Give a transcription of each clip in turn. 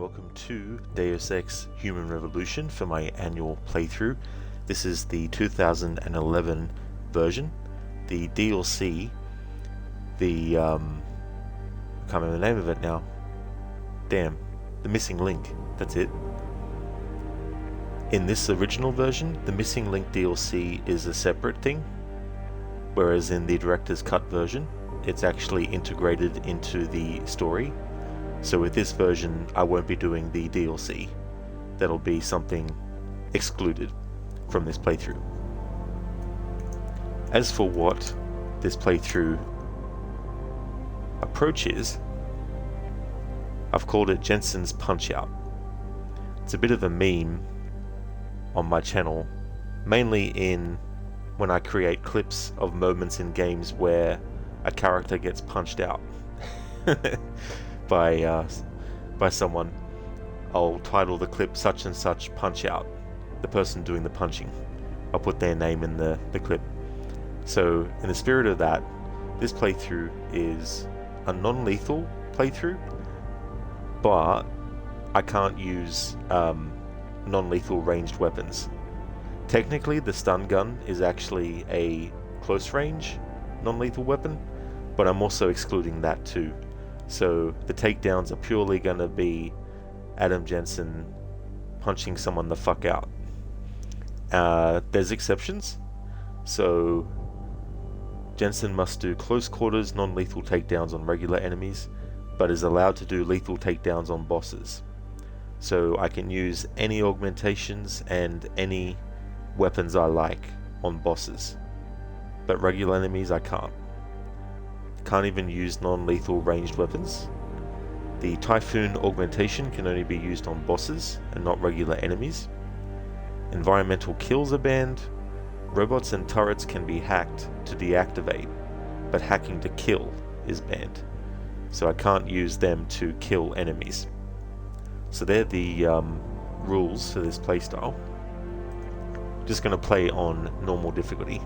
welcome to Deus Ex Human Revolution for my annual playthrough. This is the 2011 version. The DLC, I can't remember the name of it now. Damn, the Missing Link, that's it. In this original version, the Missing Link DLC is a separate thing, whereas in the director's cut version, it's actually integrated into the story. So with this version, I won't be doing the DLC. That'll be something excluded from this playthrough. As for what this playthrough approach is, I've called it Jensen's Punch-Out. It's a bit of a meme on my channel, mainly in when I create clips of moments in games where a character gets punched out by someone. I'll title the clip such and such punch out, the person doing the punching. I'll put their name in the clip. So in the spirit of that, this playthrough is a non-lethal playthrough, but I can't use non-lethal ranged weapons. Technically the stun gun is actually a close range non-lethal weapon, but I'm also excluding that too. So the takedowns are purely going to be Adam Jensen punching someone the fuck out. There's exceptions. So Jensen must do close quarters non-lethal takedowns on regular enemies, but is allowed to do lethal takedowns on bosses. So I can use any augmentations and any weapons I like on bosses, but regular enemies I can't. Can't even use non-lethal ranged weapons. The Typhoon augmentation can only be used on bosses and not regular enemies. Environmental kills are banned. Robots and turrets can be hacked to deactivate, but hacking to kill is banned. So I can't use them to kill enemies. So they're the rules for this playstyle. Just going to play on normal difficulty.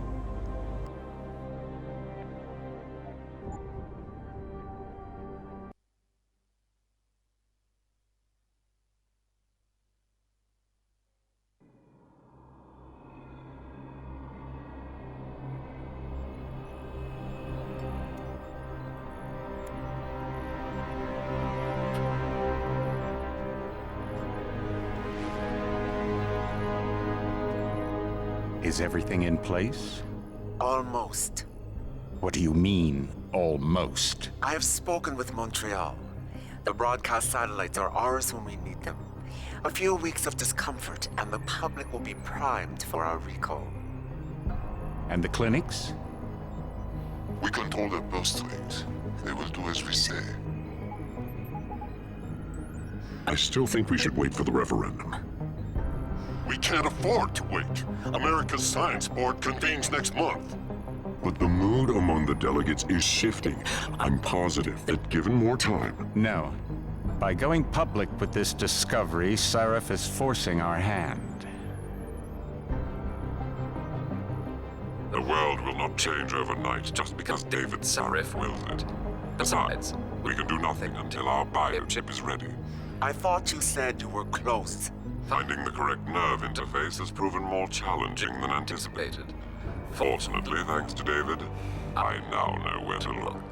Is everything in place? Almost. What do you mean, almost? I have spoken with Montreal. The broadcast satellites are ours when we need them. A few weeks of discomfort and the public will be primed for our recall. And the clinics? We control their birth rate. They will do as we say. I still think we should wait for the referendum. We can't afford to wait. America's Science Board convenes next month. But the mood among the delegates is shifting. I'm positive that given more time... No. By going public with this discovery, Sarif is forcing our hand. The world will not change overnight just because David Sarif wills it. Besides, we can do nothing until our biochip is ready. I thought you said you were close. Finding the correct nerve interface has proven more challenging than anticipated. Fortunately, thanks to David, I now know where to look.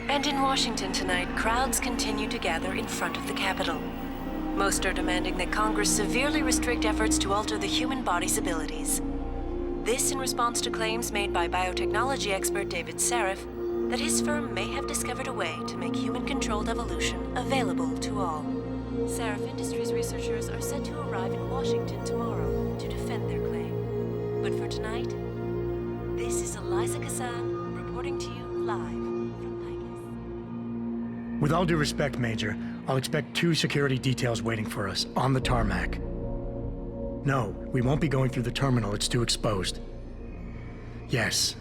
And in Washington tonight, crowds continue to gather in front of the Capitol. Most are demanding that Congress severely restrict efforts to alter the human body's abilities. This in response to claims made by biotechnology expert David Sarif that his firm may have discovered a way to make human-controlled evolution available to all. Sarif Industries researchers are set to arrive in Washington tomorrow to defend their claim. But for tonight, this is Eliza Kassan reporting to you live from Picus. With all due respect, Major, I'll expect 2 security details waiting for us on the tarmac. No, we won't be going through the terminal. It's too exposed. Yes.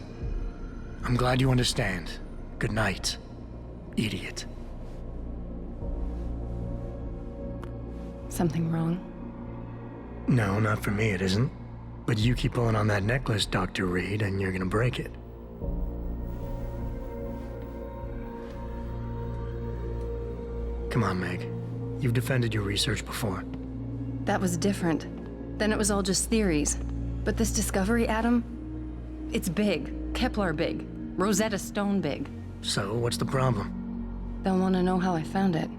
I'm glad you understand. Good night, idiot. Something wrong? No, not for me, it isn't. But you keep pulling on that necklace, Dr. Reed, and you're gonna break it. Come on, Meg. You've defended your research before. That was different. Then it was all just theories. But this discovery, Adam, it's big. Kepler big. Rosetta Stone big. So, what's the problem? They'll want to know how I found it.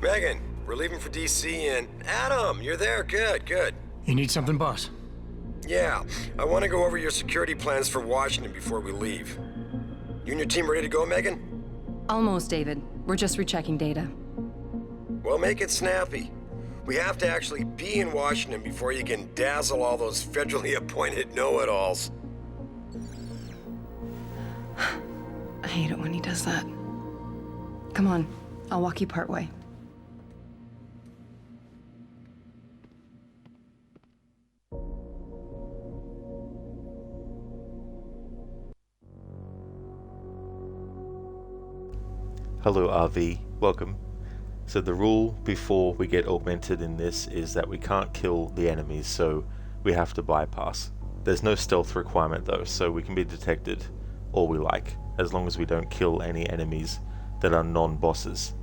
Megan, we're leaving for DC and... Adam, you're there. Good, good. You need something, boss? Yeah, I want to go over your security plans for Washington before we leave. You and your team ready to go, Megan? Almost, David. We're just rechecking data. Well, make it snappy. We have to actually be in Washington before you can dazzle all those federally appointed know-it-alls. I hate it when he does that. Come on, I'll walk you part way. Hello RV, welcome. So the rule before we get augmented in this is that we can't kill the enemies, so we have to bypass. There's no stealth requirement though, so we can be detected all we like, as long as we don't kill any enemies that are non-bosses.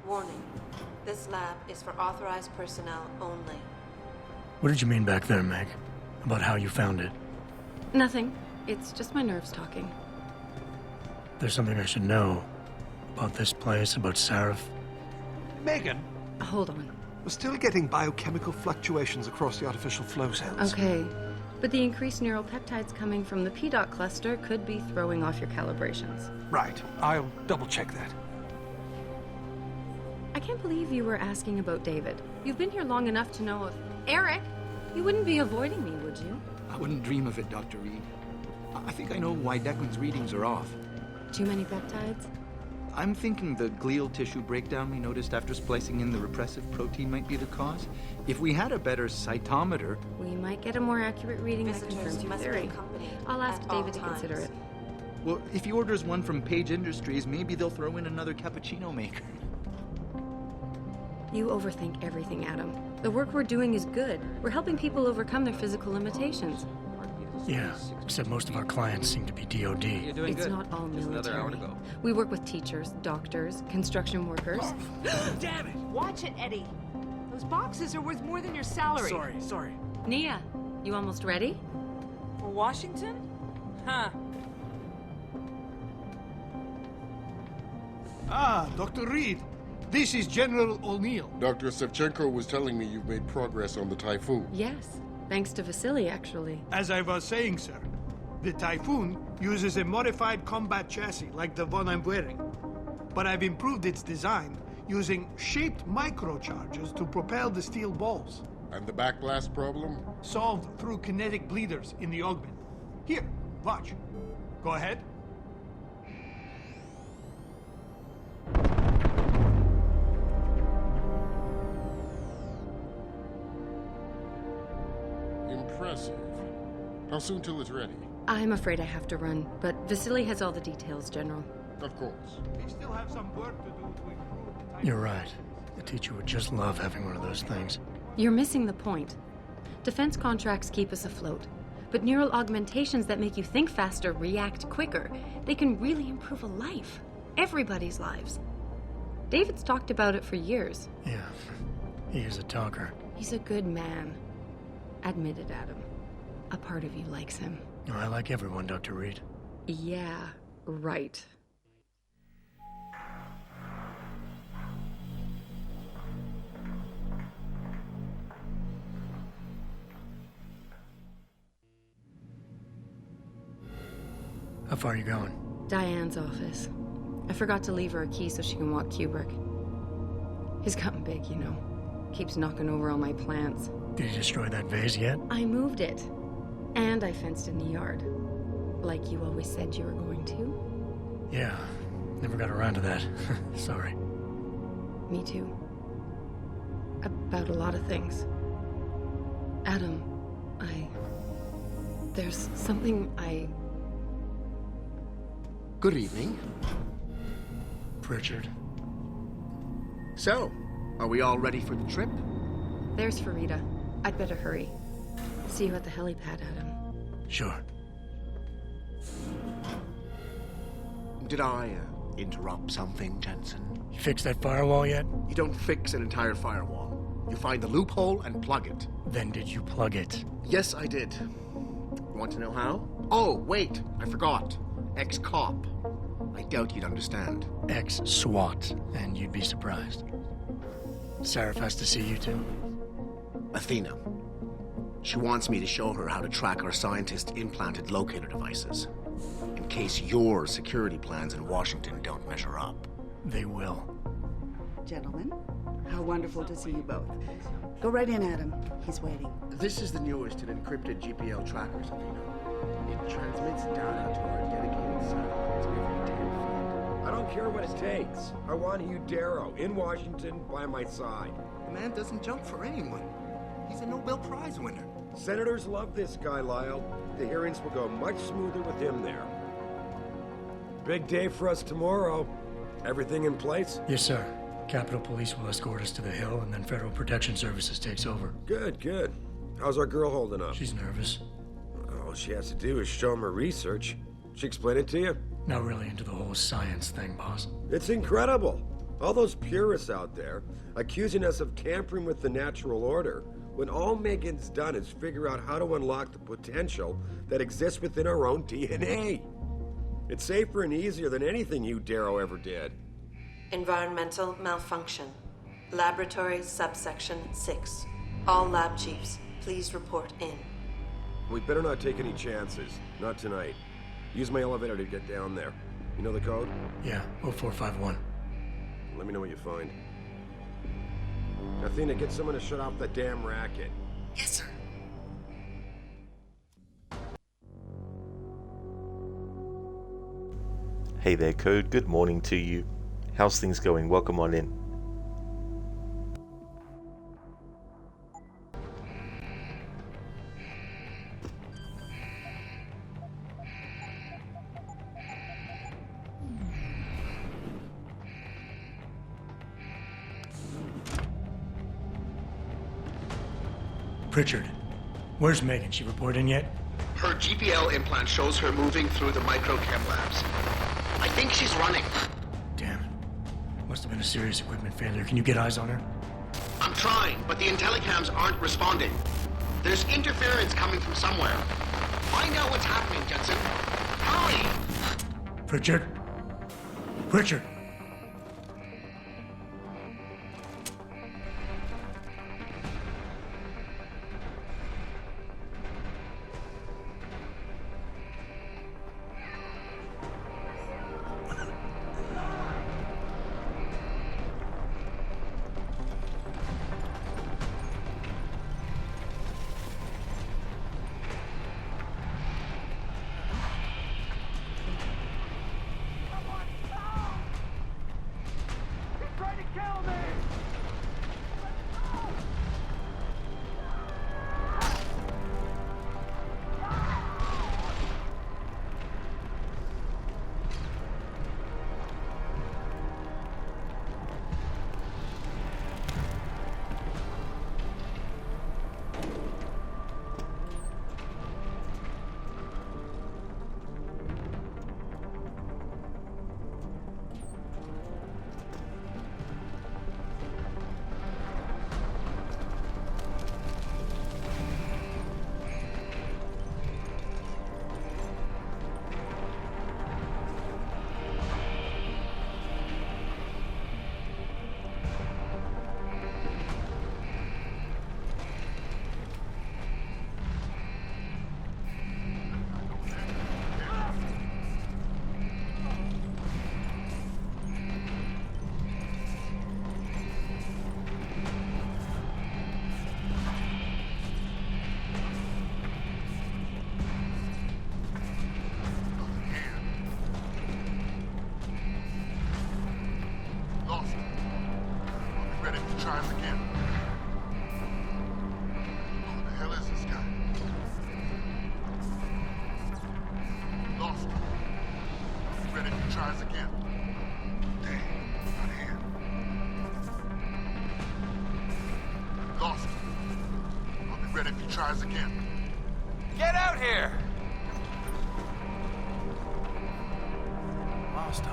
Warning. This lab is for authorized personnel only. What did you mean back there, Meg? About how you found it? Nothing. It's just my nerves talking. There's something I should know about this place, about Sarif. Megan, Hold on. we're still getting biochemical fluctuations across the artificial flow cells. Okay. But the increased neural peptides coming from the PDOT cluster could be throwing off your calibrations. Right. I'll double check that. I can't believe you were asking about David. You've been here long enough to know if... Eric! You wouldn't be avoiding me, would you? I wouldn't dream of it, Dr. Reed. I think I know why Declan's readings are off. Too many peptides? I'm thinking the glial tissue breakdown we noticed after splicing in the repressive protein might be the cause. If we had a better cytometer... We might get a more accurate reading that Visitors confirms your must be theory. accompanied I'll ask at all David to consider times. it. Well, if he orders one from Page Industries, maybe they'll throw in another cappuccino maker. You overthink everything, Adam. The work we're doing is good. We're helping people overcome their physical limitations. Yeah, except most of our clients seem to be DOD. It's not all military. We work with teachers, doctors, construction workers. Damn it! Watch it, Eddie. Those boxes are worth more than your salary. Sorry. Nia, you almost ready? For Washington? Huh. Ah, Dr. Reed. This is General O'Neill. Dr. Sevchenko was telling me you've made progress on the Typhoon. Yes. Thanks to Vasily, actually. As I was saying, sir, the Typhoon uses a modified combat chassis like the one I'm wearing. But I've improved its design using shaped microcharges to propel the steel balls. And the backblast problem? Solved through kinetic bleeders in the augment. Here, watch. Go ahead. Impressive. How soon till it's ready? I'm afraid I have to run, but Vasily has all the details, General. Of course. We still have some work to do to improve the Typhoon. You're right. The teacher would just love having one of those things. You're missing the point. Defense contracts keep us afloat, but neural augmentations that make you think faster, react quicker, they can really improve a life. Everybody's lives. David's talked about it for years. Yeah, he is a talker. He's a good man. Admit it, Adam. A part of you likes him. I like everyone, Dr. Reed. Yeah, right. How far are you going? Diane's office. I forgot to leave her a key so she can walk Kubrick. He's gotten big, you know. Keeps knocking over all my plants. Did you destroy that vase yet? I moved it. And I fenced in the yard. Like you always said you were going to. Yeah, never got around to that. Sorry. Me too. About a lot of things. Adam, there's something Good evening. Pritchard. So, are we all ready for the trip? There's Farida. I'd better hurry. See you at the helipad, Adam. Sure. Did I interrupt something, Jensen? You fixed that firewall yet? You don't fix an entire firewall. You find the loophole and plug it. Then did you plug it? Yes, I did. You want to know how? Oh, wait, I forgot. Ex-cop. I doubt you'd understand. Ex-SWAT, and you'd be surprised. Sarif has to see you too? Athena. She wants me to show her how to track our scientist-implanted locator devices. In case your security plans in Washington don't measure up. They will. Gentlemen, how wonderful to see you both. Go right in, Adam. He's waiting. This is the newest and encrypted GPL trackers, Athena. It transmits data to our dedicated satellites every 10 feet. I don't care what it takes. I want Hugh Darrow in Washington by my side. The man doesn't jump for anyone. He's a Nobel Prize winner. Senators love this guy, Lyle. The hearings will go much smoother with him there. Big day for us tomorrow. Everything in place? Yes, sir. Capitol Police will escort us to the Hill, and then Federal Protection Services takes over. Good, good. How's our girl holding up? She's nervous. All she has to do is show him her research. She explain it to you? Not really into the whole science thing, boss. It's incredible. All those purists out there accusing us of tampering with the natural order, when all Megan's done is figure out how to unlock the potential that exists within our own DNA. It's safer and easier than anything Hugh Darrow ever did. Environmental malfunction. Laboratory subsection 6. All lab chiefs, please report in. We better not take any chances. Not tonight. Use my elevator to get down there. You know the code? Yeah, 0451. Let me know what you find. Athena, get someone to shut off that damn racket. Yes, sir. Hey there, Code. Good morning to you. How's things going? Welcome on in. Pritchard, where's Megan? She report in yet? Her GPL implant shows her moving through the microchem labs. I think she's running. Damn it. Must have been a serious equipment failure. Can you get eyes on her? I'm trying, but the intellicams aren't responding. There's interference coming from somewhere. Find out what's happening, Jensen. Hurry! Pritchard? Pritchard! Try him again. Who the hell is tries again. Damn, not here. Lost him. I'll be ready if he tries again. Get out here! Lost him.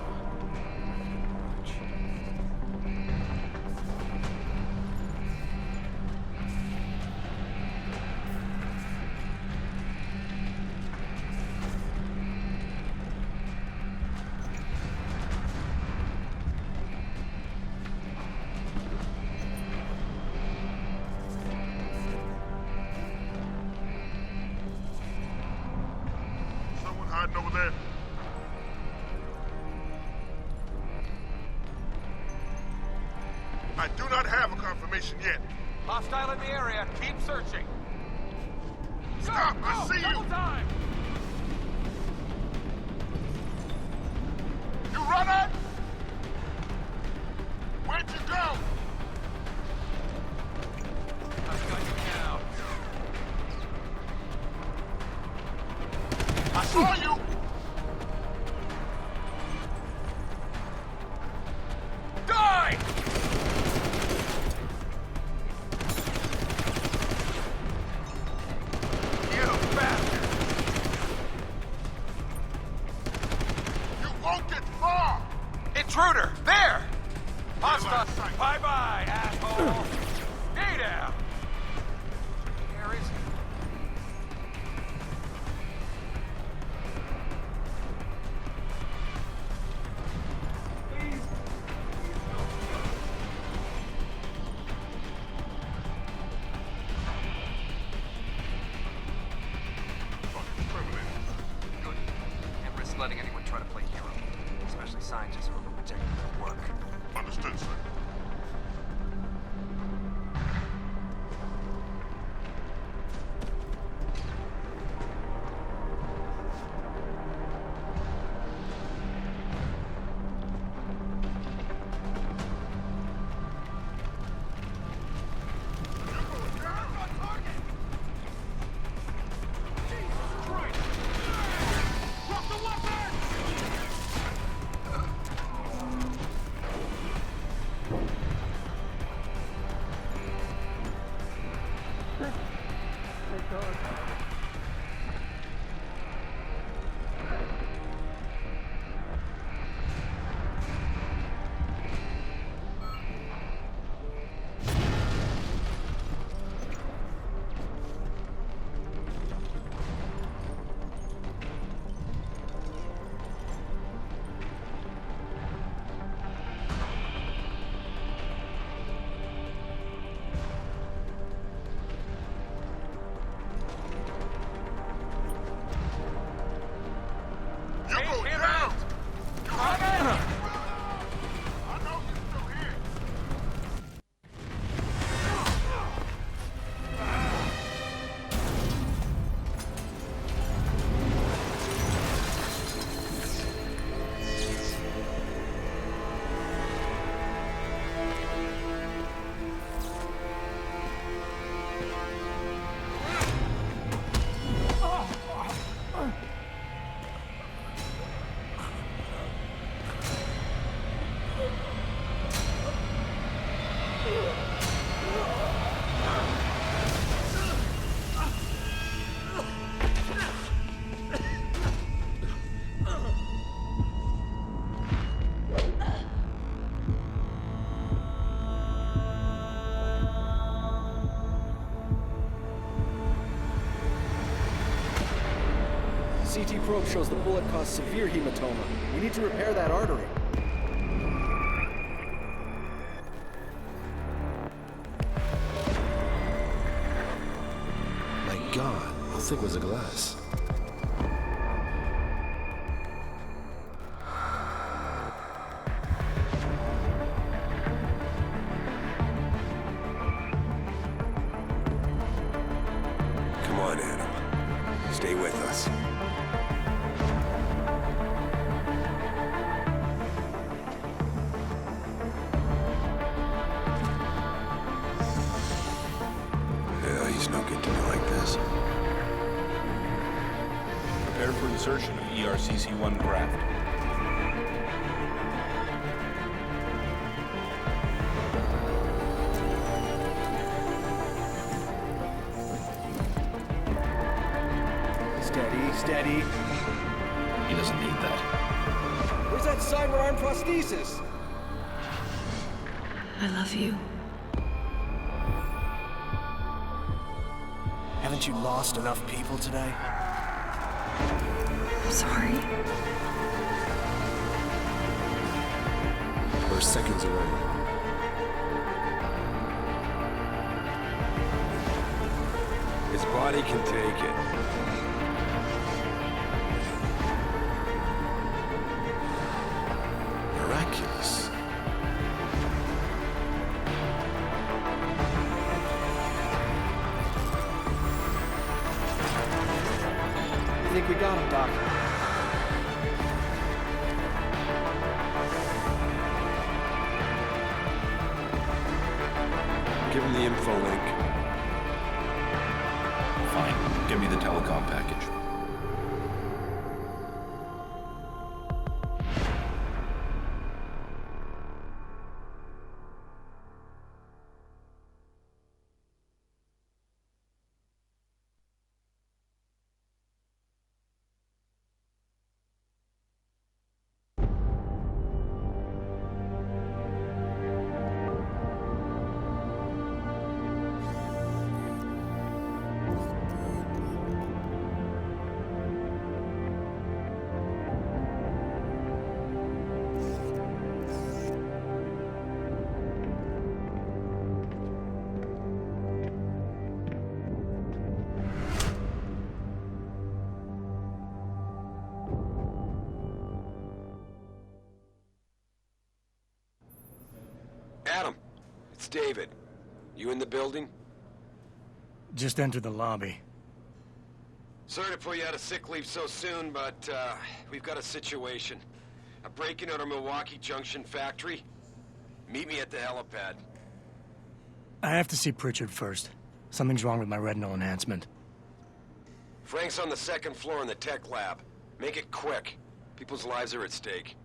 Someone hiding over there. I do not have a confirmation yet. Hostile in the area. Keep searching. Stop! I see you! Time. You running? Where'd you go? I've got you now. I saw you! Die! You bastard! You won't get far! Intruder! There! Hostile! Bye-bye, asshole! Stay down! Where is he? Good. Can't risk letting anyone try to play hero, especially scientists who are protecting their work. Understood, sir. CT probe shows the bullet caused severe hematoma. We need to repair that artery. My God, how thick was the glass? Come on, Adam. Stay with us. Yeah, he's no good to me like this. Prepare for insertion of ERCC-1 craft. Eddie. He doesn't need that. Where's that cyber arm prosthesis? I love you. Haven't you lost enough people today? I'm sorry. We're seconds away. His body can take it. Miraculous. I think we got him, Doc. Give him the info link. Fine. Give me the telecom package. Adam, it's David. You in the building? Just entered the lobby. Sorry to pull you out of sick leave so soon, but we've got a situation. A break-in at our Milwaukee Junction factory. Meet me at the helipad. I have to see Pritchard first. Something's wrong with my retinal enhancement. Frank's on the second floor in the tech lab. Make it quick. People's lives are at stake.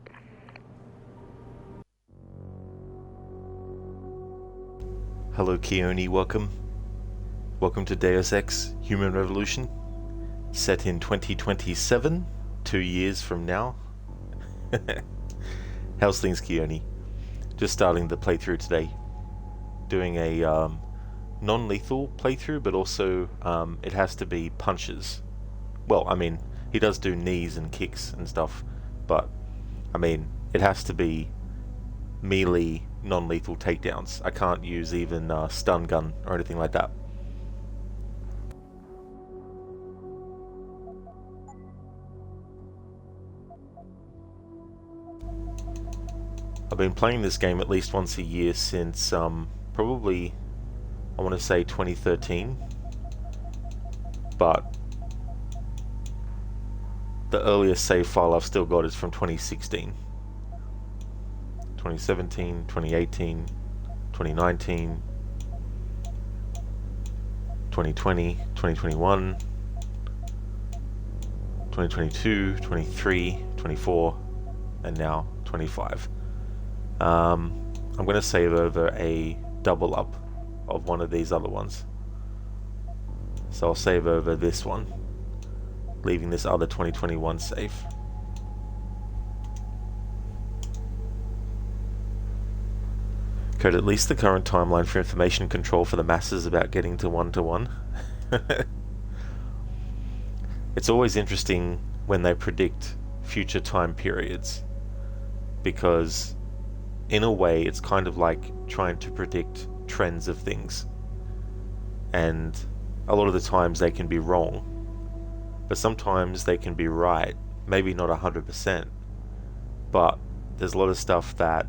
Hello Keone, welcome. Welcome to Deus Ex, Human Revolution. Set in 2027, 2 years from now. How's things, Keone? Just starting the playthrough today. Doing a non-lethal playthrough, but also it has to be punches. Well, I mean, he does do knees and kicks and stuff, but I mean, it has to be melee non-lethal takedowns. I can't use even stun gun or anything like that. I've been playing this game at least once a year since probably, I want to say 2013, but the earliest save file I've still got is from 2016. 2017, 2018, 2019, 2020, 2021, 2022, 23, 24, and now 25. I'm going to save over a double up of one of these other ones. So I'll save over this one, leaving this other 2021 save. Code at least the current timeline for information control for the masses about getting to one-to-one. It's always interesting when they predict future time periods, because in a way it's kind of like trying to predict trends of things, and a lot of the times they can be wrong, but sometimes they can be right. Maybe not 100%, but there's a lot of stuff that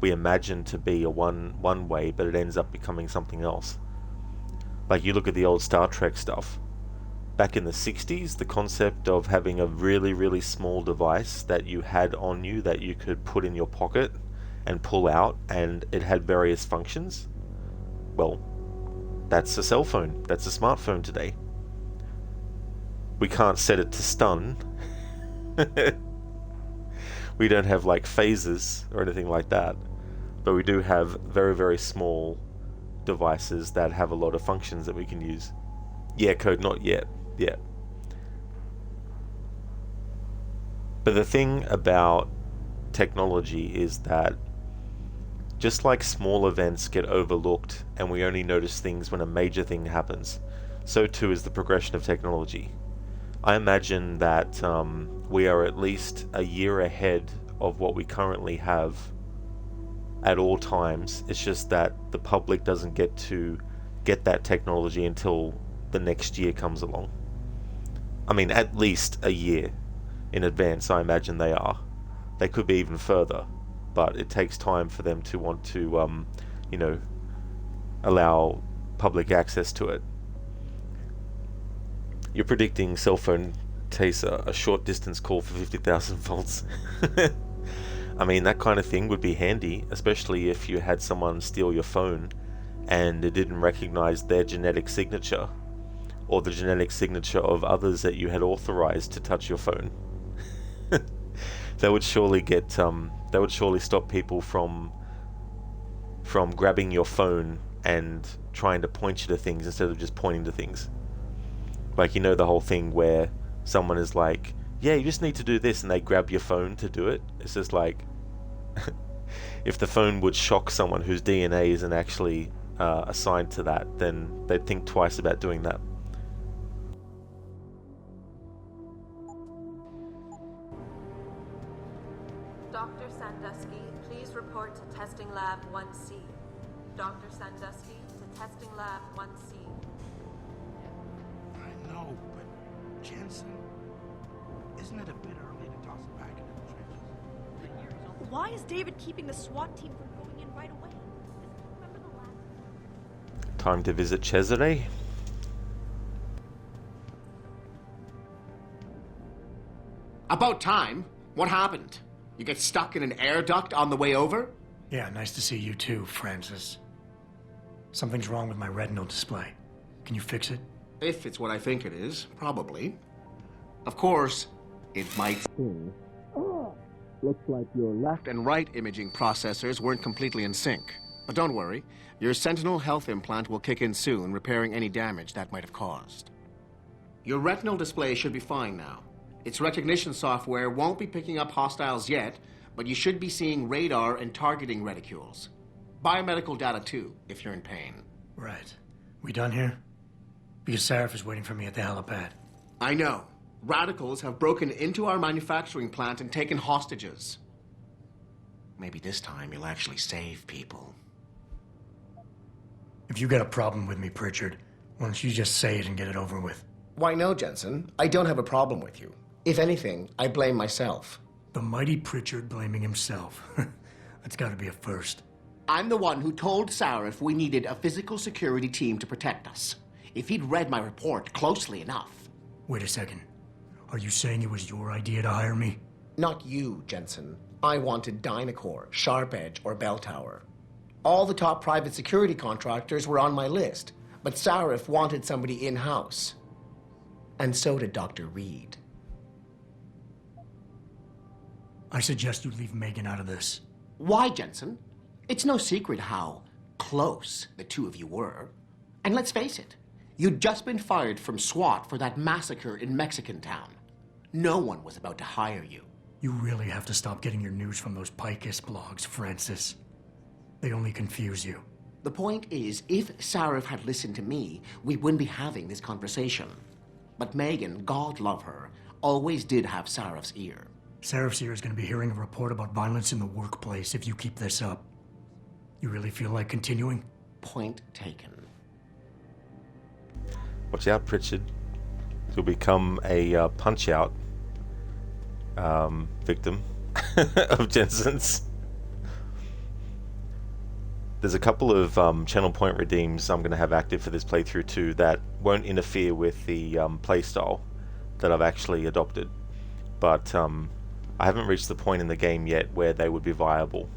we imagine to be a one way, but it ends up becoming something else. Like you look at the old Star Trek stuff. Back in the 60s, the concept of having a really small device that you had on you that you could put in your pocket and pull out, and it had various functions. Well, that's a cell phone. That's a smartphone today. We can't set it to stun. We don't have like phasers or anything like that, but we do have very small devices that have a lot of functions that we can use. Yeah, Code, not yet. Yeah. But the thing about technology is that just like small events get overlooked and we only notice things when a major thing happens, so too is the progression of technology. I imagine that we are at least a year ahead of what we currently have at all times. It's just that the public doesn't get to get that technology until the next year comes along. I mean, at least a year in advance, I imagine they are. They could be even further, but it takes time for them to want to, you know, allow public access to it. You're predicting cell phone taser, a short distance call for 50,000 volts. I mean, that kind of thing would be handy, especially if you had someone steal your phone and it didn't recognize their genetic signature or the genetic signature of others that you had authorized to touch your phone. That would surely stop people from grabbing your phone and trying to point you to things instead of just pointing to things. Like, you know, the whole thing where someone is like, yeah, you just need to do this, and they grab your phone to do it. It's just like, if the phone would shock someone whose DNA isn't actually assigned to that, then they'd think twice about doing that. Dr. Sandusky, please report to Testing Lab 1C. Dr. Sandusky to Testing Lab 1C. I know, but Jensen, isn't it a bit early to toss it back into the trenches? Why is David keeping the SWAT team from going in right away? Remember the last... Time to visit Cesare. About time. What happened? You get stuck in an air duct on the way over? Yeah, nice to see you too, Francis. Something's wrong with my retinal display. Can you fix it? If it's what I think it is, probably. Of course, it might seem. Looks like your left and right imaging processors weren't completely in sync. But don't worry, your Sentinel health implant will kick in soon, repairing any damage that might have caused. Your retinal display should be fine now. Its recognition software won't be picking up hostiles yet, but you should be seeing radar and targeting reticules. Biomedical data too, if you're in pain. Right. We done here? Because Sarif is waiting for me at the helipad. I know. Radicals have broken into our manufacturing plant and taken hostages. Maybe this time you'll actually save people. If you got a problem with me, Pritchard, why don't you just say it and get it over with? Why no, Jensen. I don't have a problem with you. If anything, I blame myself. The mighty Pritchard blaming himself. That's gotta be a first. I'm the one who told Sarif we needed a physical security team to protect us. If he'd read my report closely enough. Wait a second. Are you saying it was your idea to hire me? Not you, Jensen. I wanted Dynacore, Sharp Edge, or Bell Tower. All the top private security contractors were on my list, but Sarif wanted somebody in-house. And so did Dr. Reed. I suggest you leave Megan out of this. Why, Jensen? It's no secret how close the two of you were. And let's face it, you'd just been fired from SWAT for that massacre in Mexican Town. No one was about to hire you. You really have to stop getting your news from those Picus blogs, Francis. They only confuse you. The point is, if Sarif had listened to me, we wouldn't be having this conversation. But Megan, God love her, always did have Sarif's ear. Sarif's ear is going to be hearing a report about violence in the workplace if you keep this up. You really feel like continuing? Point taken. Watch out, Pritchard. You'll become a punch-out victim of Jensen's. There's a couple of channel point redeems I'm going to have active for this playthrough too that won't interfere with the playstyle that I've actually adopted. But I haven't reached the point in the game yet where they would be viable.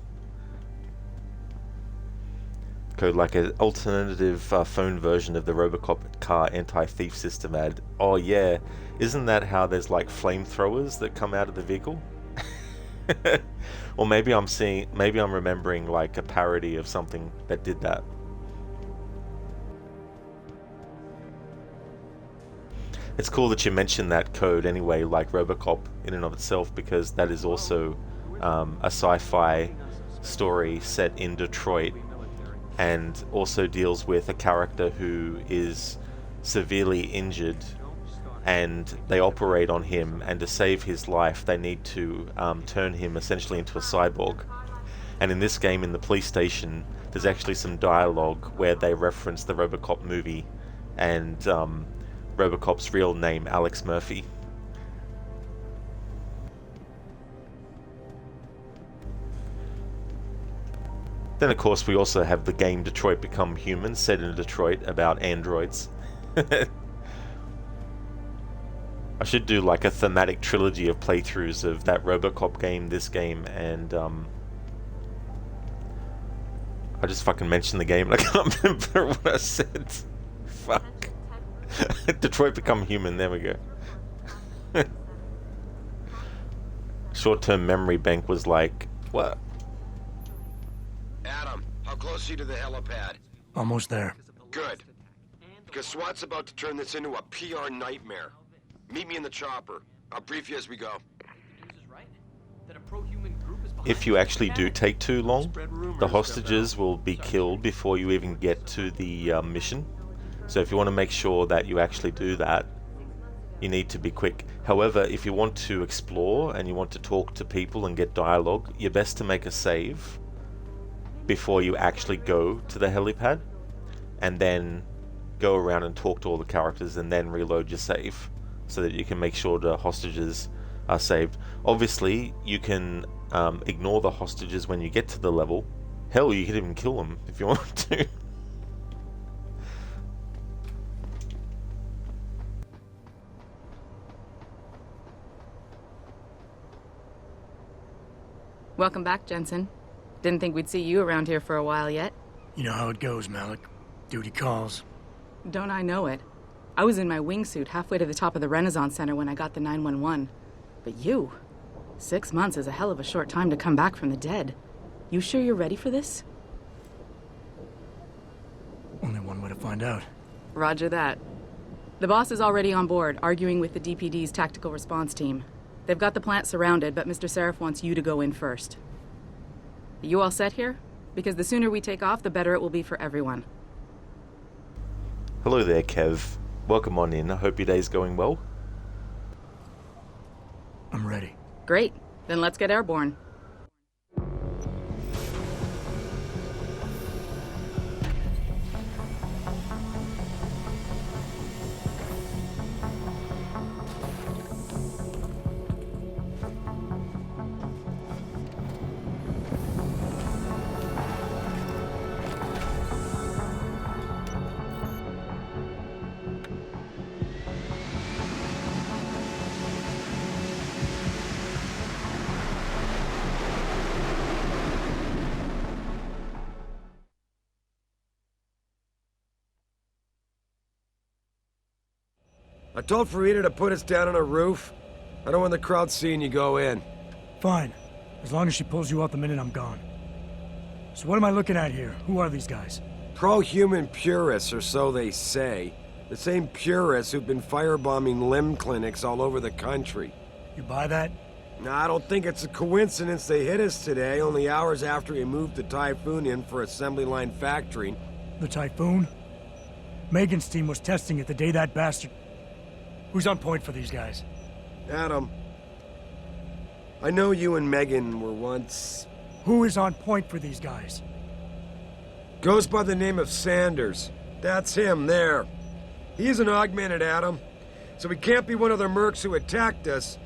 Code like an alternative phone version of the Robocop car anti-thief system ad. Oh yeah, isn't that how there's like flamethrowers that come out of the vehicle? Or maybe I'm remembering like a parody of something that did that. It's cool that you mentioned that code anyway, like Robocop in and of itself, because that is also a sci-fi story set in Detroit, and also deals with a character who is severely injured, and they operate on him, and to save his life they need to turn him essentially into a cyborg. And in this game, in the police station, there's actually some dialogue where they reference the RoboCop movie and RoboCop's real name, Alex Murphy. Then of course we also have the game Detroit Become Human, set in Detroit, about androids. I should do like a thematic trilogy of playthroughs of that RoboCop game, this game, and I just fucking mentioned the game and I can't remember what I said. Fuck. Detroit Become Human, there we go. Short-term memory bank was like, what? Adam, how close are you to the helipad? Almost there. Good. Because SWAT's about to turn this into a PR nightmare. Meet me in the chopper. I'll brief you as we go. If you actually do take too long, the hostages will be killed before you even get to the mission. So if you want to make sure that you actually do that, you need to be quick. However, if you want to explore and you want to talk to people and get dialogue, you're best to make a save before you actually go to the helipad, and then go around and talk to all the characters and then reload your save so that you can make sure the hostages are saved. Obviously, you can ignore the hostages when you get to the level. Hell, you can even kill them if you want to. Welcome back, Jensen. Didn't think we'd see you around here for a while yet. You know how it goes, Malik. Duty calls. Don't I know it? I was in my wingsuit halfway to the top of the Renaissance Center when I got the 911. But you... 6 months is a hell of a short time to come back from the dead. You sure you're ready for this? Only one way to find out. Roger that. The boss is already on board, arguing with the DPD's tactical response team. They've got the plant surrounded, but Mr. Sarif wants you to go in first. Are you all set here? Because the sooner we take off, the better it will be for everyone. Hello there, Kev. Welcome on in. I hope your day's going well. I'm ready. Great. Then let's get airborne. I told Farida to put us down on a roof. I don't want the crowd seeing you go in. Fine. As long as she pulls you out the minute I'm gone. So what am I looking at here? Who are these guys? Pro-human purists, or so they say. The same purists who've been firebombing limb clinics all over the country. You buy that? No, I don't think it's a coincidence they hit us today, only hours after we moved the Typhoon in for assembly line factory. The Typhoon? Megan's team was testing it the day that bastard... Who's on point for these guys? Adam. I know you and Megan were once... Who is on point for these guys? Goes by the name of Sanders. That's him, there. He's an augmented Adam, so he can't be one of the mercs who attacked us,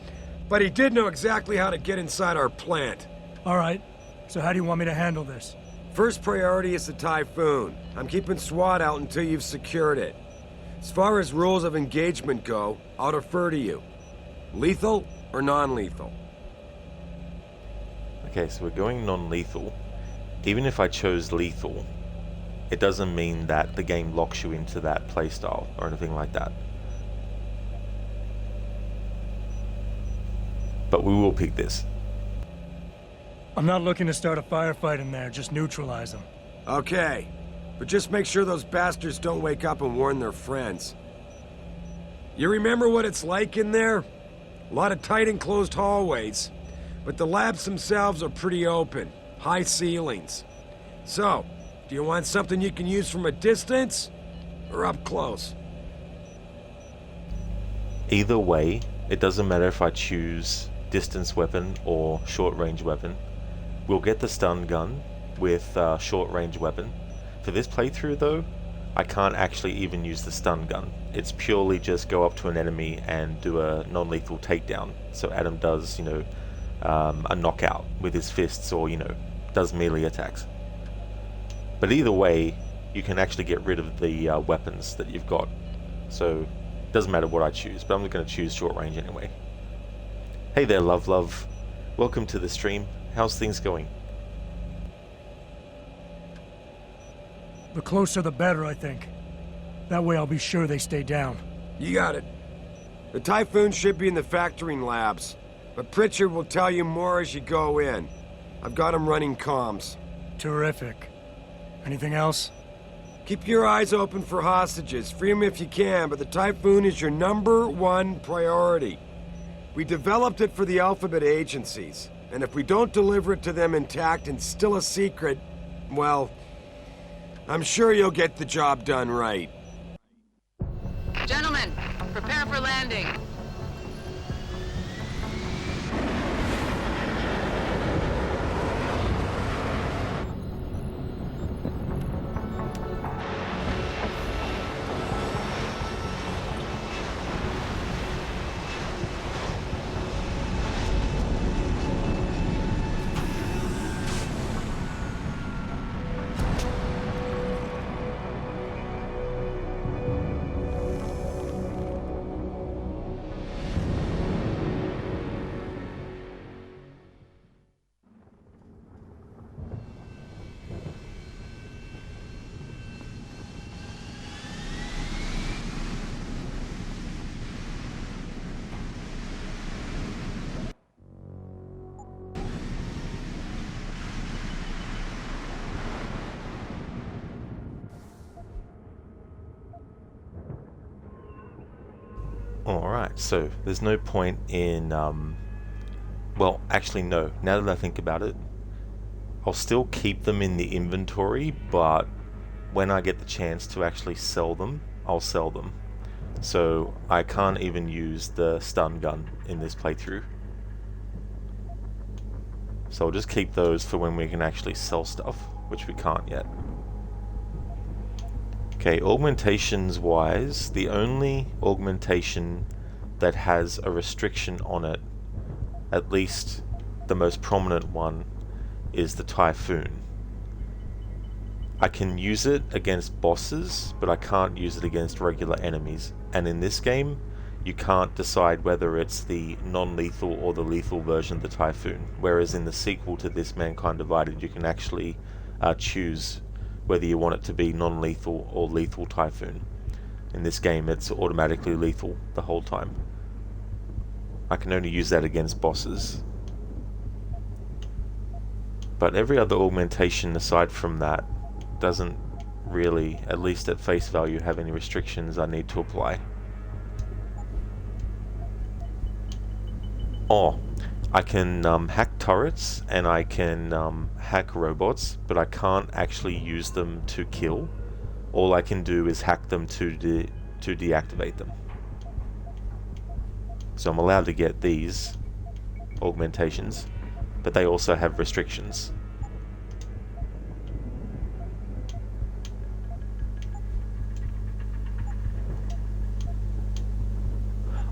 but he did know exactly how to get inside our plant. All right. So how do you want me to handle this? First priority is the Typhoon. I'm keeping SWAT out until you've secured it. As far as rules of engagement go, I'll defer to you. Lethal or non-lethal? Okay, so we're going non-lethal. Even if I chose lethal, it doesn't mean that the game locks you into that playstyle or anything like that. But we will pick this. I'm not looking to start a firefight in there, just neutralize them. Okay. But just make sure those bastards don't wake up and warn their friends. You remember what it's like in there? A lot of tight enclosed hallways, but the labs themselves are pretty open. High ceilings. So, do you want something you can use from a distance, or up close? Either way, it doesn't matter if I choose distance weapon or short range weapon. We'll get the stun gun with short range weapon. For this playthrough though, I can't actually even use the stun gun. It's purely just go up to an enemy and do a non-lethal takedown. So Adam does, you know, a knockout with his fists, or, you know, does melee attacks. But either way, you can actually get rid of the weapons that you've got. So it doesn't matter what I choose, but I'm going to choose short range anyway. Hey there, love. Welcome to the stream. How's things going? The closer the better, I think. That way I'll be sure they stay down. You got it. The Typhoon should be in the factoring labs, but Pritchard will tell you more as you go in. I've got him running comms. Terrific. Anything else? Keep your eyes open for hostages. Free them if you can, but the Typhoon is your #1 priority. We developed it for the Alphabet agencies, and if we don't deliver it to them intact and still a secret, well, I'm sure you'll get the job done right. Gentlemen, prepare for landing. Alright, so there's no point in, well, actually no, now that I think about it, I'll still keep them in the inventory, but when I get the chance to actually sell them, I'll sell them. So I can't even use the stun gun in this playthrough. So I'll just keep those for when we can actually sell stuff, which we can't yet. Okay, augmentations wise, the only augmentation that has a restriction on it, at least the most prominent one, is the Typhoon. I can use it against bosses, but I can't use it against regular enemies. And in this game, you can't decide whether it's the non-lethal or the lethal version of the Typhoon. Whereas in the sequel to this, Mankind Divided, you can actually choose whether you want it to be non-lethal or lethal Typhoon. In this game, it's automatically lethal the whole time. I can only use that against bosses. But every other augmentation aside from that doesn't really, at least at face value, have any restrictions I need to apply. Oh, I can hack turrets and I can hack robots, but I can't actually use them to kill. All I can do is hack them to deactivate them. So I'm allowed to get these augmentations, but they also have restrictions.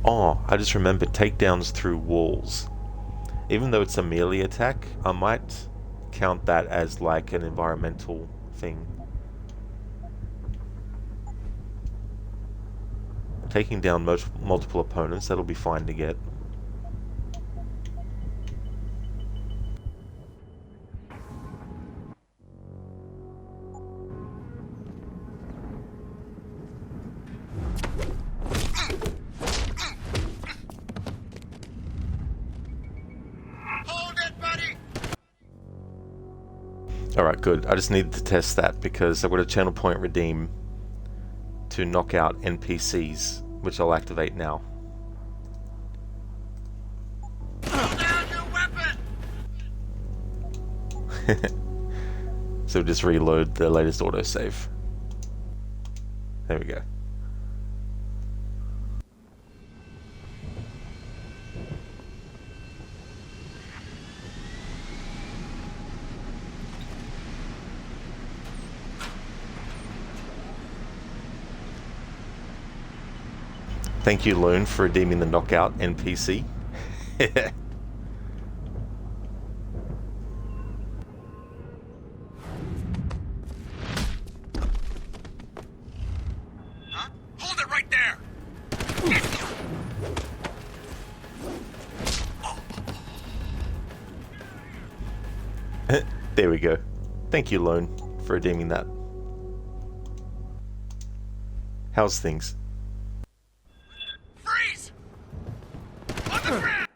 Oh, I just remembered takedowns through walls. Even though it's a melee attack, I might count that as like an environmental thing. Taking down multiple opponents, that'll be fine to get. Alright, good. I just needed to test that because I've got a channel point redeem to knock out NPCs, which I'll activate now. So just reload the latest autosave. There we go. Thank you, Lone, for redeeming the knockout NPC. Hold it right there! There we go. Thank you, Lone, for redeeming that. How's things? Freeze! On the ground!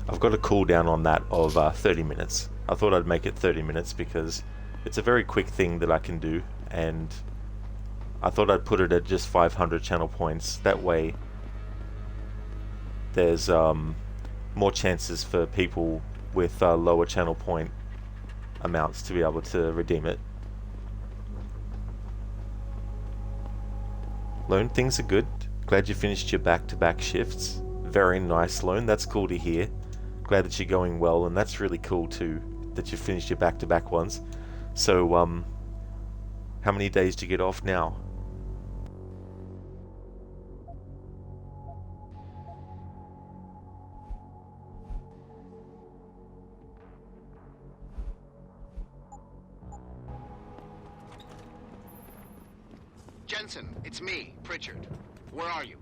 I've got a cooldown on that of 30 minutes. I thought I'd make it 30 minutes because it's a very quick thing that I can do, and I thought I'd put it at just 500 channel points. That way there's more chances for people with lower channel point amounts to be able to redeem it. Lone, things are good. Glad you finished your back-to-back shifts. Very nice, Lone. That's cool to hear. Glad that you're going well, and that's really cool too, that you finished your back-to-back ones. So, how many days do you get off now? Jensen, it's me, Pritchard. Where are you?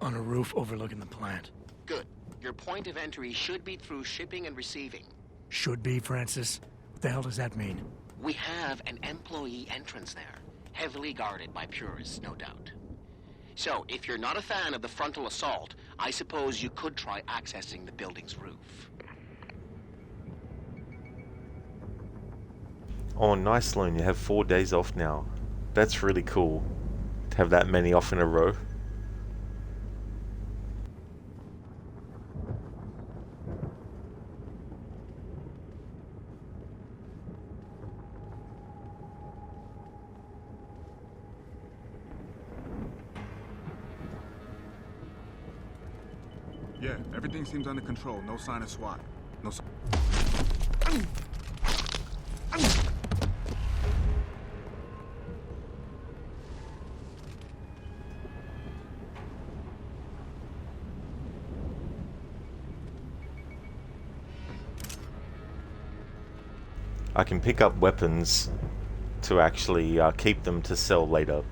On a roof overlooking the plant. Good. Your point of entry should be through shipping and receiving. Should be, Francis. What the hell does that mean? We have an employee entrance there, heavily guarded by purists, no doubt. So, if you're not a fan of the frontal assault, I suppose you could try accessing the building's roof. Oh, nice, Lone. You have 4 days off now. That's really cool to have that many off in a row. Yeah, everything seems under control. No sign of SWAT. No sign. I can pick up weapons to actually keep them to sell later.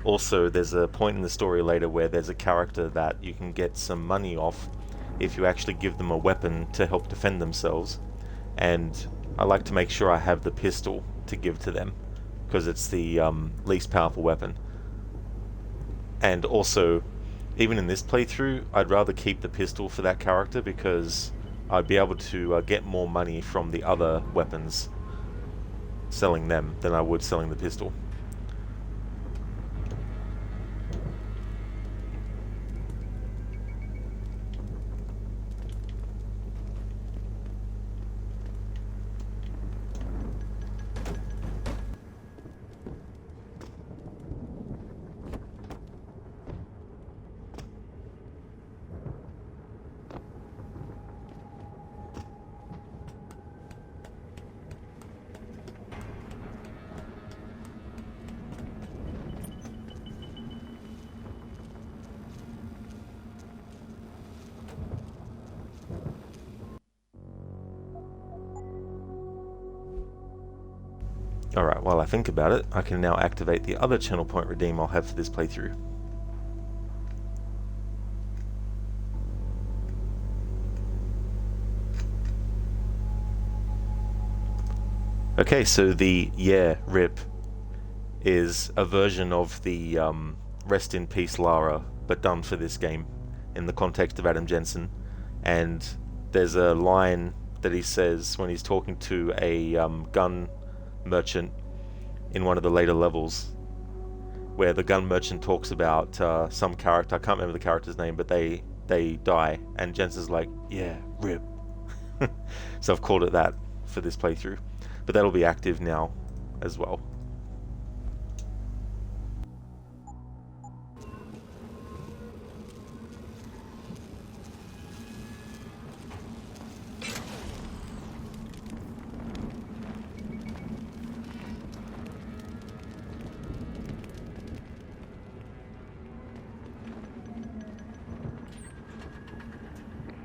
Also, there's a point in the story later where there's a character that you can get some money off if you actually give them a weapon to help defend themselves. And I like to make sure I have the pistol to give to them, because it's the least powerful weapon. And also, even in this playthrough, I'd rather keep the pistol for that character because I'd be able to get more money from the other weapons selling them than I would selling the pistol. Alright, while I think about it, I can now activate the other channel point redeem I'll have for this playthrough. Okay, so the RIP is a version of the Rest in Peace Lara, but done for this game in the context of Adam Jensen. And there's a line that he says when he's talking to a gun merchant in one of the later levels, where the gun merchant talks about some character, I can't remember the character's name, but they die, and Jensen's like, yeah, RIP. So I've called it that for this playthrough, but that'll be active now as well.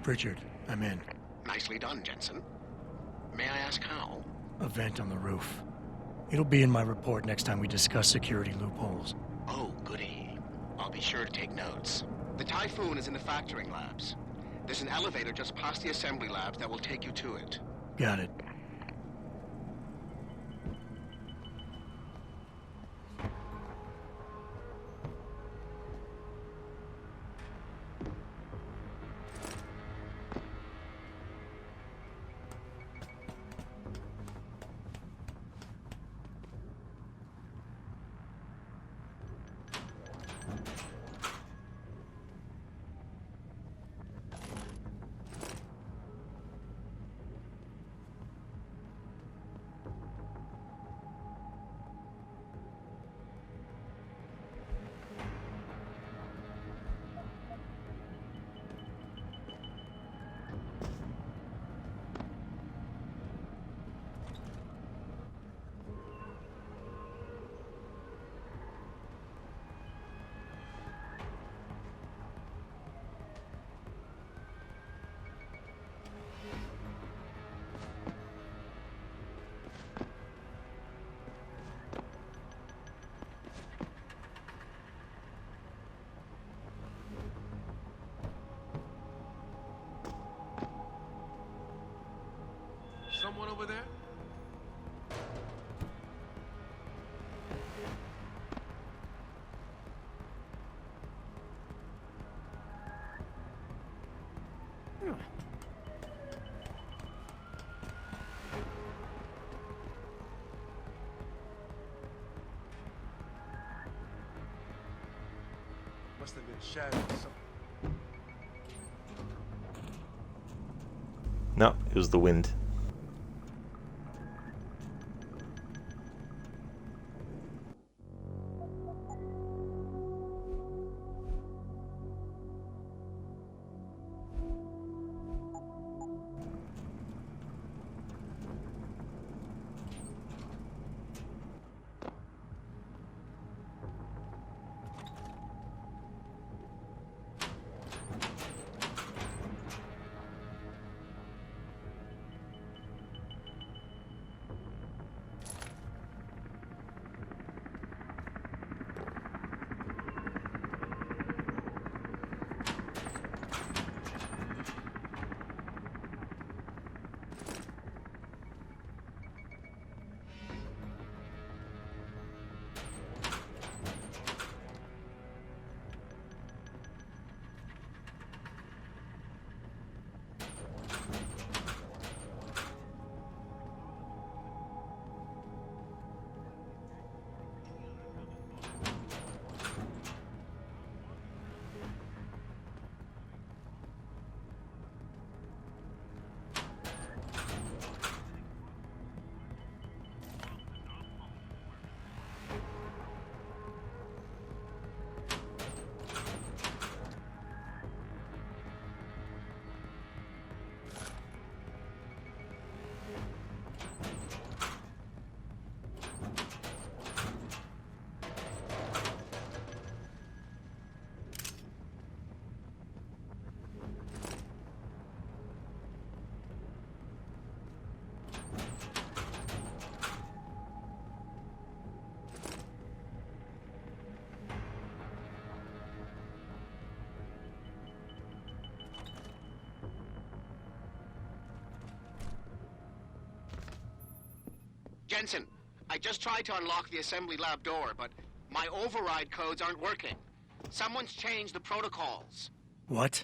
Richard, I'm in. Nicely done, Jensen. May I ask how? A vent on the roof. It'll be in my report next time we discuss security loopholes. Oh, goody. I'll be sure to take notes. The Typhoon is in the factoring labs. There's an elevator just past the assembly labs that will take you to it. Got it. Someone over there? Must have been shattered or something. No, it was the wind. Jensen, I just tried to unlock the assembly lab door, but my override codes aren't working. Someone's changed the protocols. What?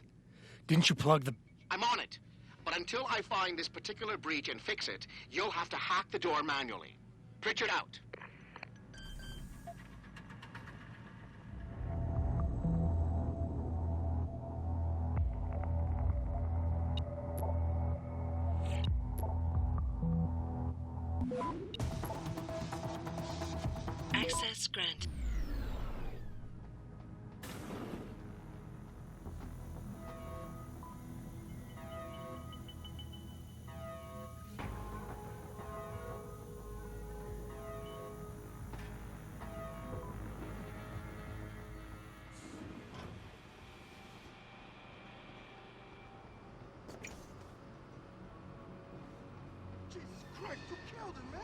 Didn't you plug the... I'm on it. But until I find this particular breach and fix it, you'll have to hack the door manually. Pritchard out. Access granted. Jesus Christ, you killed him, man.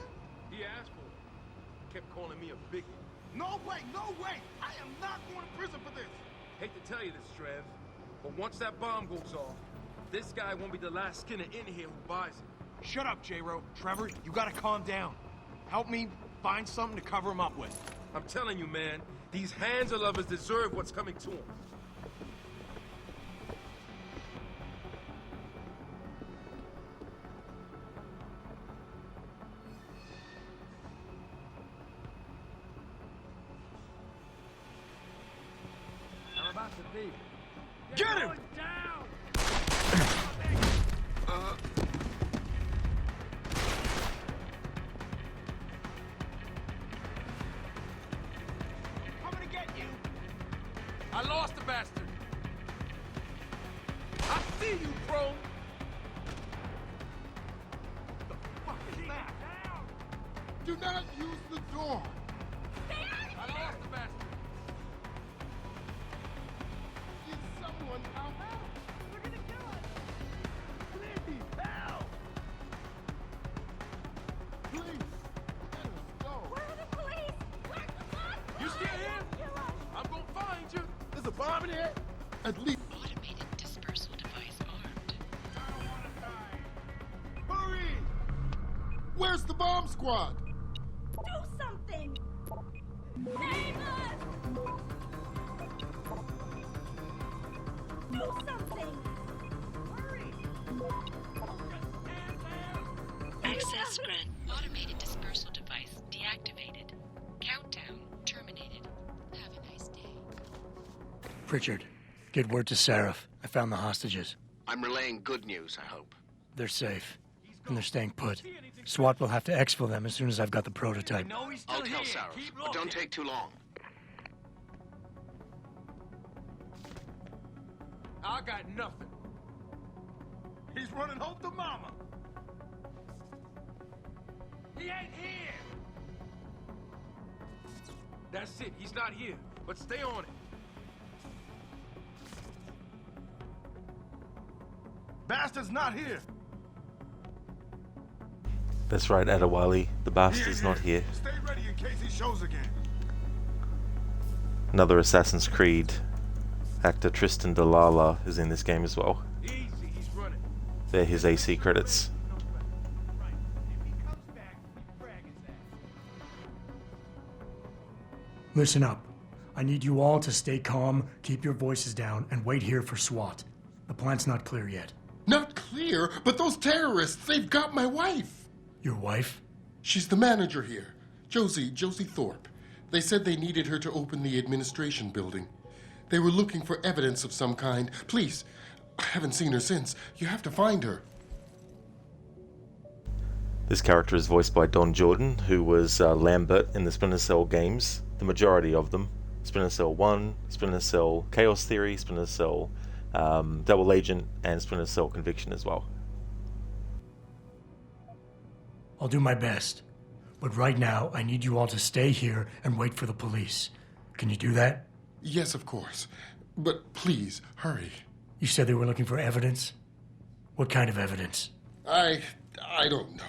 He asked for it. Kept calling me a bigot. No way, no way. I am not going to prison for this. Hate to tell you this, Trev, but once that bomb goes off, this guy won't be the last Skinner in here who buys it. Shut up, J-Ro. Trevor, you gotta calm down. Help me find something to cover him up with. I'm telling you, man, these Hansa lovers deserve what's coming to them. I'm about to leave. Get him! Down! I'm gonna get you. I lost the bastard. I see you, bro. The fuck is that? Do not use the door. I lost the bastard. Get someone out. We're gonna kill us. Please, help. Please, let us go. Where are the police? Where's the boss? You still here? I'm gonna find you. There's a bomb in here. At least. Automated dispersal device armed. Hurry! Where's the bomb squad? Do something! Save us! Do something! Hurry! Access grant. Automated dispersal device deactivated. Countdown terminated. Have a nice day. Pritchard, get word to Seraph. I found the hostages. I'm relaying good news, I hope. They're safe. And they're staying put. SWAT will have to exfil them as soon as I've got the prototype. I'll tell Sarah, but don't take too long. I got nothing. He's running home to mama. He ain't here. That's it. He's not here. But stay on it. Bastard's not here. That's right, Adewale. The bastard's not here. Stay ready in case he shows again. Another Assassin's Creed actor, Tristan Dalala, is in this game as well. Easy, he's running. They're his AC credits. Listen up. I need you all to stay calm, keep your voices down, and wait here for SWAT. The plant's not clear yet. Not clear, but those terrorists, they've got my wife. Your wife? She's the manager here. Josie Thorpe. They said they needed her to open the administration building. They were looking for evidence of some kind. Please, I haven't seen her since. You have to find her. This character is voiced by Don Jordan, who was Lambert in the Splinter Cell games, the majority of them. Splinter Cell 1, Splinter Cell Chaos Theory, Splinter Cell Double Agent, and Splinter Cell Conviction as well. I'll do my best. But right now, I need you all to stay here and wait for the police. Can you do that? Yes, of course. But please, hurry. You said they were looking for evidence? What kind of evidence? I don't know.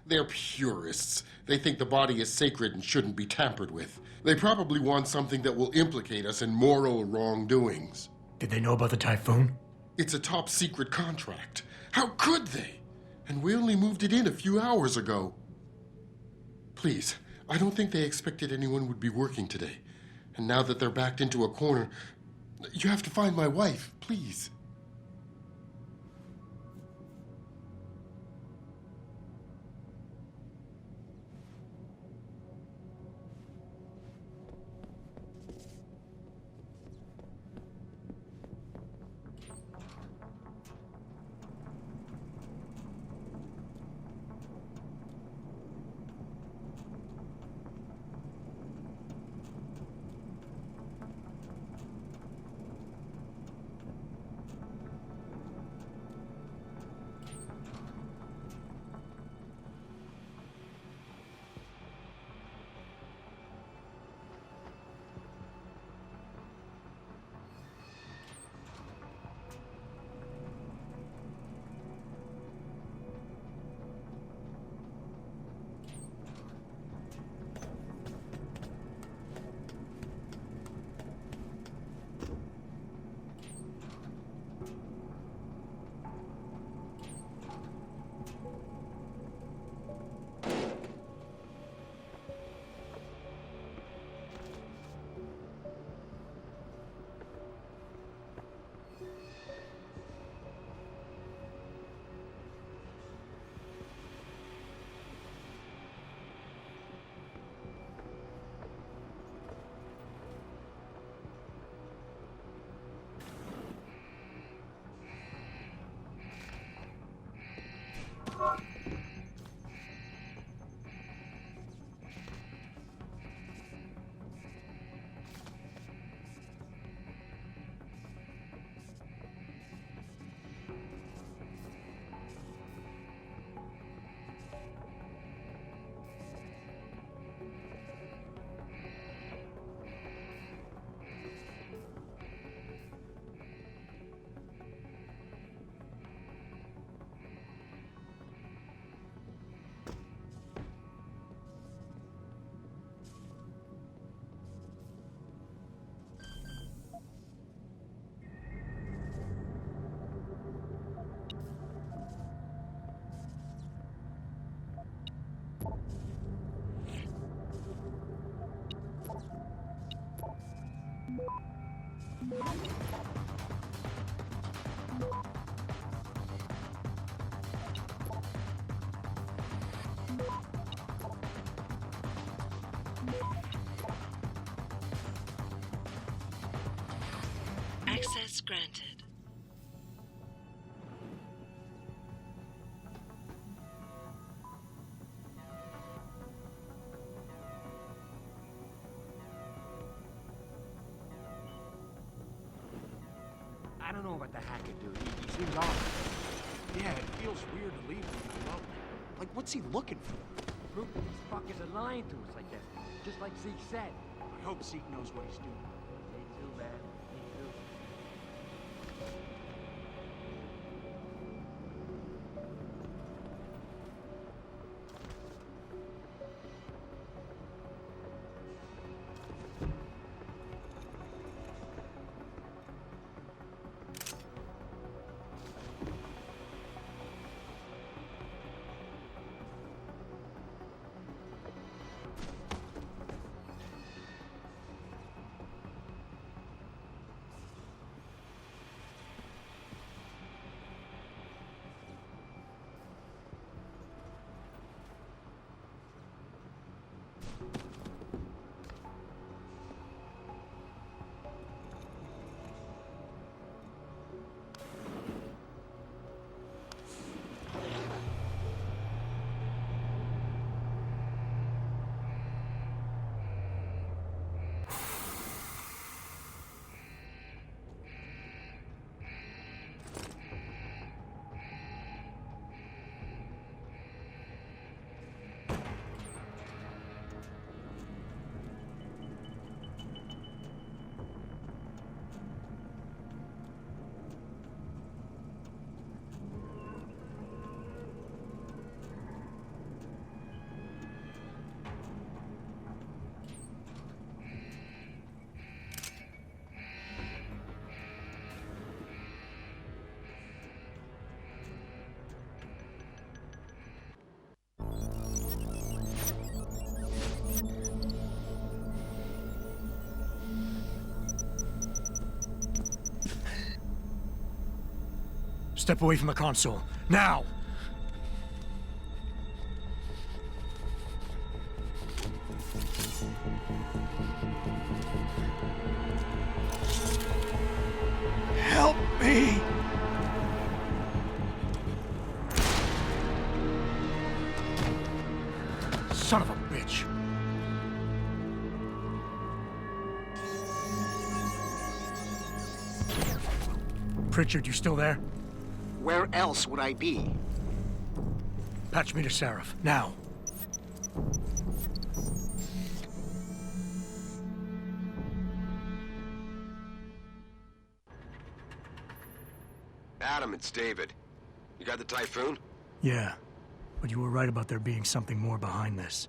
They're purists. They think the body is sacred and shouldn't be tampered with. They probably want something that will implicate us in moral wrongdoings. Did they know about the Typhoon? It's a top secret contract. How could they? And we only moved it in a few hours ago. Please, I don't think they expected anyone would be working today. And now that they're backed into a corner, you have to find my wife, please. Access granted. I don't know about the hacker dude. He seems off. Yeah, it feels weird to leave him alone. Like, what's he looking for? Proof that these fuckers are lying to us, I guess. Just like Zeke said. I hope Zeke knows what he's doing. Me too, man. Me too. Step away from the console. Now! Help me! Son of a bitch. Pritchard, you still there? Where else would I be? Patch me to Seraph, now. Adam, it's David. You got the Typhoon? Yeah, but you were right about there being something more behind this.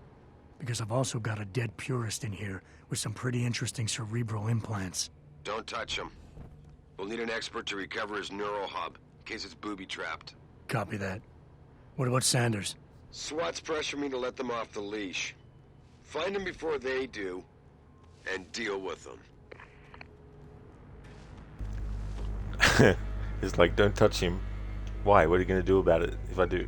Because I've also got a dead purist in here with some pretty interesting cerebral implants. Don't touch him. We'll need an expert to recover his neural hub, in case it's booby-trapped. Copy that. What about Sanders? SWAT's pressured me to let them off the leash. Find them before they do, and deal with them. It's like, don't touch him. Why? What are you going to do about it if I do?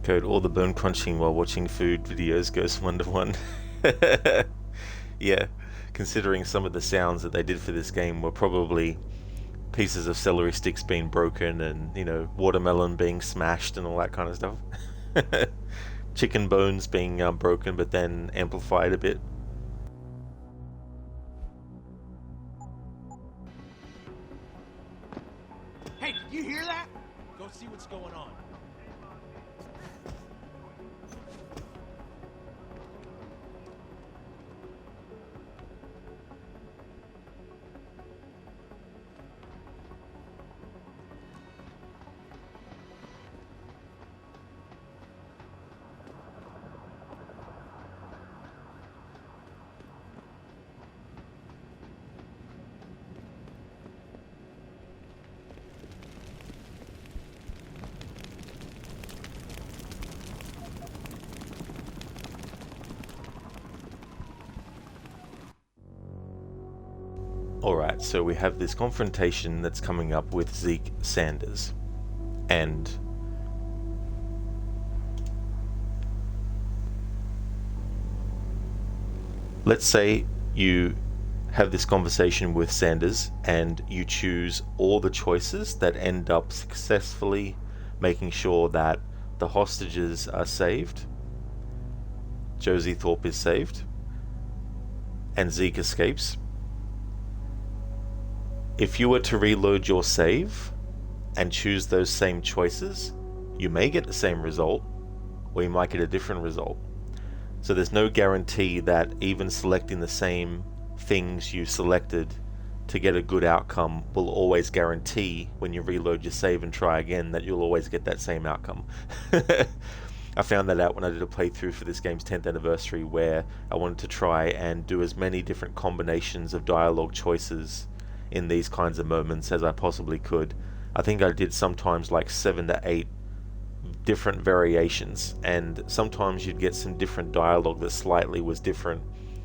Code all the bone crunching while watching food videos goes 1 to 1. Yeah, considering some of the sounds that they did for this game were probably pieces of celery sticks being broken and, you know, watermelon being smashed and all that kind of stuff. Chicken bones being broken but then amplified a bit. Hey, did you hear that? Go see what's going on. Alright, so we have this confrontation that's coming up with Zeke Sanders. And let's say you have this conversation with Sanders and you choose all the choices that end up successfully making sure that the hostages are saved, Josie Thorpe is saved, and Zeke escapes. If you were to reload your save and choose those same choices, you may get the same result, or you might get a different result. So there's no guarantee that even selecting the same things you selected to get a good outcome will always guarantee when you reload your save and try again that you'll always get that same outcome. I found that out when I did a playthrough for this game's 10th anniversary, where I wanted to try and do as many different combinations of dialogue choices in these kinds of moments as I possibly could. I think I did sometimes like 7 to 8 different variations, and sometimes you'd get some different dialogue that slightly was different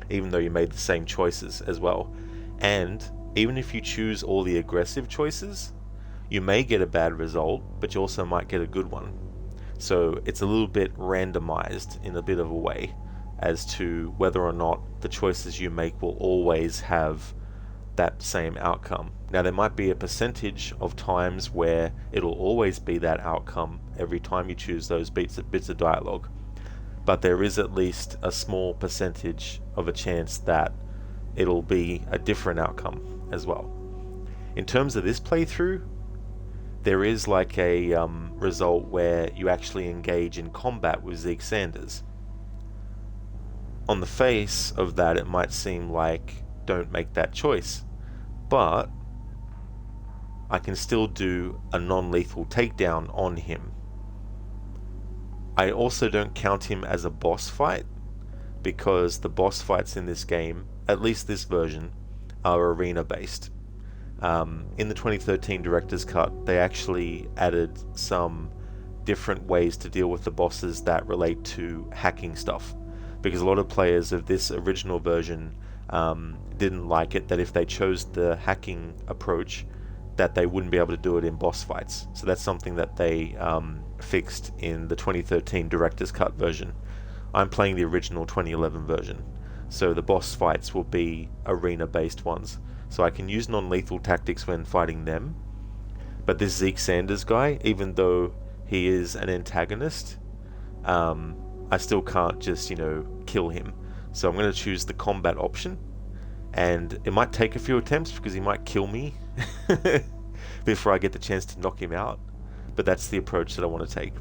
even though you made the same choices as well. And even if you choose all the aggressive choices, you may get a bad result, but you also might get a good one. So it's a little bit randomized in a bit of a way as to whether or not the choices you make will always have that same outcome. Now there might be a percentage of times where it'll always be that outcome every time you choose those bits of dialogue, but there is at least a small percentage of a chance that it'll be a different outcome as well. In terms of this playthrough, there is like a result where you actually engage in combat with Zeke Sanders. On the face of that, it might seem like don't make that choice, but I can still do a non-lethal takedown on him. I also don't count him as a boss fight, because the boss fights in this game, at least this version, are arena based. In the 2013 Director's Cut, they actually added some different ways to deal with the bosses that relate to hacking stuff, because a lot of players of this original version didn't like it that if they chose the hacking approach that they wouldn't be able to do it in boss fights. So that's something that they fixed in the 2013 Director's Cut version. I'm playing the original 2011 version, so the boss fights will be arena based ones, so I can use non-lethal tactics when fighting them. But this Zeke Sanders guy, even though he is an antagonist, I still can't just, kill him. So I'm going to choose the combat option, and it might take a few attempts because he might kill me before I get the chance to knock him out, but that's the approach that I want to take.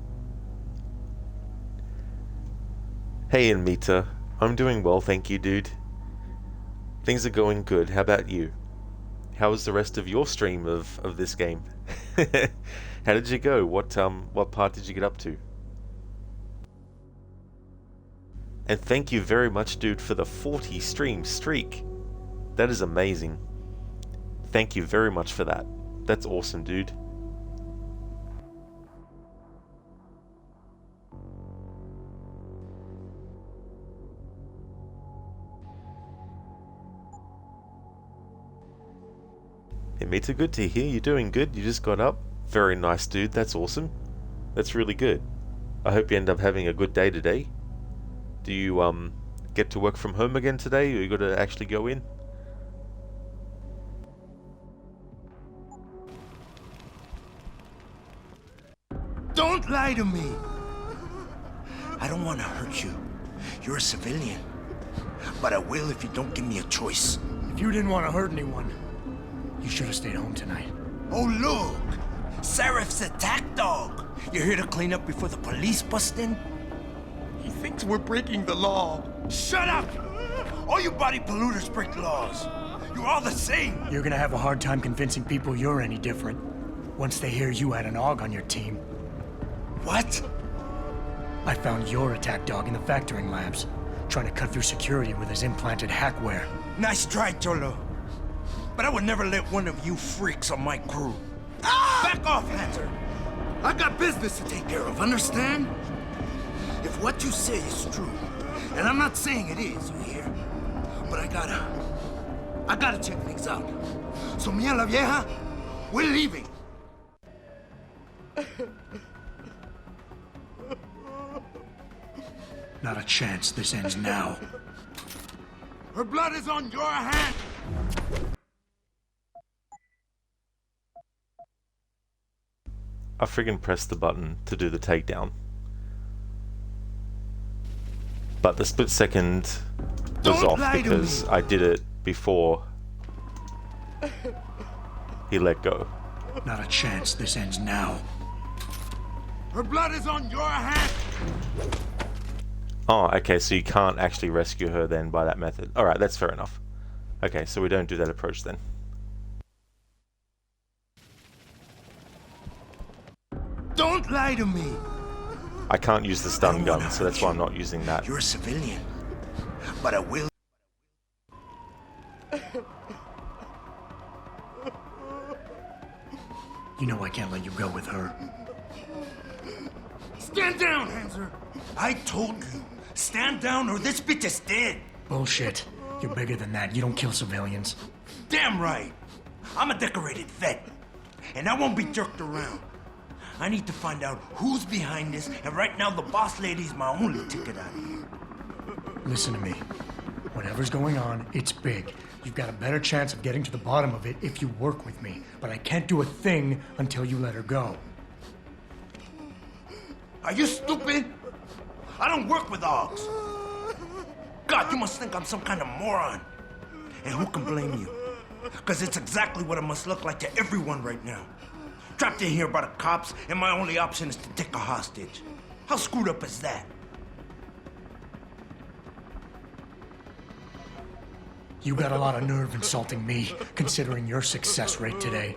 Hey Anmita, I'm doing well, thank you, dude. Things are going good. How about you? How was the rest of your stream of this game? How did you go? What part did you get up to? And thank you very much, dude, for the 40 stream streak. That is amazing. Thank you very much for that. That's awesome, dude. It makes it good to hear you're doing good. You just got up. Very nice, dude. That's awesome. That's really good. I hope you end up having a good day today. Do you get to work from home again today, or you got to actually go in? Don't lie to me! I don't want to hurt you. You're a civilian. But I will if you don't give me a choice. If you didn't want to hurt anyone, you should have stayed home tonight. Oh, look! Serif's attack dog! You're here to clean up before the police bust in? He thinks we're breaking the law. Shut up! All you body polluters break laws. You're all the same. You're gonna have a hard time convincing people you're any different once they hear you had an AUG on your team. What? I found your attack dog in the factoring labs, trying to cut through security with his implanted hackware. Nice try, Cholo. But I would never let one of you freaks on my crew. Back off, Hunter! I got business to take care of, understand? If what you say is true, and I'm not saying it is, you hear? But I I gotta check things out. So me and la vieja, we're leaving. Not a chance this ends now. Her blood is on your hand. I friggin' pressed the button to do the takedown. But the split second was off because I did it before he let go. Not a chance this ends now. Her blood is on your hand. Oh, okay, so you can't actually rescue her then by that method. Alright, that's fair enough. Okay, so we don't do that approach then. Don't lie to me. I can't use the stun gun, so that's why I'm not using that. You're a civilian, but I will. You know I can't let you go with her. Stand down, Hanser. I told you, stand down or this bitch is dead. Bullshit. You're bigger than that. You don't kill civilians. Damn right. I'm a decorated vet, and I won't be jerked around. I need to find out who's behind this, and right now the boss lady's my only ticket out of here. Listen to me. Whatever's going on, it's big. You've got a better chance of getting to the bottom of it if you work with me. But I can't do a thing until you let her go. Are you stupid? I don't work with dogs. God, you must think I'm some kind of moron. And who can blame you? Because it's exactly what it must look like to everyone right now. Trapped in here by the cops, and my only option is to take a hostage. How screwed up is that? You got a lot of nerve insulting me, considering your success rate today.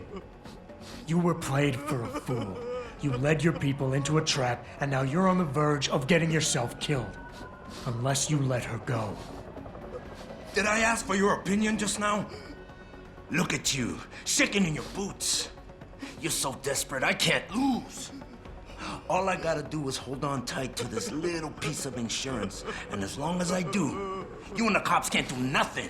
You were played for a fool. You led your people into a trap, and now you're on the verge of getting yourself killed. Unless you let her go. Did I ask for your opinion just now? Look at you, shaking in your boots. You're so desperate, I can't lose. All I gotta do is hold on tight to this little piece of insurance, and as long as I do, you and the cops can't do nothing.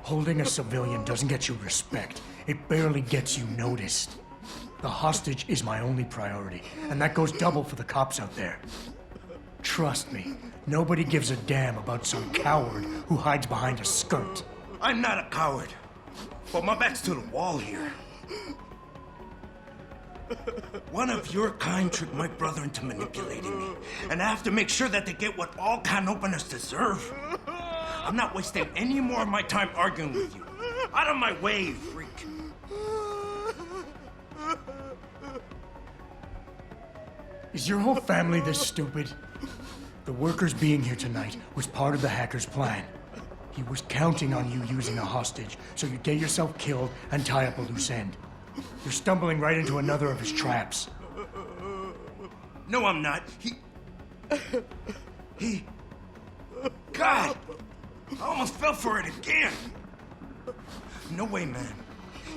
Holding a civilian doesn't get you respect. It barely gets you noticed. The hostage is my only priority, and that goes double for the cops out there. Trust me, nobody gives a damn about some coward who hides behind a skirt. I'm not a coward, but my back's to the wall here. One of your kind tricked my brother into manipulating me, and I have to make sure that they get what all can openers deserve. I'm not wasting any more of my time arguing with you. Out of my way, freak. Is your whole family this stupid? The workers being here tonight was part of the hacker's plan. He was counting on you using a hostage, so you'd get yourself killed and tie up a loose end. You're stumbling right into another of his traps. No, I'm not. He... God! I almost fell for it again. No way, man.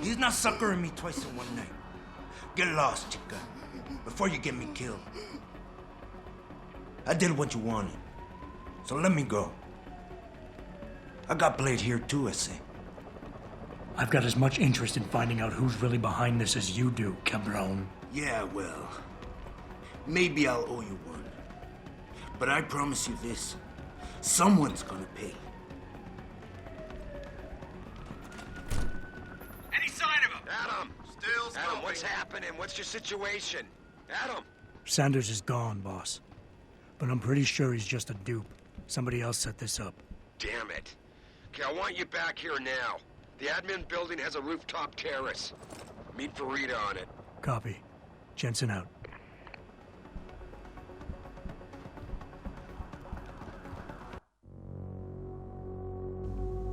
He's not suckering me twice in one night. Get lost, chica, before you get me killed. I did what you wanted, so let me go. I got played here too, I say. I've got as much interest in finding out who's really behind this as you do, cabron. Yeah, well, maybe I'll owe you one. But I promise you this, someone's gonna pay. Any sign of him? Adam! Still smoking. Adam, what's happening? What's your situation? Adam! Sanders is gone, boss. But I'm pretty sure he's just a dupe. Somebody else set this up. Damn it. Okay, I want you back here now. The admin building has a rooftop terrace. Meet Farida on it. Copy. Jensen out.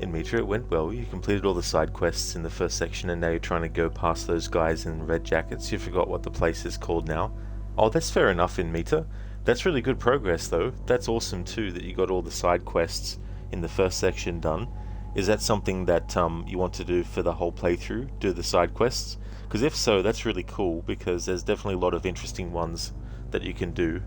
In Mitra, it went well. You completed all the side quests in the first section, and now you're trying to go past those guys in red jackets. You forgot what the place is called now. Oh, that's fair enough in Mitra. That's really good progress, though. That's awesome, too, that you got all the side quests in the first section done. Is that something that you want to do for the whole playthrough? Do the side quests? Because if so, that's really cool, because there's definitely a lot of interesting ones that you can do.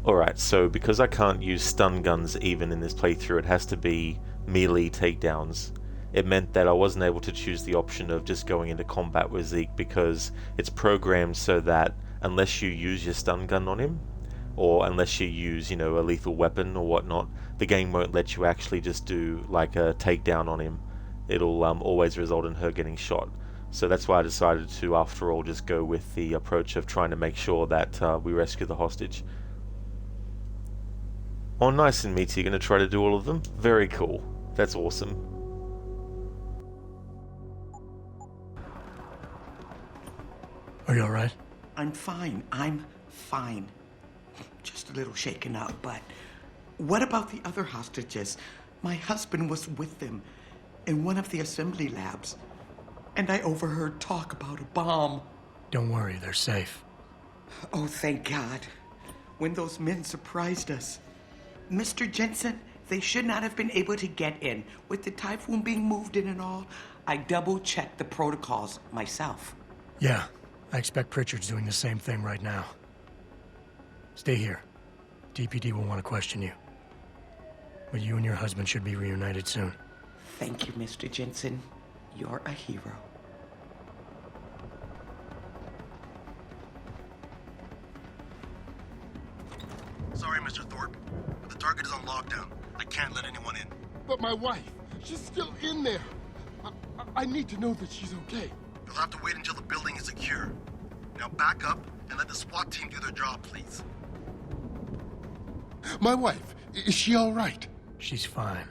Alright, so because I can't use stun guns even in this playthrough, it has to be melee takedowns. It meant that I wasn't able to choose the option of just going into combat with Zeke because it's programmed so that unless you use your stun gun on him, or unless you use, a lethal weapon or whatnot, the game won't let you actually just do like a takedown on him. It'll always result in her getting shot. So that's why I decided to, after all, just go with the approach of trying to make sure that we rescue the hostage. Oh, nice and meaty, you're going to try to do all of them? Very cool. That's awesome. Are you alright? I'm fine. I'm fine. Just a little shaken up, but what about the other hostages? My husband was with them in one of the assembly labs, and I overheard talk about a bomb. Don't worry, they're safe. Oh, thank God. When those men surprised us. Mr. Jensen, they should not have been able to get in. With the Typhoon being moved in and all, I double-checked the protocols myself. Yeah, I expect Pritchard's doing the same thing right now. Stay here. DPD will want to question you. But you and your husband should be reunited soon. Thank you, Mr. Jensen. You're a hero. Sorry, Mr. Thorpe, but the target is on lockdown. I can't let anyone in. But my wife, she's still in there. I need to know that she's okay. You'll have to wait until the building is secure. Now back up and let the SWAT team do their job, please. My wife, is she all right? She's fine.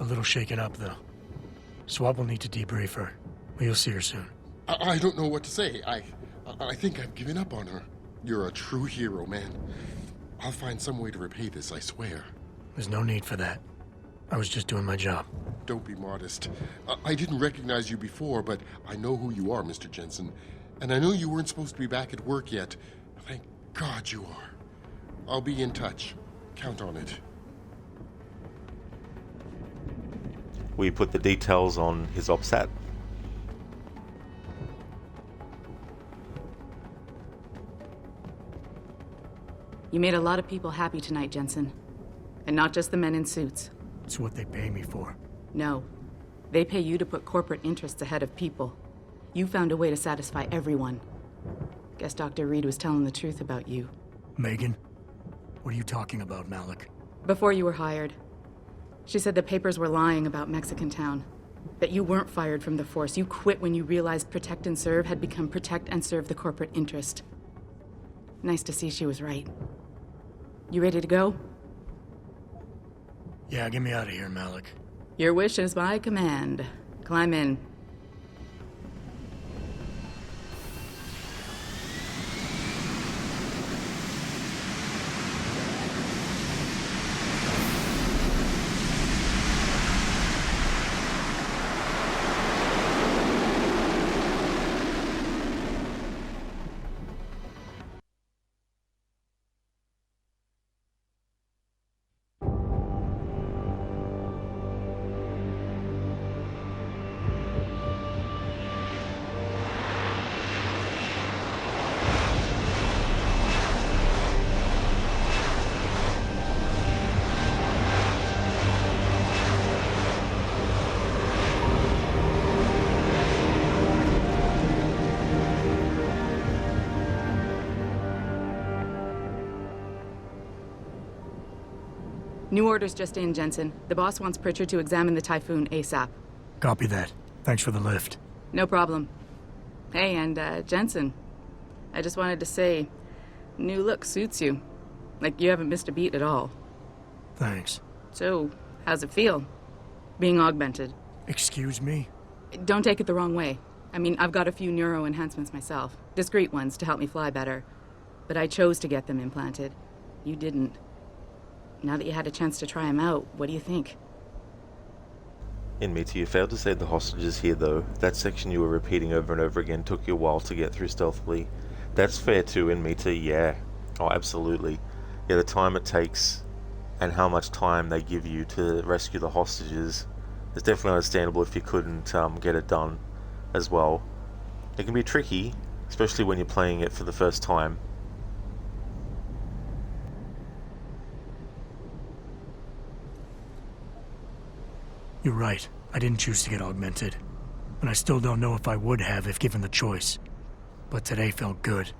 A little shaken up, though. SWAT will need to debrief her, but you'll see her soon. I don't know what to say. I think I've given up on her. You're a true hero, man. I'll find some way to repay this, I swear. There's no need for that. I was just doing my job. Don't be modest. I didn't recognize you before, but I know who you are, Mr. Jensen. And I know you weren't supposed to be back at work yet. Thank God you are. I'll be in touch. Count on it. We put the details on his OPSAT. You made a lot of people happy tonight, Jensen. And not just the men in suits. It's what they pay me for. No. They pay you to put corporate interests ahead of people. You found a way to satisfy everyone. Guess Dr. Reed was telling the truth about you. Megan? What are you talking about, Malik? Before you were hired, she said the papers were lying about Mexican Town. That you weren't fired from the force. You quit when you realized Protect and Serve had become Protect and Serve the corporate interest. Nice to see she was right. You ready to go? Yeah, get me out of here, Malik. Your wish is my command. Climb in. New orders just in, Jensen. The boss wants Pritchard to examine the Typhoon ASAP. Copy that. Thanks for the lift. No problem. Hey, and Jensen, I just wanted to say, new look suits you. Like you haven't missed a beat at all. Thanks. So, how's it feel? Being augmented? Excuse me? Don't take it the wrong way. I mean, I've got a few neuro enhancements myself. Discreet ones to help me fly better. But I chose to get them implanted. You didn't. Now that you had a chance to try them out, what do you think? Inmate, you failed to save the hostages here though. That section you were repeating over and over again took you a while to get through stealthily. That's fair too, Inmate, yeah. Oh, absolutely. Yeah, the time it takes and how much time they give you to rescue the hostages is definitely understandable if you couldn't get it done as well. It can be tricky, especially when you're playing it for the first time. You're right. I didn't choose to get augmented. And I still don't know if I would have if given the choice. But today felt good.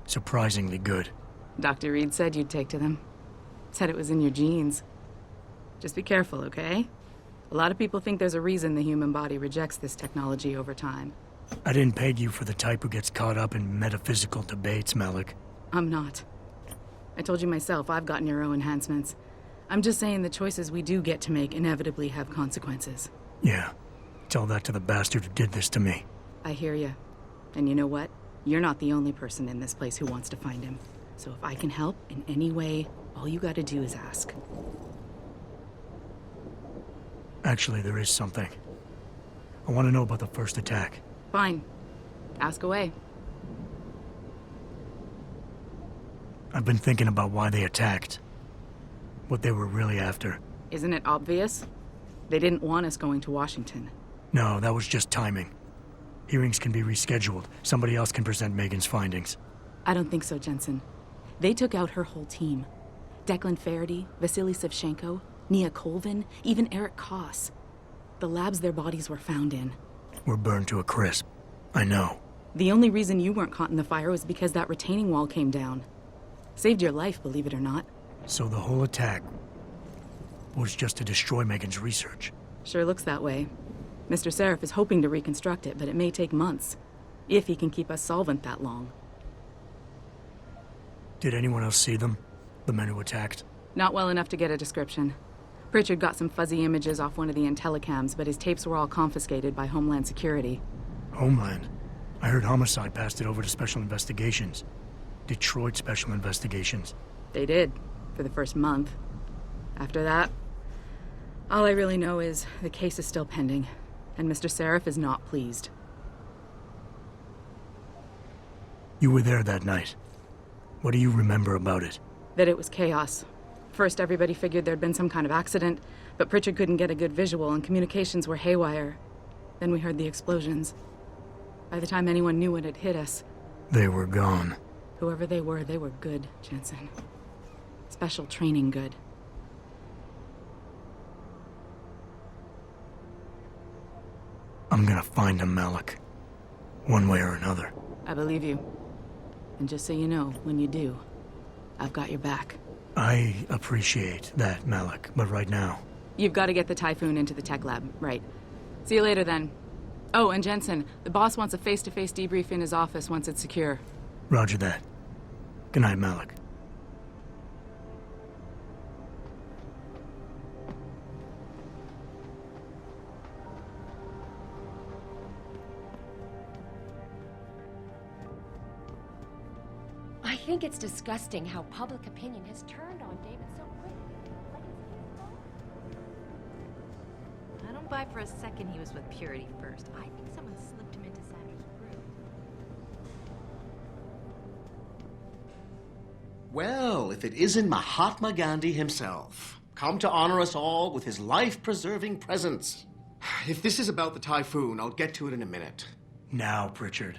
Surprisingly good. Dr. Reed said you'd take to them. Said it was in your genes. Just be careful, okay? A lot of people think there's a reason the human body rejects this technology over time. I didn't peg you for the type who gets caught up in metaphysical debates, Malik. I'm not. I told you myself, I've got neuro enhancements. I'm just saying the choices we do get to make inevitably have consequences. Yeah. Tell that to the bastard who did this to me. I hear you. And you know what? You're not the only person in this place who wants to find him. So if I can help in any way, all you gotta do is ask. Actually, there is something. I want to know about the first attack. Fine. Ask away. I've been thinking about why they attacked. What they were really after. Isn't it obvious? They didn't want us going to Washington. No, that was just timing. Hearings can be rescheduled. Somebody else can present Megan's findings. I don't think so, Jensen. They took out her whole team. Declan Faraday, Vasily Savchenko, Nia Colvin, even Eric Koss. The labs their bodies were found in. We're burned to a crisp. I know. The only reason you weren't caught in the fire was because that retaining wall came down. Saved your life, believe it or not. So the whole attack was just to destroy Megan's research. Sure looks that way. Mr. Seraph is hoping to reconstruct it, but it may take months. If he can keep us solvent that long. Did anyone else see them? The men who attacked? Not well enough to get a description. Pritchard got some fuzzy images off one of the Intellicams, but his tapes were all confiscated by Homeland Security. Homeland? I heard Homicide passed it over to Special Investigations. Detroit Special Investigations. They did, for the first month. After that, all I really know is the case is still pending, and Mr. Seraph is not pleased. You were there that night. What do you remember about it? That it was chaos. First, everybody figured there'd been some kind of accident, but Pritchard couldn't get a good visual and communications were haywire. Then we heard the explosions. By the time anyone knew what had hit us... They were gone. Whoever they were good, Jensen. Special training good. I'm gonna find them, Malik. One way or another. I believe you. And just so you know, when you do, I've got your back. I appreciate that, Malik, but right now... You've got to get the Typhoon into the tech lab, right. See you later, then. Oh, and Jensen, the boss wants a face-to-face debrief in his office once it's secure. Roger that. Good night, Malik. I think it's disgusting how public opinion has turned on David so quickly. I don't buy for a second he was with Purity first. I think someone slipped him into Sandra's room. Well, if it isn't Mahatma Gandhi himself, come to honor us all with his life-preserving presence. If this is about the Typhoon, I'll get to it in a minute. Now, Pritchard.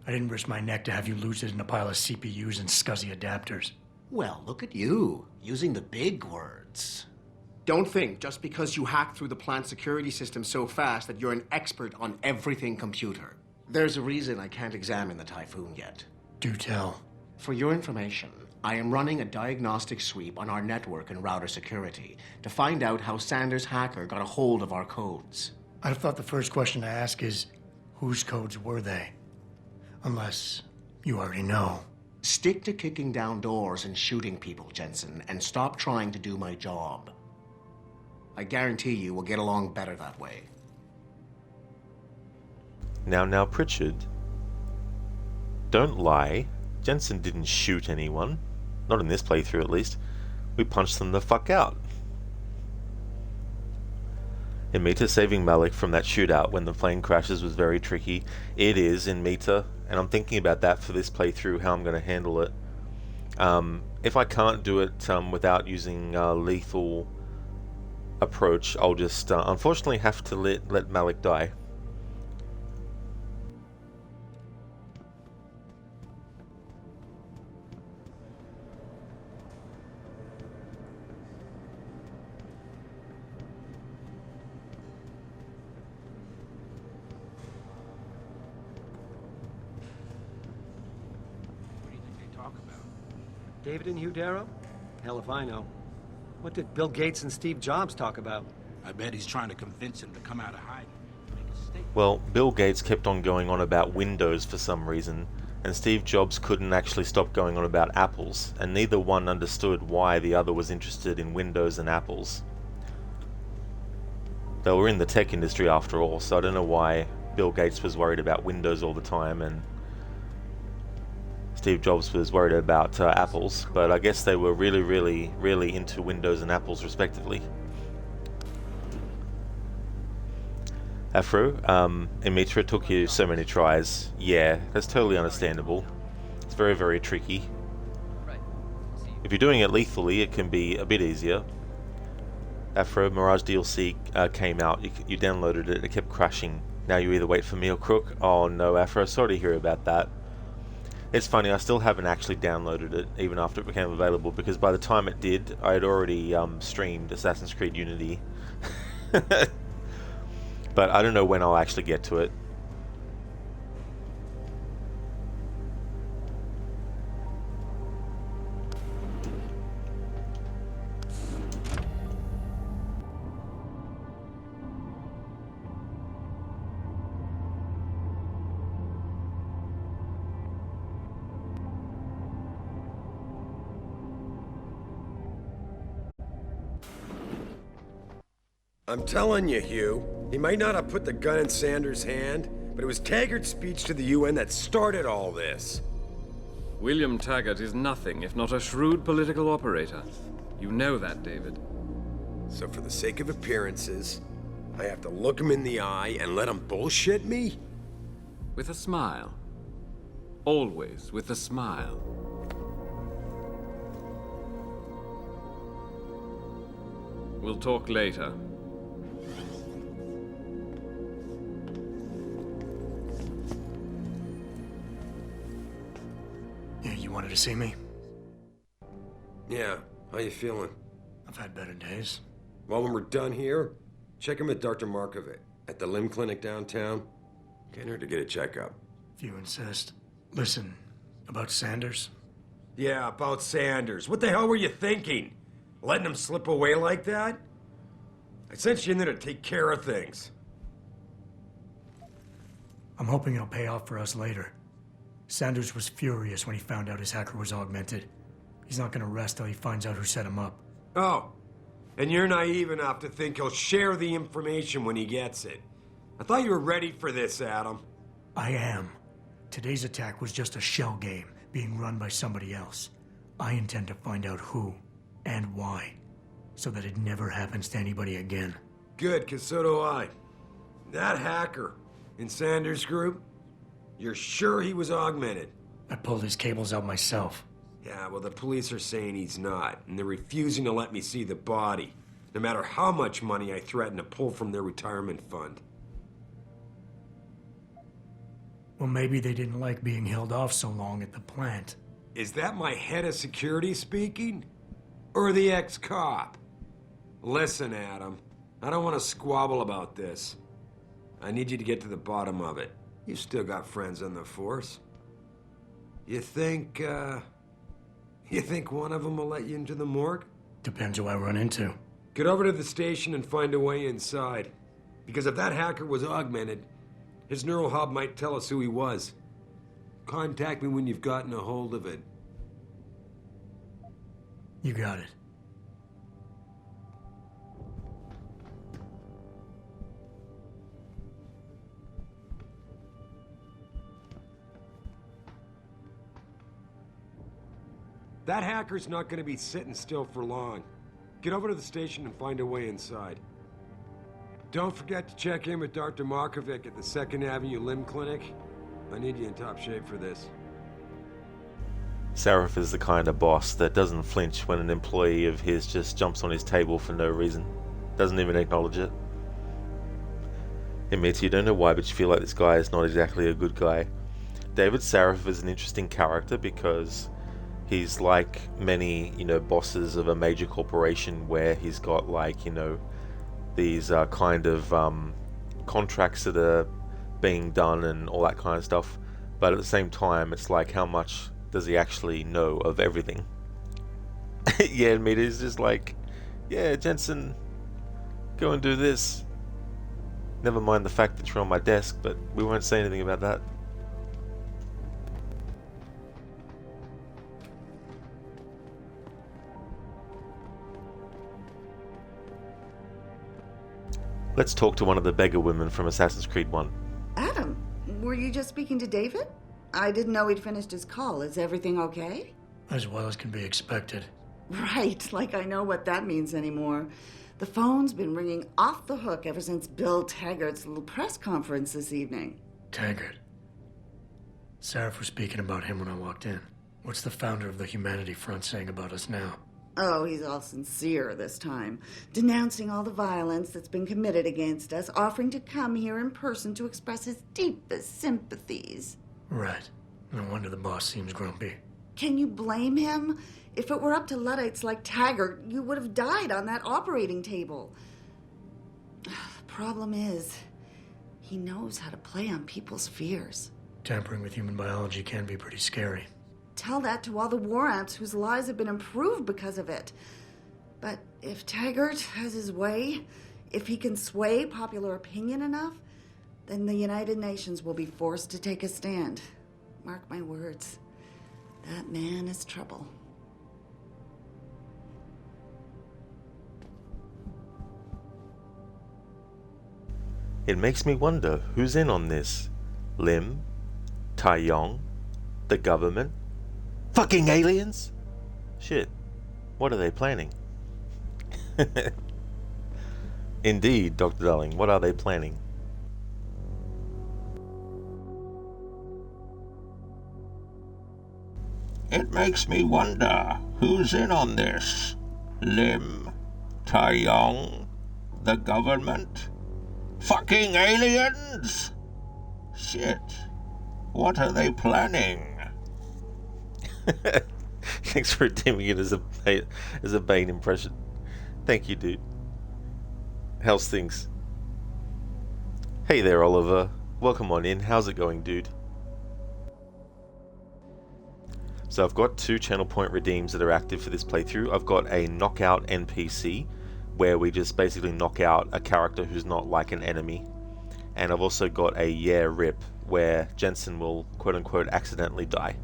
I didn't risk my neck to have you lose it in a pile of CPUs and scuzzy adapters. Well, look at you, using the big words. Don't think just because you hacked through the plant security system so fast that you're an expert on everything computer. There's a reason I can't examine the Typhoon yet. Do tell. For your information, I am running a diagnostic sweep on our network and router security to find out how Sanders' hacker got a hold of our codes. I'd have thought the first question to ask is, whose codes were they? Unless you already know. Stick to kicking down doors and shooting people, Jensen, and stop trying to do my job. I guarantee you we'll get along better that way. Now, Pritchard. Don't lie. Jensen didn't shoot anyone. Not in this playthrough, at least. We punched them the fuck out. In Mita, saving Malik from that shootout when the plane crashes was very tricky. It is in Mita, and I'm thinking about that for this playthrough, how I'm going to handle it. If I can't do it without using lethal approach, I'll just unfortunately have to let Malik die. David and Hugh Darrow? Hell if I know. What did Bill Gates and Steve Jobs talk about? I bet he's trying to convince him to come out of hiding. Well, Bill Gates kept on going on about Windows for some reason, and Steve Jobs couldn't actually stop going on about apples, and neither one understood why the other was interested in Windows and apples. They were in the tech industry after all, so I don't know why Bill Gates was worried about Windows all the time and Steve Jobs was worried about apples, but I guess they were really into Windows and apples respectively. Afro, Imitra took you so many tries. Yeah, that's totally understandable. It's very tricky. If you're doing it lethally, it can be a bit easier. Afro, Mirage DLC came out, you downloaded it, it kept crashing. Now you either wait for me or Crook. Oh no, Afro, sorry to hear about that. It's funny, I still haven't actually downloaded it, even after it became available, because by the time it did, I had already streamed Assassin's Creed Unity. But I don't know when I'll actually get to it. I'm telling you, Hugh, he might not have put the gun in Sanders' hand, but it was Taggart's speech to the UN that started all this. William Taggart is nothing if not a shrewd political operator. You know that, David. So for the sake of appearances, I have to look him in the eye and let him bullshit me? With a smile. Always with a smile. We'll talk later. You wanted to see me? Yeah, how you feeling? I've had better days. Well, when we're done here, check him at Dr. Markovic at the limb clinic downtown. Can't hurt to get a checkup. If you insist. Listen, about Sanders? Yeah, about Sanders. What the hell were you thinking? Letting him slip away like that? I sent you in there to take care of things. I'm hoping it'll pay off for us later. Sanders was furious when he found out his hacker was augmented. He's not gonna rest till he finds out who set him up. Oh, and you're naive enough to think he'll share the information when he gets it. I thought you were ready for this, Adam. I am. Today's attack was just a shell game being run by somebody else. I intend to find out who and why, so that it never happens to anybody again. Good, 'cause so do I. That hacker in Sanders' group, you're sure he was augmented? I pulled his cables out myself. Yeah, well, the police are saying he's not, and they're refusing to let me see the body, no matter how much money I threaten to pull from their retirement fund. Well, maybe they didn't like being held off so long at the plant. Is that my head of security speaking? Or the ex-cop? Listen, Adam, I don't want to squabble about this. I need you to get to the bottom of it. You still got friends on the force. You think one of them will let you into the morgue? Depends who I run into. Get over to the station and find a way inside. Because if that hacker was augmented, his neural hub might tell us who he was. Contact me when you've gotten a hold of it. You got it. That hacker's not going to be sitting still for long. Get over to the station and find a way inside. Don't forget to check in with Dr. Markovic at the 2nd Avenue Limb Clinic. I need you in top shape for this. Sarif is the kind of boss that doesn't flinch when an employee of his just jumps on his table for no reason. Doesn't even acknowledge it. Admits you don't know why, but you feel like this guy is not exactly a good guy. David Sarif is an interesting character because he's like many, bosses of a major corporation where he's got like, these kind of contracts that are being done and all that kind of stuff. But at the same time, it's like how much does he actually know of everything? Yeah, and Mita's just like, yeah, Jensen, go and do this. Never mind the fact that you're on my desk, but we won't say anything about that. Let's talk to one of the beggar women from Assassin's Creed 1. Adam, were you just speaking to David? I didn't know he'd finished his call. Is everything okay? As well as can be expected. Right, like I know what that means anymore. The phone's been ringing off the hook ever since Bill Taggart's little press conference this evening. Taggart. Sarif was speaking about him when I walked in. What's the founder of the Humanity Front saying about us now? Oh, he's all sincere this time, denouncing all the violence that's been committed against us, offering to come here in person to express his deepest sympathies. Right. No wonder the boss seems grumpy. Can you blame him? If it were up to Luddites like Taggart, you would have died on that operating table. The problem is, he knows how to play on people's fears. Tampering with human biology can be pretty scary. Tell that to all the war ants whose lives have been improved because of it. But if Taggart has his way, if he can sway popular opinion enough, then the United Nations will be forced to take a stand. Mark my words. That man is trouble. It makes me wonder who's in on this. Lim? Taeyong? The government? Fucking aliens? Shit. What are they planning? Indeed, Dr. Darling, what are they planning? It makes me wonder who's in on this. Lim? Taeyong? The government? Fucking aliens? Shit. What are they planning? Thanks for redeeming it as a Bane impression. Thank you, dude. How's things? Hey there, Oliver. Welcome on in. How's it going, dude? So I've got 2 channel point redeems that are active for this playthrough. I've got a knockout NPC, where we just basically knock out a character who's not like an enemy. And I've also got a yeah rip, where Jensen will quote-unquote accidentally die.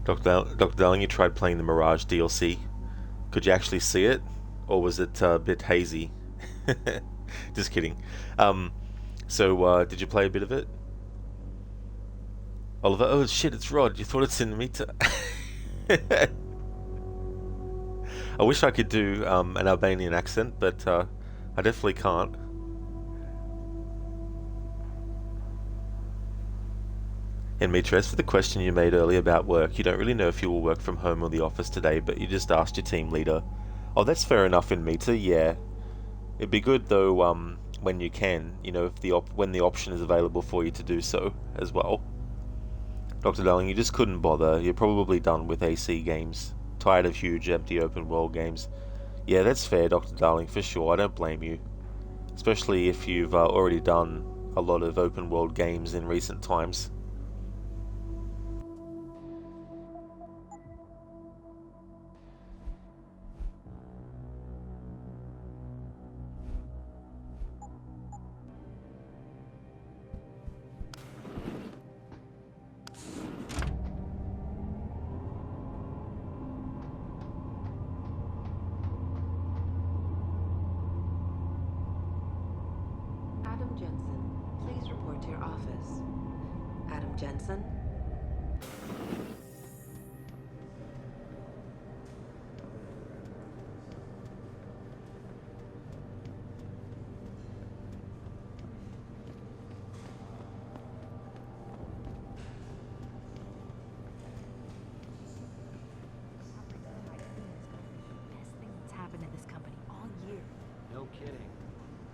Dr. Darling, you tried playing the Mirage DLC. Could you actually see it? Or was it a bit hazy? Just kidding. So did you play a bit of it? Oliver, oh shit, it's Rod. You thought it's in Mita. I wish I could do an Albanian accent, but I definitely can't. And Mitra, as for the question you made earlier about work, you don't really know if you will work from home or the office today, but you just asked your team leader. Oh, that's fair enough in Mitra, yeah. It'd be good though when you can, you know, if when the option is available for you to do so as well. Dr. Darling, you just couldn't bother. You're probably done with AC games. Tired of huge, empty open world games. Yeah, that's fair, Dr. Darling, for sure. I don't blame you. Especially if you've already done a lot of open world games in recent times. Adam Jensen, please report to your office. Adam Jensen? Best thing that's happened in this company all year. No kidding.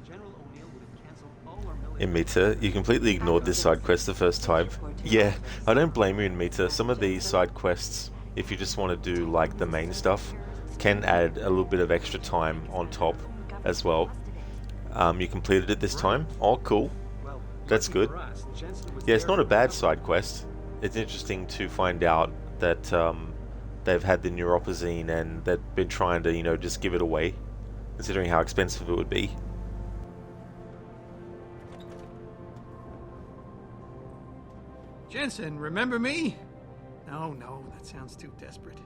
General O'Neill would have canceled all our military... In Mita, you completely ignored this side quest the first time. Yeah, I don't blame you in Mita. Some of these side quests, if you just want to do like the main stuff, can add a little bit of extra time on top as well. You completed it this time? Oh, cool. That's good. Yeah, it's not a bad side quest. It's interesting to find out that they've had the neuropazine and they've been trying to, just give it away, considering how expensive it would be. Jensen, remember me? No, that sounds too desperate.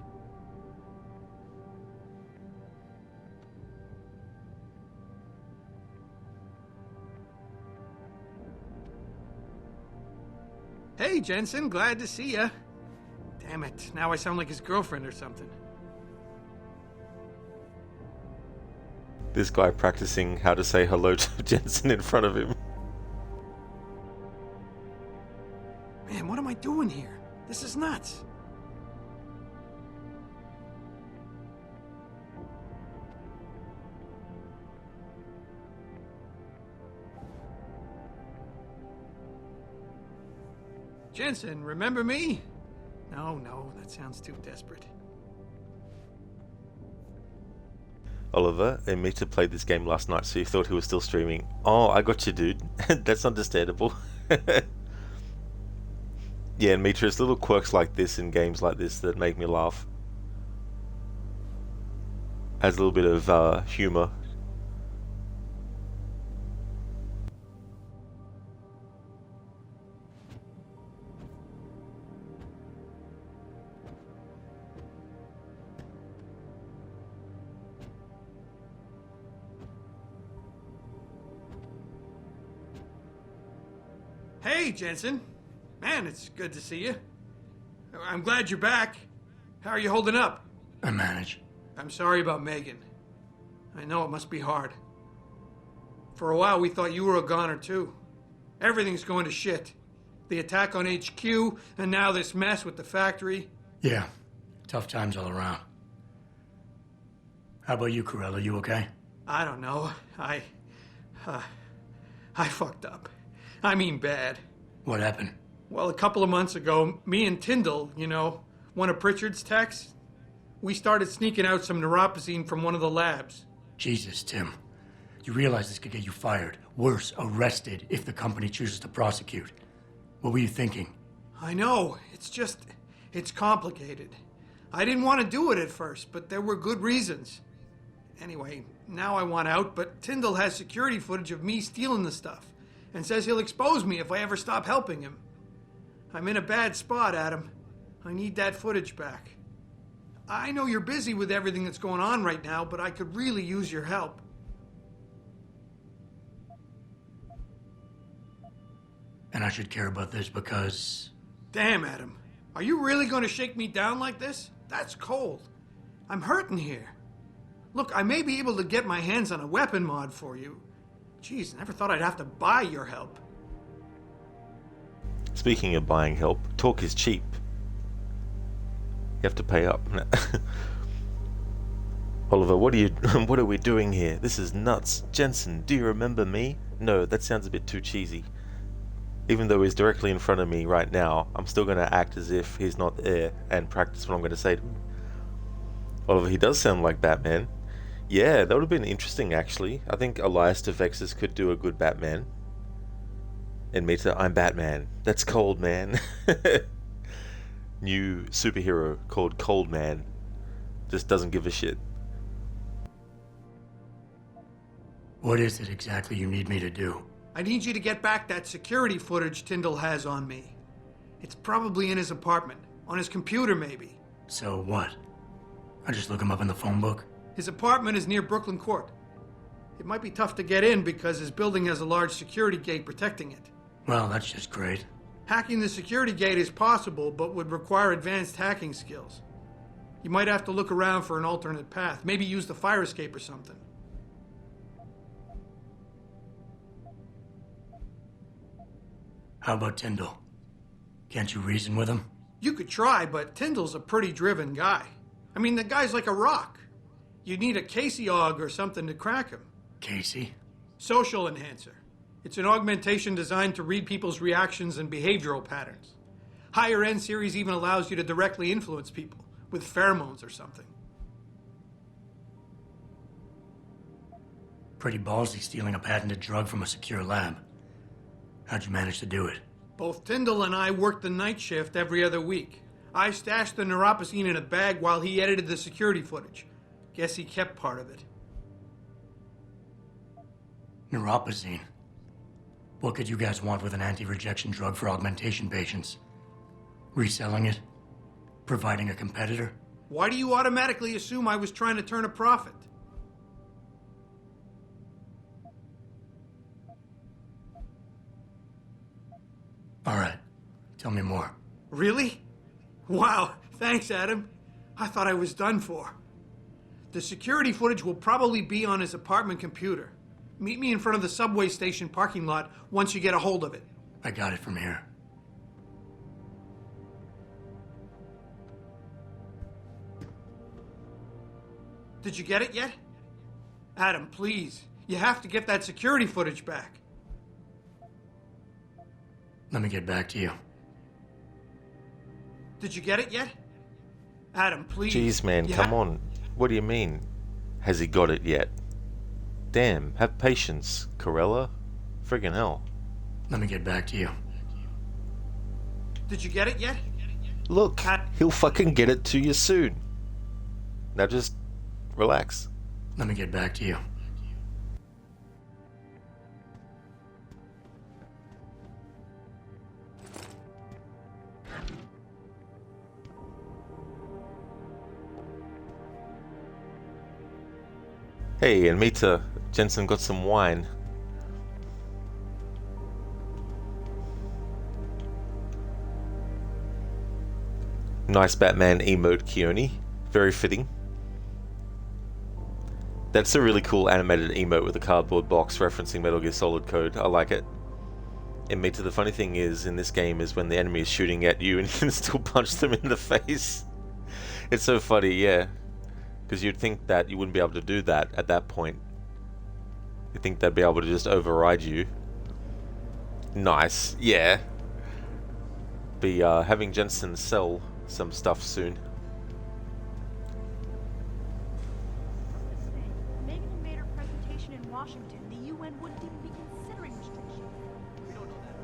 Hey, Jensen, glad to see ya. Damn it, now I sound like his girlfriend or something. This guy practicing how to say hello to Jensen in front of him. Man, what am I doing here? This is nuts. Jensen, remember me? No, that sounds too desperate. Oliver and Mita played this game last night, so you thought he was still streaming. Oh, I got you, dude. That's understandable. Yeah, and Mita, it's little quirks like this in games like this that make me laugh. Adds a little bit of humor. Hey, Jensen. Man, it's good to see you. I'm glad you're back. How are you holding up? I manage. I'm sorry about Megan. I know it must be hard. For a while, we thought you were a goner, too. Everything's going to shit. The attack on HQ, and now this mess with the factory. Yeah, tough times all around. How about you, Corella? You okay? I don't know. I fucked up. I mean bad. What happened? Well, a couple of months ago, me and Tyndall, one of Pritchard's techs, we started sneaking out some neuropazine from one of the labs. Jesus, Tim. You realize this could get you fired. Worse, arrested if the company chooses to prosecute. What were you thinking? I know. It's complicated. I didn't want to do it at first, but there were good reasons. Anyway, now I want out, but Tyndall has security footage of me stealing the stuff and says he'll expose me if I ever stop helping him. I'm in a bad spot, Adam. I need that footage back. I know you're busy with everything that's going on right now, but I could really use your help. And I should care about this because... Damn, Adam. Are you really going to shake me down like this? That's cold. I'm hurting here. Look, I may be able to get my hands on a weapon mod for you. Jeez, never thought I'd have to buy your help. Speaking of buying help, talk is cheap. You have to pay up. Oliver, what are we doing here? This is nuts. Jensen, do you remember me? No, that sounds a bit too cheesy. Even though he's directly in front of me right now, I'm still going to act as if he's not there and practice what I'm going to say to him. Oliver, he does sound like Batman. Yeah, that would have been interesting, actually. I think Elias Tevexis could do a good Batman. And Mita, I'm Batman. That's Cold Man. New superhero called Cold Man. Just doesn't give a shit. What is it exactly you need me to do? I need you to get back that security footage Tyndall has on me. It's probably in his apartment. On his computer, maybe. So what? I just look him up in the phone book? His apartment is near Brooklyn Court. It might be tough to get in because his building has a large security gate protecting it. Well, that's just great. Hacking the security gate is possible, but would require advanced hacking skills. You might have to look around for an alternate path. Maybe use the fire escape or something. How about Tyndall? Can't you reason with him? You could try, but Tyndall's a pretty driven guy. I mean, the guy's like a rock. You'd need a Casey aug or something to crack him. Casey? Social enhancer. It's an augmentation designed to read people's reactions and behavioral patterns. Higher end series even allows you to directly influence people with pheromones or something. Pretty ballsy stealing a patented drug from a secure lab. How'd you manage to do it? Both Tyndall and I worked the night shift every other week. I stashed the neuropozyne in a bag while he edited the security footage. Guess he kept part of it. Neuropozyne? What could you guys want with an anti-rejection drug for augmentation patients? Reselling it? Providing a competitor? Why do you automatically assume I was trying to turn a profit? All right. Tell me more. Really? Wow, thanks, Adam. I thought I was done for. The security footage will probably be on his apartment computer. Meet me in front of the subway station parking lot once you get a hold of it. I got it from here. Did you get it yet? Adam, please. You have to get that security footage back. Let me get back to you. Did you get it yet? Adam, please. Jeez, man, come on. What do you mean? Has he got it yet? Damn, have patience, Corella. Friggin' hell. Let me get back to you. Did you get it yet? Look, he'll fucking get it to you soon. Now just relax. Let me get back to you. Hey, and Mita, Jensen got some wine. Nice Batman emote, Keone. Very fitting. That's a really cool animated emote with a cardboard box referencing Metal Gear Solid code. I like it. And Mita, the funny thing is, in this game, is when the enemy is shooting at you and you can still punch them in the face. It's so funny, yeah. Because you'd think that you wouldn't be able to do that at that point. You'd think they'd be able to just override you. Nice, yeah. Be having Jensen sell some stuff soon. Megan made her presentation in Washington. The UN wouldn't even be considering restrictions. We don't know that.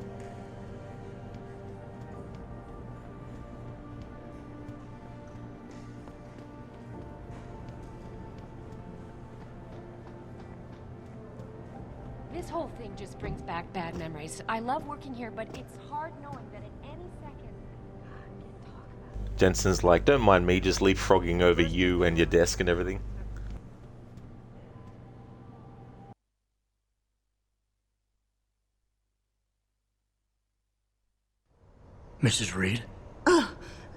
This whole thing just brings back bad memories. I love working here, but it's hard knowing that at any second... Jensen's like, don't mind me, just leapfrogging over you and your desk and everything. Mrs. Reed? Oh,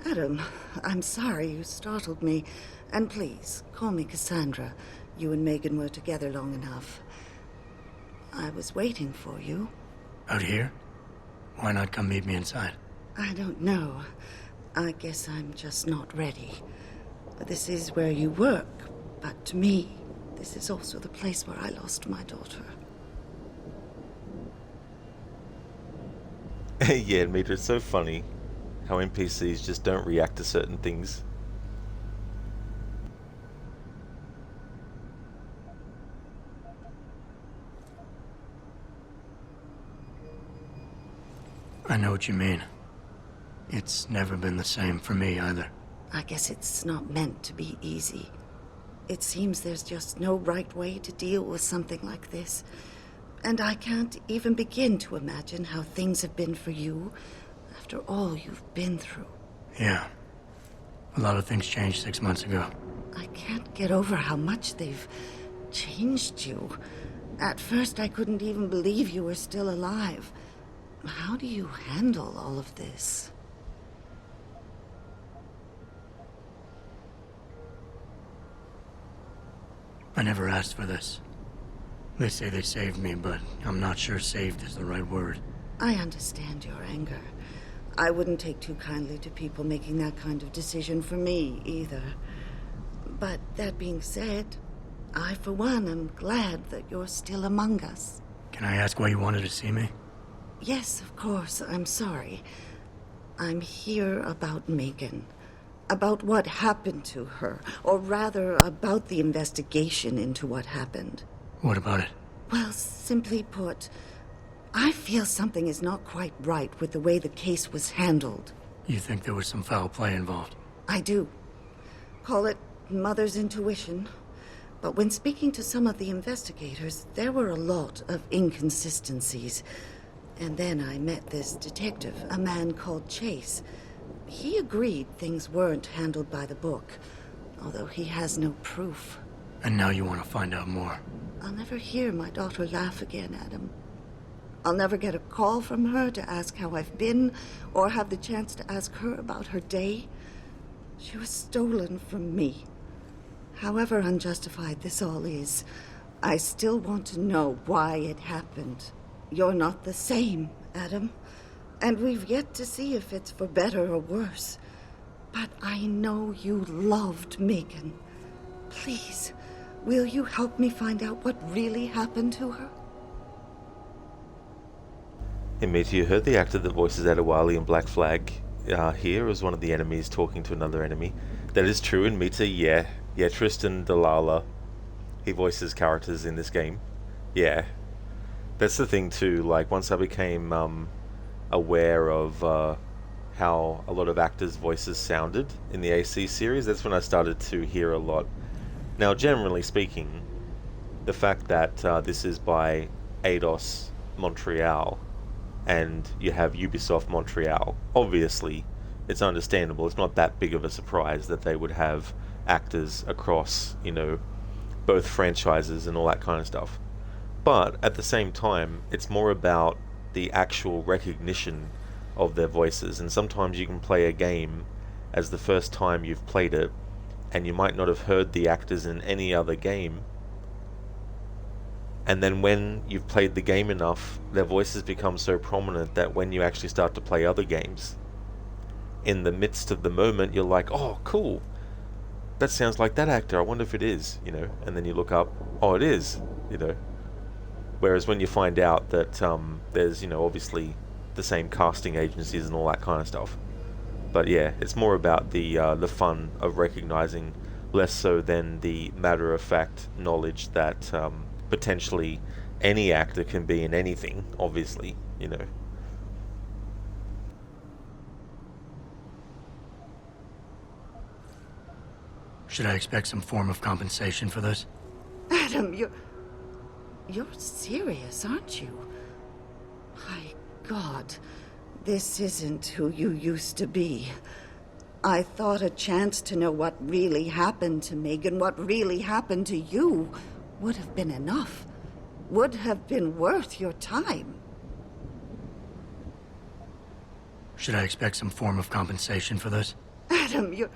Adam, I'm sorry you startled me. And please, call me Cassandra. You and Megan were together long enough. I was waiting for you. Out here? Why not come meet me inside? I don't know. I guess I'm just not ready. This is where you work, but to me, this is also the place where I lost my daughter. Yeah, Mita, it's so funny how NPCs just don't react to certain things. I know what you mean. It's never been the same for me either. I guess it's not meant to be easy. It seems there's just no right way to deal with something like this. And I can't even begin to imagine how things have been for you after all you've been through. Yeah. A lot of things changed 6 months ago. I can't get over how much they've changed you. At first, I couldn't even believe you were still alive. How do you handle all of this? I never asked for this. They say they saved me, but I'm not sure saved is the right word. I understand your anger. I wouldn't take too kindly to people making that kind of decision for me, either. But that being said, I, for one, am glad that you're still among us. Can I ask why you wanted to see me? Yes, of course. I'm sorry. I'm here about Megan. About what happened to her. Or rather, about the investigation into what happened. What about it? Well, simply put, I feel something is not quite right with the way the case was handled. You think there was some foul play involved? I do. Call it mother's intuition. But when speaking to some of the investigators, there were a lot of inconsistencies. And then I met this detective, a man called Chase. He agreed things weren't handled by the book, although he has no proof. And now you want to find out more? I'll never hear my daughter laugh again, Adam. I'll never get a call from her to ask how I've been, or have the chance to ask her about her day. She was stolen from me. However unjustified this all is, I still want to know why it happened. You're not the same, Adam, and we've yet to see if it's for better or worse. But I know you loved Megan. Please, will you help me find out what really happened to her? Mita, you heard the actor that voices Adewale in Black Flag here as one of the enemies talking to another enemy. That is true in Mita, yeah. Yeah, Tristan Dalala, he voices characters in this game. Yeah. That's the thing too, like, once I became aware of how a lot of actors' voices sounded in the AC series, that's when I started to hear a lot. Now, generally speaking, the fact that this is by Eidos Montreal, and you have Ubisoft Montreal, obviously it's understandable. It's not that big of a surprise that they would have actors across, you know, both franchises and all that kind of stuff. But at the same time, it's more about the actual recognition of their voices. And sometimes you can play a game as the first time you've played it, and you might not have heard the actors in any other game. And then when you've played the game enough, their voices become so prominent that when you actually start to play other games, in the midst of the moment, you're like, oh, cool. That sounds like that actor. I wonder if it is, you know. And then you look up, oh, it is, you know. Whereas when you find out that there's, you know, obviously the same casting agencies and all that kind of stuff. But yeah, it's more about the fun of recognizing, less so than the matter-of-fact knowledge that potentially any actor can be in anything, obviously, you know. Should I expect some form of compensation for this? Adam, you're serious, aren't you? My God, this isn't who you used to be. I thought a chance to know what really happened to Megan, what really happened to you, would have been enough. Would have been worth your time. Should I expect some form of compensation for this? Adam, you're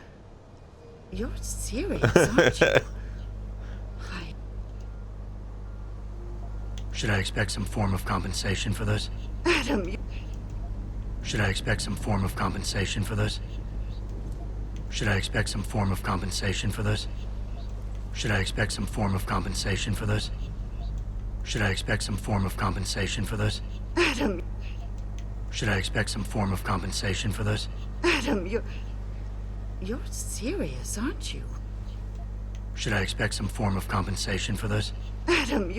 serious, aren't you? Should I expect some form of compensation for this? Adam, Should I expect some form of compensation for this? Should I expect some form of compensation for this? Should I expect some form of compensation for this? Should I expect some form of compensation for this? Adam, Should I expect some form of compensation for this? Adam, you're serious, aren't you? Should I expect some form of compensation for this? Adam,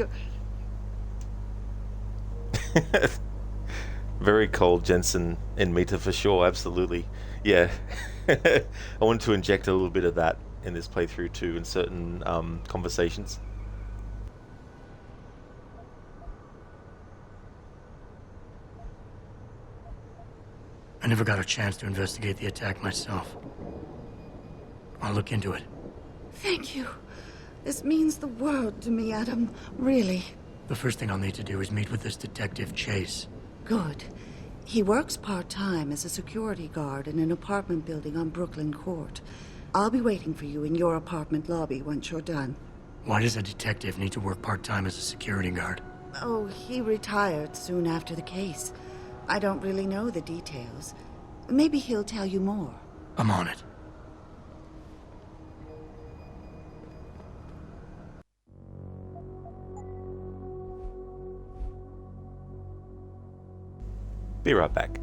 Very cold Jensen in Mita for sure, absolutely. Yeah. I wanted to inject a little bit of that in this playthrough too, in certain conversations. I never got a chance to investigate the attack myself. I'll look into it. Thank you. This means the world to me, Adam. Really. The first thing I'll need to do is meet with this detective, Chase. Good. He works part-time as a security guard in an apartment building on Brooklyn Court. I'll be waiting for you in your apartment lobby once you're done. Why does a detective need to work part-time as a security guard? Oh, he retired soon after the case. I don't really know the details. Maybe he'll tell you more. I'm on it. Be right back.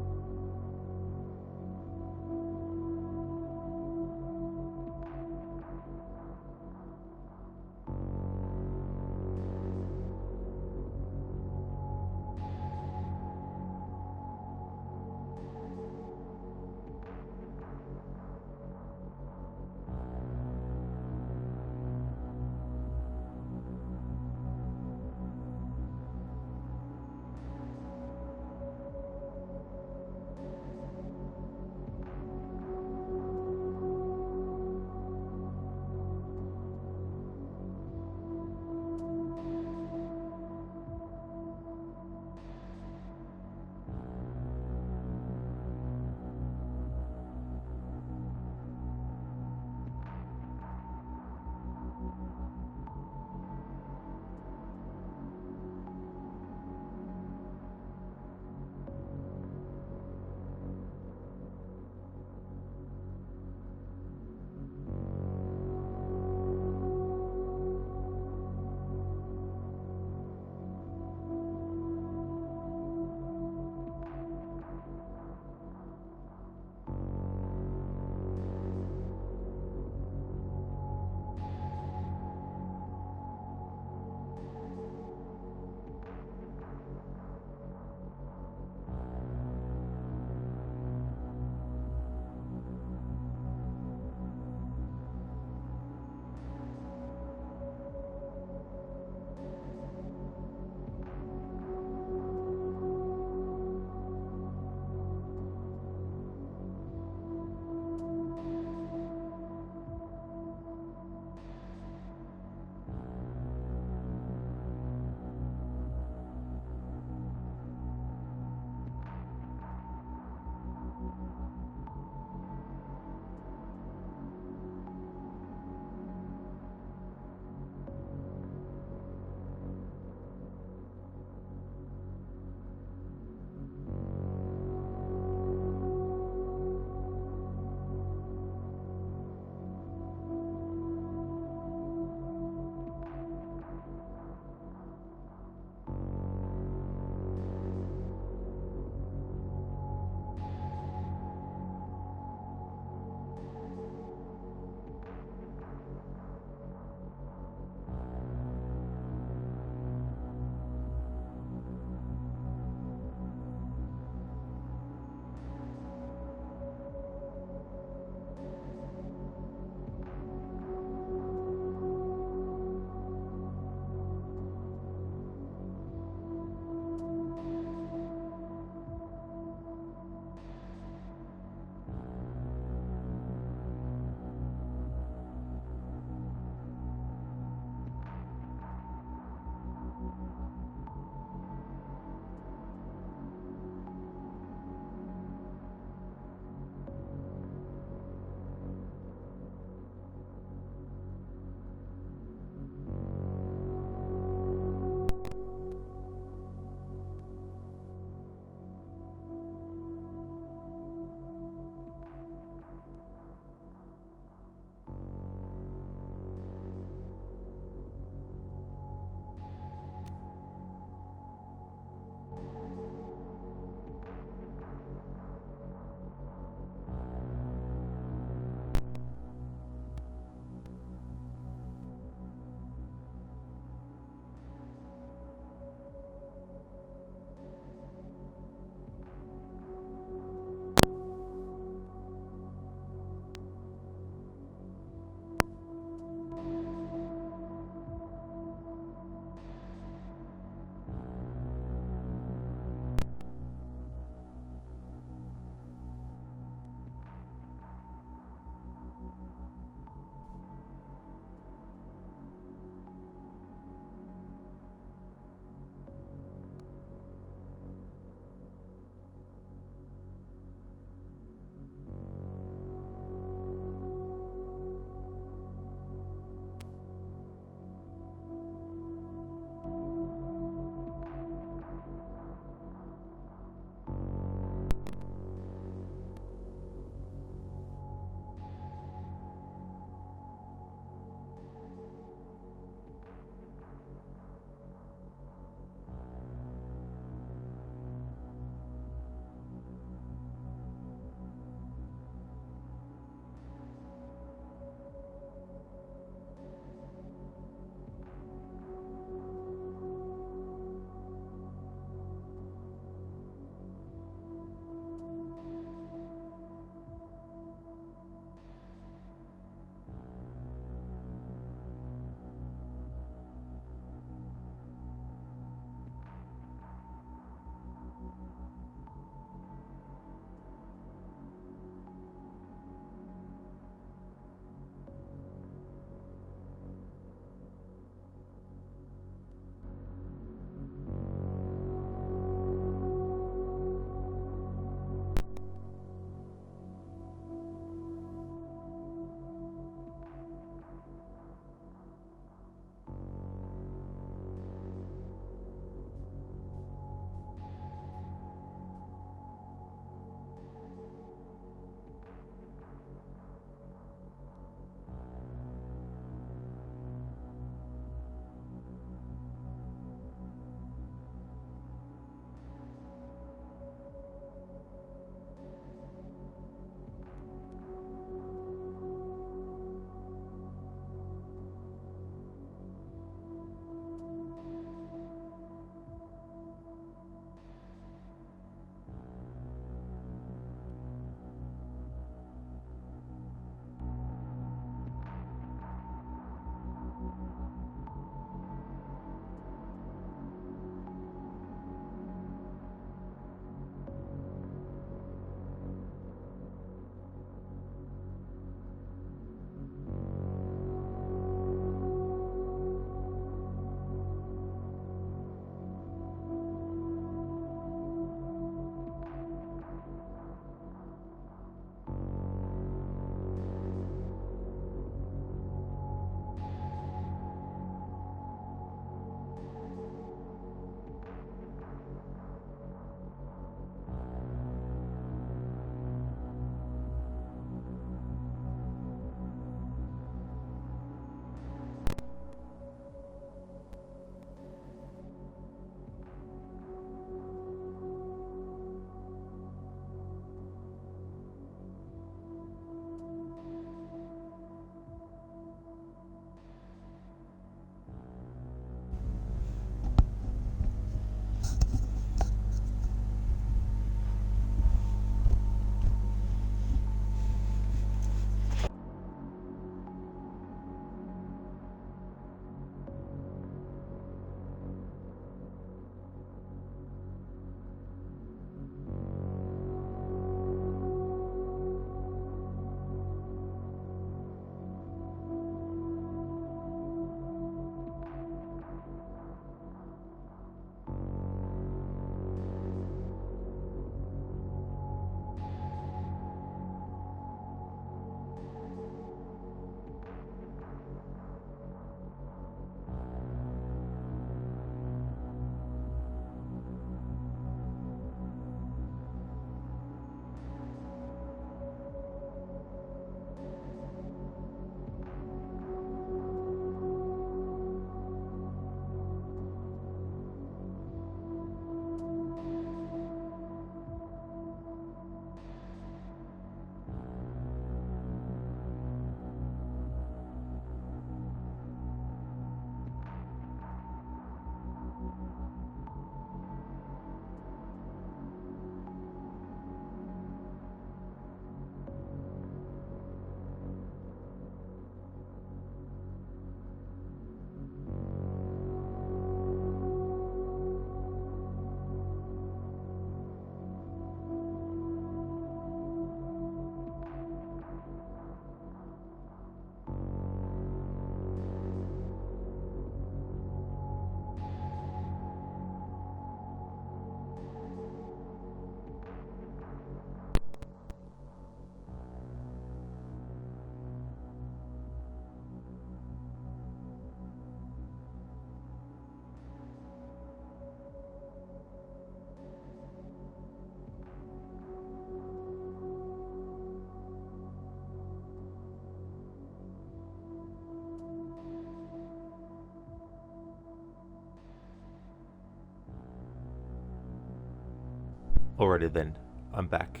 Alrighty then, I'm back.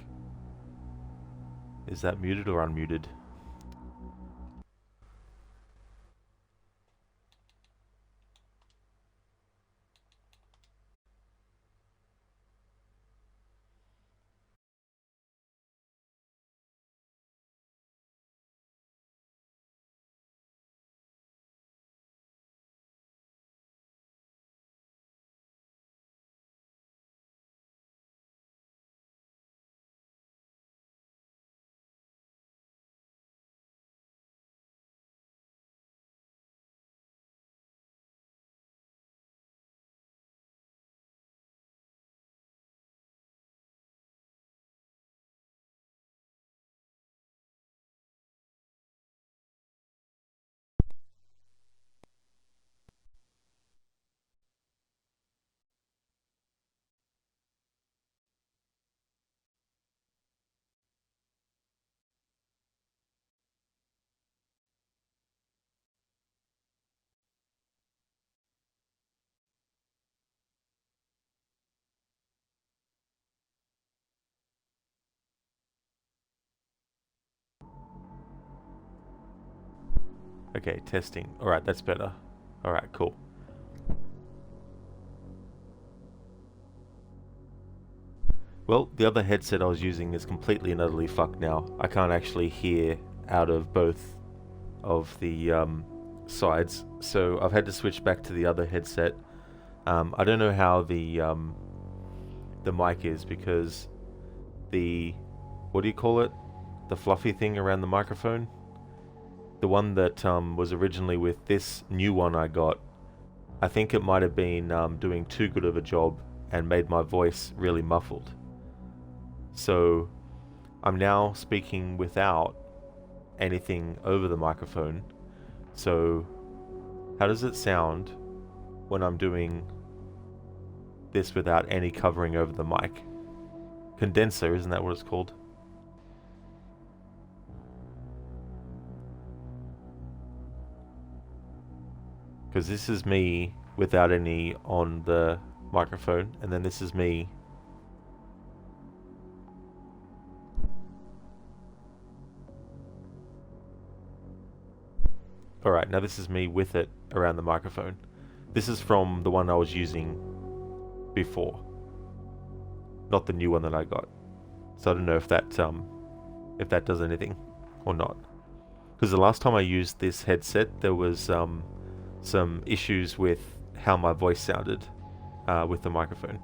Is that muted or unmuted? Okay, testing. Alright, that's better. Alright, cool. Well, the other headset I was using is completely and utterly fucked now. I can't actually hear out of both of the sides, so I've had to switch back to the other headset. I don't know how the mic is, because the, what do you call it? The fluffy thing around the microphone? The one that was originally with this new one I got, I think it might have been doing too good of a job and made my voice really muffled. So I'm now speaking without anything over the microphone. So how does it sound when I'm doing this without any covering over the mic? Condenser, isn't that what it's called? Because this is me without any on the microphone, and then this is me. Alright, now this is me with it around the microphone. This is from the one I was using before, not the new one that I got. So I don't know if that does anything or not. Because the last time I used this headset, there was some issues with how my voice sounded with the microphone.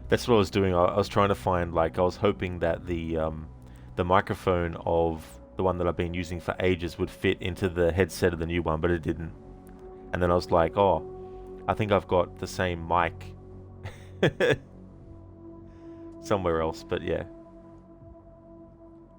That's what I was doing. I was trying to find, like, I was hoping that the microphone of the one that I've been using for ages would fit into the headset of the new one, but it didn't. And then I was like, oh, I think I've got the same mic somewhere else, but yeah.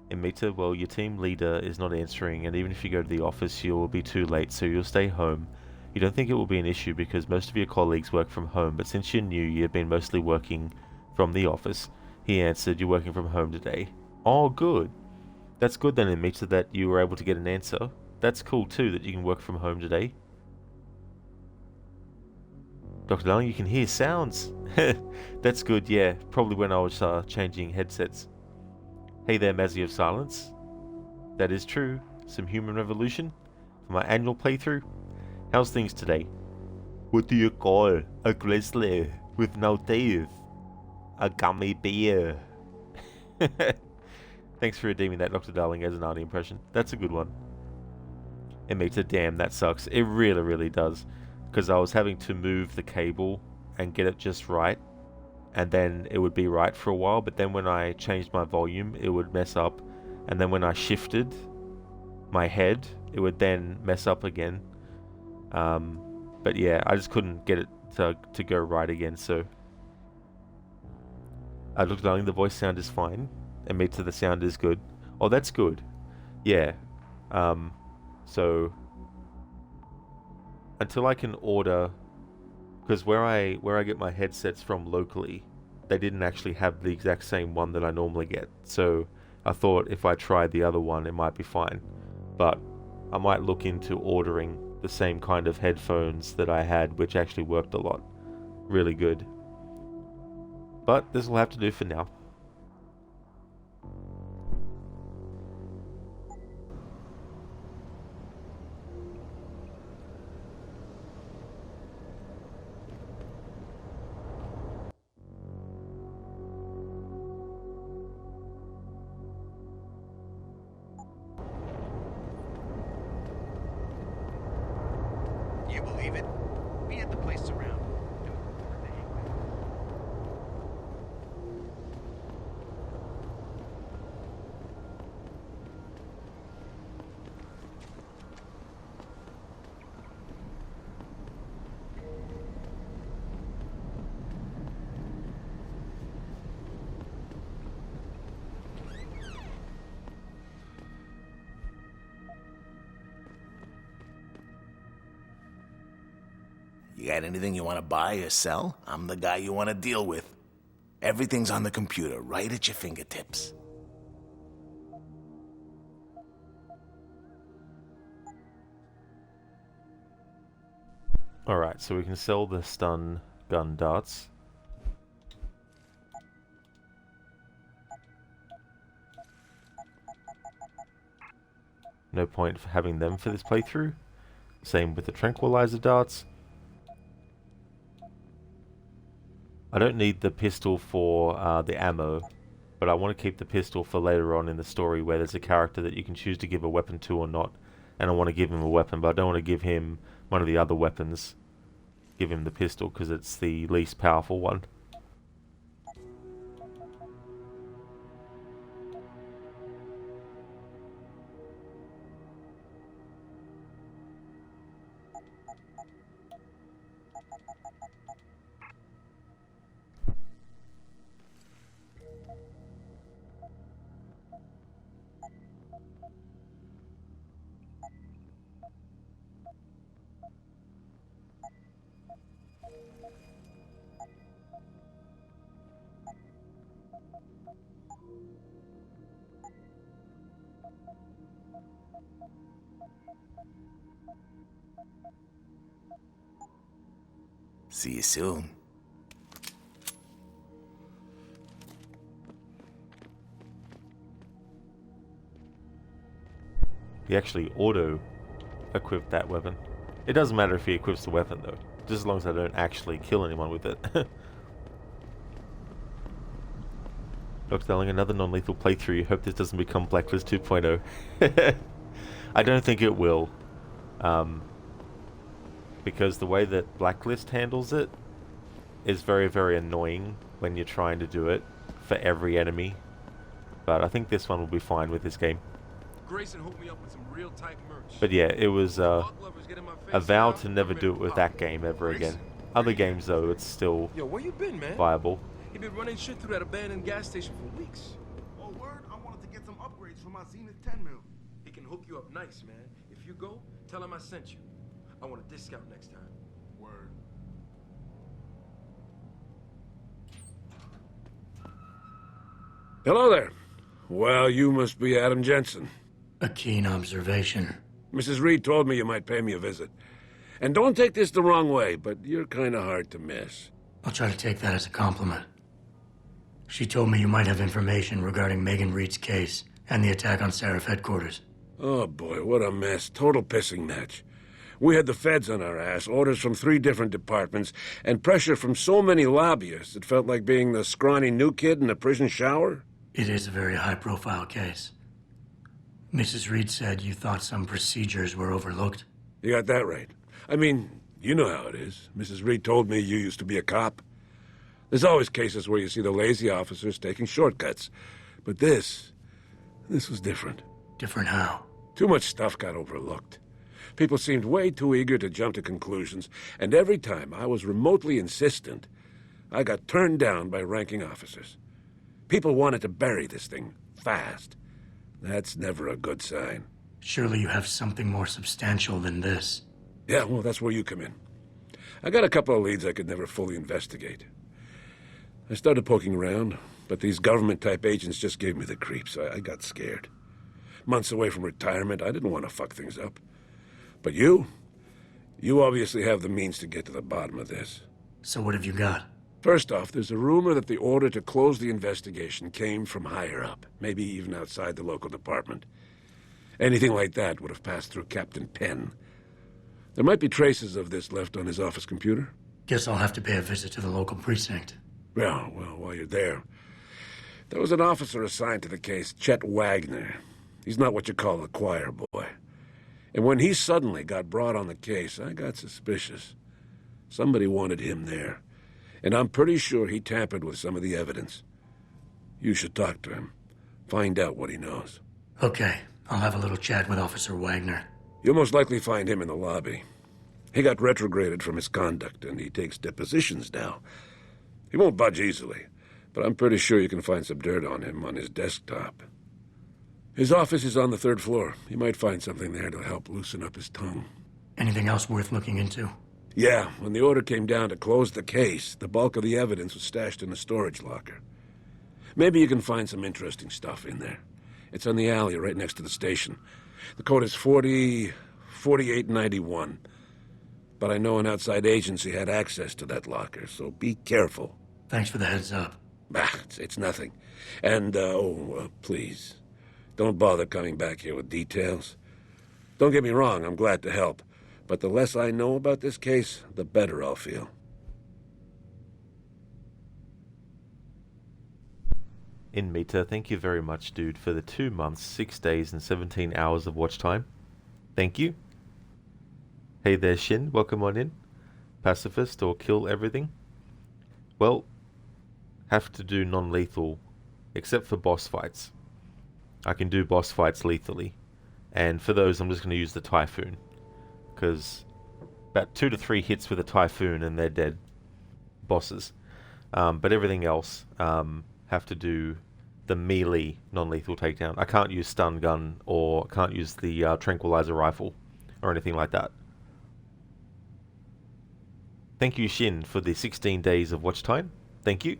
Emita, well, your team leader is not answering, and even if you go to the office, you will be too late, so you'll stay home. You don't think it will be an issue because most of your colleagues work from home, but since you're new, you've been mostly working from the office. He answered, you're working from home today. Oh, good. That's good then, Emita, that you were able to get an answer. That's cool too, that you can work from home today. Dr. Darling, you can hear sounds. That's good, yeah. Probably when I was changing headsets. Hey there, Mazzy of Silence. That is true. Some human revolution for my annual playthrough. How's things today? What do you call a grizzly with no teeth? A gummy bear. Thanks for redeeming that, Dr. Darling, as an Arnie impression. That's a good one. It makes a damn, that sucks. It really, really does. Because I was having to move the cable and get it just right. And then it would be right for a while, but then when I changed my volume, it would mess up. And then when I shifted my head, it would then mess up again. But yeah, I just couldn't get it to go right again, so... Look, darling, the voice sound is fine. And me to the sound is good. Oh, that's good. Yeah. So... Until I can order... Because where I get my headsets from locally, they didn't actually have the exact same one that I normally get. So I thought if I tried the other one, it might be fine. But I might look into ordering the same kind of headphones that I had, which actually worked a lot. Really good. But this will have to do for now. You believe it? We had the place surrounded. You got anything you want to buy or sell? I'm the guy you want to deal with. Everything's on the computer, right at your fingertips. Alright, so we can sell the stun gun darts. No point for having them for this playthrough. Same with the tranquilizer darts. I don't need the pistol for the ammo, but I want to keep the pistol for later on in the story where there's a character that you can choose to give a weapon to or not. And I want to give him a weapon, but I don't want to give him one of the other weapons. Give him the pistol because it's the least powerful one. See you soon. He actually auto-equipped that weapon. It doesn't matter if he equips the weapon though, just as long as I don't actually kill anyone with it. Dr. Darling, another non-lethal playthrough. Hope this doesn't become Blacklist 2.0. I don't think it will. Because the way that Blacklist handles it is very, very annoying when you're trying to do it for every enemy. But I think this one will be fine with this game. Grayson hooked me up with some real tight merch. But yeah, it was a vow to never do it with that game ever again. Other games though, it's still Yo, where you been, man? viable. You been running shit through that abandoned gas station for weeks. Oh, word? I wanted to get some upgrades for my Zenith 10 mil. He can hook you up nice, man. If you go, tell him I sent you. I want a discount next time. Word. Hello there. Well, you must be Adam Jensen. A keen observation. Mrs. Reed told me you might pay me a visit. And don't take this the wrong way, but you're kind of hard to miss. I'll try to take that as a compliment. She told me you might have information regarding Megan Reed's case and the attack on Seraph headquarters. Oh boy, what a mess. Total pissing match. We had the feds on our ass, orders from 3 different departments, and pressure from so many lobbyists it felt like being the scrawny new kid in a prison shower. It is a very high-profile case. Mrs. Reed said you thought some procedures were overlooked. You got that right. I mean, you know how it is. Mrs. Reed told me you used to be a cop. There's always cases where you see the lazy officers taking shortcuts. But this was different. Different how? Too much stuff got overlooked. People seemed way too eager to jump to conclusions, and every time I was remotely insistent, I got turned down by ranking officers. People wanted to bury this thing fast. That's never a good sign. Surely you have something more substantial than this. Yeah, well, that's where you come in. I got a couple of leads I could never fully investigate. I started poking around, but these government-type agents just gave me the creeps. I got scared. months away from retirement. I didn't want to fuck things up. But you obviously have the means to get to the bottom of this. So what have you got? First off, there's a rumor that the order to close the investigation came from higher up, maybe even outside the local department. Anything like that would have passed through Captain Penn. There might be traces of this left on his office computer. Guess I'll have to pay a visit to the local precinct. Well, while you're there, there was an officer assigned to the case, Chet Wagner. He's not what you call a choir boy. And when he suddenly got brought on the case, I got suspicious. Somebody wanted him there. And I'm pretty sure he tampered with some of the evidence. You should talk to him. Find out what he knows. Okay, I'll have a little chat with Officer Wagner. You'll most likely find him in the lobby. He got retrograded from his conduct, and he takes depositions now. He won't budge easily, but I'm pretty sure you can find some dirt on him on his desktop. His office is on the 3rd floor. You might find something there to help loosen up his tongue. Anything else worth looking into? Yeah, when the order came down to close the case, the bulk of the evidence was stashed in the storage locker. Maybe you can find some interesting stuff in there. It's on the alley right next to the station. The code is 4891. But I know an outside agency had access to that locker, so be careful. Thanks for the heads up. It's nothing. And, please, don't bother coming back here with details. Don't get me wrong, I'm glad to help. But the less I know about this case, the better I'll feel. In Meter, thank you very much, dude, for the 2 months, 6 days, and 17 hours of watch time. Thank you. Hey there, Shin. Welcome on in. Pacifist or kill everything? Well, have to do non-lethal, except for boss fights. I can do boss fights lethally. And for those, I'm just going to use the Typhoon. Because about 2 to 3 hits with a Typhoon and they're dead. Bosses. But everything else, have to do the melee non-lethal takedown. I can't use stun gun or can't use the tranquilizer rifle or anything like that. Thank you, Shin, for the 16 days of watch time. Thank you.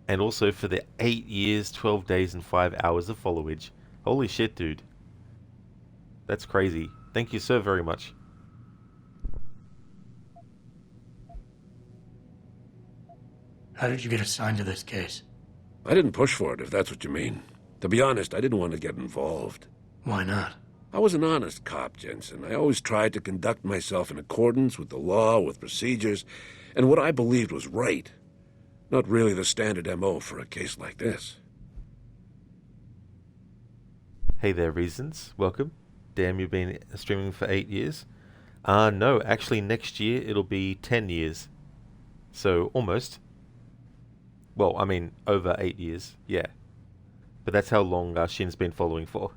And also for the 8 years, 12 days, and 5 hours of followage. Holy shit, dude. That's crazy. Thank you so very much. How did you get assigned to this case? I didn't push for it, if that's what you mean. To be honest, I didn't want to get involved. Why not? I was an honest cop, Jensen. I always tried to conduct myself in accordance with the law, with procedures, and what I believed was right. Not really the standard MO for a case like this. Hey there, Reasons. Welcome. Damn, you've been streaming for 8 years? No, actually next year it'll be 10 years. So, almost. Well, I mean, over 8 years, yeah. But that's how long Shin's been following for.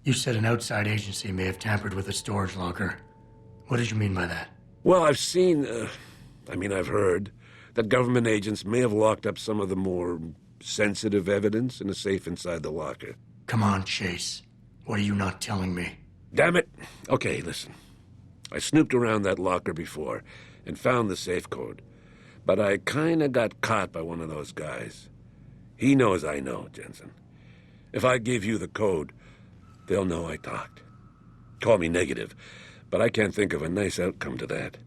You said an outside agency may have tampered with a storage locker. What did you mean by that? Well, I've heard that government agents may have locked up some of the more sensitive evidence in a safe inside the locker. Come on, Chase. What are you not telling me? Damn it. Okay, listen. I snooped around that locker before and found the safe code. But I kinda got caught by one of those guys. He knows I know, Jensen. If I give you the code, they'll know I talked. Call me negative, but I can't think of a nice outcome to that.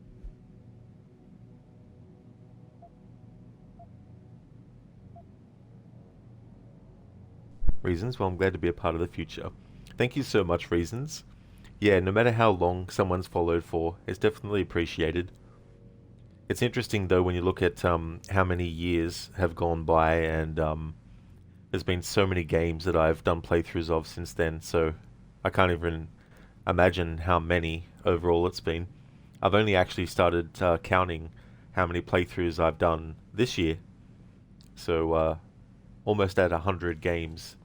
Reasons? Well, I'm glad to be a part of the future. Thank you so much, Reasons. Yeah, no matter how long someone's followed for, it's definitely appreciated. It's interesting, though, when you look at how many years have gone by, and there's been so many games that I've done playthroughs of since then, so I can't even imagine how many overall it's been. I've only actually started counting how many playthroughs I've done this year, so almost at 100 games.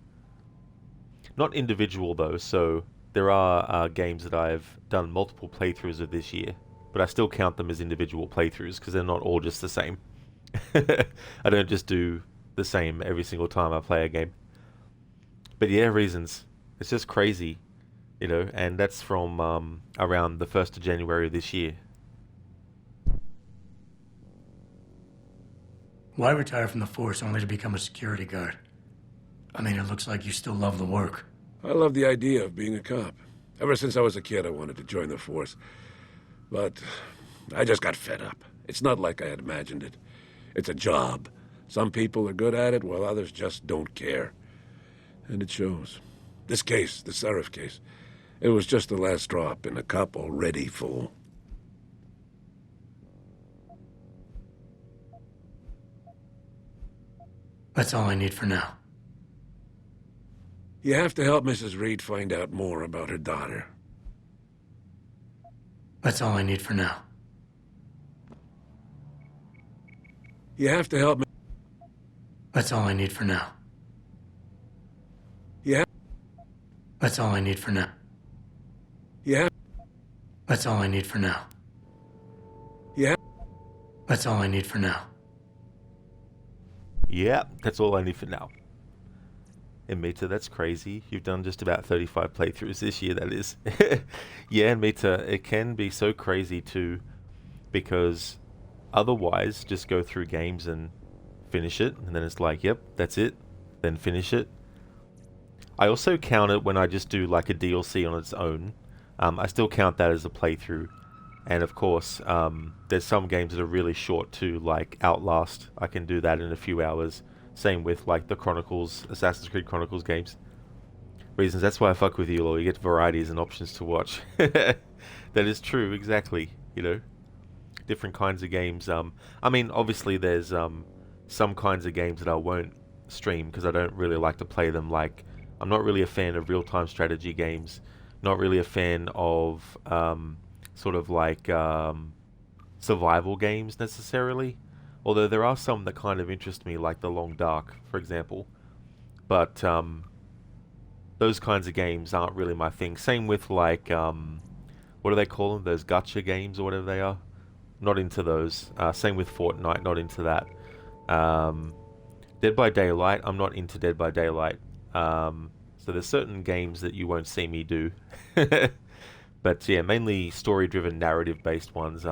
Not individual, though, so there are games that I've done multiple playthroughs of this year, but I still count them as individual playthroughs because they're not all just the same. I don't just do the same every single time I play a game. But yeah, Reasons. It's just crazy, you know, and that's from around the 1st of January of this year. Why retire from the force only to become a security guard? I mean, it looks like you still love the work. I love the idea of being a cop. Ever since I was a kid, I wanted to join the force. But I just got fed up. It's not like I had imagined it. It's a job. Some people are good at it, while others just don't care. And it shows. This case, the Seraph case, it was just the last drop in a cup already full. That's all I need for now. You have to help Mrs. Reed find out more about her daughter. That's all I need for now. You have to help me. That's all I need for now. Yeah. That's all I need for now. Yeah. That's all I need for now. Yeah. That's all I need for now. Yeah, that's all I need for now. And Mita, that's crazy. You've done just about 35 playthroughs this year, that is. Yeah, Mita, it can be so crazy too, because otherwise, just go through games and finish it, and then it's like, yep, that's it, then finish it. I also count it when I just do like a DLC on its own. I still count that as a playthrough. And of course, there's some games that are really short too, like Outlast. I can do that in a few hours. Same with like the Chronicles, Assassin's Creed Chronicles games. Reasons, that's why I fuck with you, Lord. You get varieties and options to watch. That is true, exactly. You know, different kinds of games. I mean, obviously there's some kinds of games that I won't stream because I don't really like to play them. Like, I'm not really a fan of real-time strategy games. Not really a fan of sort of like survival games necessarily. Although there are some that kind of interest me, like The Long Dark, for example. But those kinds of games aren't really my thing. Same with like, what do they call them? Those gacha games or whatever they are. Not into those. Same with Fortnite, not into that. Dead by Daylight, I'm not into Dead by Daylight. So there's certain games that you won't see me do. But yeah, mainly story-driven, narrative-based ones.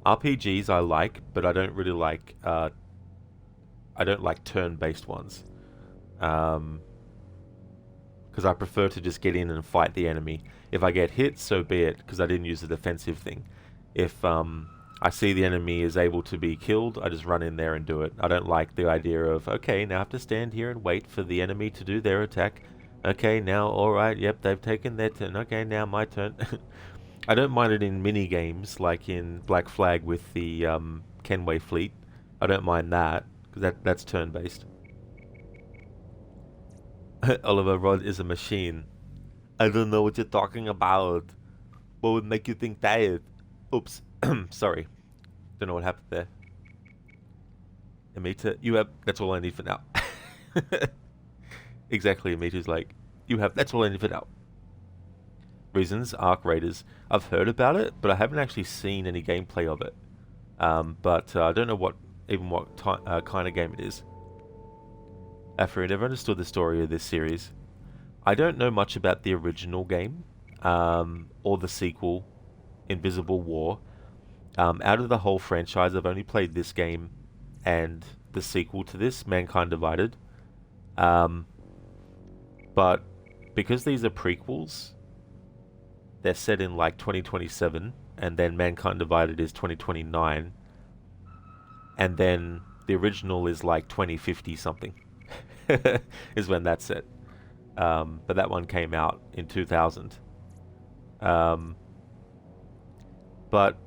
RPGs I like, but I don't really like. I don't like turn-based ones, because I prefer to just get in and fight the enemy. If I get hit, so be it, because I didn't use the defensive thing. If I see the enemy is able to be killed, I just run in there and do it. I don't like the idea of, okay, now I have to stand here and wait for the enemy to do their attack. Okay, now, alright, yep, they've taken their turn. Okay, now my turn. I don't mind it in mini games, like in Black Flag with the Kenway fleet. I don't mind that, because that's turn-based. Oliver Rod is a machine. I don't know what you're talking about. What would make you think that? Oops. Sorry. Don't know what happened there. Amita, you have... That's all I need for now. Exactly, Amita's like, you have... That's all I need for now. Reasons, Arc Raiders. I've heard about it, but I haven't actually seen any gameplay of it. But I don't know what kind of game it is. After I never understood the story of this series. I don't know much about the original game, or the sequel, Invisible War. Out of the whole franchise, I've only played this game and the sequel to this, Mankind Divided. But because these are prequels, they're set in like 2027, and then Mankind Divided is 2029, and then the original is like 2050 something, is when that's set. But that one came out in 2000. But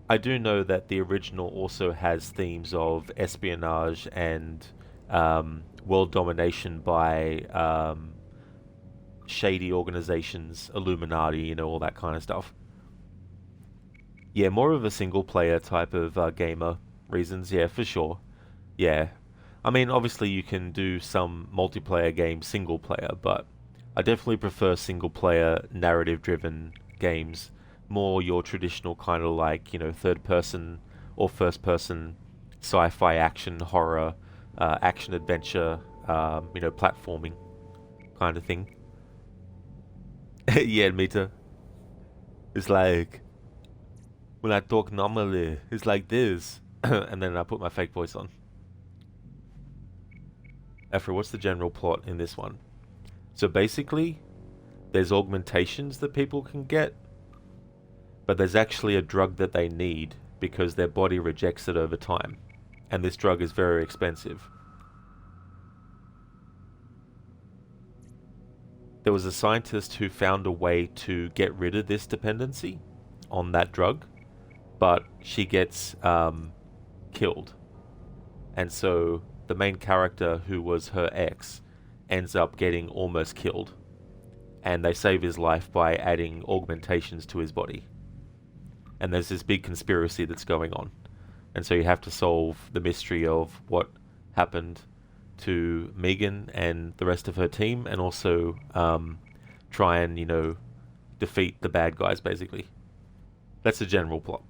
I do know that the original also has themes of espionage and world domination by shady organizations, Illuminati, you know, all that kind of stuff. Yeah, more of a single player type of gamer reasons, yeah, for sure. Yeah. I mean, obviously you can do some multiplayer games single player, but I definitely prefer single player narrative driven games. More your traditional kind of like, you know, third person or first person sci-fi action, horror, action adventure, you know, platforming kind of thing. Yeah, Mita. It's like, when I talk normally, it's like this. And then I put my fake voice on. Afro, what's the general plot in this one? So basically, there's augmentations that people can get, but there's actually a drug that they need because their body rejects it over time. And this drug is very expensive. There was a scientist who found a way to get rid of this dependency on that drug, but she gets killed. And so the main character, who was her ex, ends up getting almost killed. And they save his life by adding augmentations to his body. And there's this big conspiracy that's going on. And so you have to solve the mystery of what happened to Megan and the rest of her team, and also try and, you know, defeat the bad guys, basically. That's the general plot.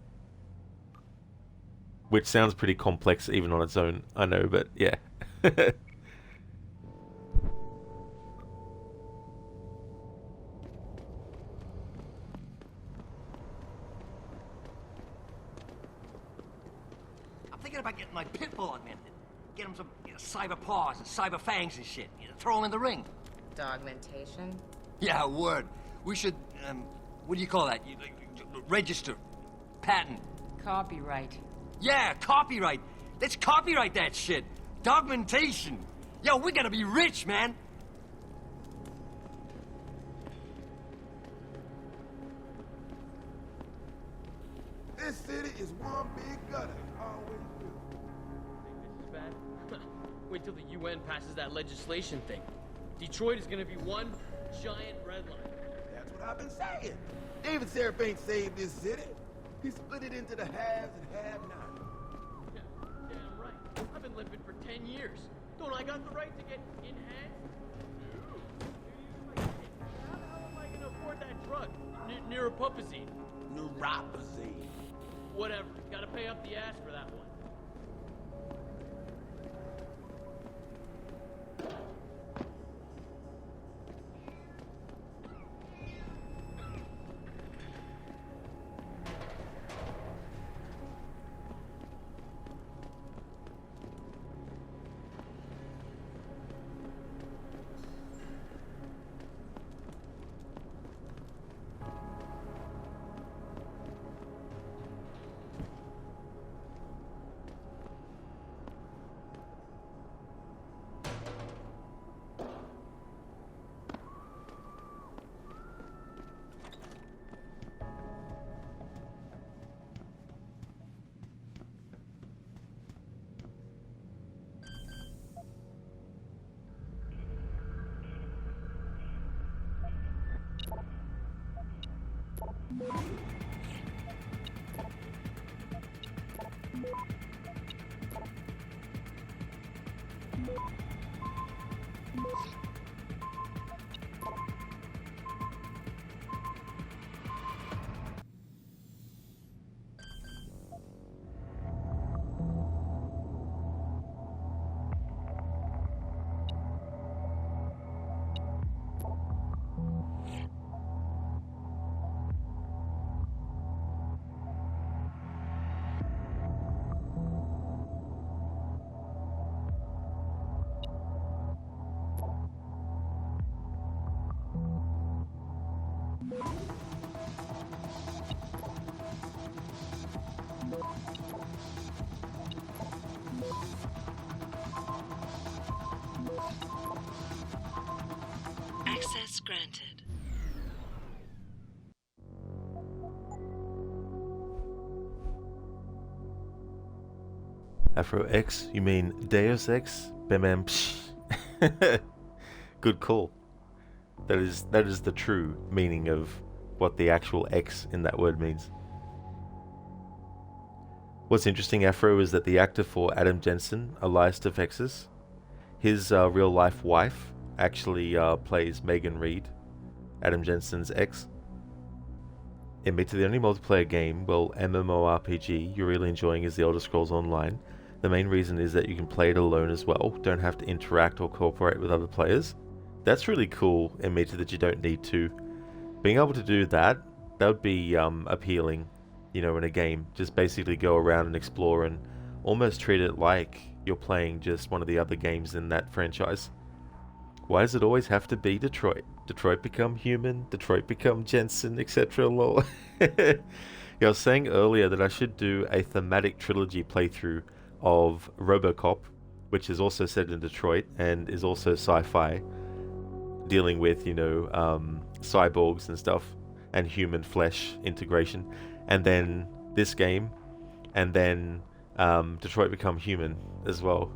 Which sounds pretty complex even on its own, I know, but yeah. I'm thinking about getting my pit bull augmented. Get him some cyber paws and cyber fangs and shit. Throw him in the ring. Dogmentation? Yeah, word. We should, what do you call that? Register. Patent. Copyright. Yeah, copyright. Let's copyright that shit. Dogmentation. Yo, we gotta be rich, man. This city is one big gutter. Always do. Think this is bad? Wait till the UN passes that legislation thing. Detroit is gonna be one giant red line. That's what I've been saying. David Seraph ain't saved this city. He split it into the haves and have-nots. Yeah, damn right. I've been living for 10 years. Don't I got the right to get enhanced? No. How the hell am I gonna afford that drug? Neuropupazine. Neuropazine. Whatever. Gotta pay up the ass for that one. Access granted. Afro X? You mean Deus Ex? Bam psh. Good call. That is the true meaning of what the actual X in that word means. What's interesting, Afro, is that the actor for Adam Jensen, Elias Defexis, his real-life wife actually plays Megan Reed, Adam Jensen's ex. Admit to the only multiplayer game, well, MMORPG, you're really enjoying is The Elder Scrolls Online. The main reason is that you can play it alone as well, don't have to interact or cooperate with other players. That's really cool, admitted that you don't need to. Being able to do that would be appealing, you know, in a game. Just basically go around and explore and almost treat it like you're playing just one of the other games in that franchise. Why does it always have to be Detroit? Detroit become human, Detroit become Jensen, etc. Lol. Yeah, I was saying earlier that I should do a thematic trilogy playthrough of RoboCop, which is also set in Detroit and is also sci-fi, dealing with, you know, cyborgs and stuff, and human flesh integration, and then this game, and then Detroit Become Human as well.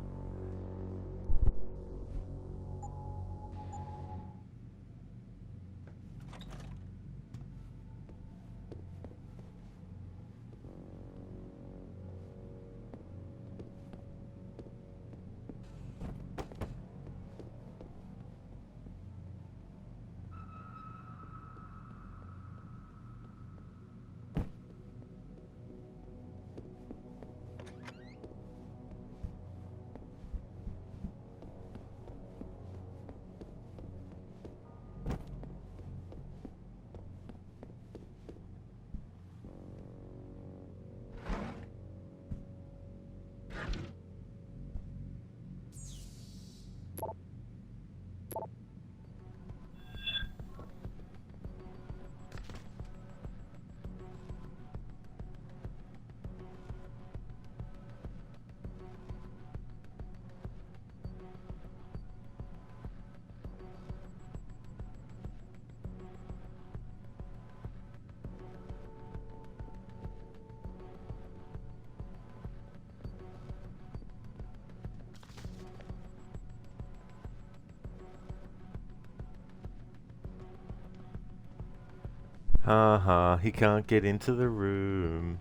Haha, he can't get into the room.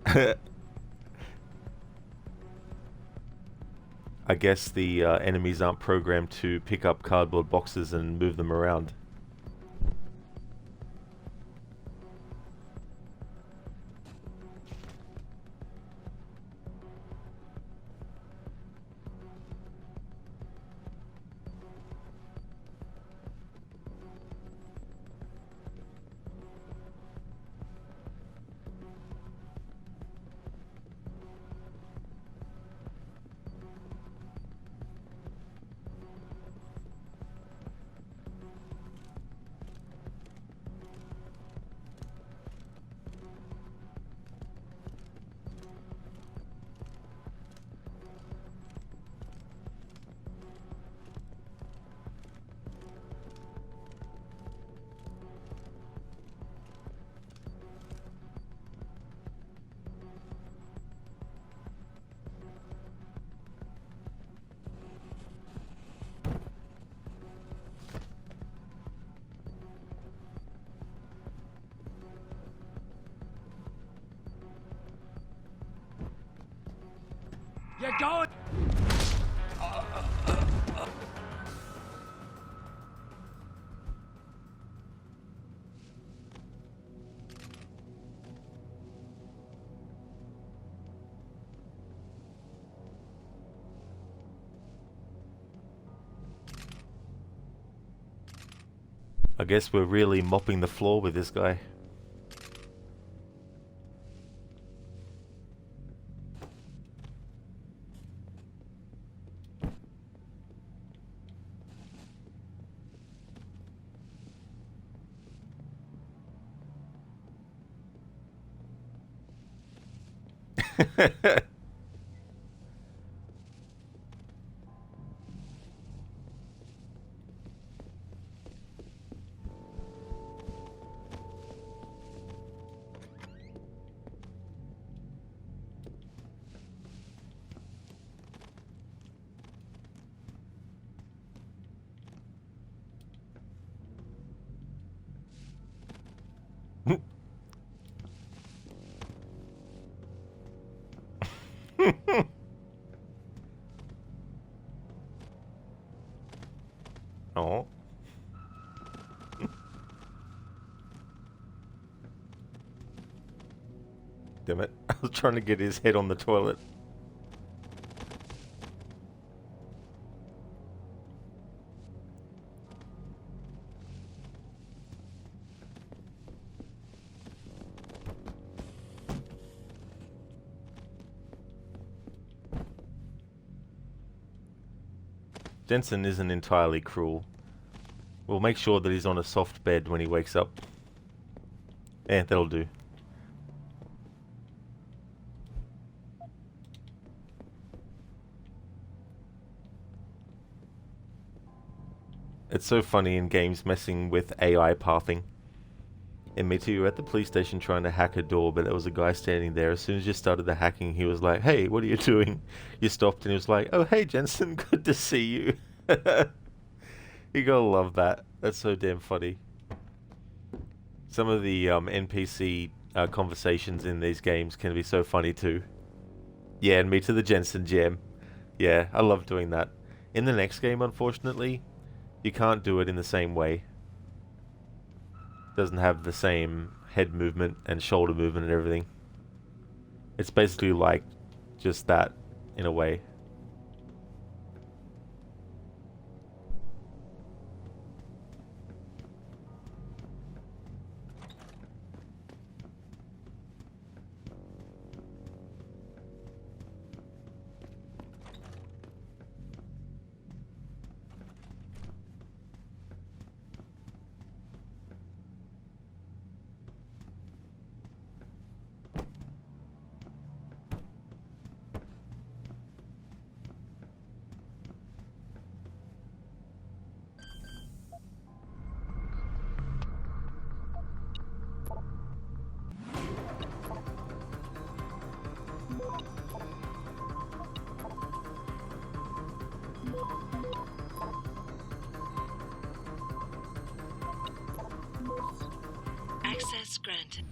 I guess the enemies aren't programmed to pick up cardboard boxes and move them around. You're going. I guess we're really mopping the floor with this guy. Oh. Damn it. I was trying to get his head on the toilet. Jensen isn't entirely cruel. We'll make sure that he's on a soft bed when he wakes up. That'll do. It's so funny in games messing with AI pathing. And me too, you were at the police station trying to hack a door, but there was a guy standing there. As soon as you started the hacking, he was like, "Hey, what are you doing?" You stopped and he was like, "Oh, hey Jensen, good to see you." You gotta love that. That's so damn funny. Some of the NPC conversations in these games can be so funny too. Yeah, and me to the Jensen jam. Yeah, I love doing that. In the next game, unfortunately, you can't do it in the same way. Doesn't have the same head movement and shoulder movement and everything. It's basically like just that in a way. Access granted.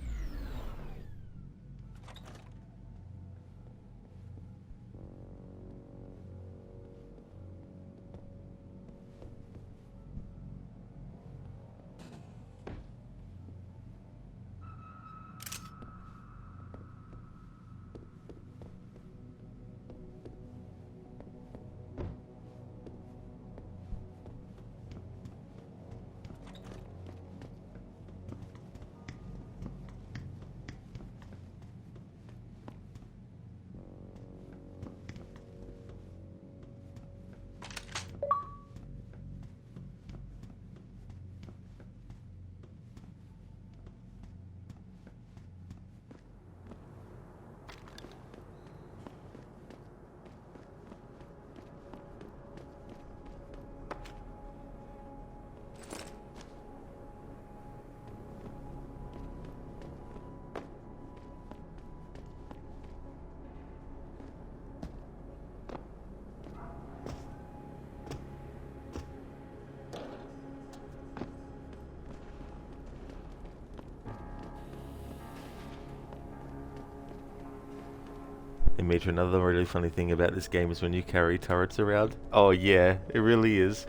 Dimitri, another really funny thing about this game is when you carry turrets around. Oh yeah, it really is.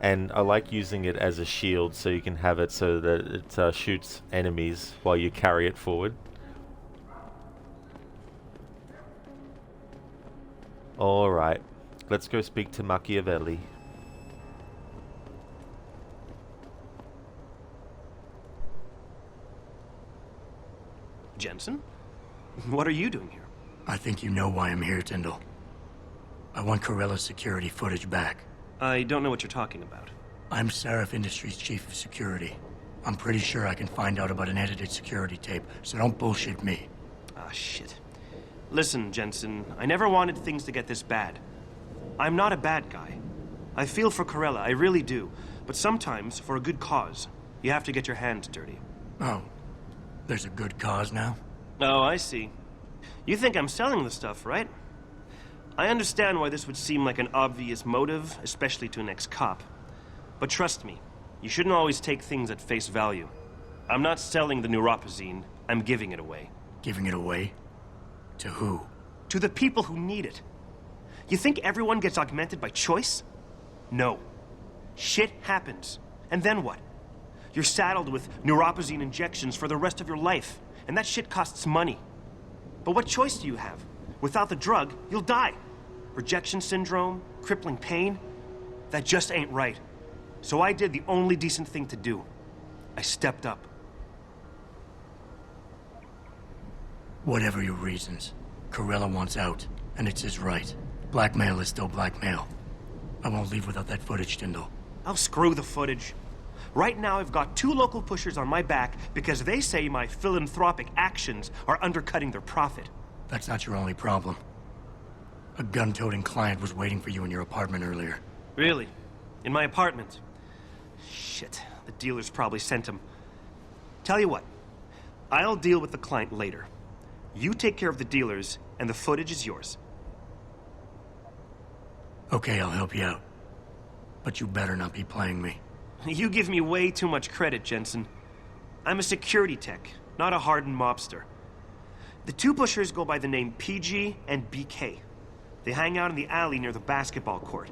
And I like using it as a shield, so you can have it so that it shoots enemies while you carry it forward. Alright, let's go speak to Machiavelli. Jensen? What are you doing here? I think you know why I'm here, Tyndall. I want Corella's security footage back. I don't know what you're talking about. I'm Seraph Industries' chief of security. I'm pretty sure I can find out about an edited security tape, so don't bullshit me. Ah, shit. Listen, Jensen, I never wanted things to get this bad. I'm not a bad guy. I feel for Corella, I really do. But sometimes, for a good cause, you have to get your hands dirty. Oh, there's a good cause now? Oh, I see. You think I'm selling the stuff, right? I understand why this would seem like an obvious motive, especially to an ex-cop. But trust me, you shouldn't always take things at face value. I'm not selling the neuropazine, I'm giving it away. Giving it away? To who? To the people who need it. You think everyone gets augmented by choice? No. Shit happens. And then what? You're saddled with neuropazine injections for the rest of your life, and that shit costs money. But what choice do you have? Without the drug, you'll die. Rejection syndrome, crippling pain. That just ain't right. So I did the only decent thing to do. I stepped up. Whatever your reasons, Corella wants out, and it's his right. Blackmail is still blackmail. I won't leave without that footage, Tyndall. I'll screw the footage. Right now, I've got 2 local pushers on my back because they say my philanthropic actions are undercutting their profit. That's not your only problem. A gun-toting client was waiting for you in your apartment earlier. Really? In my apartment? Shit, the dealers probably sent him. Tell you what, I'll deal with the client later. You take care of the dealers, and the footage is yours. Okay, I'll help you out. But you better not be playing me. You give me way too much credit, Jensen. I'm a security tech, not a hardened mobster. The 2 pushers go by the name PG and BK. They hang out in the alley near the basketball court.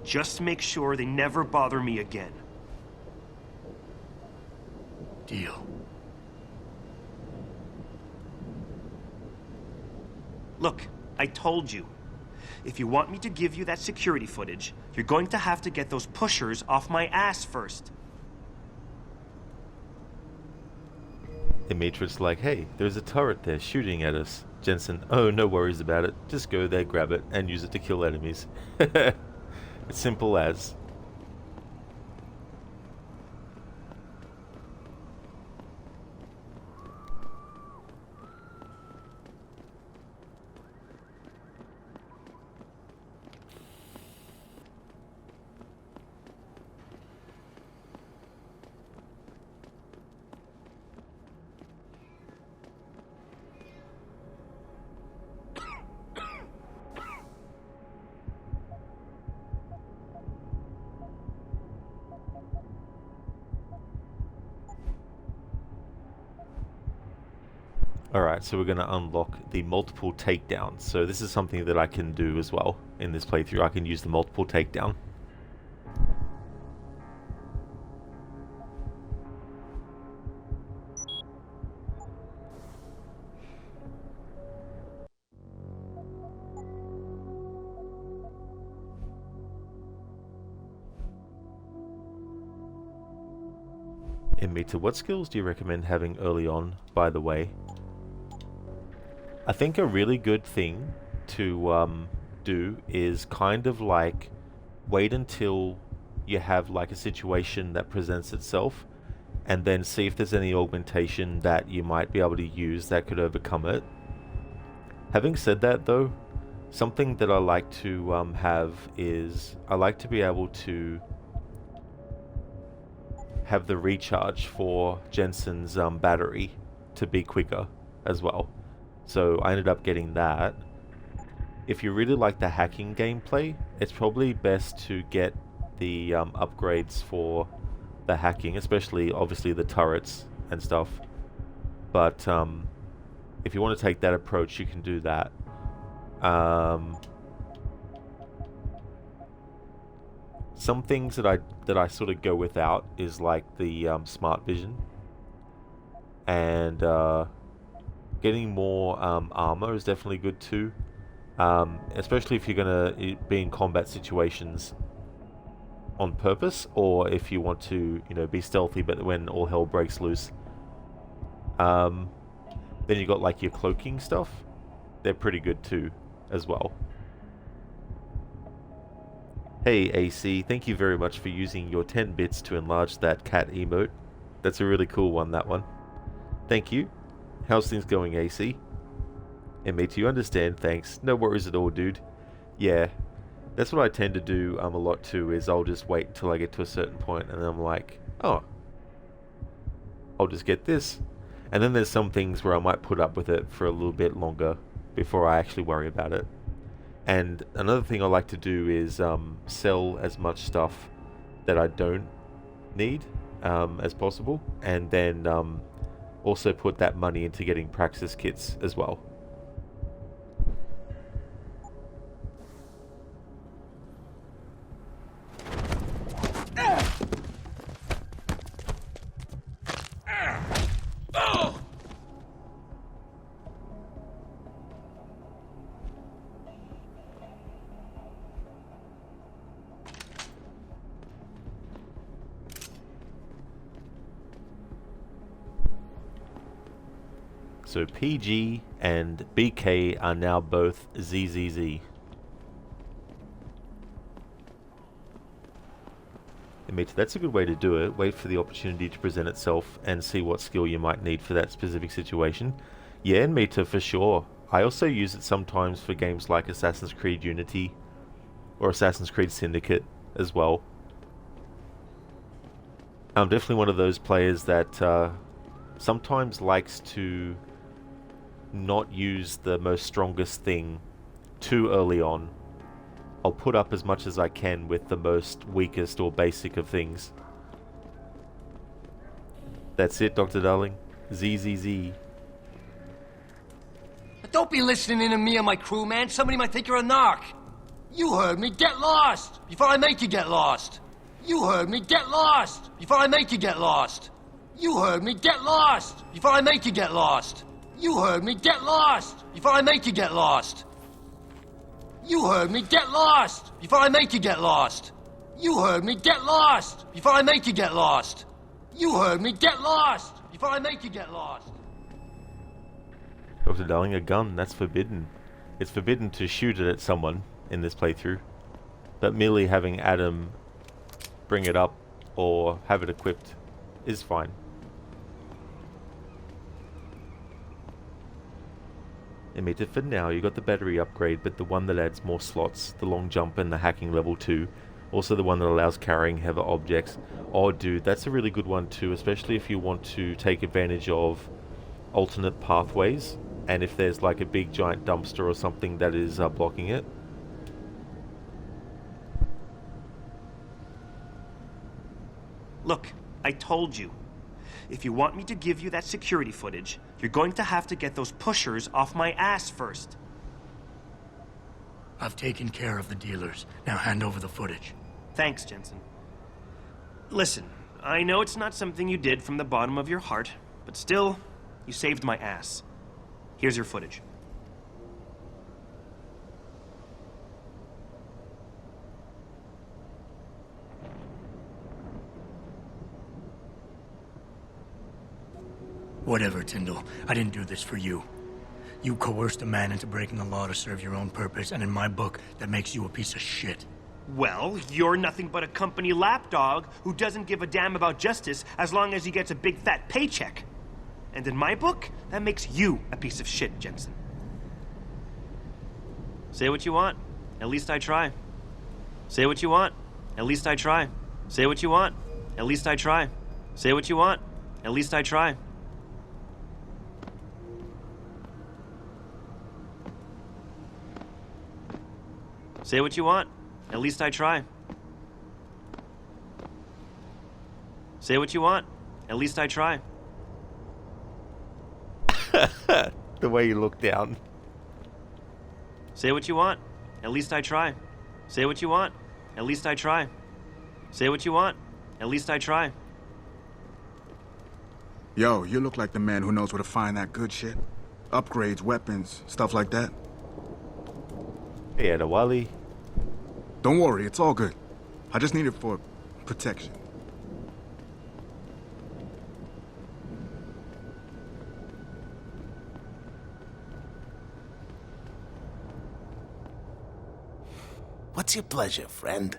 Just make sure they never bother me again. Deal. Look, I told you. If you want me to give you that security footage, you're going to have to get those pushers off my ass first. Demetrius like, hey, there's a turret there shooting at us. Jensen, oh, no worries about it. Just go there, grab it, and use it to kill enemies. It's simple as. Alright, so we're going to unlock the multiple takedowns. So this is something that I can do as well in this playthrough. I can use the multiple takedown. Meter, what skills do you recommend having early on, by the way? I think a really good thing to do is kind of like wait until you have like a situation that presents itself and then see if there's any augmentation that you might be able to use that could overcome it. Having said that though, something that I like to have is I like to be able to have the recharge for Jensen's battery to be quicker as well. So I ended up getting that. If you really like the hacking gameplay, it's probably best to get the upgrades for the hacking, especially obviously the turrets and stuff. But if you want to take that approach, you can do that. Some things that I sort of go without is like the smart vision and getting more armor is definitely good too, especially if you're gonna be in combat situations on purpose, or if you want to, you know, be stealthy, but when all hell breaks loose. Then you got like your cloaking stuff; they're pretty good too, as well. Hey AC, thank you very much for using your 10 bits to enlarge that cat emote. That's a really cool one, that one. Thank you. How's things going, AC? And mate, you understand, thanks. No worries at all, dude. Yeah, that's what I tend to do a lot too, is I'll just wait until I get to a certain point and then I'm like, oh, I'll just get this. And then there's some things where I might put up with it for a little bit longer before I actually worry about it. And another thing I like to do is sell as much stuff that I don't need as possible, and then also put that money into getting praxis kits as well. So PG and BK are now both ZZZ. Emitter, that's a good way to do it. Wait for the opportunity to present itself and see what skill you might need for that specific situation. Yeah, Emitter, for sure. I also use it sometimes for games like Assassin's Creed Unity or Assassin's Creed Syndicate as well. I'm definitely one of those players that sometimes likes to not use the most strongest thing too early on. I'll put up as much as I can with the most weakest or basic of things. That's it, Dr. Darling. ZZZ. Don't be listening to me and my crew, man. Somebody might think you're a narc. You heard me. Get lost before I make you get lost. You heard me. Get lost before I make you get lost. You heard me. Get lost before I make you get lost. You heard me. Get lost before I make you get lost. You heard me. Get lost before I make you get lost. You heard me. Get lost before I make you get lost. You heard me. Get lost before I make you get lost. Dr. Darling, a gun, that's forbidden. It's forbidden to shoot it at someone in this playthrough, but merely having Adam bring it up or have it equipped is fine. Emitter, for now you got the battery upgrade, but the one that adds more slots, the long jump and the hacking level 2, also the one that allows carrying heavy objects. Oh dude, that's a really good one too, especially if you want to take advantage of alternate pathways, and if there's like a big giant dumpster or something that is blocking it. Look, I told you. If you want me to give you that security footage, you're going to have to get those pushers off my ass first. I've taken care of the dealers. Now hand over the footage. Thanks, Jensen. Listen, I know it's not something you did from the bottom of your heart, but still, you saved my ass. Here's your footage. Whatever, Tyndall. I didn't do this for you. You coerced a man into breaking the law to serve your own purpose, and in my book, that makes you a piece of shit. Well, you're nothing but a company lapdog who doesn't give a damn about justice as long as he gets a big fat paycheck. And in my book, that makes you a piece of shit, Jensen. Say what you want. At least I try. Say what you want. At least I try. Say what you want. At least I try. Say what you want. At least I try. Say what you want. At least I try. Say what you want. At least I try. The way you look down. Say what you want. At least I try. Say what you want. At least I try. Say what you want. At least I try. Yo, you look like the man who knows where to find that good shit. Upgrades, weapons, stuff like that. Hey, Adewale. Don't worry, it's all good. I just need it for protection. What's your pleasure, friend?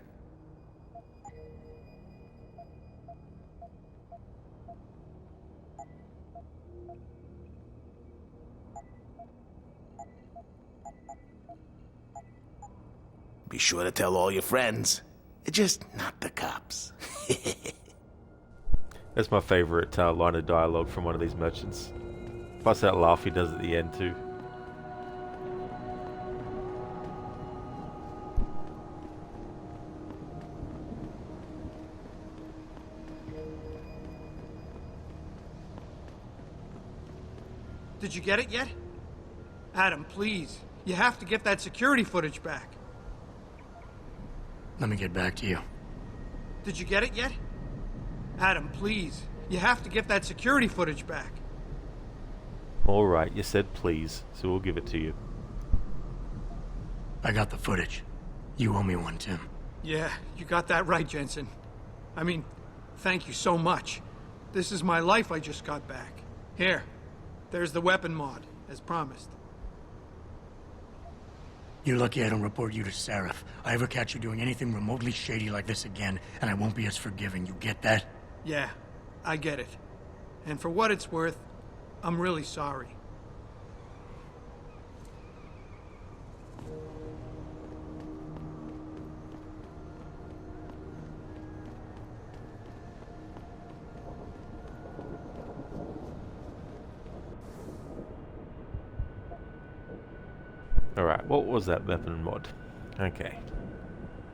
Be sure to tell all your friends. Just not the cops. That's my favorite line of dialogue from one of these merchants. Plus that laugh he does at the end too. Did you get it yet? Adam, please. You have to get that security footage back. Let me get back to you. Did you get it yet? Adam, please. You have to get that security footage back. Alright, you said please, so we'll give it to you. I got the footage. You owe me one, Tim. Yeah, you got that right, Jensen. I mean, thank you so much. This is my life I just got back. Here, there's the weapon mod, as promised. You're lucky I don't report you to Seraph. I ever catch you doing anything remotely shady like this again, and I won't be as forgiving. You get that? Yeah, I get it. And for what it's worth, I'm really sorry. Alright, what was that weapon mod? Okay.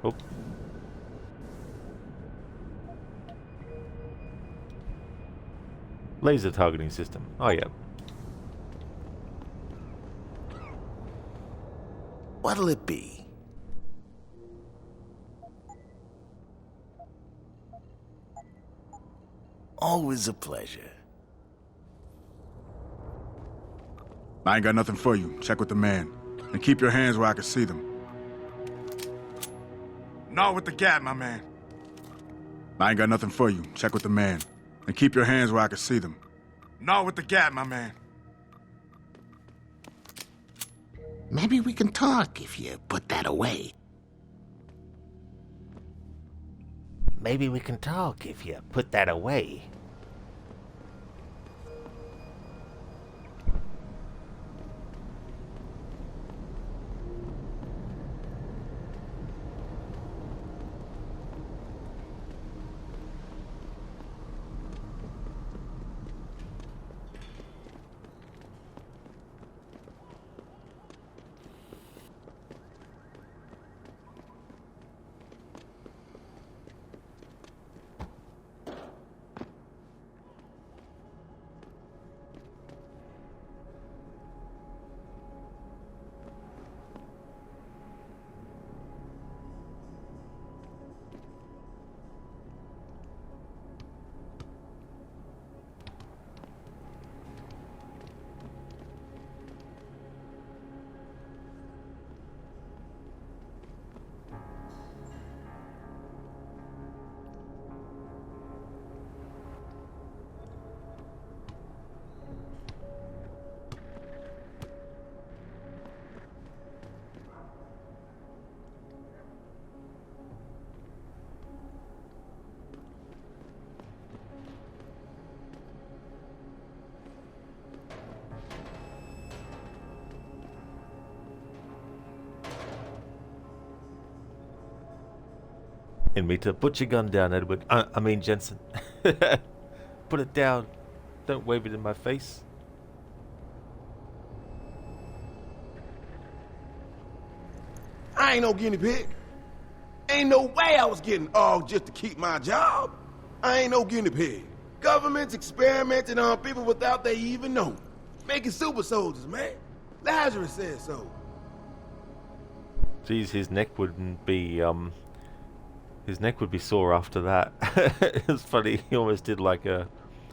Oh. Laser targeting system. Oh, yeah. What'll it be? Always a pleasure. I ain't got nothing for you. Check with the man. And keep your hands where I can see them. Not with the gap, my man. I ain't got nothing for you. Check with the man. And keep your hands where I can see them. Not with the gap, my man. Maybe we can talk if you put that away. Maybe we can talk if you put that away. Meter, put your gun down, Edward. I mean, Jensen. Put it down. Don't wave it in my face. I ain't no guinea pig. Ain't no way I was getting off just to keep my job. I ain't no guinea pig. Government's experimenting on people without they even know. Making super soldiers, man. Lazarus said so. Geez, his neck wouldn't be, his neck would be sore after that. It's funny, he almost did like a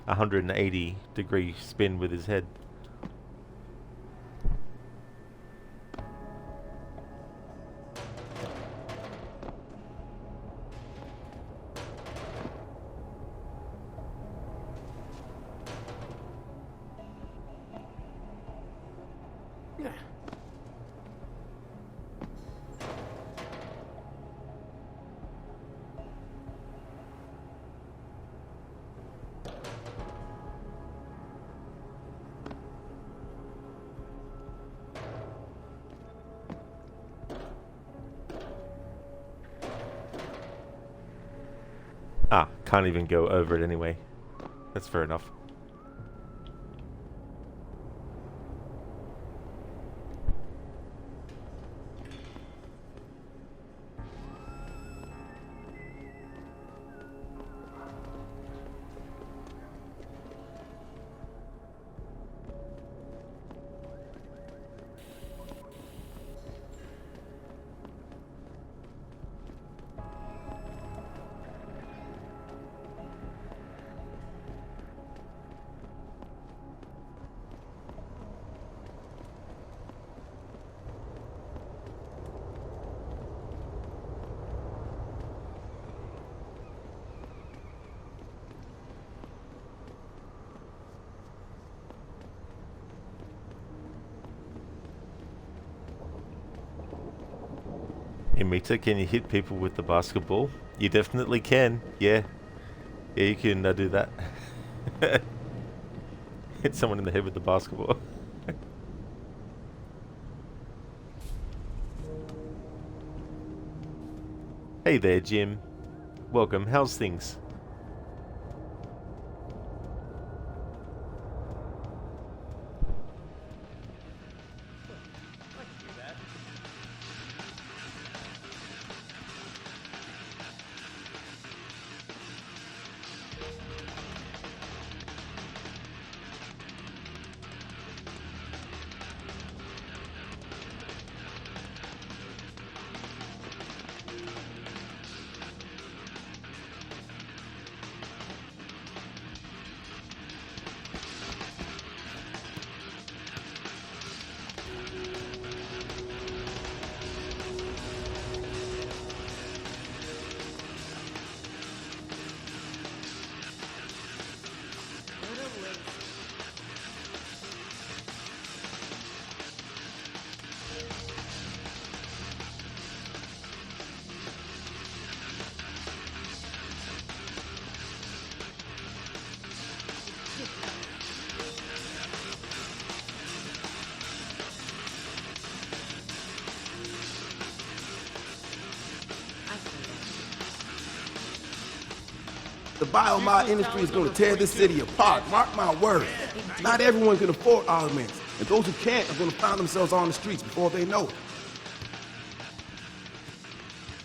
180-degree spin with his head. Ah, can't even go over it anyway. That's fair enough. Meter, can you hit people with the basketball? You definitely can. Yeah. Yeah, you can do that. Hit someone in the head with the basketball. Hey there, Jim. Welcome. How's things? The biomod industry is going to tear this city apart. Mark my words. Not everyone can afford augments, and those who can't are going to find themselves on the streets before they know it.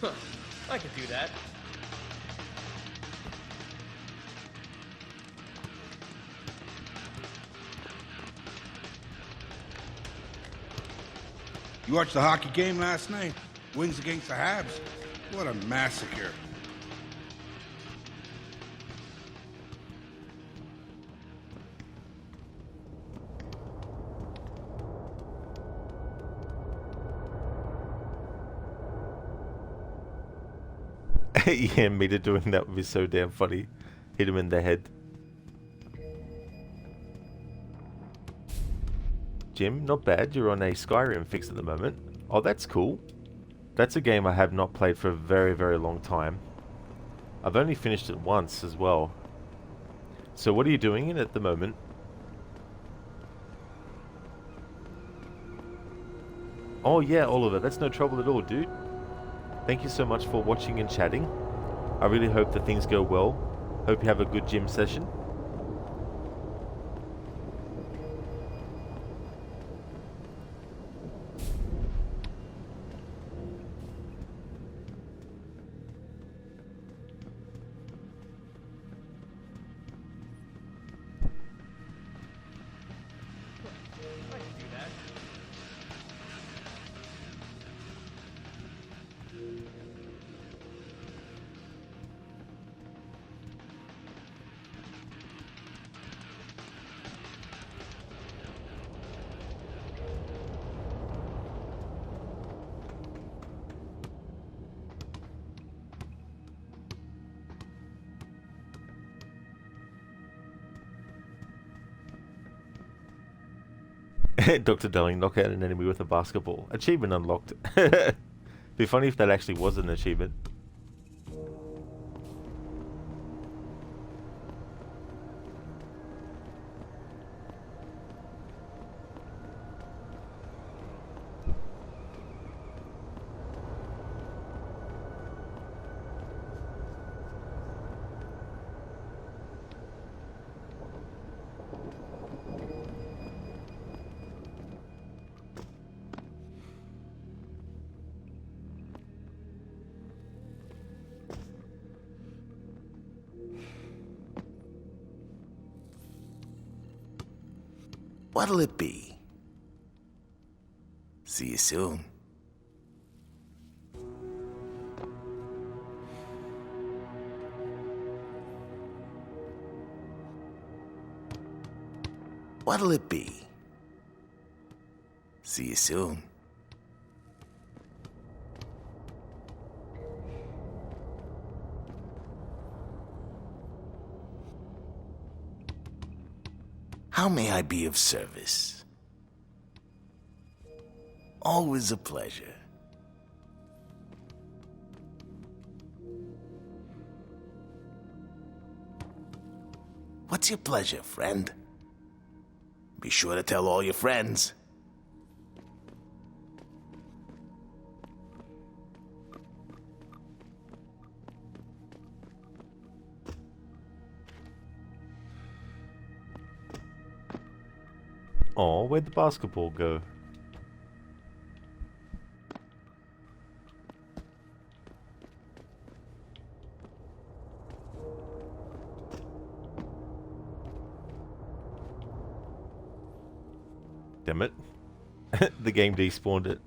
Huh. I could do that. You watched the hockey game last night? Wings against the Habs? What a massacre. Yeah, Meter doing that would be so damn funny. Hit him in the head. Jim, not bad. You're on a Skyrim fix at the moment. Oh, that's cool. That's a game I have not played for a very, very long time. I've only finished it once as well. So what are you doing in it at the moment? Oh yeah, Oliver, that's no trouble at all, dude. Thank you so much for watching and chatting. I really hope that things go well. Hope you have a good gym session. Dr. Darling, knock out an enemy with a basketball. Achievement unlocked. Be funny if that actually was an achievement. What'll it be? See you soon. What'll it be? See you soon. How may I be of service? Always a pleasure. What's your pleasure, friend? Be sure to tell all your friends. Oh, where'd the basketball go? Damn it. The game despawned it.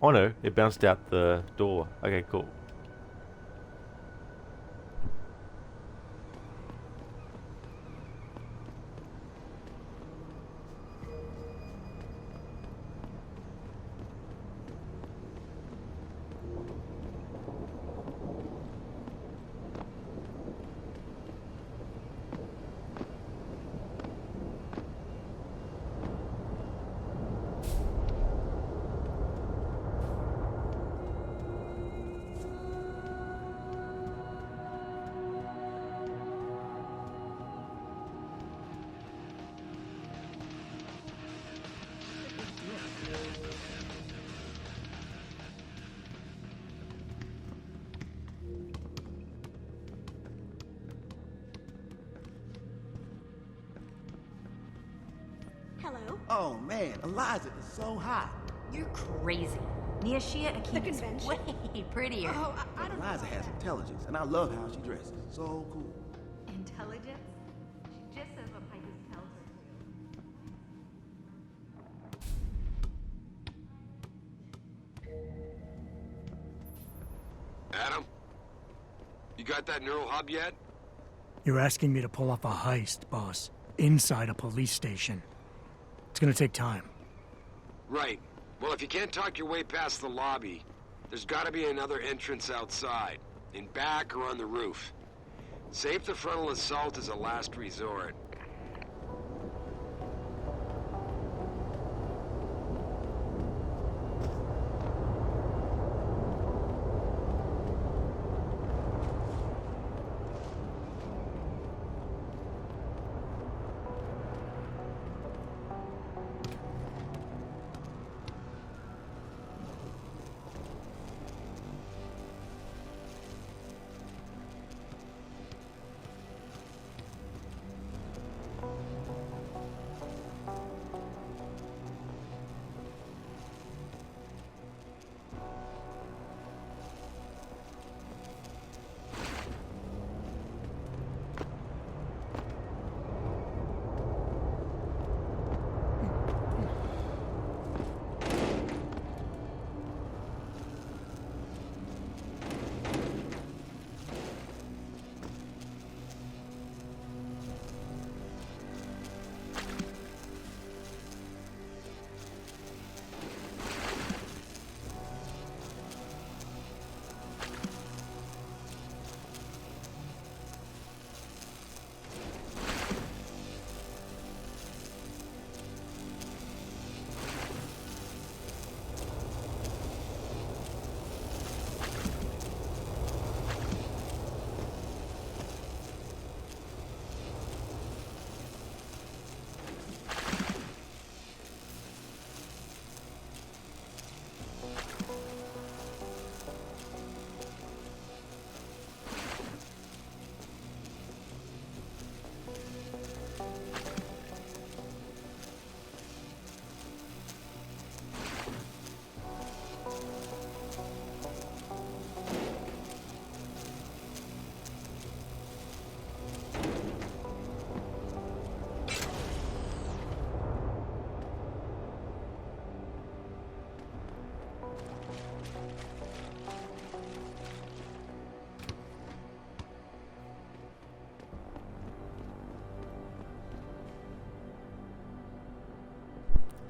Oh no, it bounced out the door. Okay, cool. Hello? Oh man, Eliza is so hot. You're crazy. Niashia Akeem is way prettier. Oh, I don't Eliza has intelligence, and I love how she dresses. So cool. Intelligence? She just says what Pikus tells her to. Adam? You got that neural hub yet? You're asking me to pull off a heist, boss, inside a police station. It's gonna take time. Right. Well, if you can't talk your way past the lobby, there's gotta be another entrance outside, in back or on the roof. Save the frontal assault as a last resort.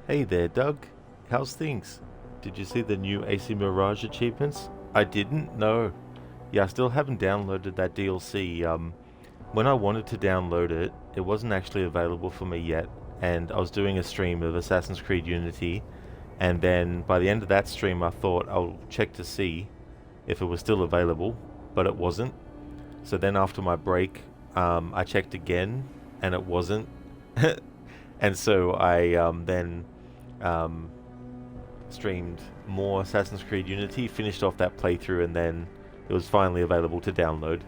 Hey there, Doug. How's things? Did you see the new AC Mirage achievements? I didn't? No. Yeah, I still haven't downloaded that DLC. When I wanted to download it, it wasn't actually available for me yet, and I was doing a stream of Assassin's Creed Unity, and then by the end of that stream I thought I'll check to see if it was still available, but it wasn't. So then after my break, I checked again, and it wasn't. And so I then streamed more Assassin's Creed Unity, finished off that playthrough, and then it was finally available to download.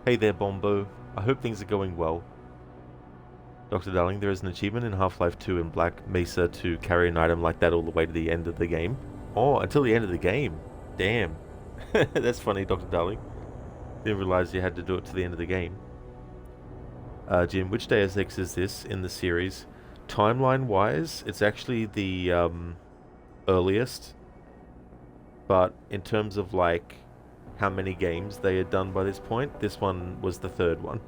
Hey there, Bombo. I hope things are going well. Dr. Darling, there is an achievement in Half-Life 2 in Black Mesa to carry an item like that all the way to the end of the game. Oh, until the end of the game. Damn. That's funny, Dr. Darling. Didn't realize you had to do it to the end of the game. Jim, which Deus Ex is this in the series? Timeline-wise, it's actually the earliest. But in terms of, like, how many games they had done by this point, this one was the third one.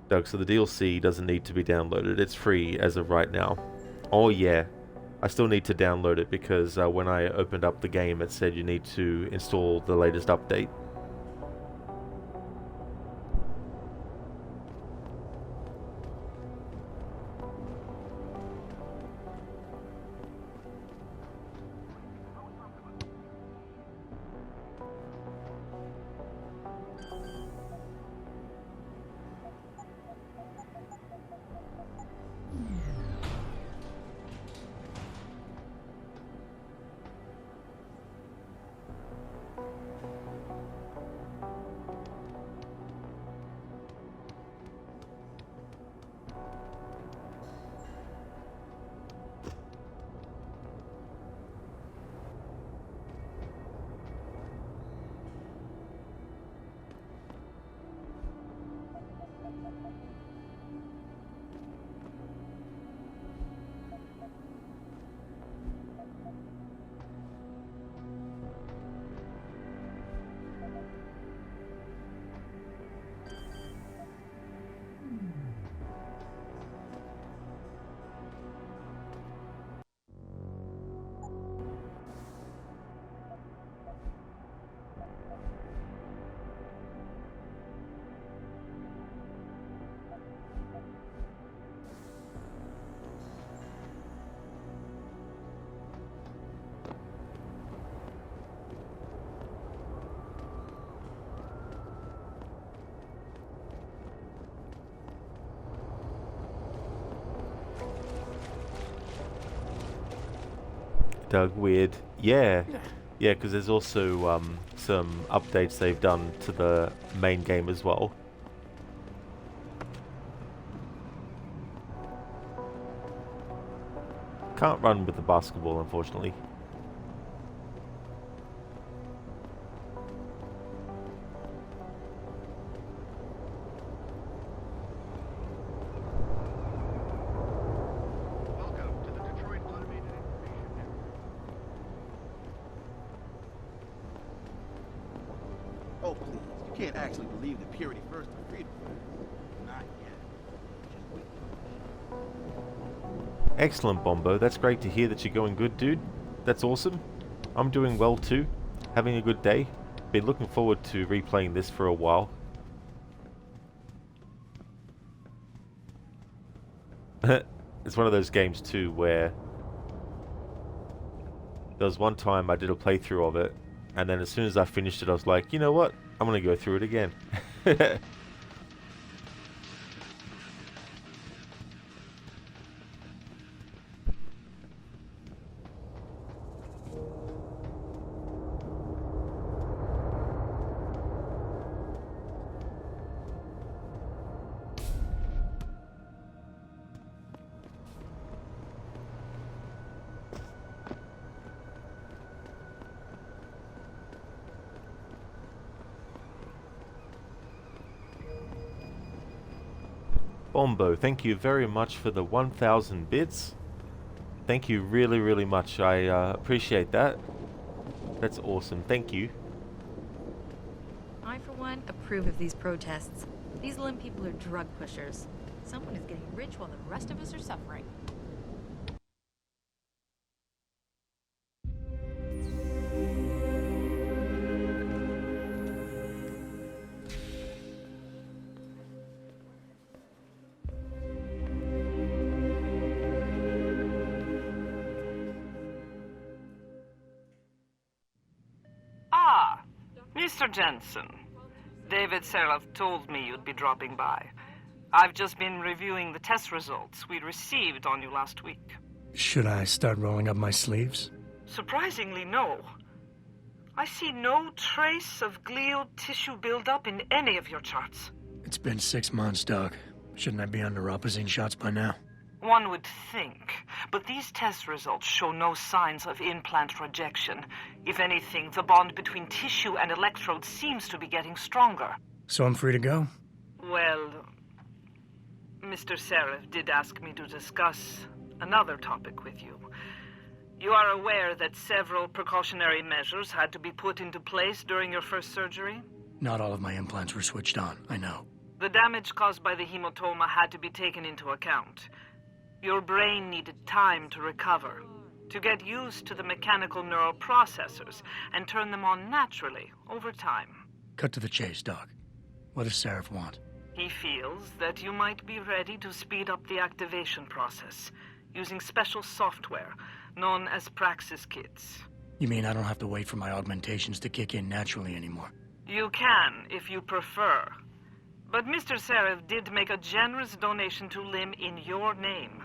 Doug, so the DLC doesn't need to be downloaded. It's free as of right now. Oh yeah, I still need to download it because when I opened up the game it said you need to install the latest update. Doug, weird. Yeah, because there's also some updates they've done to the main game as well. Can't run with the basketball, unfortunately. Oh, please. You can't actually believe that Purity First are freedom. Not yet. Excellent, Bombo. That's great to hear that you're going good, dude. That's awesome. I'm doing well too. Having a good day. Been looking forward to replaying this for a while. It's one of those games too where there was one time I did a playthrough of it, and then as soon as I finished it I was like, you know what? I'm gonna go through it again. Bombo, thank you very much for the 1,000 bits. Thank you really, really much. I appreciate that. That's awesome. Thank you. I, for one, approve of these protests. These Lim people are drug pushers. Someone is getting rich while the rest of us are suffering. Mr. Jensen, David Seraph told me you'd be dropping by. I've just been reviewing the test results we received on you last week. Should I start rolling up my sleeves? Surprisingly, no. I see no trace of glial tissue buildup in any of your charts. It's been 6 months, Doc. Shouldn't I be on neuropozyne shots by now? One would think, but these test results show no signs of implant rejection. If anything, the bond between tissue and electrodes seems to be getting stronger. So I'm free to go? Well, Mr. Seraph did ask me to discuss another topic with you. You are aware that several precautionary measures had to be put into place during your first surgery? Not all of my implants were switched on, I know. The damage caused by the hematoma had to be taken into account. Your brain needed time to recover, to get used to the mechanical neural processors and turn them on naturally over time. Cut to the chase, Doc. What does Seraph want? He feels that you might be ready to speed up the activation process using special software known as Praxis kits. You mean I don't have to wait for my augmentations to kick in naturally anymore? You can, if you prefer. But Mr. Seraph did make a generous donation to LIM in your name,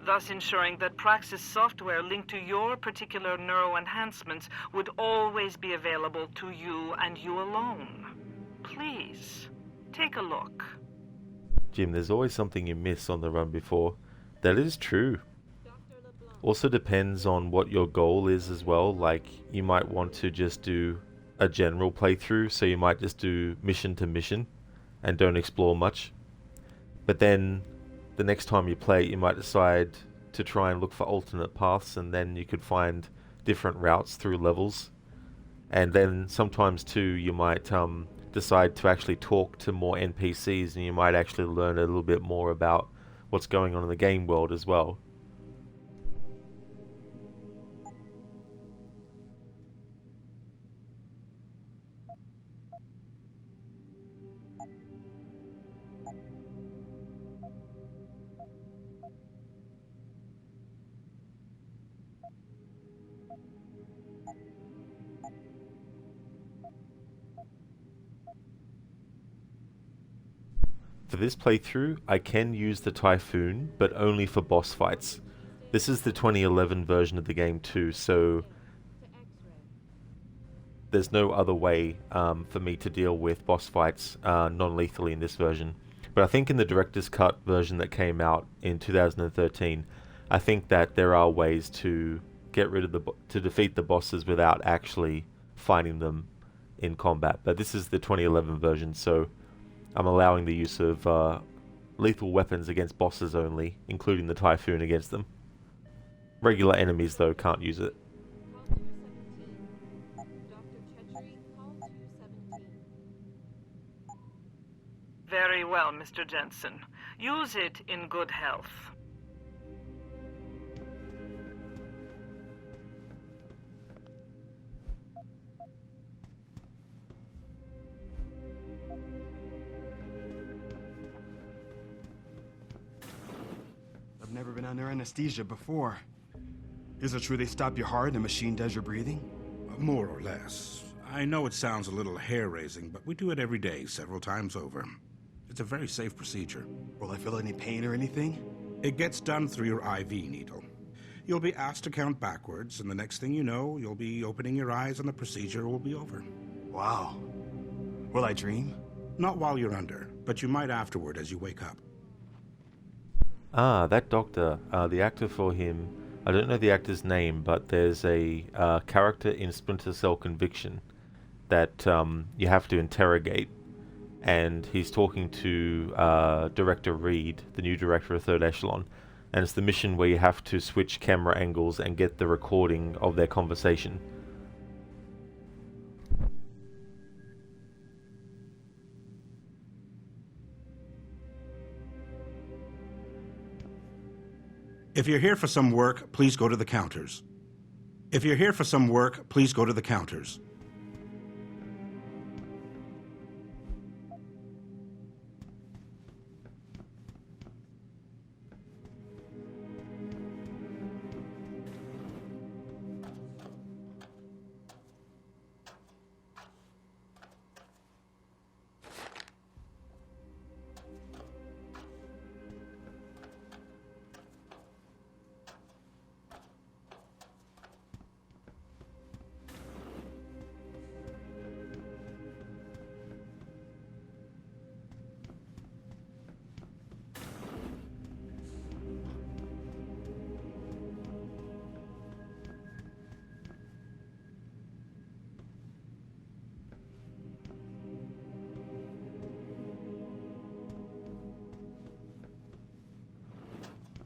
thus ensuring that Praxis software linked to your particular neuro enhancements would always be available to you and you alone. Please, take a look. Jim, there's always something you miss on the run before. That is true. Also depends on what your goal is as well. Like, you might want to just do a general playthrough, so you might just do mission to mission and don't explore much. But then the next time you play, you might decide to try and look for alternate paths, and then you could find different routes through levels. And then sometimes too, you might decide to actually talk to more NPCs, and you might actually learn a little bit more about what's going on in the game world as well. For this playthrough, I can use the Typhoon, but only for boss fights. This is the 2011 version of the game too, so there's no other way for me to deal with boss fights non-lethally in this version. But I think in the director's cut version that came out in 2013, I think that there are ways to get rid of to defeat the bosses without actually fighting them in combat. But this is the 2011 version, so I'm allowing the use of lethal weapons against bosses only, including the Typhoon against them. Regular enemies, though, can't use it. Very well, Mr. Jensen. Use it in good health. I've never been under anesthesia before. Is it true they stop your heart and the machine does your breathing? More or less. I know it sounds a little hair-raising, but we do it every day, several times over. It's a very safe procedure. Will I feel any pain or anything? It gets done through your IV needle. You'll be asked to count backwards, and the next thing you know, you'll be opening your eyes and the procedure will be over. Wow. Will I dream? Not while you're under, but you might afterward as you wake up. Ah, that doctor, the actor for him, I don't know the actor's name, but there's a character in Splinter Cell Conviction that you have to interrogate, and he's talking to Director Reed, the new director of Third Echelon, and it's the mission where you have to switch camera angles and get the recording of their conversation. If you're here for some work, please go to the counters. If you're here for some work, please go to the counters.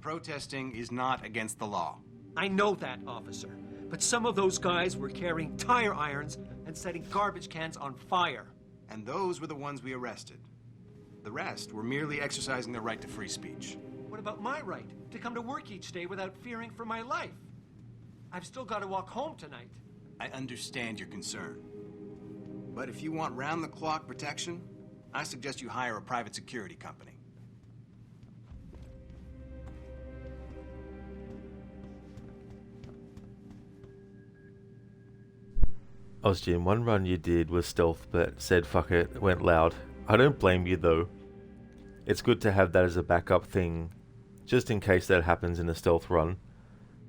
protesting is not against the law. I know that, officer. But some of those guys were carrying tire irons and setting garbage cans on fire. And those were the ones we arrested. The rest were merely exercising their right to free speech. What about my right to come to work each day without fearing for my life? I've still got to walk home tonight. I understand your concern. But if you want round-the-clock protection, I suggest you hire a private security company. Ozjim, one run you did was stealth, but said fuck it, went loud. I don't blame you though. It's good to have that as a backup thing, just in case that happens in a stealth run.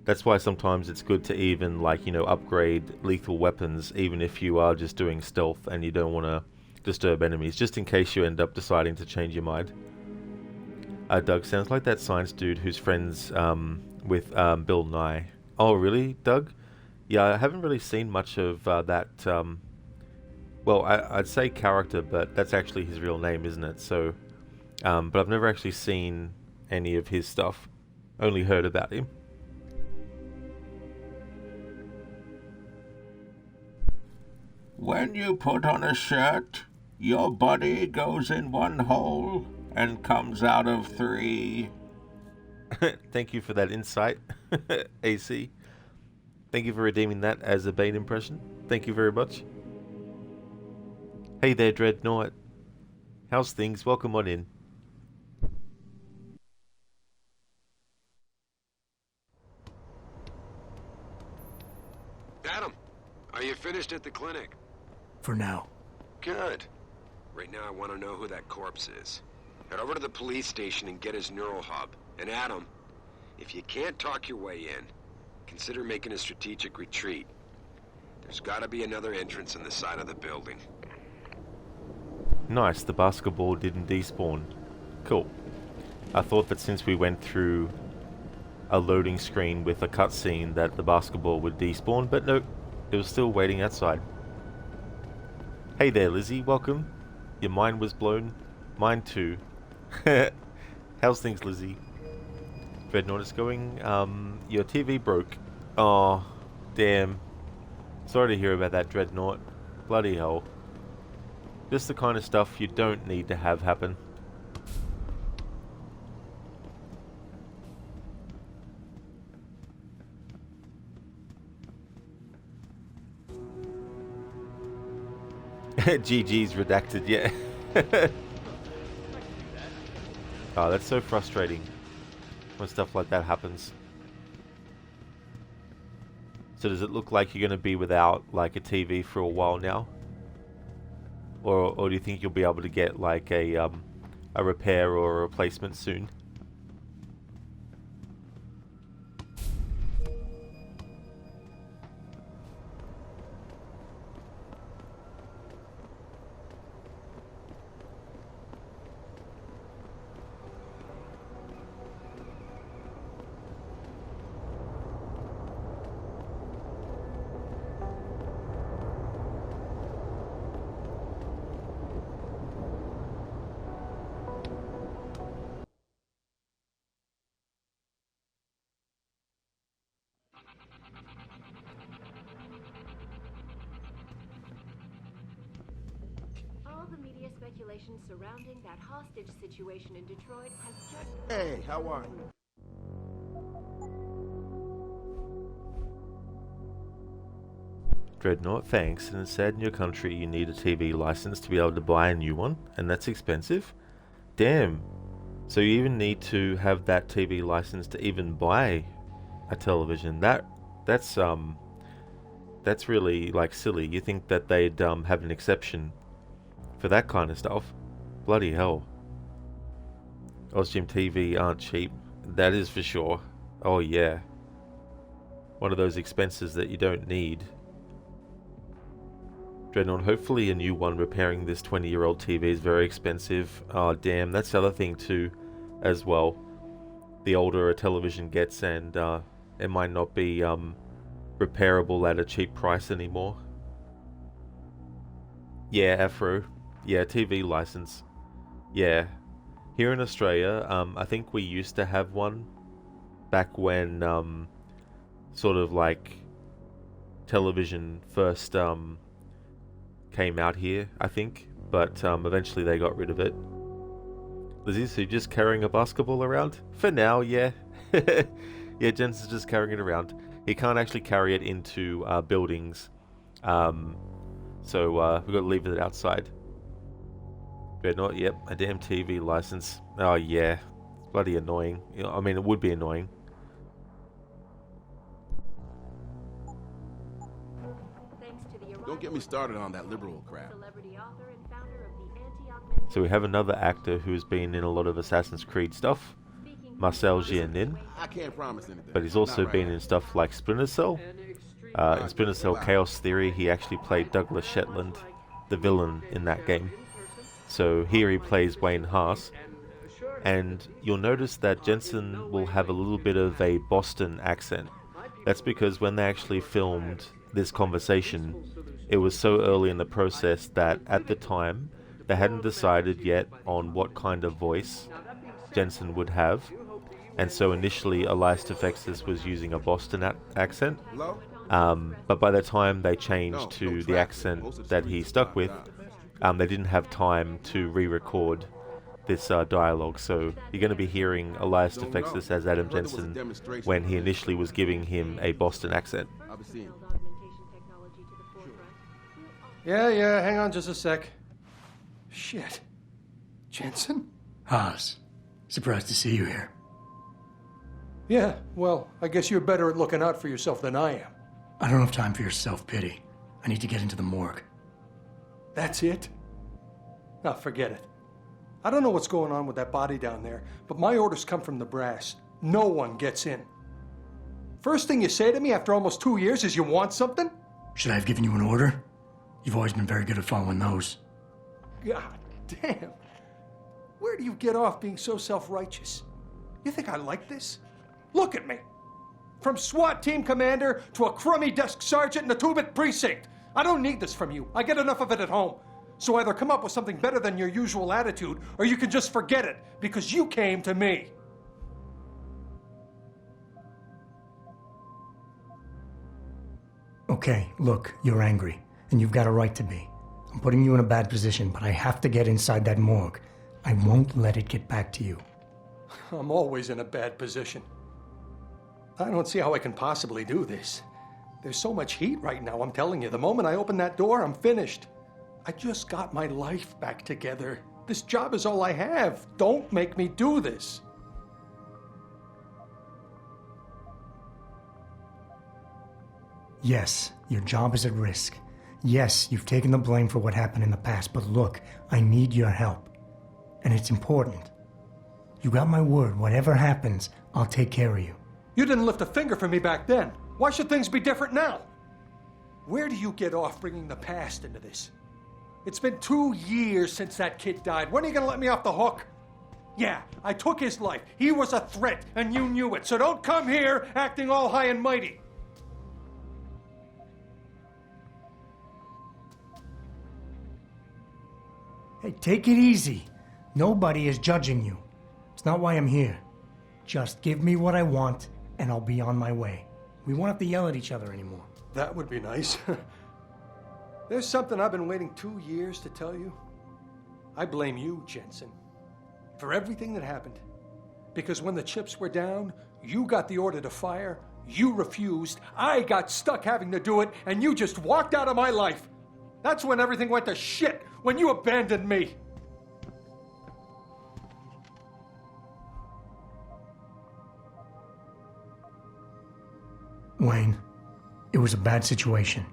That's why sometimes it's good to even, like, you know, upgrade lethal weapons, even if you are just doing stealth and you don't want to disturb enemies, just in case you end up deciding to change your mind. Doug, sounds like that science dude who's friends with Bill Nye. Oh, really, Doug? Yeah, I haven't really seen much of that, well, I'd say character, but that's actually his real name, isn't it? So, but I've never actually seen any of his stuff, only heard about him. When you put on a shirt, your body goes in one hole and comes out of three. Thank you for that insight, AC. Thank you for redeeming that as a Bane impression. Thank you very much. Hey there, Dreadnought. How's things? Welcome on in. Adam, are you finished at the clinic? For now. Good. Right now I want to know who that corpse is. Head over to the police station and get his neural hub. And Adam, if you can't talk your way in, consider making a strategic retreat. There's gotta be another entrance in the side of the building. Nice, the basketball didn't despawn. Cool. I thought that since we went through a loading screen with a cutscene that the basketball would despawn, but nope, it was still waiting outside. Hey there, Lizzie, welcome. Your mind was blown. Mine too. How's things, Lizzie? Dreadnought is going, your TV broke. Oh, damn. Sorry to hear about that, Dreadnought. Bloody hell. Just the kind of stuff you don't need to have happen. GG's redacted, yeah. Oh, that's so frustrating when stuff like that happens. So does it look like you're going to be without like a TV for a while now? Or do you think you'll be able to get like a repair or a replacement soon? All the media speculation surrounding that hostage situation in Detroit has just... Hey, how are you? Dreadnought, thanks. And it said in your country you need a TV license to be able to buy a new one, and that's expensive? Damn. So you even need to have that TV license to even buy a television. That's really like silly. You think that they'd have an exception for that kind of stuff? Bloody hell. Ozgym TV aren't cheap. That is for sure. Oh yeah. One of those expenses that you don't need. Dreadnought, hopefully a new one. Repairing this 20-year-old TV is very expensive. Oh damn, that's the other thing too, as well. The older a television gets, and it might not be repairable at a cheap price anymore. Yeah, Afro. Yeah, TV license. Yeah. Here in Australia, I think we used to have one, back when sort of like television first came out here, I think, but eventually they got rid of it. Lizzie, so you're just carrying a basketball around? For now, yeah. Yeah, Jensen's just carrying it around. He can't actually carry it into buildings, so we've got to leave it outside. But not, yep, a damn TV license. Oh yeah, it's bloody annoying. You know, I mean, it would be annoying. Don't get me started on that liberal crap. So we have another actor who's been in a lot of Assassin's Creed stuff, Marcel Gianin, I can't promise anything. but he's also been in stuff like Splinter Cell. In Splinter Cell Chaos Theory, he actually played Douglas Shetland, the villain in that game. So here he plays Wayne Haas, and you'll notice that Jensen will have a little bit of a Boston accent. That's because when they actually filmed this conversation, it was so early in the process that at the time they hadn't decided yet on what kind of voice Jensen would have, and so initially Elias Tefexis was using a Boston accent, but by the time they changed to the accent that he stuck with, they didn't have time to re-record this dialogue, so you're going to be hearing Elias Tefexis as Adam Jensen when he initially was giving him a Boston accent. Yeah, hang on just a sec. Shit. Jensen? Haas, surprised to see you here. Yeah, well, I guess you're better at looking out for yourself than I am. I don't have time for your self-pity. I need to get into the morgue. That's it? Now, forget it. I don't know what's going on with that body down there, but my orders come from the brass. No one gets in. First thing you say to me after almost 2 years is you want something? Should I have given you an order? You've always been very good at following those. God damn. Where do you get off being so self-righteous? You think I like this? Look at me. From SWAT team commander to a crummy desk sergeant in the 2-bit precinct. I don't need this from you. I get enough of it at home. So either come up with something better than your usual attitude, or you can just forget it, because you came to me. Okay, look, you're angry, and you've got a right to be. I'm putting you in a bad position, but I have to get inside that morgue. I won't let it get back to you. I'm always in a bad position. I don't see how I can possibly do this. There's so much heat right now, I'm telling you. The moment I open that door, I'm finished. I just got my life back together. This job is all I have. Don't make me do this. Yes, your job is at risk. Yes, you've taken the blame for what happened in the past, but look, I need your help. And it's important. You got my word, whatever happens, I'll take care of you. You didn't lift a finger for me back then. Why should things be different now? Where do you get off bringing the past into this? It's been 2 years since that kid died. When are you gonna let me off the hook? Yeah, I took his life. He was a threat, and you knew it. So don't come here acting all high and mighty. Hey, take it easy. Nobody is judging you. It's not why I'm here. Just give me what I want, and I'll be on my way. We won't have to yell at each other anymore. That would be nice. There's something I've been waiting 2 years to tell you. I blame you, Jensen, for everything that happened. Because when the chips were down, you got the order to fire, you refused, I got stuck having to do it, and you just walked out of my life. That's when everything went to shit, when you abandoned me. Wayne, it was a bad situation.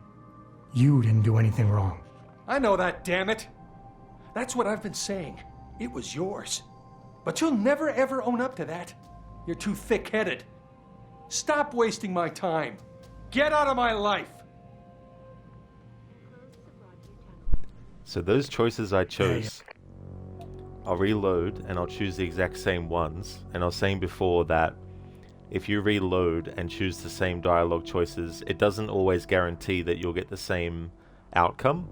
You didn't do anything wrong. I know that, damn it. That's what I've been saying. It was yours. But you'll never ever own up to that. You're too thick-headed. Stop wasting my time. Get out of my life. So those choices I chose, I'll reload and I'll choose the exact same ones. And I was saying before that if you reload and choose the same dialogue choices, it doesn't always guarantee that you'll get the same outcome.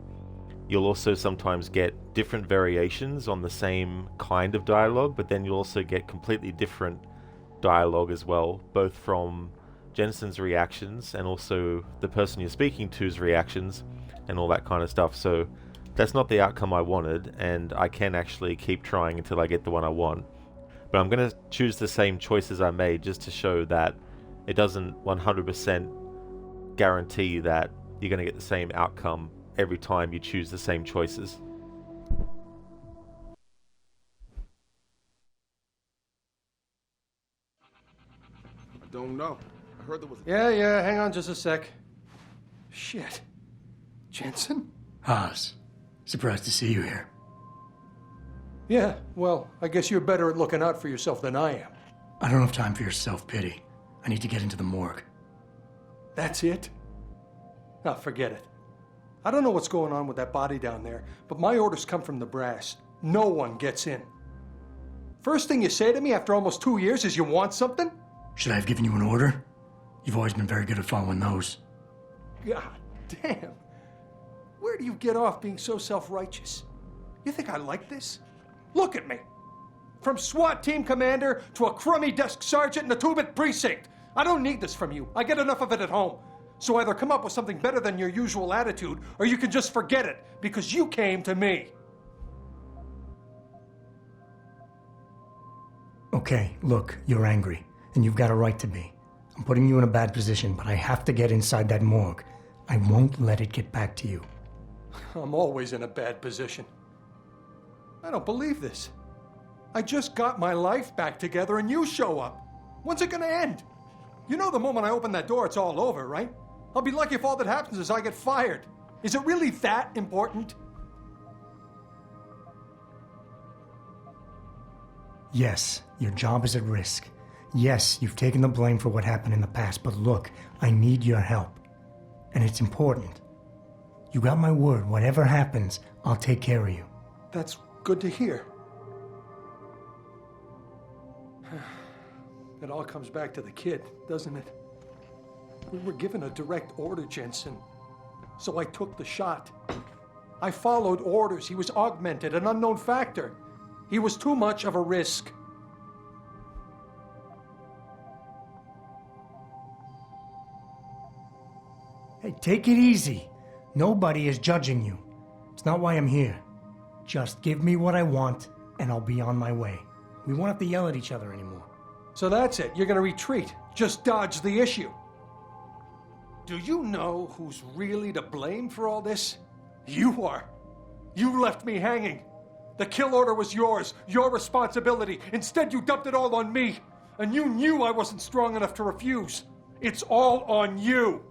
You'll also sometimes get different variations on the same kind of dialogue, but then you'll also get completely different dialogue as well, both from Jensen's reactions and also the person you're speaking to's reactions and all that kind of stuff. So that's not the outcome I wanted, and I can actually keep trying until I get the one I want. But I'm going to choose the same choices I made just to show that it doesn't 100% guarantee that you're going to get the same outcome every time you choose the same choices. I don't know. I heard there was... Yeah, hang on just a sec. Shit. Jensen? Haas, surprised to see you here. Yeah, well, I guess you're better at looking out for yourself than I am. I don't have time for your self-pity. I need to get into the morgue. That's it? Ah, forget it. I don't know what's going on with that body down there, but my orders come from the brass. No one gets in. First thing you say to me after almost 2 years is you want something? Should I have given you an order? You've always been very good at following those. God damn. Where do you get off being so self-righteous? You think I like this? Look at me. From SWAT team commander to a crummy desk sergeant in the 2-bit precinct. I don't need this from you. I get enough of it at home. So either come up with something better than your usual attitude, or you can just forget it, because you came to me. Okay, look, you're angry, and you've got a right to be. I'm putting you in a bad position, but I have to get inside that morgue. I won't let it get back to you. I'm always in a bad position. I don't believe this. I just got my life back together and you show up. When's it gonna end? You know the moment I open that door, it's all over, right? I'll be lucky if all that happens is I get fired. Is it really that important? Yes, your job is at risk. Yes, you've taken the blame for what happened in the past, but look, I need your help. And it's important. You got my word, whatever happens, I'll take care of you. That's good to hear. It all comes back to the kid, doesn't it? We were given a direct order, Jensen. So I took the shot. I followed orders. He was augmented, an unknown factor. He was too much of a risk. Hey, take it easy. Nobody is judging you. It's not why I'm here. Just give me what I want, and I'll be on my way. We won't have to yell at each other anymore. So that's it. You're gonna retreat. Just dodge the issue. Do you know who's really to blame for all this? You are. You left me hanging. The kill order was yours, your responsibility. Instead, you dumped it all on me. And you knew I wasn't strong enough to refuse. It's all on you.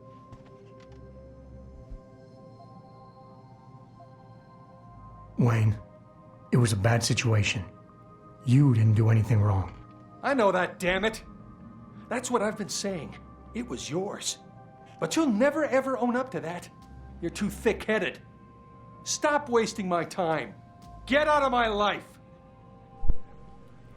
Wayne, it was a bad situation. You didn't do anything wrong. I know that, damn it. That's what I've been saying. It was yours. But you'll never ever own up to that. You're too thick-headed. Stop wasting my time. Get out of my life.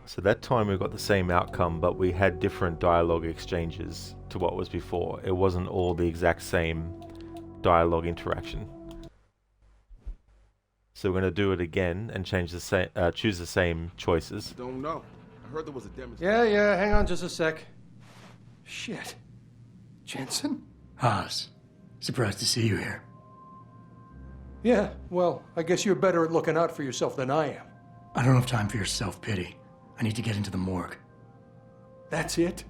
So that time we got the same outcome, but we had different dialogue exchanges to what was before. It wasn't all the exact same dialogue interaction. So we're going to do it again and change the choose the same choices. Don't know. I heard there was a demonstration. Yeah, hang on just a sec. Shit. Jensen? Haas, surprised to see you here. Yeah, well, I guess you're better at looking out for yourself than I am. I don't have time for your self-pity. I need to get into the morgue. That's it?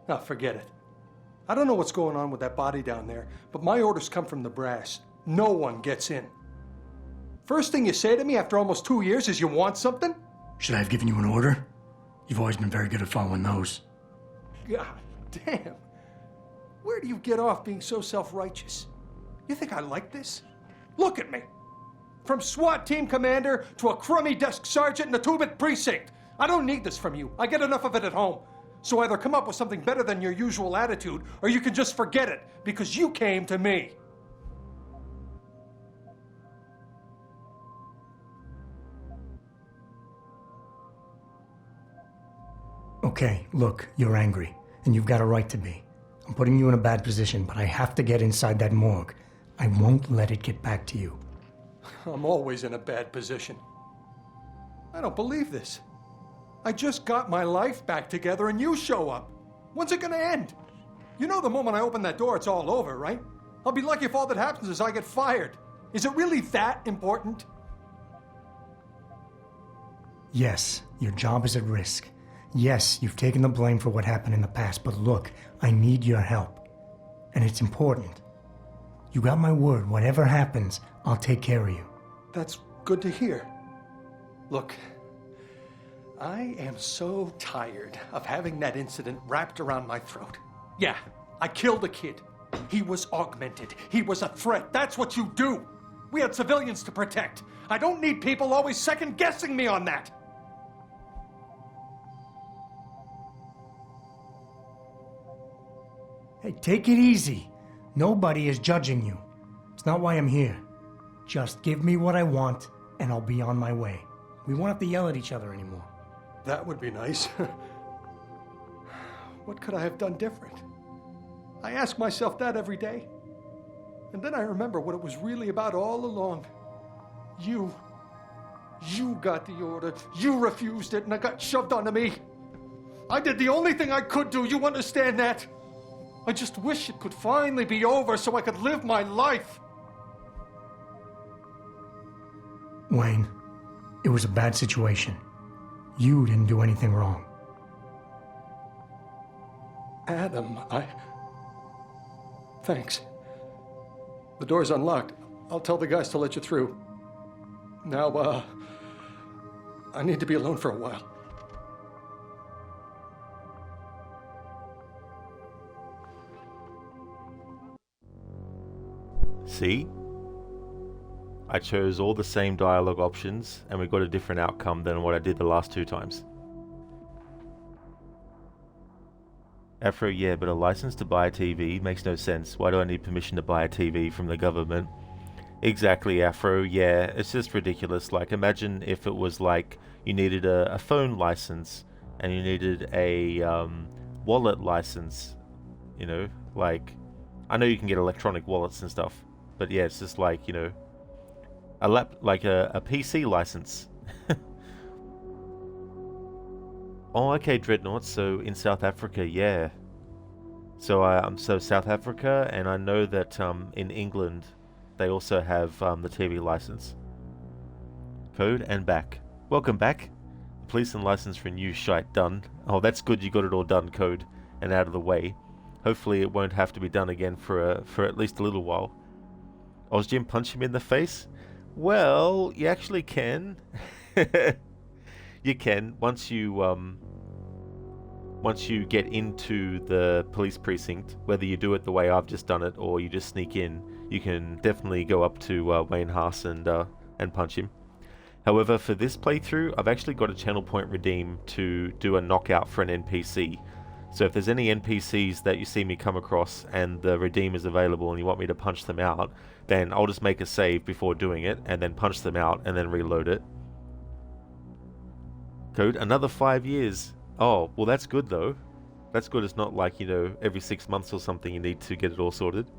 Ah, forget it. I don't know what's going on with that body down there, but my orders come from the brass. No one gets in. First thing you say to me after almost 2 years is you want something? Should I have given you an order? You've always been very good at following those. God damn. Where do you get off being so self-righteous? You think I like this? Look at me. From SWAT team commander to a crummy desk sergeant in the 2-bit precinct. I don't need this from you. I get enough of it at home. So either come up with something better than your usual attitude, or you can just forget it, because you came to me. Okay, look, you're angry, and you've got a right to be. I'm putting you in a bad position, but I have to get inside that morgue. I won't let it get back to you. I'm always in a bad position. I don't believe this. I just got my life back together and you show up. When's it gonna end? You know the moment I open that door, it's all over, right? I'll be lucky if all that happens is I get fired. Is it really that important? Yes, your job is at risk. Yes, you've taken the blame for what happened in the past, but look, I need your help. And it's important. You got my word, whatever happens, I'll take care of you. That's good to hear. Look, I am so tired of having that incident wrapped around my throat. Yeah, I killed a kid. He was augmented. He was a threat. That's what you do. We had civilians to protect. I don't need people always second-guessing me on that. Hey, take it easy. Nobody is judging you. It's not why I'm here. Just give me what I want, and I'll be on my way. We won't have to yell at each other anymore. That would be nice. What could I have done different? I ask myself that every day. And then I remember what it was really about all along. You got the order. You refused it, and it got shoved onto me. I did the only thing I could do. You understand that? I just wish it could finally be over so I could live my life. Wayne, it was a bad situation. You didn't do anything wrong. Adam, Thanks. The door's unlocked. I'll tell the guys to let you through. Now, I need to be alone for a while. See? I chose all the same dialogue options and we got a different outcome than what I did the last 2 times. Afro, yeah, but a license to buy a TV makes no sense. Why do I need permission to buy a TV from the government? Exactly, Afro, yeah, it's just ridiculous. Like, imagine if it was like you needed a phone license and you needed a wallet license. You know, like, I know you can get electronic wallets and stuff, but yeah, it's just like, you know, a PC license. Oh, okay, Dreadnought. So in South Africa, yeah. So so South Africa, and I know that in England, they also have the TV license. Code and back. Welcome back. Police and license for new shite done. Oh, that's good. You got it all done, Code, and out of the way. Hopefully, it won't have to be done again for at least a little while. Ozjim, punch him in the face. Well, you actually can. You can once you get into the police precinct. Whether you do it the way I've just done it or you just sneak in, you can definitely go up to Wayne Haas and punch him. However, for this playthrough, I've actually got a channel point redeem to do a knockout for an NPC. So if there's any NPCs that you see me come across and the redeem is available and you want me to punch them out, then I'll just make a save before doing it and then punch them out and then reload it. Code, another 5 years. Oh, well that's good though. That's good. It's not like, you know, every 6 months or something you need to get it all sorted.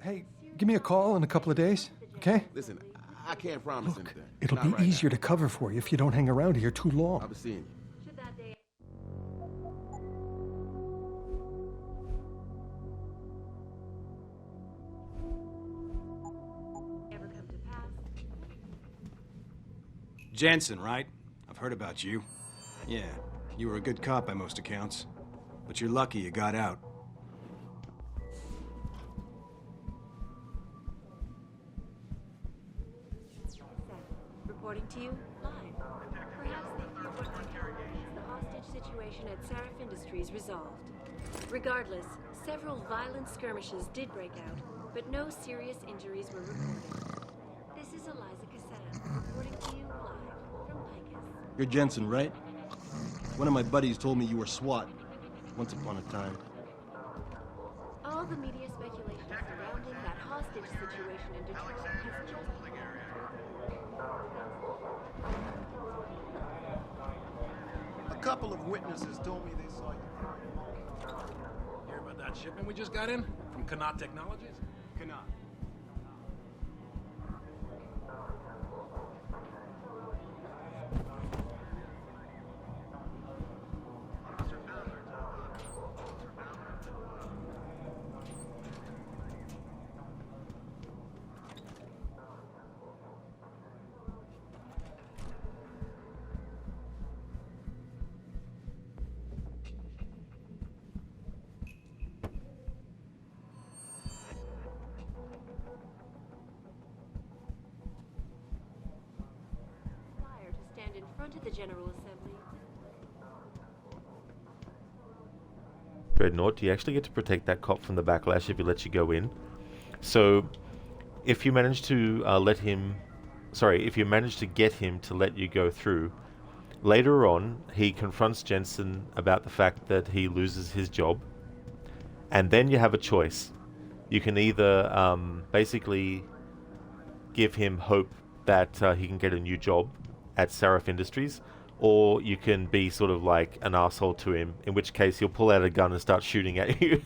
Hey, give me a call in a couple of days, okay? Listen, I can't promise Look, anything. it'll Not be right easier to cover for you if you don't hang around here too long. I'll be seeing you. Jensen, right? I've heard about you. Yeah, you were a good cop by most accounts. But you're lucky you got out. Reporting to you live. Perhaps they feel what the hostage situation at Seraph Industries resolved. Regardless, several violent skirmishes did break out, but no serious injuries were reported. This is Eliza Cassetta, reporting to you live from Picus. You're Jensen, right? One of my buddies told me you were SWAT once upon a time. All the media speculation surrounding that hostage situation in Detroit has just... A couple of witnesses told me they saw you. Hear about that shipment we just got in? From Kanat Technologies? Kanat. stand in front of the General Assembly. Dreadnought, you actually get to protect that cop from the backlash if he lets you go in. So, if you manage to if you manage to get him to let you go through, later on he confronts Jensen about the fact that he loses his job, and then you have a choice. You can either basically give him hope that he can get a new job at Seraph Industries, or you can be sort of like an asshole to him, in which case he'll pull out a gun and start shooting at you.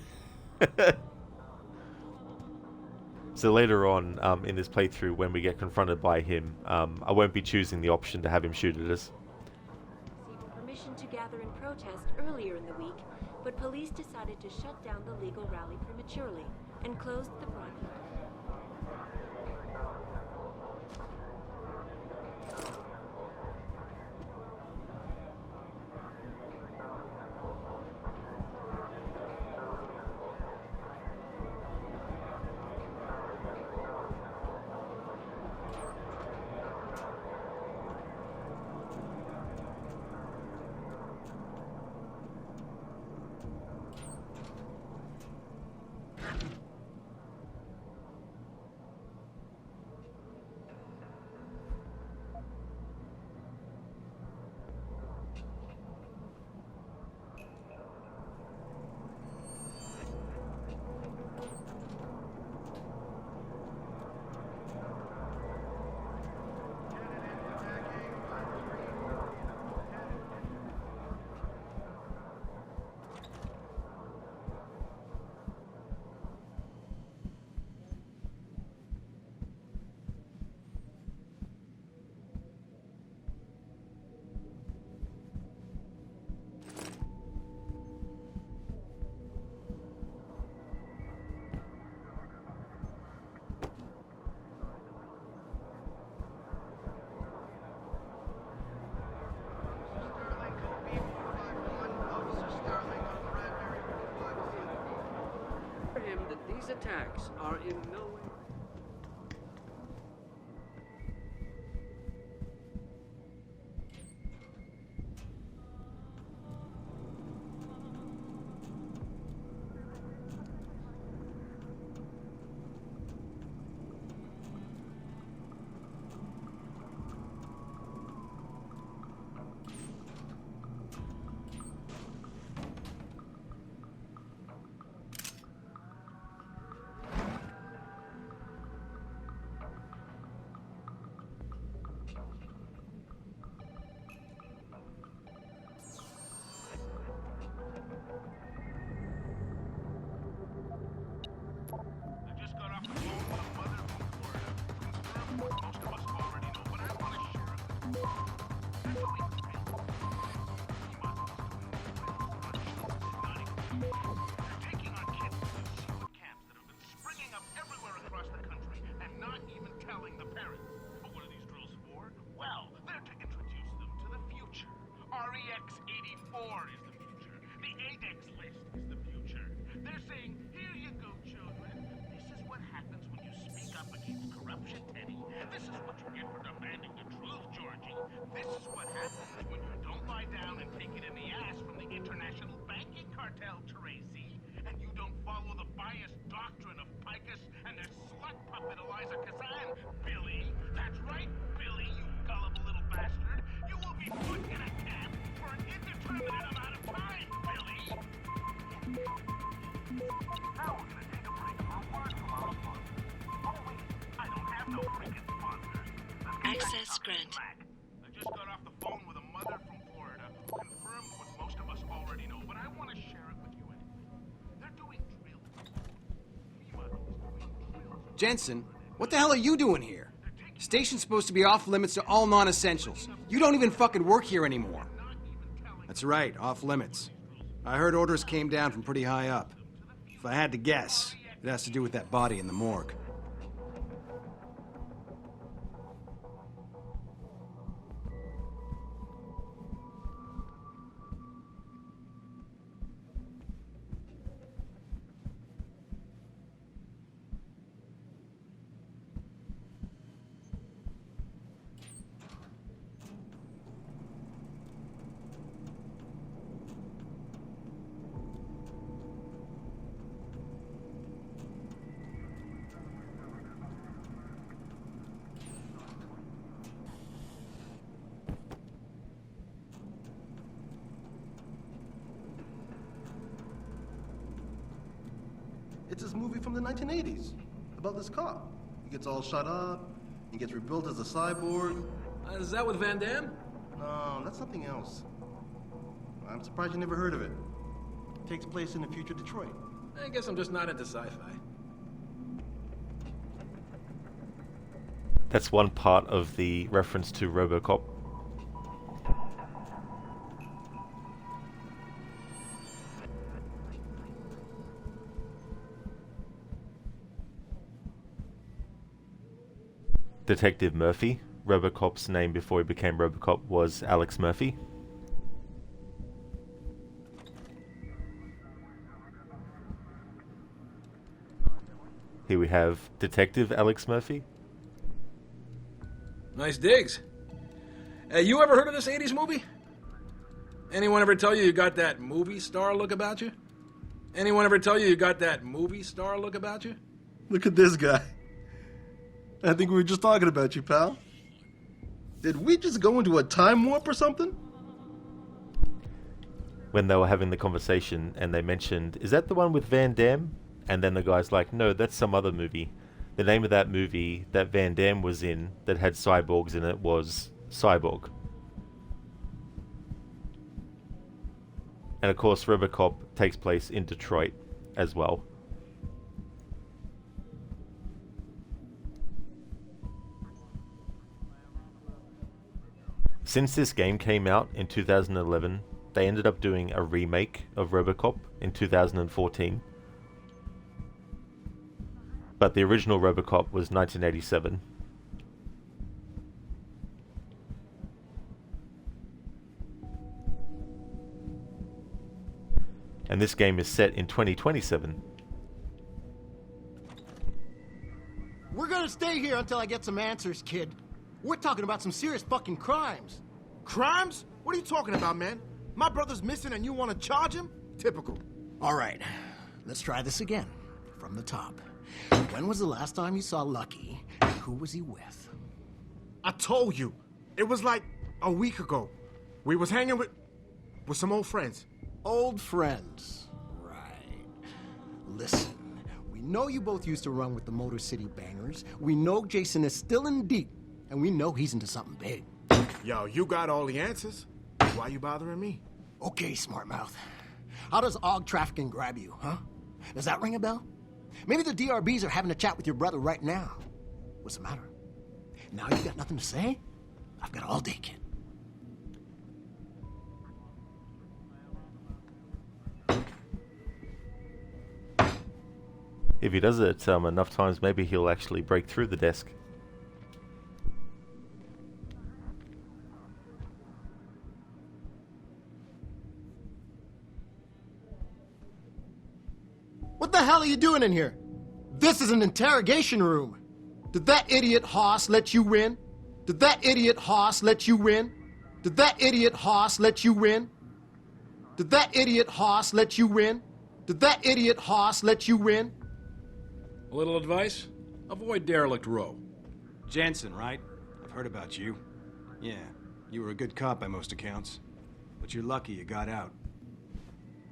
So later on in this playthrough, when we get confronted by him, I won't be choosing the option to have him shoot at us. Received permission to gather in protest earlier in the week, but police decided to shut down the legal rally prematurely and closed the broadcast. him that these attacks are in no way. Access granted. I just got off the phone with a mother from Florida who confirmed what most of us already know, but I want to share it with you anyway. They're doing drills. Jensen, what the hell are you doing here? Station's supposed to be off limits to all non-essentials. You don't even fucking work here anymore. That's right, off limits. I heard orders came down from pretty high up. If I had to guess, it has to do with that body in the morgue. It's this movie from the 1980s about this cop. He gets all shot up, he gets rebuilt as a cyborg. Is that with Van Damme? No, that's something else. I'm surprised you never heard of it. It takes place in the future Detroit. I guess I'm just not into sci-fi. That's one part of the reference to RoboCop. Detective Murphy. RoboCop's name before he became RoboCop was Alex Murphy. Here we have Detective Alex Murphy. Nice digs. Hey, you ever heard of this 80s movie? Anyone ever tell you you got that movie star look about you? Anyone ever tell you you got that movie star look about you? Look at this guy. I think we were just talking about you, pal. Did we just go into a time warp or something? When they were having the conversation and they mentioned, is that the one with Van Damme? And then the guy's like, no, that's some other movie. The name of that movie that Van Damme was in that had cyborgs in it was Cyborg. And of course, RoboCop takes place in Detroit as well. Since this game came out in 2011, they ended up doing a remake of RoboCop in 2014. But the original RoboCop was 1987. And this game is set in 2027. We're gonna stay here until I get some answers, kid. We're talking about some serious fucking crimes. Crimes? What are you talking about, man? My brother's missing and you want to charge him? Typical. All right, let's try this again. From the top. When was the last time you saw Lucky? And who was he with? I told you. It was like a week ago. We was hanging with some old friends. Old friends. Right. Listen, we know you both used to run with the Motor City Bangers. We know Jason is still in deep. And we know he's into something big. Yo, you got all the answers. Why you bothering me? Okay, smart mouth. How does AUG trafficking grab you, huh? Does that ring a bell? Maybe the DRBs are having a chat with your brother right now. What's the matter? Now you got nothing to say? I've got all day, kid. If he does it enough times, maybe he'll actually break through the desk. What the hell are you doing in here? This is an interrogation room. Did that idiot Hoss let you win? Did that idiot Hoss let you win? Did that idiot Hoss let you win? Did that idiot Hoss let you win? Did that idiot Hoss let you win? A little advice? Avoid derelict row. Jensen, right? I've heard about you. Yeah, you were a good cop by most accounts. But you're lucky you got out.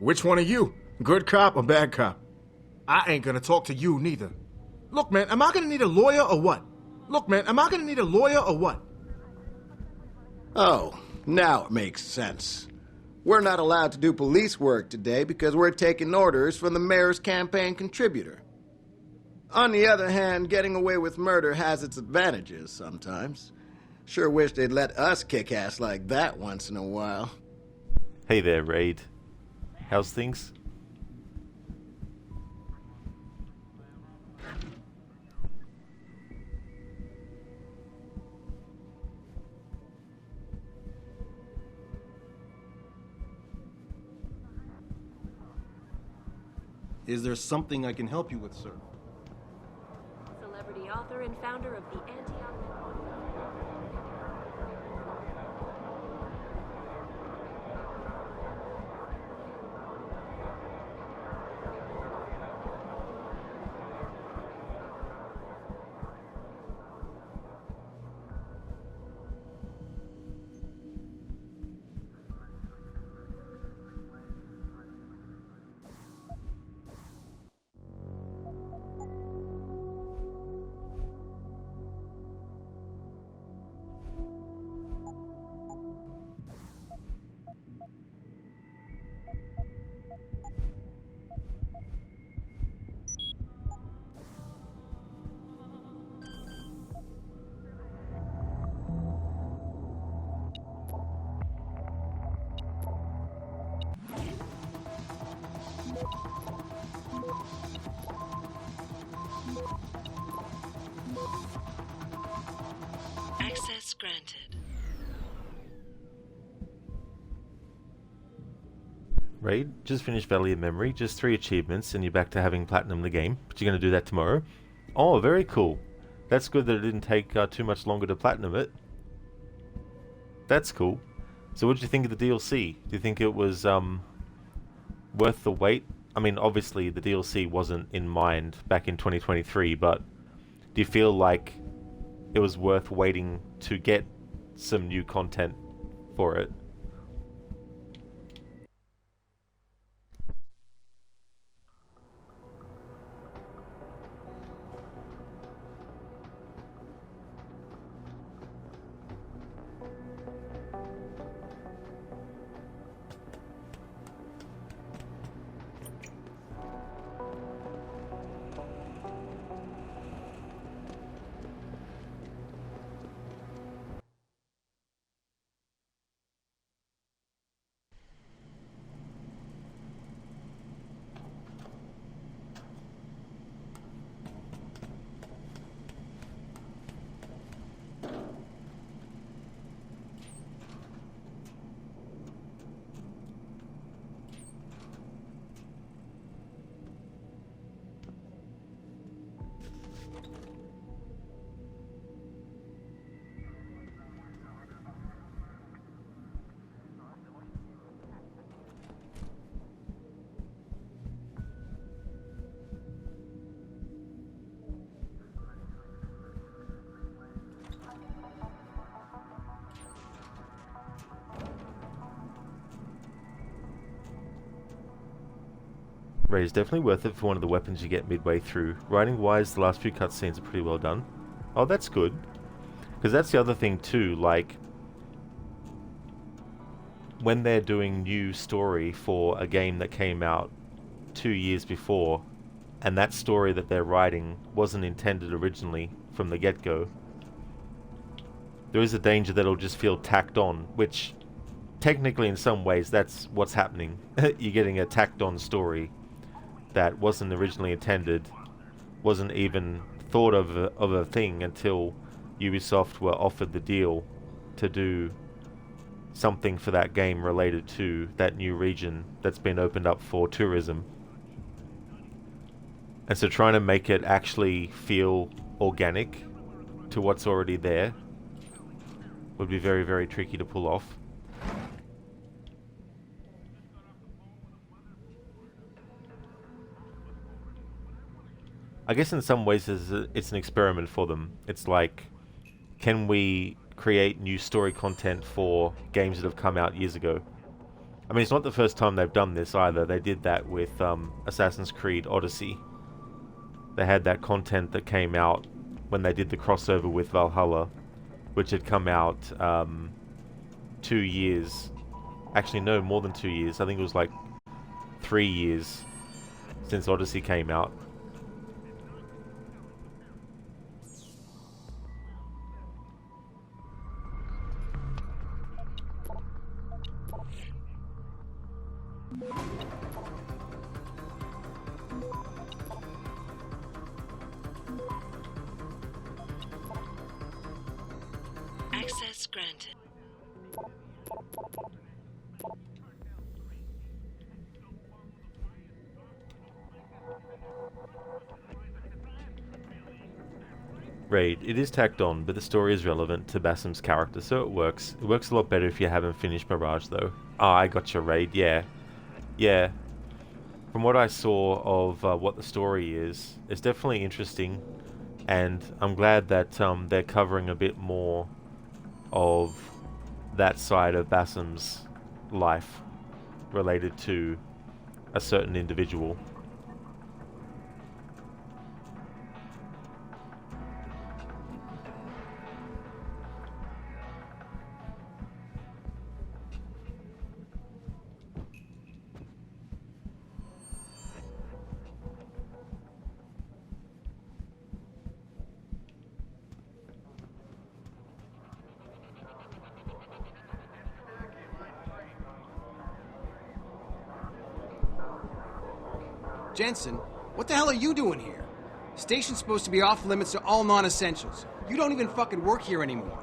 Which one are you? Good cop or bad cop? I ain't gonna talk to you neither. Look, man, am I gonna need a lawyer or what? Look, man, am I gonna need a lawyer or what? Oh, now it makes sense. We're not allowed to do police work today because we're taking orders from the mayor's campaign contributor. On the other hand, getting away with murder has its advantages sometimes. Sure wish they'd let us kick ass like that once in a while. Hey there, Raid. How's things? Is there something I can help you with, sir? Celebrity author and founder of the Access granted. Raid, just finished Valley of Memory, just 3 achievements and you're back to having platinum the game, but you're going to do that tomorrow. Oh, very cool. That's good that it didn't take too much longer to platinum it. That's cool. So what did you think of the DLC? Do you think it was worth the wait? I mean, obviously the DLC wasn't in mind back in 2023, but do you feel like it was worth waiting to get some new content for it? Raid is definitely worth it for one of the weapons you get midway through. Writing wise, the last few cutscenes are pretty well done. Oh, that's good. Because that's the other thing too, like, when they're doing new story for a game that came out 2 years before, and that story that they're writing wasn't intended originally from the get-go, there is a danger that it'll just feel tacked on, which technically in some ways that's what's happening. You're getting a tacked on story that wasn't originally intended, wasn't even thought of a thing until Ubisoft were offered the deal to do something for that game related to that new region that's been opened up for tourism. And so trying to make it actually feel organic to what's already there would be very, very tricky to pull off. I guess in some ways it's an experiment for them. It's like, can we create new story content for games that have come out years ago? I mean, it's not the first time they've done this either. They did that with Assassin's Creed Odyssey. They had that content that came out when they did the crossover with Valhalla, which had come out 2 years. Actually, no, more than 2 years. I think it was like 3 years since Odyssey came out. Access granted. Raid, it is tacked on, but the story is relevant to Bassam's character, so it works. It works a lot better if you haven't finished Mirage, though. Ah, I got your Raid, yeah. Yeah. From what I saw of what the story is, it's definitely interesting, and I'm glad that they're covering a bit more of that side of Bassam's life related to a certain individual. Jensen, what the hell are you doing here? Station's supposed to be off limits to all non-essentials. You don't even fucking work here anymore.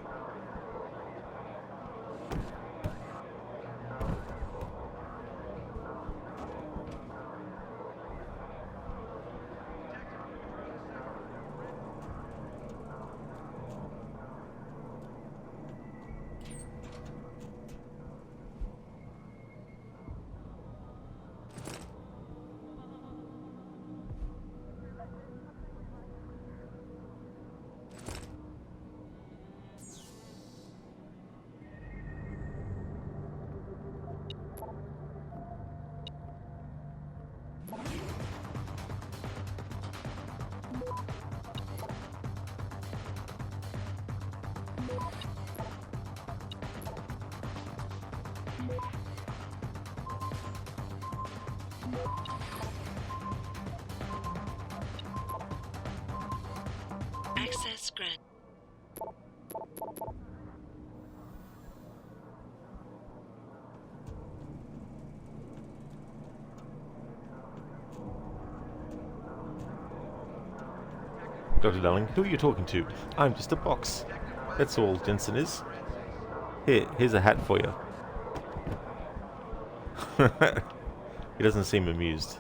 Dr. Darling, who are you talking to? I'm just a box. That's all Jensen is. Here's a hat for you. He doesn't seem amused.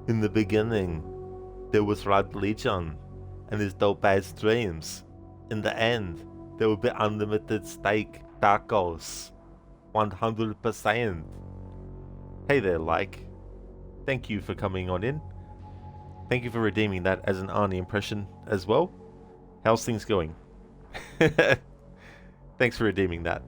In the beginning, there was religion and his dope-ass dreams. In the end, there will be unlimited steak tacos. 100%. Hey there, like. Thank you for coming on in. Thank you for redeeming that as an Arnie impression as well. How's things going? Thanks for redeeming that.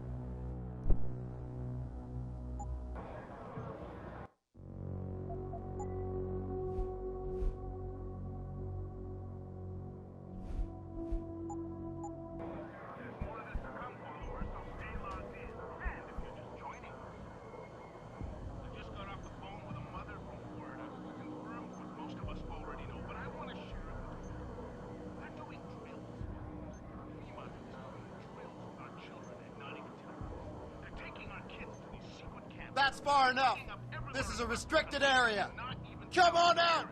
That's far enough. This is a restricted area. Come on out!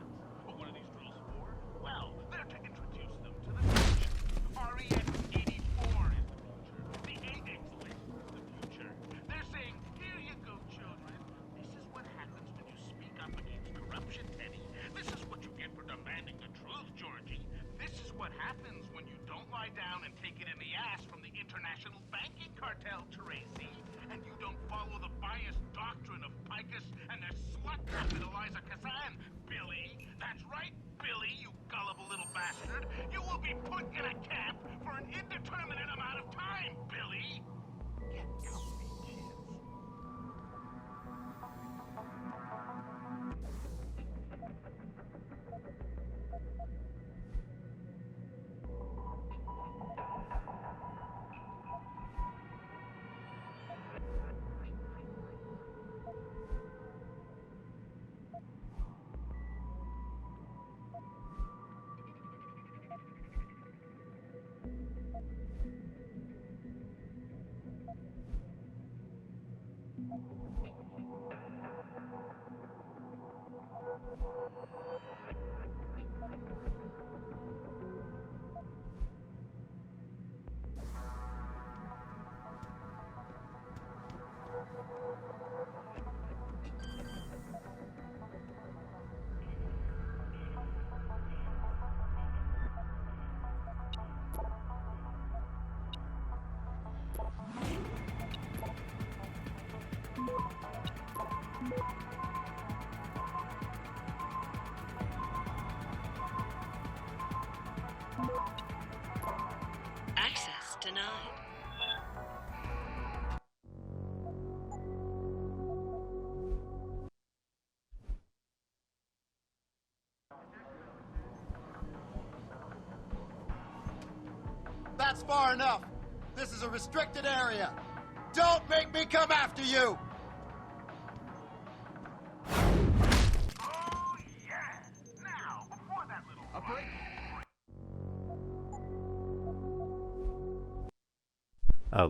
Access denied. That's far enough. This is a restricted area. Don't make me come after you!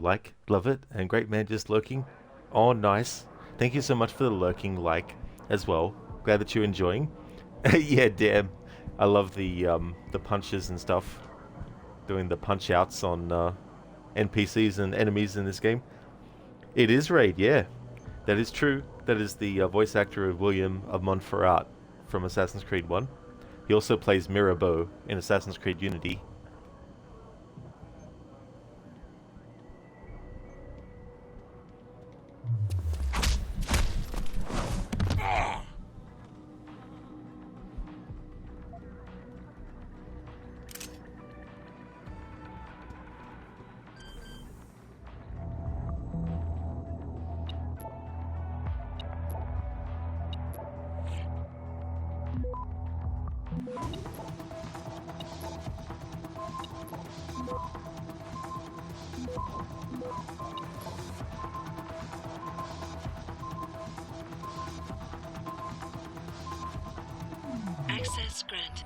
Like, love it, and great man just lurking. Oh, nice. Thank you so much for the lurking, like, as well. Glad that you're enjoying. Yeah, damn. I love the punches and stuff. Doing the punch outs on NPCs and enemies in this game. It is Raid, yeah. That is true. That is the voice actor of William of Montferrat from Assassin's Creed 1. He also plays Mirabeau in Assassin's Creed Unity. Access granted.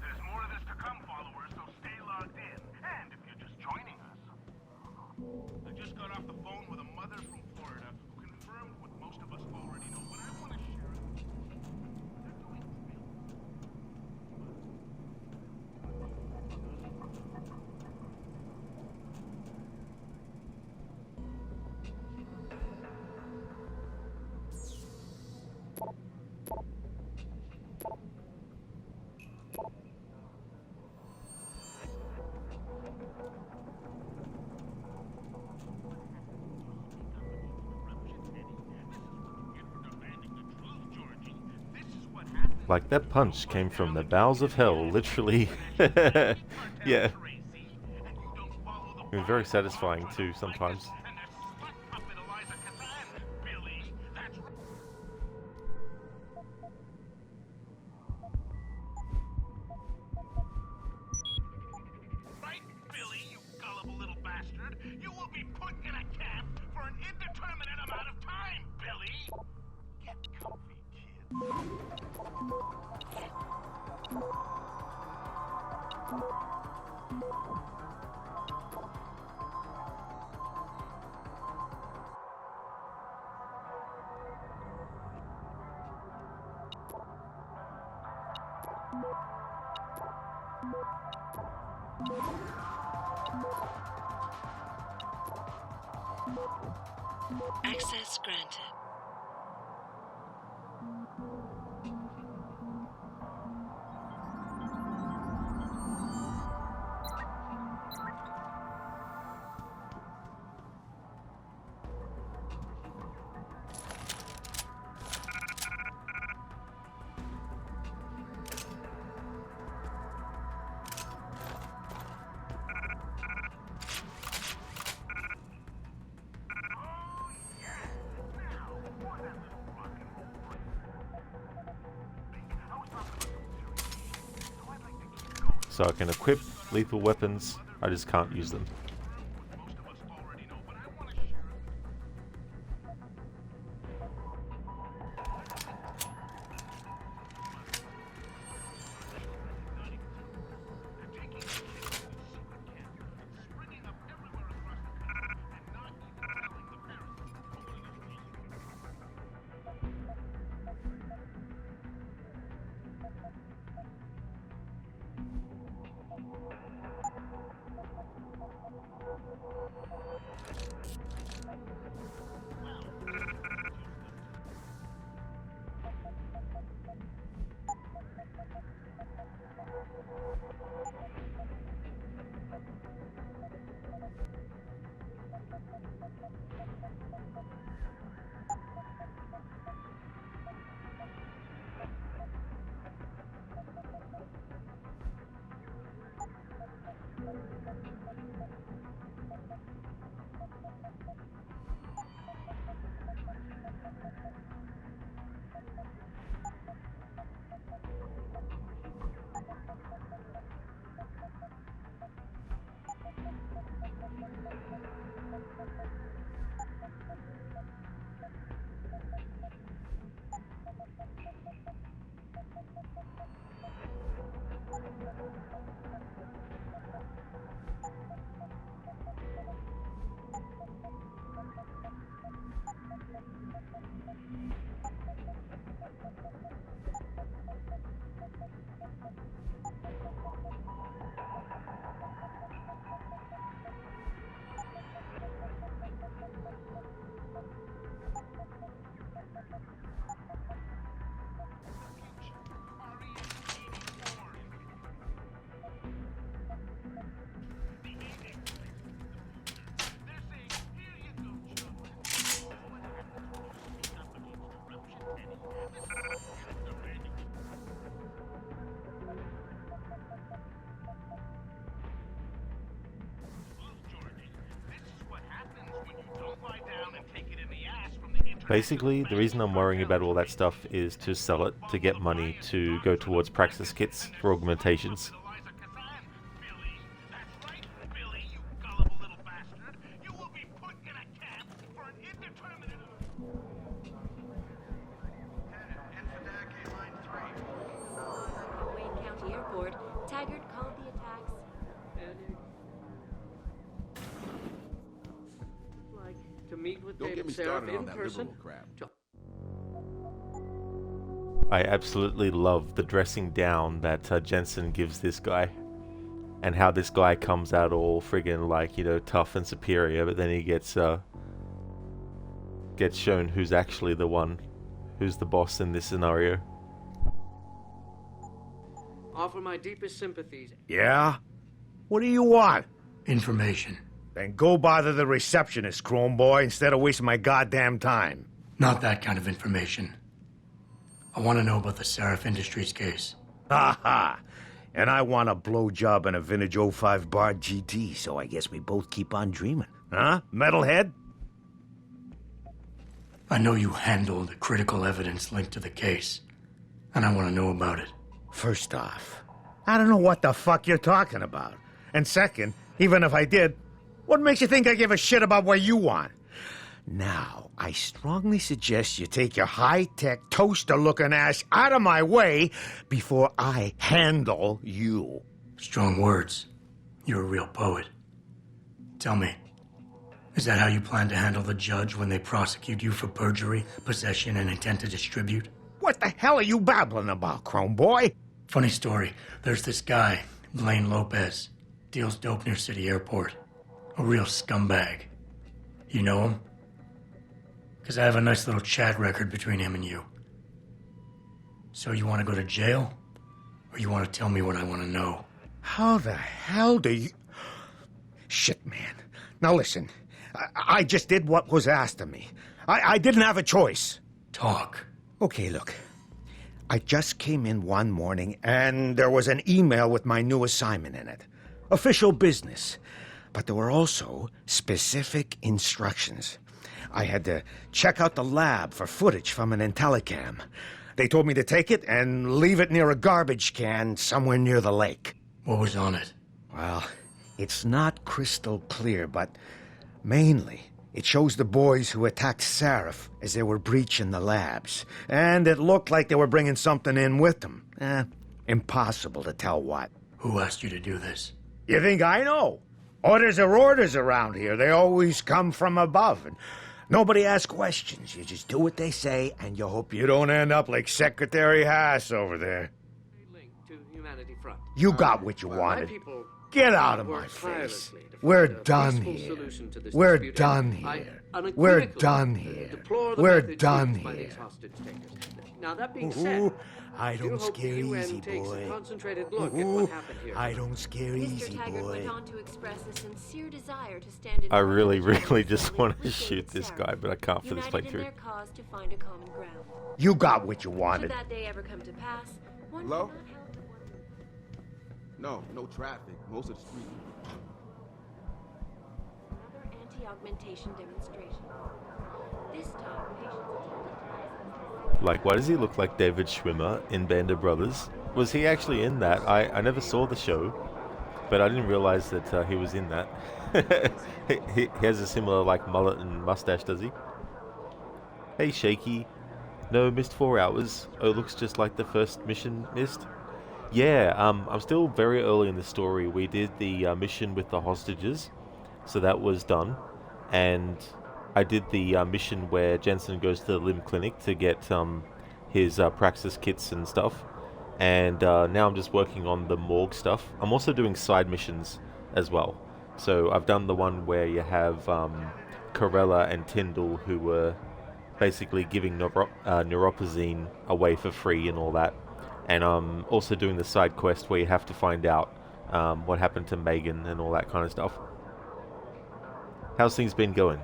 There's more of this to come, followers, so stay logged in. And if you're just joining us, I just got off the phone with a mother from Florida who confirmed what most of us already know. But I want to share it with you. They're doing Like, that punch came from the bowels of hell, literally. Yeah. It was very satisfying too, sometimes. Right, Billy, you gullible little bastard. You will be put in a camp for an indeterminate amount of time, Billy. Get comfy, kid. Access granted. So I can equip lethal weapons, I just can't use them. Basically, the reason I'm worrying about all that stuff is to sell it, to get money to go towards praxis kits for augmentations. with Don't get David me Seraph started on in that person. liberal crap. I absolutely love the dressing down that Jensen gives this guy. And how this guy comes out all friggin' like, you know, tough and superior, but then he gets shown who's actually the one, who's the boss in this scenario. Offer my deepest sympathies. Yeah? What do you want? Information. Then go bother the receptionist, Chrome Boy, instead of wasting my goddamn time. Not that kind of information. I want to know about the Seraph Industries case. Ha ha! And I want a blowjob and a vintage 05 Bard GT, so I guess we both keep on dreaming. Huh, metalhead? I know you handled critical evidence linked to the case, and I want to know about it. First off, I don't know what the fuck you're talking about. And second, even if I did, what makes you think I give a shit about what you want? Now, I strongly suggest you take your high-tech, toaster-looking ass out of my way before I handle you. Strong words. You're a real poet. Tell me, is that how you plan to handle the judge when they prosecute you for perjury, possession, and intent to distribute? What the hell are you babbling about, Chrome Boy? Funny story. There's this guy, Blaine Lopez. Deals dope near City Airport. A real scumbag. You know him? Because I have a nice little chat record between him and you. So you want to go to jail? Or you want to tell me what I want to know? How the hell do you... Shit, man. Now listen, I just did what was asked of me. I didn't have a choice. Talk. Okay, look. I just came in one morning and there was an email with my new assignment in it. Official business. But there were also specific instructions. I had to check out the lab for footage from an Intellicam. They told me to take it and leave it near a garbage can somewhere near the lake. What was on it? Well, it's not crystal clear, but mainly it shows the boys who attacked Seraph as they were breaching the labs. And it looked like they were bringing something in with them. Impossible to tell what. Who asked you to do this? You think I know? Orders are orders around here. They always come from above. And nobody asks questions. You just do what they say, and you hope you don't end up like Secretary Haas over there. Link to Humanity Front. You got what you wanted. Get out of my face. We're done here. We're done here. We're done here. We're done here. Now that being said, I don't scare easy, boy. Concentrated look at what happened here. I don't scare easy, Mr. Taggart boy. went on to express a sincere desire to stand in I front really, of the really judge just and want to with shoot David this Seraph, guy, but I can't for this united in playthrough. their cause to find a common ground. You got what you Should wanted. that day ever come to pass, one Hello? cannot help but wonder. No traffic. Most of the street. Another anti-augmentation demonstration. This time, patients Like, why does he look like David Schwimmer in Band of Brothers? Was he actually in that? I never saw the show, but I didn't realize that he was in that. he has a similar, like, mullet and mustache, does he? Hey, Shaky. No, missed 4 hours. Oh, looks just like the first mission missed. Yeah, I'm still very early in the story. We did the mission with the hostages, so that was done. And I did the mission where Jensen goes to the limb clinic to get his Praxis kits and stuff. And now I'm just working on the morgue stuff. I'm also doing side missions as well. So I've done the one where you have Corella and Tyndall, who were basically giving neuropazine away for free and all that. And I'm also doing the side quest where you have to find out what happened to Megan and all that kind of stuff. How's things been going?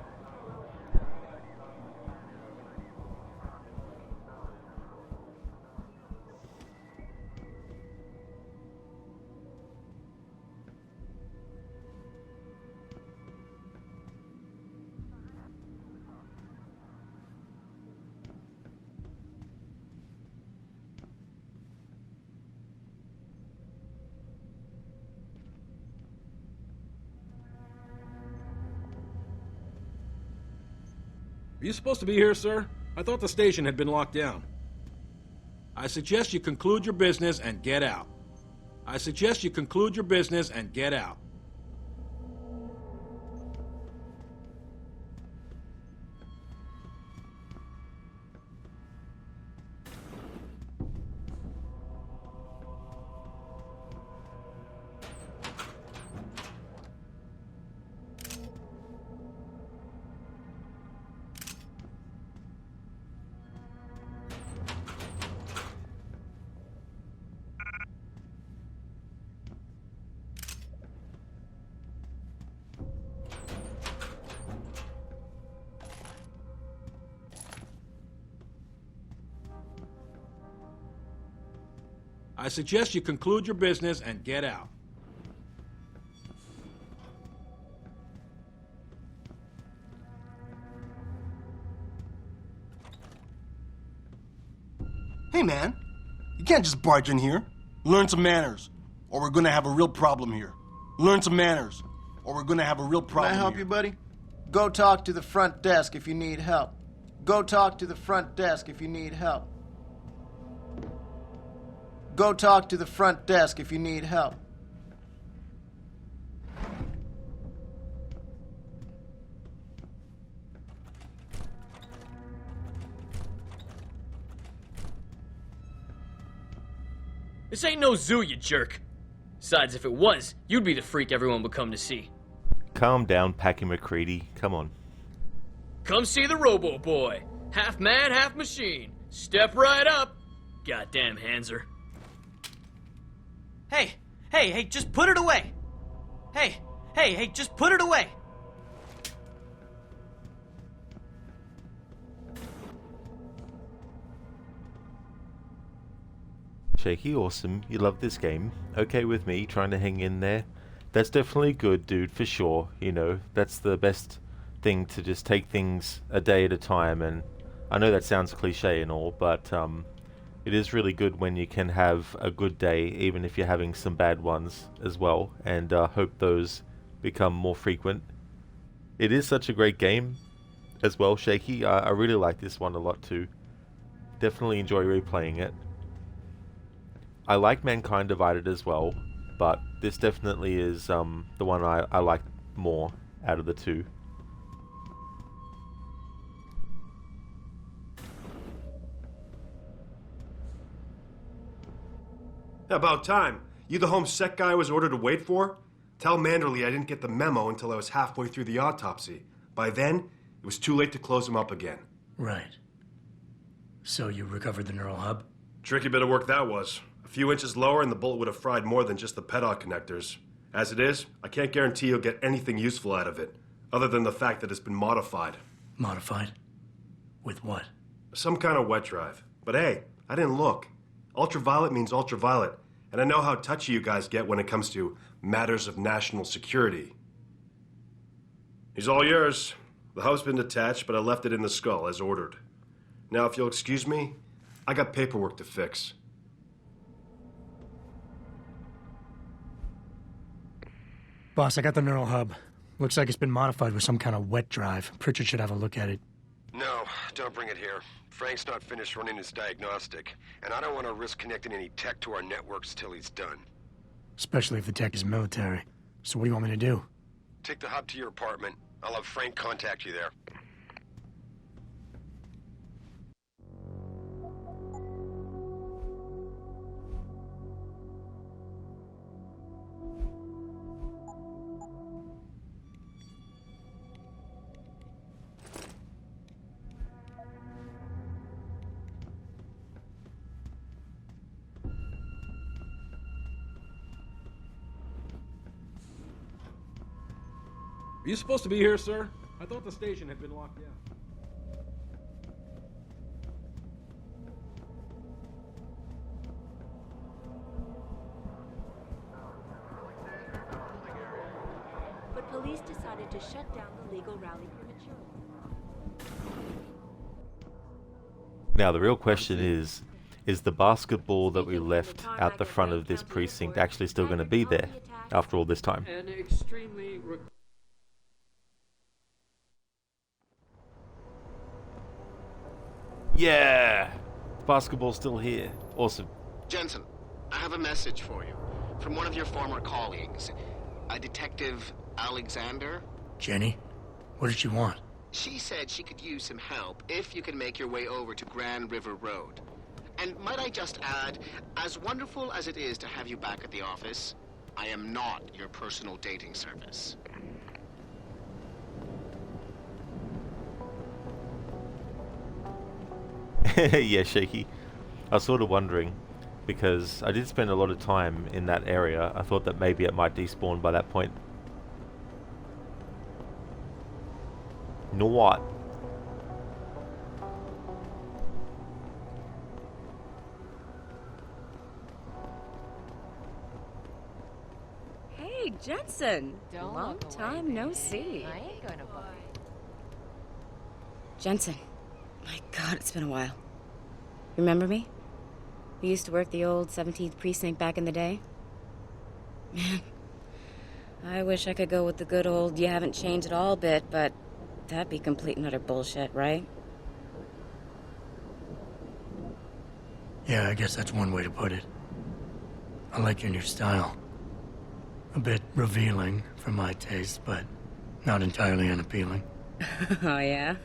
Are you supposed to be here, sir? I thought the station had been locked down. I suggest you conclude your business and get out. I suggest you conclude your business and get out. I suggest you conclude your business and get out. Hey, man. You can't just barge in here. Learn some manners, or we're gonna have a real problem here. Learn some manners, or we're gonna have a real Can problem I help here. you, buddy? Go talk to the front desk if you need help. Go talk to the front desk if you need help. Go talk to the front desk if you need help. This ain't no zoo, you jerk. Besides, if it was, you'd be the freak everyone would come to see. Calm down, Packy McCready. Come on. Come see the Robo Boy. Half man, half machine. Step right up. Goddamn Hanser. Hey, just put it away. Hey, just put it away. Shaky, awesome. You love this game. Okay with me, trying to hang in there. That's definitely good, dude, for sure. You know, that's the best thing, to just take things a day at a time. And I know that sounds cliche and all, but it is really good when you can have a good day, even if you're having some bad ones as well. And hope those become more frequent. It is such a great game as well, Shaky. I really like this one a lot too. Definitely enjoy replaying it. I like Mankind Divided as well, but this definitely is the one I like more out of the two. About time. You the home sec guy I was ordered to wait for? Tell Manderley I didn't get the memo until I was halfway through the autopsy. By then, it was too late to close him up again. Right. So you recovered the neural hub? Tricky bit of work that was. A few inches lower and the bullet would have fried more than just the pedal connectors. As it is, I can't guarantee you'll get anything useful out of it, other than the fact that it's been modified. Modified? With what? Some kind of wet drive. But hey, I didn't look. Ultraviolet means ultraviolet, and I know how touchy you guys get when it comes to matters of national security. He's all yours. The hub's been detached, but I left it in the skull as ordered. Now, if you'll excuse me, I got paperwork to fix. Boss, I got the neural hub. Looks like it's been modified with some kind of wet drive. Pritchard should have a look at it. No, don't bring it here. Frank's not finished running his diagnostic, and I don't want to risk connecting any tech to our networks till he's done. Especially if the tech is military. So what do you want me to do? Take the hub to your apartment. I'll have Frank contact you there. Are you supposed to be here, sir? I thought the station had been locked down. But police decided to shut down the legal rally prematurely. Now the real question is the basketball that we left out the front of this precinct actually still going to be there after all this time? An extremely Yeah! The basketball's still here. Awesome. Jensen, I have a message for you. From one of your former colleagues, a Detective Alexander. Jenny? What did she want? She said she could use some help if you can make your way over to Grand River Road. And might I just add, as wonderful as it is to have you back at the office, I am not your personal dating service. Yeah, Shaky. I was sort of wondering, because I did spend a lot of time in that area. I thought that maybe it might despawn by that point. You know what? Jensen! Long time no see. I ain't gonna bite. Jensen. My God, it's been a while. Remember me? We used to work the old 17th precinct back in the day. Man, I wish I could go with the good old you haven't changed at all bit, but that'd be complete and utter bullshit, right? Yeah, I guess that's one way to put it. I like your new style. A bit revealing for my taste, but not entirely unappealing. Oh, yeah?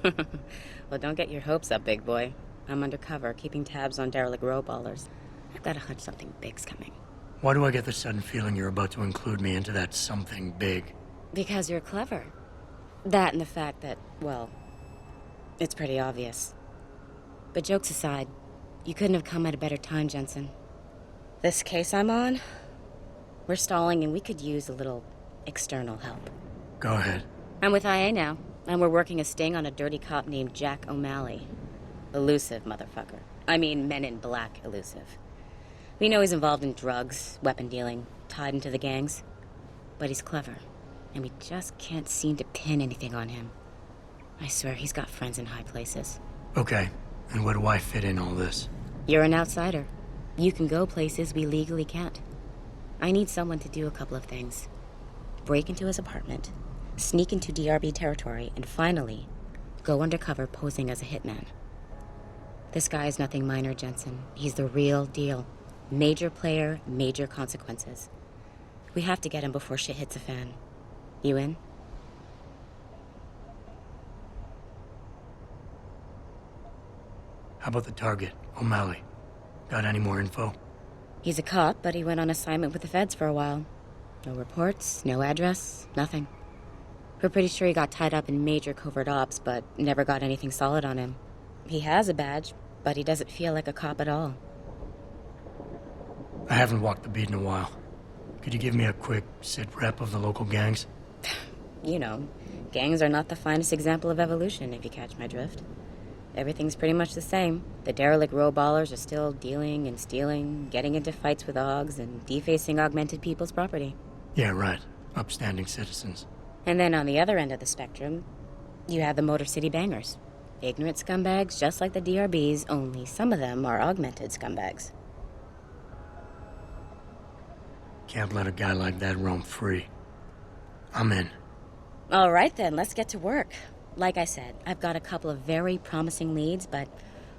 Well, don't get your hopes up, big boy. I'm undercover, keeping tabs on derelict row ballers. I've got a hunch something big's coming. Why do I get the sudden feeling you're about to include me into that something big? Because you're clever. That and the fact that, well, it's pretty obvious. But jokes aside, you couldn't have come at a better time, Jensen. This case I'm on, we're stalling and we could use a little external help. Go ahead. I'm with IA now, and we're working a sting on a dirty cop named Jack O'Malley. Elusive motherfucker. I mean, Men in Black elusive. We know he's involved in drugs, weapon dealing, tied into the gangs. But he's clever, and we just can't seem to pin anything on him. I swear he's got friends in high places. Okay, and where do I fit in all this? You're an outsider. You can go places we legally can't. I need someone to do a couple of things. Break into his apartment, sneak into DRB territory, and finally, go undercover posing as a hitman. This guy is nothing minor, Jensen. He's the real deal. Major player, major consequences. We have to get him before shit hits the fan. You in? How about the target, O'Malley? Got any more info? He's a cop, but he went on assignment with the feds for a while. No reports, no address, nothing. We're pretty sure he got tied up in major covert ops, but never got anything solid on him. He has a badge, but he doesn't feel like a cop at all. I haven't walked the beat in a while. Could you give me a quick sit-rep of the local gangs? You know, gangs are not the finest example of evolution, if you catch my drift. Everything's pretty much the same. The derelict row ballers are still dealing and stealing, getting into fights with OGs, and defacing augmented people's property. Yeah, right. Upstanding citizens. And then on the other end of the spectrum, you have the Motor City bangers. Ignorant scumbags just like the DRBs, only some of them are augmented scumbags. Can't let a guy like that roam free. I'm in. All right then, let's get to work. Like I said, I've got a couple of very promising leads, but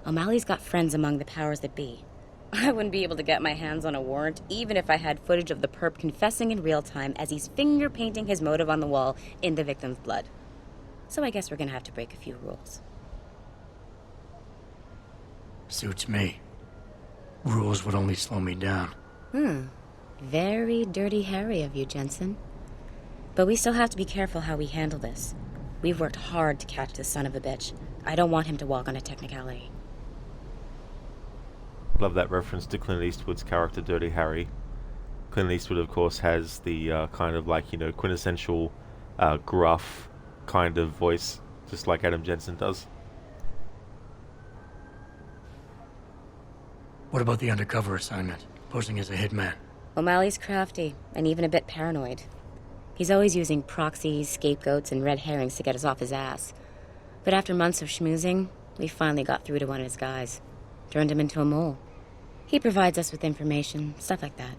O'Malley's got friends among the powers that be. I wouldn't be able to get my hands on a warrant, even if I had footage of the perp confessing in real time as he's finger-painting his motive on the wall in the victim's blood. So I guess we're gonna have to break a few rules. Suits me. Rules would only slow me down. Very dirty Harry of you, Jensen. But we still have to be careful how we handle this. We've worked hard to catch this son of a bitch. I don't want him to walk on a technicality. Love that reference to Clint Eastwood's character, Dirty Harry. Clint Eastwood, of course, has the kind of like, you know, quintessential gruff kind of voice, just like Adam Jensen does. What about the undercover assignment? Posing as a hitman? O'Malley's crafty, and even a bit paranoid. He's always using proxies, scapegoats, and red herrings to get us off his ass. But after months of schmoozing, we finally got through to one of his guys. Turned him into a mole. He provides us with information, stuff like that.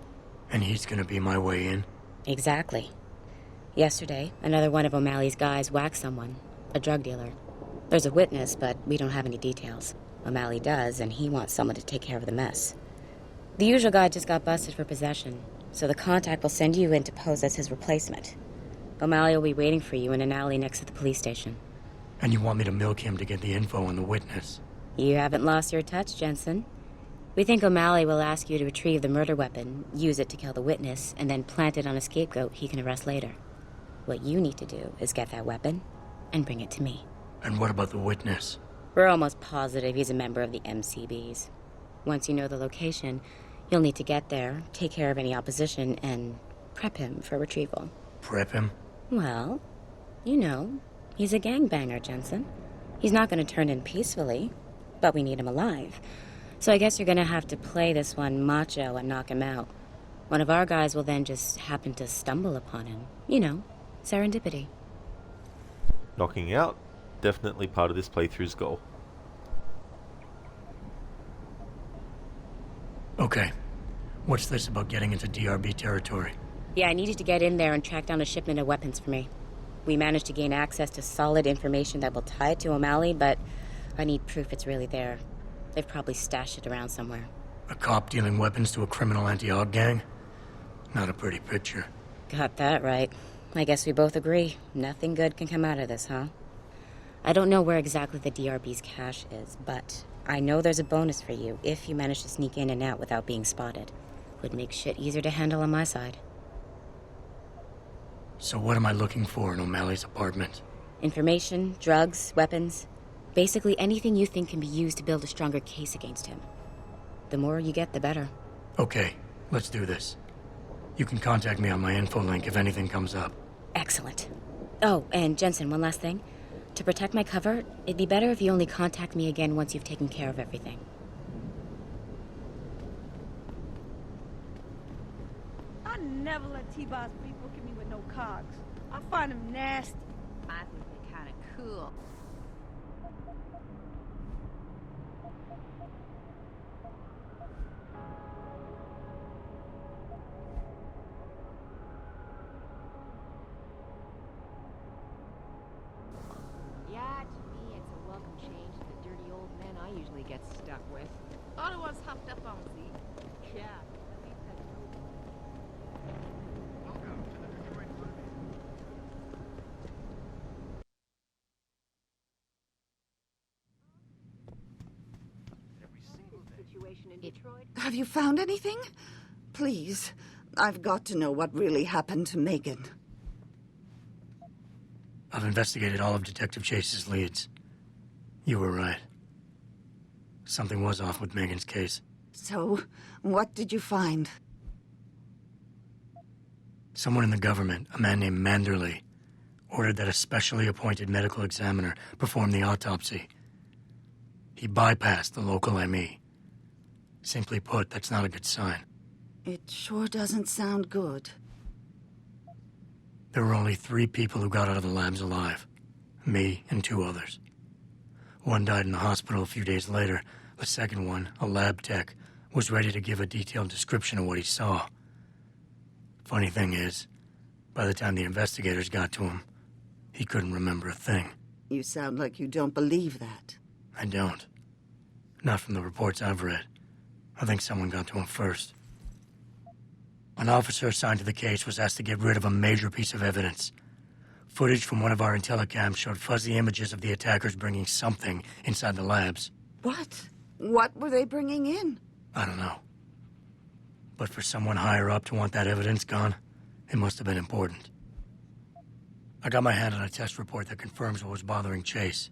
And he's gonna be my way in? Exactly. Yesterday, another one of O'Malley's guys whacked someone, a drug dealer. There's a witness, but we don't have any details. O'Malley does, and he wants someone to take care of the mess. The usual guy just got busted for possession, so the contact will send you in to pose as his replacement. O'Malley will be waiting for you in an alley next to the police station. And you want me to milk him to get the info on the witness? You haven't lost your touch, Jensen. We think O'Malley will ask you to retrieve the murder weapon, use it to kill the witness, and then plant it on a scapegoat he can arrest later. What you need to do is get that weapon and bring it to me. And what about the witness? We're almost positive he's a member of the MCBs. Once you know the location, you'll need to get there, take care of any opposition, and prep him for retrieval. Prep him? Well, you know, he's a gangbanger, Jensen. He's not going to turn in peacefully, but we need him alive. So I guess you're going to have to play this one macho and knock him out. One of our guys will then just happen to stumble upon him. You know, serendipity. Knocking out, definitely part of this playthrough's goal. Okay. What's this about getting into DRB territory? Yeah, I needed to get in there and track down a shipment of weapons for me. We managed to gain access to solid information that will tie it to O'Malley, but I need proof it's really there. They've probably stashed it around somewhere. A cop dealing weapons to a criminal anti-Aug gang? Not a pretty picture. Got that right. I guess we both agree. Nothing good can come out of this, huh? I don't know where exactly the DRB's cache is, but I know there's a bonus for you if you manage to sneak in and out without being spotted. Would make shit easier to handle on my side. So what am I looking for in O'Malley's apartment? Information, drugs, weapons. Basically anything you think can be used to build a stronger case against him. The more you get, the better. Okay, let's do this. You can contact me on my info link if anything comes up. Excellent. Oh, and Jensen, one last thing. To protect my cover, it'd be better if you only contact me again once you've taken care of everything. I never let T-Boss people get me with no cogs. I find them nasty. I think they're kind of cool. Yeah, to me, it's a welcome change to the dirty old men I usually get stuck with. All the ones hopped up on Z. Yeah, at least that's Have you found anything? Please, I've got to know what really happened to Megan. I've investigated all of Detective Chase's leads. You were right. Something was off with Megan's case. So, what did you find? Someone in the government, a man named Manderley, ordered that a specially appointed medical examiner perform the autopsy. He bypassed the local ME. Simply put, that's not a good sign. It sure doesn't sound good. There were only 3 people who got out of the labs alive. Me and 2 others. One died in the hospital a few days later. The second one, a lab tech, was ready to give a detailed description of what he saw. Funny thing is, by the time the investigators got to him, he couldn't remember a thing. You sound like you don't believe that. I don't. Not from the reports I've read. I think someone got to him first. An officer assigned to the case was asked to get rid of a major piece of evidence. Footage from one of our intellicams showed fuzzy images of the attackers bringing something inside the labs. What? What were they bringing in? I don't know. But for someone higher up to want that evidence gone, it must have been important. I got my hand on a test report that confirms what was bothering Chase.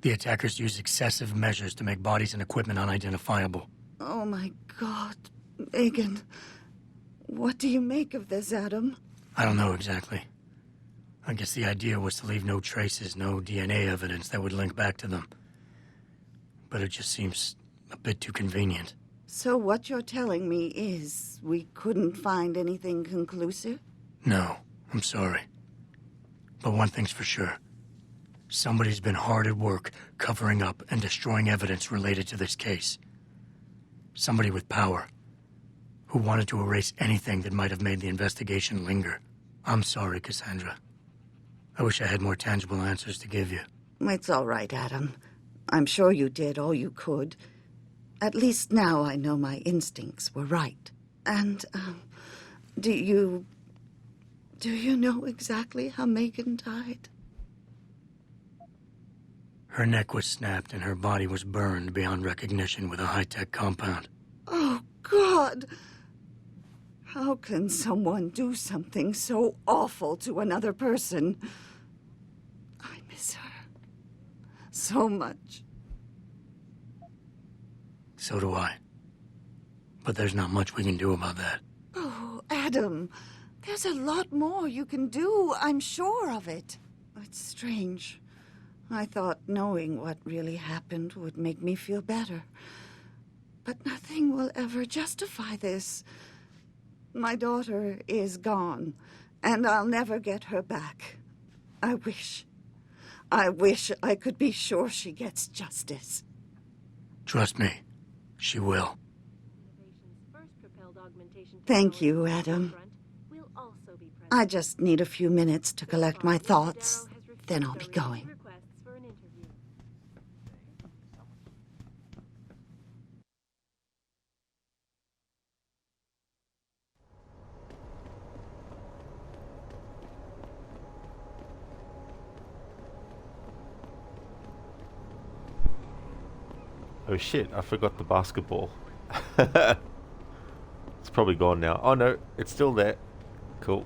The attackers used excessive measures to make bodies and equipment unidentifiable. Oh my God, Megan. What do you make of this, Adam? I don't know exactly. I guess the idea was to leave no traces, no DNA evidence that would link back to them. But it just seems a bit too convenient. So what you're telling me is we couldn't find anything conclusive? No, I'm sorry. But one thing's for sure. Somebody's been hard at work covering up and destroying evidence related to this case. Somebody with power, who wanted to erase anything that might have made the investigation linger. I'm sorry, Cassandra. I wish I had more tangible answers to give you. It's all right, Adam. I'm sure you did all you could. At least now I know my instincts were right. And, do you know exactly how Megan died? Her neck was snapped and her body was burned beyond recognition with a high-tech compound. Oh, God! How can someone do something so awful to another person? I miss her so much. So do I. But there's not much we can do about that. Oh, Adam, there's a lot more you can do. I'm sure of it. It's strange. I thought knowing what really happened would make me feel better. But nothing will ever justify this. My daughter is gone, and I'll never get her back. I wish I could be sure she gets justice. Trust me, she will. Thank you, Adam. I just need a few minutes to collect my thoughts, then I'll be going. Oh shit, I forgot the basketball. It's probably gone now. Oh no, it's still there. Cool.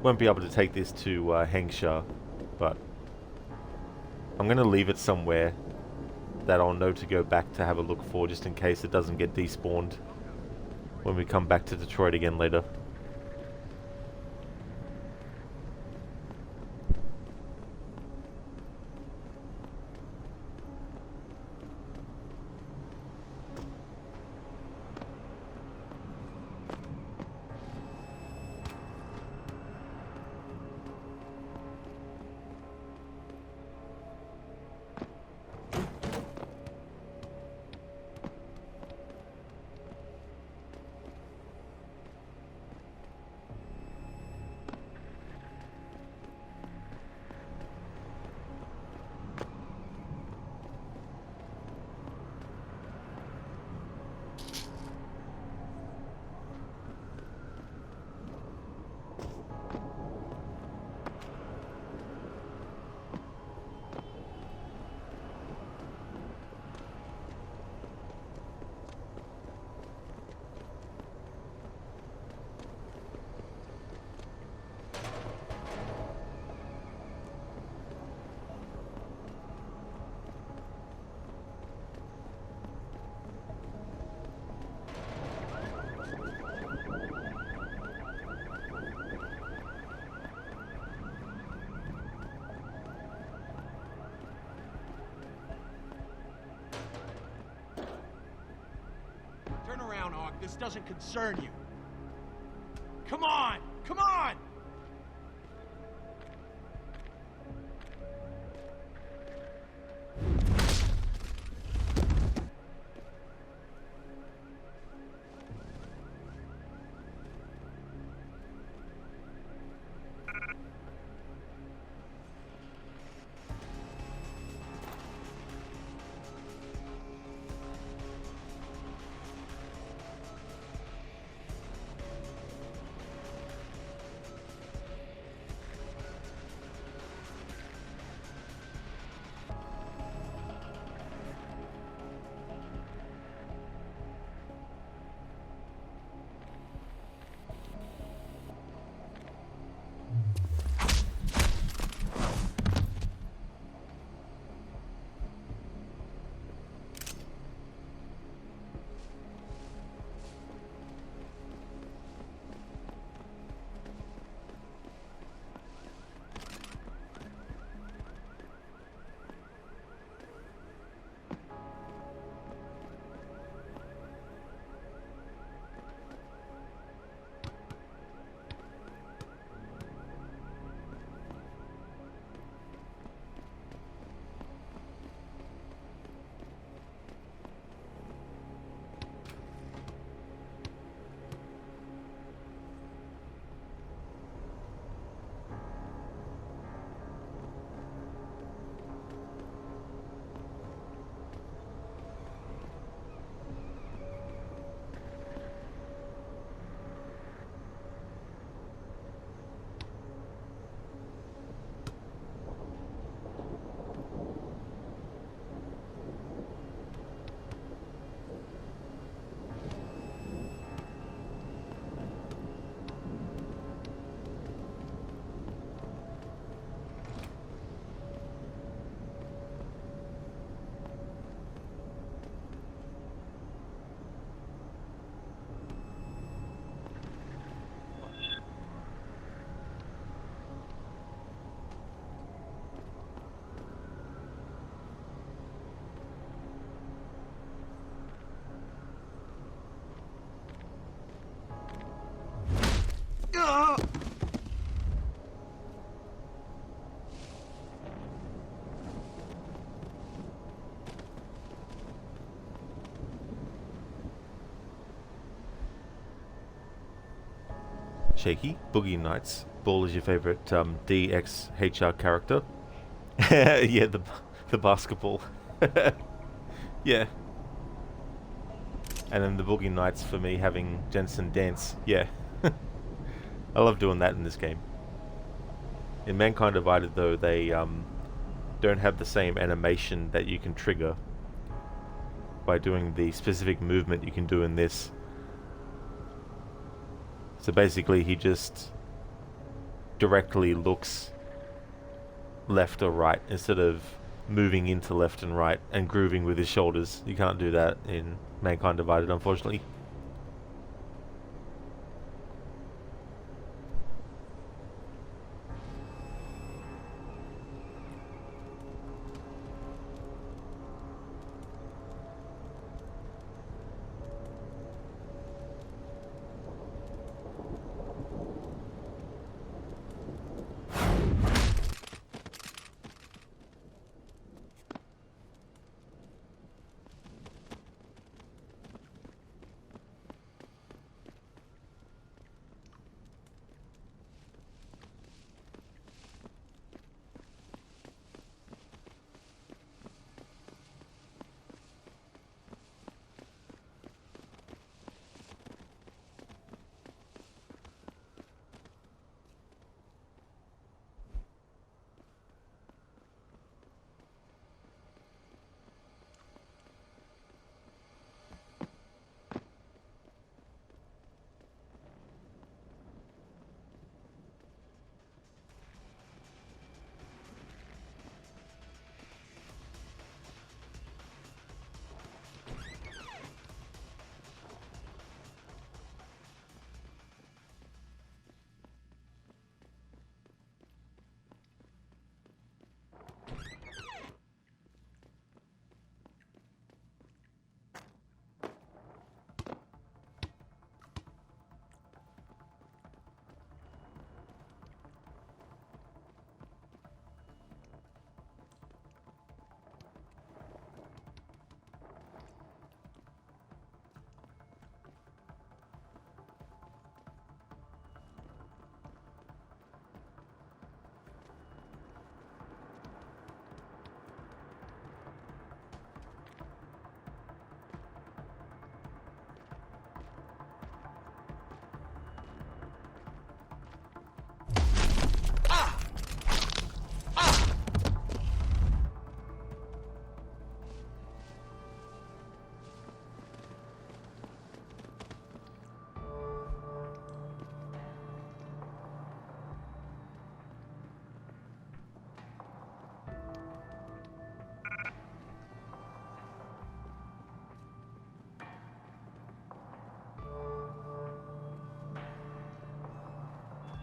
Won't be able to take this to Hengsha, but I'm going to leave it somewhere that I'll know to go back to have a look for, just in case it doesn't get despawned when we come back to Detroit again later. Turn around, Hawk. This doesn't concern you. Come on! Come on! Shaky, Boogie Nights. Ball is your favorite DXHR character. Yeah, the basketball. Yeah. And then the Boogie Nights for me having Jensen dance. Yeah. I love doing that in this game. In Mankind Divided though, they don't have the same animation that you can trigger by doing the specific movement you can do in this. So basically he just directly looks left or right instead of moving into left and right and grooving with his shoulders. You can't do that in Mankind Divided, unfortunately.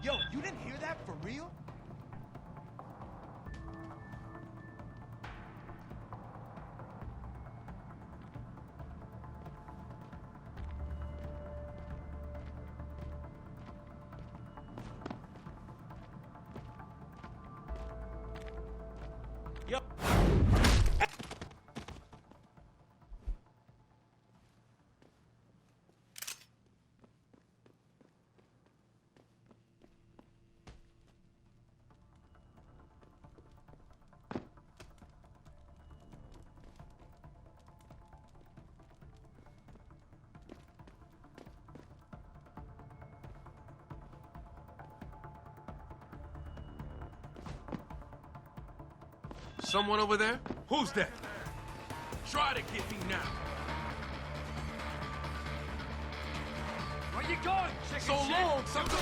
Yo, you didn't hear that for real? Yep. Someone over there? Who's that? Try to get me now. Where you going, chicken So shit? long, something.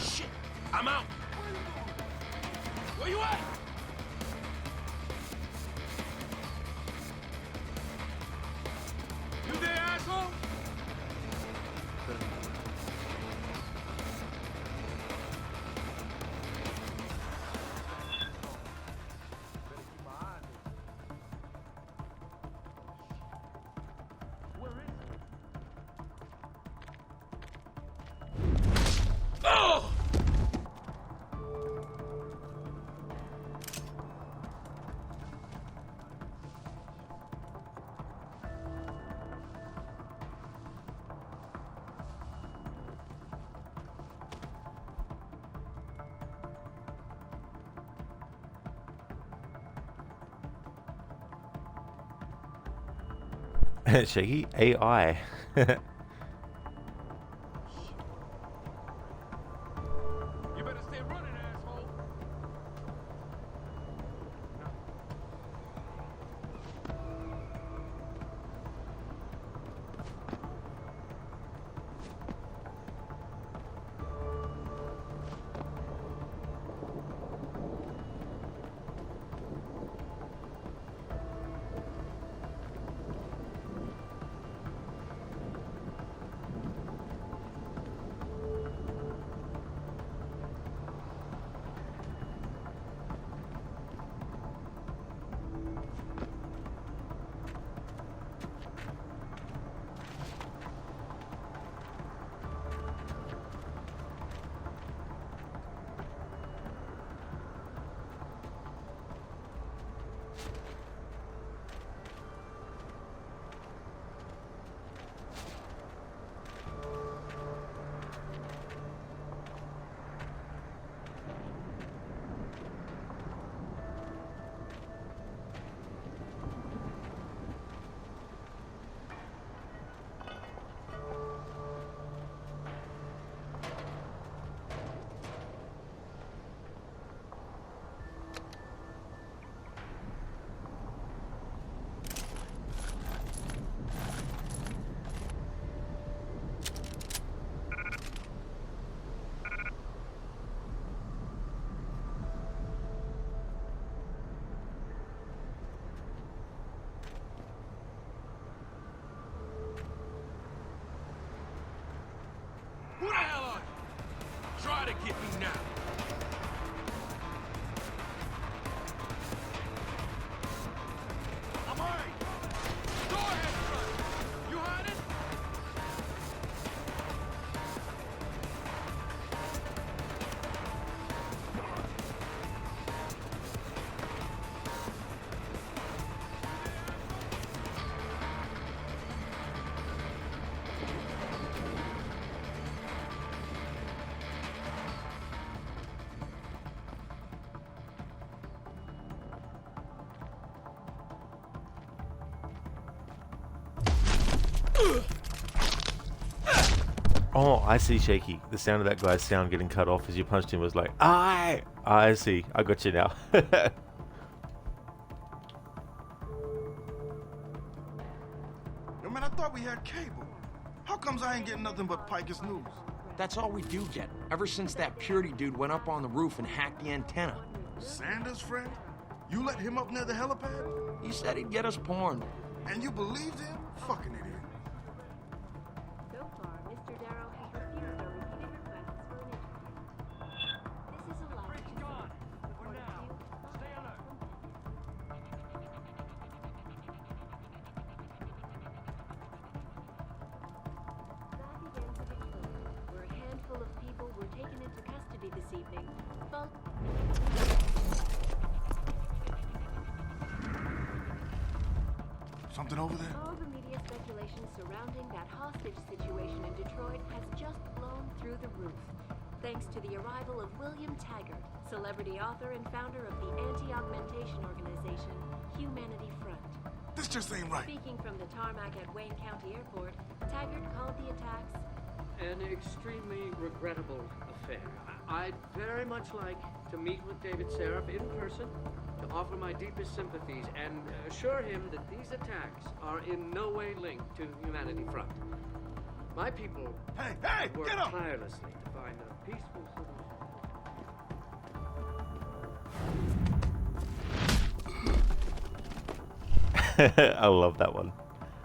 Shit, I'm out. Where you at? You there, asshole? Shaky AI. You better stay running, asshole. Who the hell are you? Try to get me now. I'm all right. Go ahead, Trust. You hiding? Oh, I see, Shaky. The sound of that guy's sound getting cut off as you punched him was like, I see. I got you now. Yo, man, I thought we had cable. How comes I ain't getting nothing but Picus News? That's all we do get, ever since that Purity dude went up on the roof and hacked the antenna. Sanders' friend? You let him up near the helipad? He said he'd get us porn. And you believed him? Fucking idiot. So far, Mr. Darrow has refused our repeated requests for an interview. This is a lie. Gone. For now. Stay alert. Back again to Detroit, where a handful of people were taken into custody this evening. Something over there? All the media speculation surrounding that hostage situation in Detroit has just blown through the roof, thanks to the arrival of William Taggart, celebrity author and founder of the anti-augmentation organization Humanity Front. This just ain't right. Speaking from the tarmac at Wayne County Airport, Taggart called the attacks An extremely regrettable affair. I'd very much like to meet with David Seraph in person, to offer my deepest sympathies and assure him that these attacks are in no way linked to Humanity Front. My people work tirelessly to find a peaceful solution. I love that one.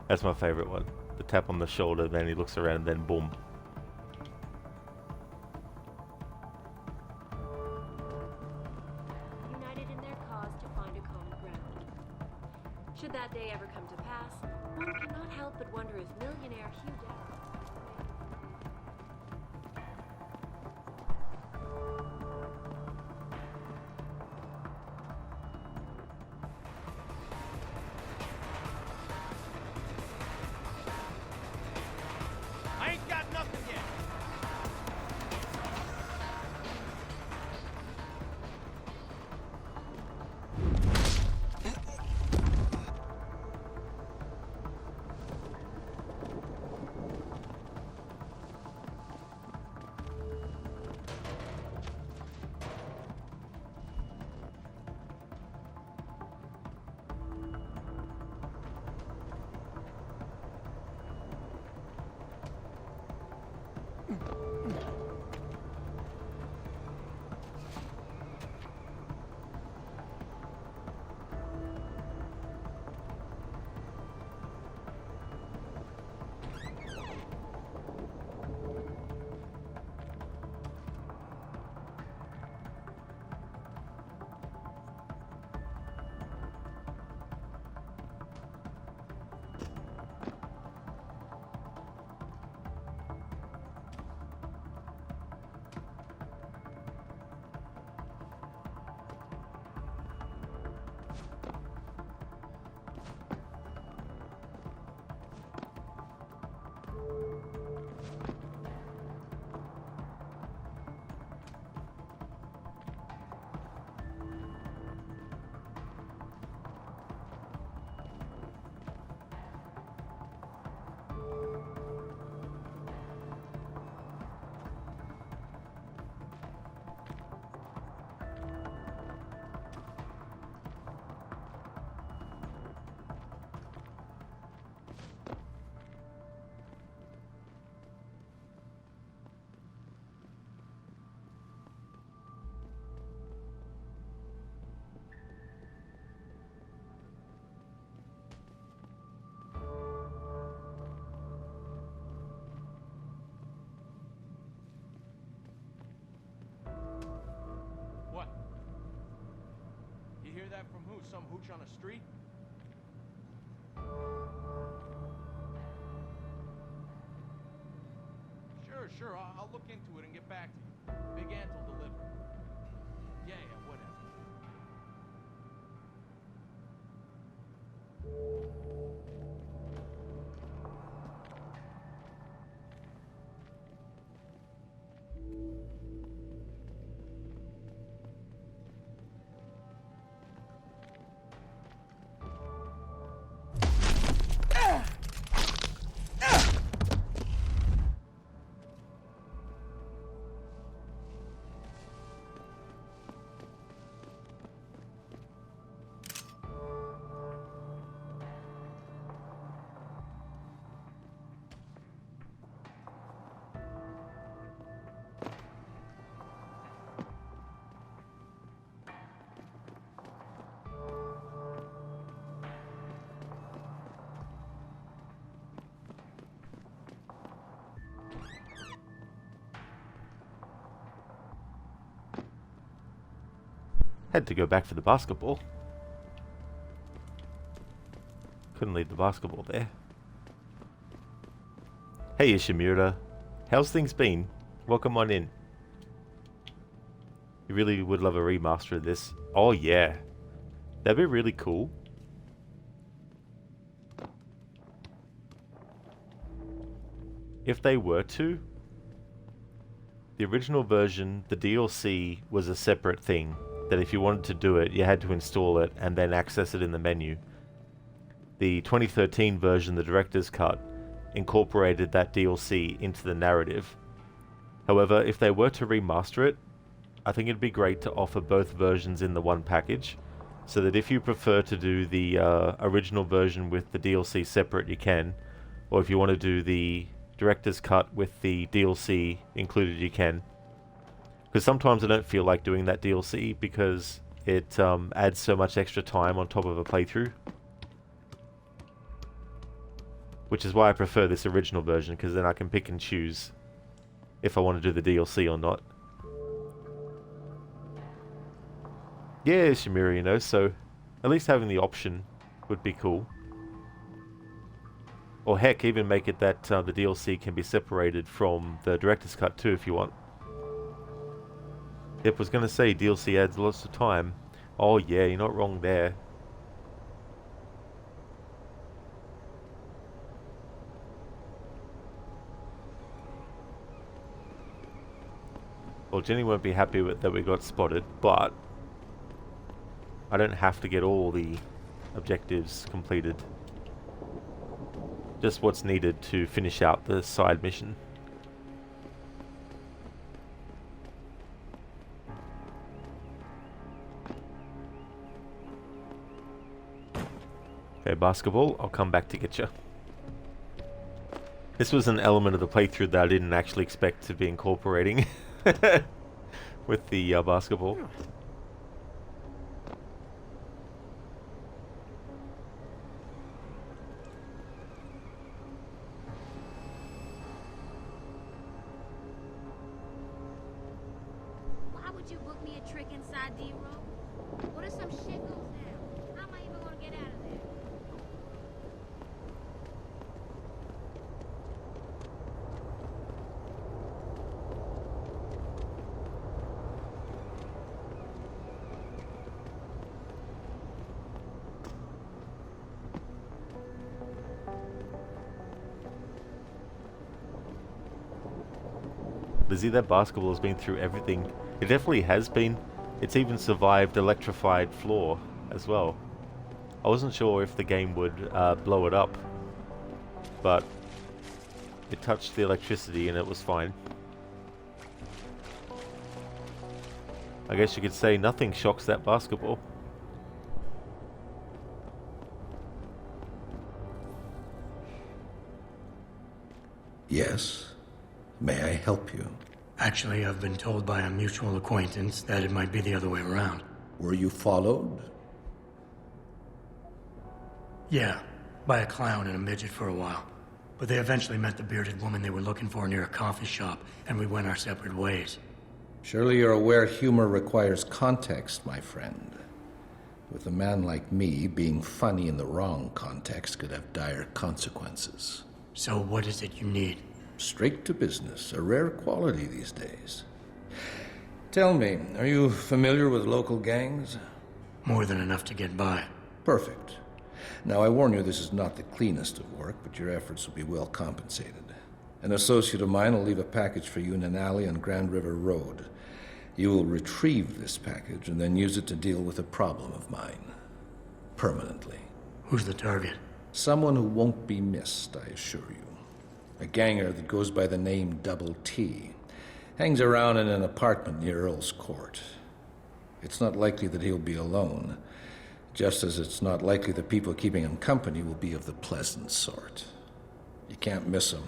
That's my favorite one. The tap on the shoulder, then he looks around, and then boom. united in their cause to find a common ground. Should that day ever come to pass, one cannot help but wonder if millionaire Hugh Darrow I ain't got nothing yet. with some hooch on the street? Sure, I'll look into it and get back to you. Big Ant will deliver. Yeah, whatever. Had to go back for the basketball. Couldn't leave the basketball there. Hey Ishimura, how's things been? Welcome on in. You really would love a remaster of this. Oh yeah, that'd be really cool. If they were to, the original version, the DLC was a separate thing. That if you wanted to do it, you had to install it and then access it in the menu. The 2013 version, the director's cut, incorporated that DLC into the narrative. However, if they were to remaster it, I think it'd be great to offer both versions in the one package, so that if you prefer to do the original version with the DLC separate, you can, or if you want to do the director's cut with the DLC included, you can. Because sometimes I don't feel like doing that DLC because it adds so much extra time on top of a playthrough. Which is why I prefer this original version, because then I can pick and choose if I want to do the DLC or not. Yeah, Shimura, you know, so at least having the option would be cool. Or heck, even make it that the DLC can be separated from the director's cut too if you want. Yep, was going to say DLC adds lots of time. Oh yeah, you're not wrong there. Well, Jenny won't be happy with that we got spotted, but I don't have to get all the objectives completed. Just what's needed to finish out the side mission. Okay, basketball, I'll come back to get you. This was an element of the playthrough that I didn't actually expect to be incorporating with the basketball. Why would you book me a trick inside D-Row? What if some shit goes down? How am I even gonna get out of there? Lizzie, that basketball has been through everything. It definitely has been. It's even survived electrified floor as well. I wasn't sure if the game would blow it up, but it touched the electricity and it was fine. I guess you could say nothing shocks that basketball. Yes. May I help you? Actually, I've been told by a mutual acquaintance that it might be the other way around. Were you followed? Yeah, by a clown and a midget for a while. But they eventually met the bearded woman they were looking for near a coffee shop, and we went our separate ways. Surely you're aware humor requires context, my friend. With a man like me, being funny in the wrong context could have dire consequences. So what is it you need? Straight to business, a rare quality these days. Tell me, are you familiar with local gangs? More than enough to get by. Perfect. Now, I warn you, this is not the cleanest of work, but your efforts will be well compensated. An associate of mine will leave a package for you in an alley on Grand River Road. You will retrieve this package and then use it to deal with a problem of mine. Permanently. Who's the target? Someone who won't be missed, I assure you. A ganger that goes by the name Double T. Hangs around in an apartment near Earl's Court. It's not likely that he'll be alone, just as it's not likely the people keeping him company will be of the pleasant sort. You can't miss him.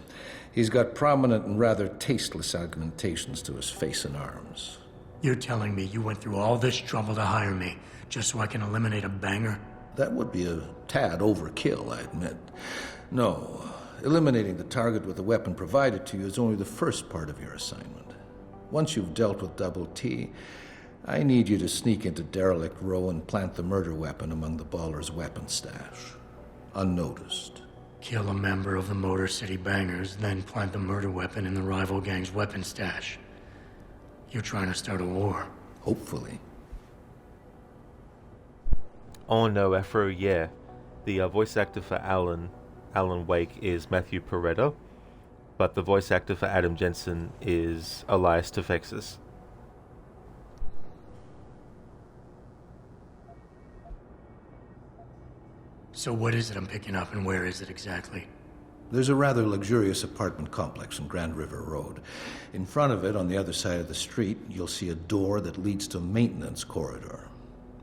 He's got prominent and rather tasteless augmentations to his face and arms. You're telling me you went through all this trouble to hire me, just so I can eliminate a banger? That would be a tad overkill, I admit. No, eliminating the target with the weapon provided to you is only the first part of your assignment. Once you've dealt with Double T, I need you to sneak into Derelict Row and plant the murder weapon among the Baller's weapon stash. Unnoticed. Kill a member of the Motor City Bangers, then plant the murder weapon in the rival gang's weapon stash. You're trying to start a war. Hopefully. Oh no, Afro, yeah. The voice actor for Alan Wake is Matthew Peretta, but the voice actor for Adam Jensen is Elias Tefexis. So what is it I'm picking up, and where is it exactly? There's a rather luxurious apartment complex on Grand River Road. In front of it, on the other side of the street, you'll see a door that leads to a maintenance corridor.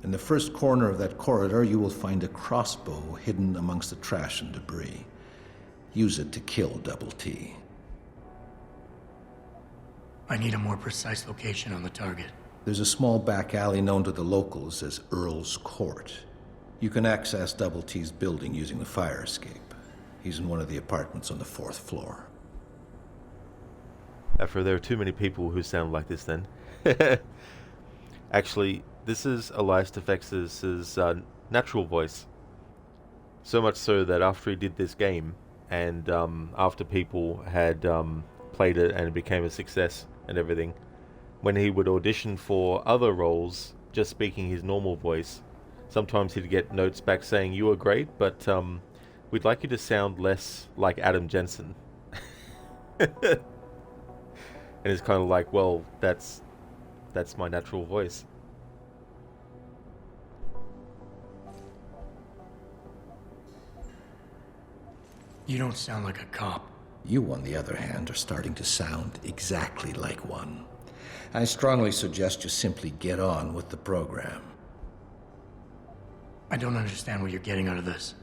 In the first corner of that corridor, you will find a crossbow hidden amongst the trash and debris. Use it to kill Double T. I need a more precise location on the target. There's a small back alley known to the locals as Earl's Court. You can access Double T's building using the fire escape. He's in one of the apartments on the 4th floor. After there are too many people who sound like this then. Actually, this is Elias Tefexis' natural voice. So much so that after he did this game, and after people had played it and it became a success and everything, when he would audition for other roles, just speaking his normal voice, sometimes he'd get notes back saying, "You were great, but we'd like you to sound less like Adam Jensen." And it's kind of like, well, that's my natural voice. You don't sound like a cop. You, on the other hand, are starting to sound exactly like one. I strongly suggest you simply get on with the program. I don't understand what you're getting out of this.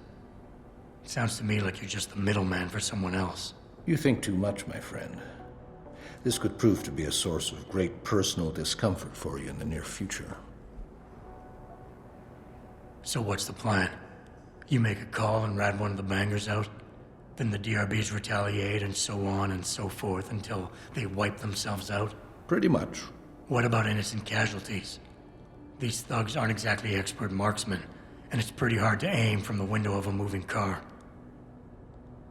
It sounds to me like you're just the middleman for someone else. You think too much, my friend. This could prove to be a source of great personal discomfort for you in the near future. So what's the plan? You make a call and rat one of the bangers out? Then the DRBs retaliate and so on and so forth until they wipe themselves out? Pretty much. What about innocent casualties? These thugs aren't exactly expert marksmen, and it's pretty hard to aim from the window of a moving car.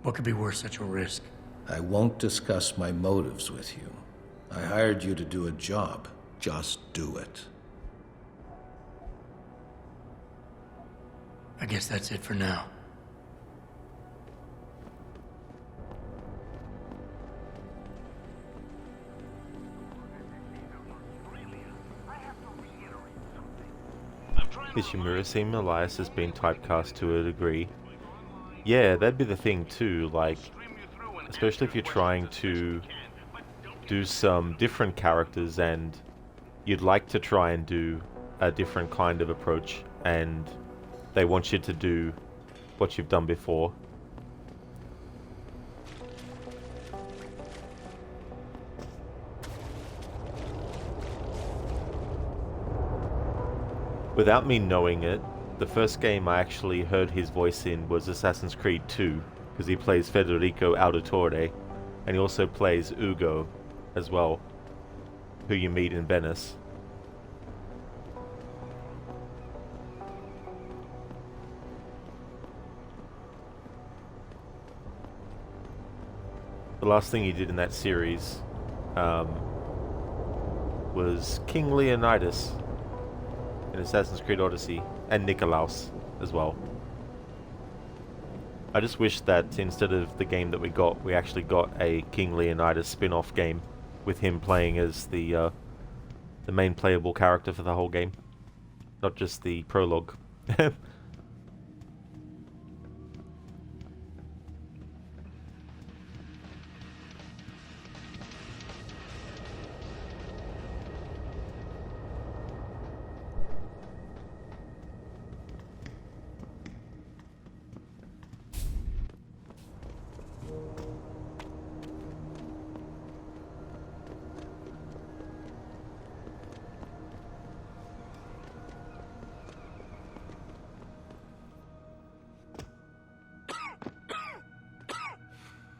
What could be worth such a risk? I won't discuss my motives with you. I hired you to do a job. Just do it. I guess that's it for now. Ishimura seemed Elias has been typecast to a degree. Yeah, that'd be the thing too, like, especially if you're trying to do some different characters and you'd like to try and do a different kind of approach and they want you to do what you've done before. Without me knowing it, the first game I actually heard his voice in was Assassin's Creed 2, because he plays Federico Auditore, and he also plays Ugo as well, who you meet in Venice. the last thing he did in that series was King Leonidas in Assassin's Creed Odyssey, and Nikolaus as well. I just wish that instead of the game that we got, we actually got a King Leonidas spin-off game with him playing as the main playable character for the whole game, not just the prologue.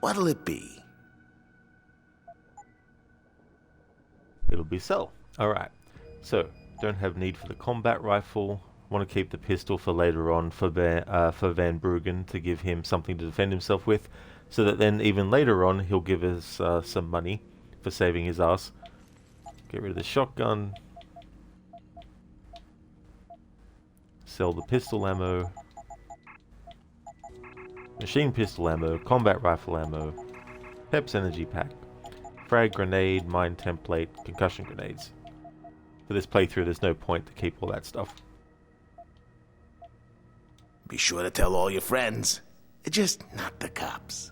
What'll it be? It'll be Cell. Alright, so don't have need for the combat rifle. Want to keep the pistol for later on for Van Bruggen, to give him something to defend himself with, so that then even later on he'll give us some money for saving his ass. Get rid of the shotgun. Sell the pistol ammo. Machine pistol ammo, combat rifle ammo, Pep's energy pack, frag grenade, mine template, concussion grenades. For this playthrough, there's no point to keep all that stuff. Be sure to tell all your friends. Just not the cops.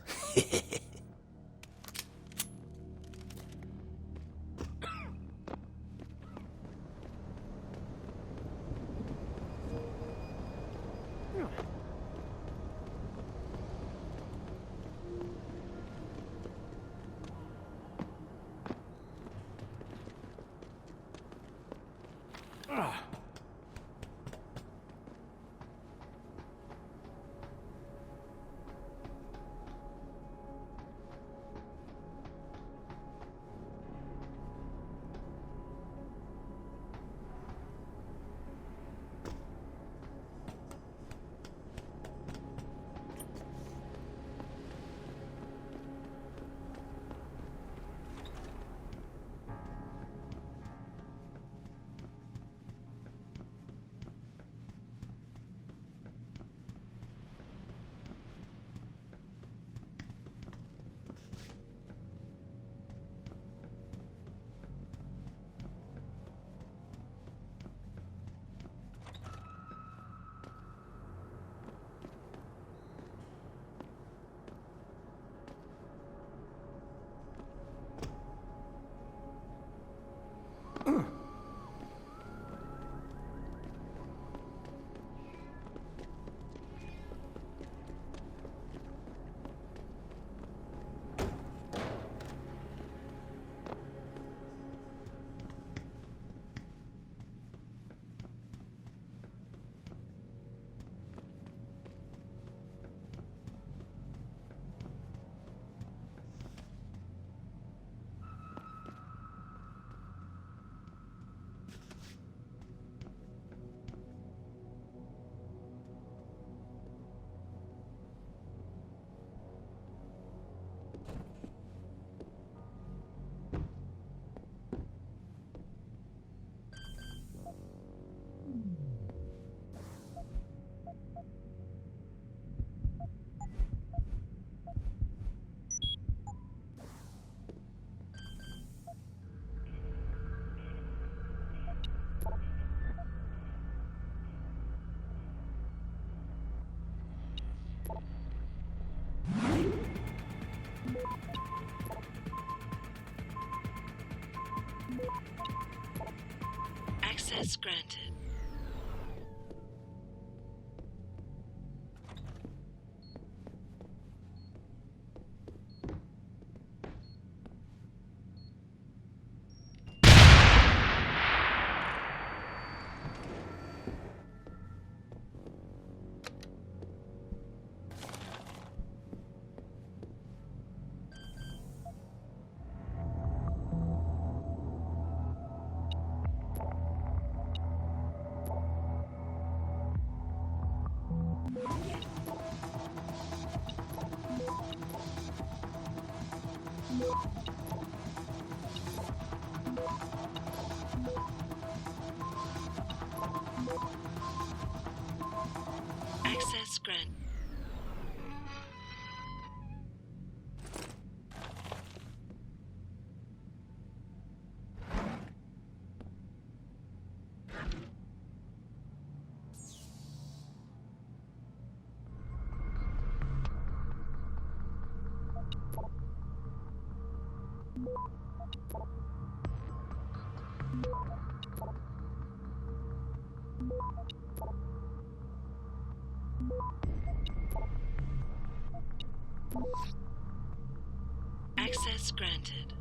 Access granted. Access grant. Access granted.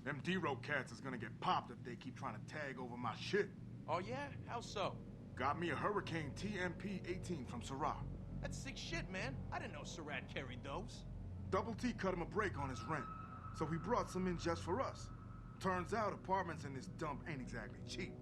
Them D-Row cats is gonna get popped if they keep trying to tag over my shit. Oh yeah? How so? Got me a Hurricane TMP-18 from Syrah. That's sick shit, man. I didn't know Surratt carried those. Double T cut him a break on his rent, so he brought some in just for us. Turns out apartments in this dump ain't exactly cheap.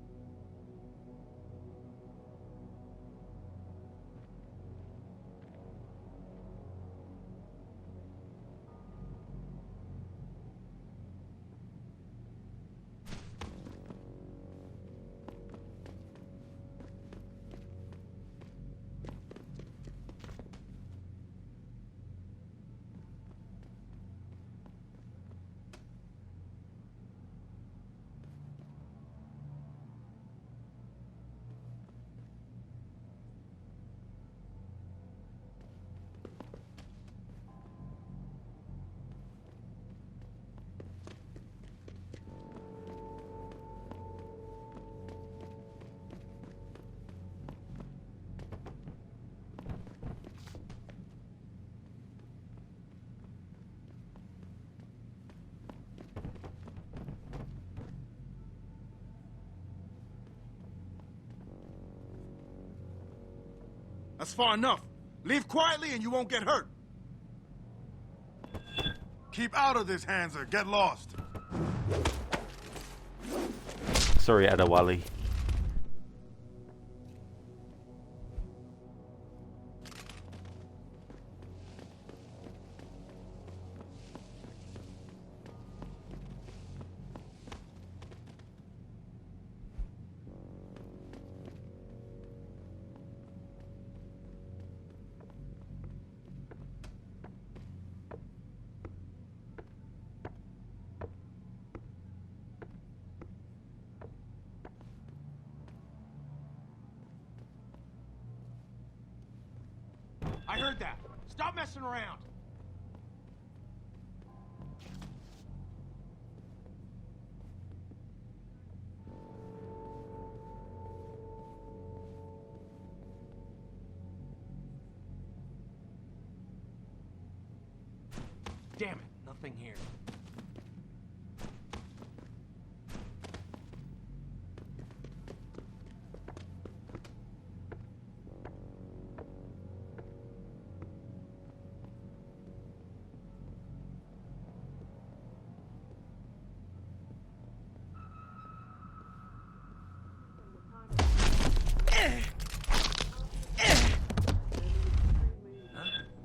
That's far enough. Leave quietly and you won't get hurt. Keep out of this, Hanser. Get lost. Sorry, Adewale. I heard that. Stop messing around. Damn it, nothing here.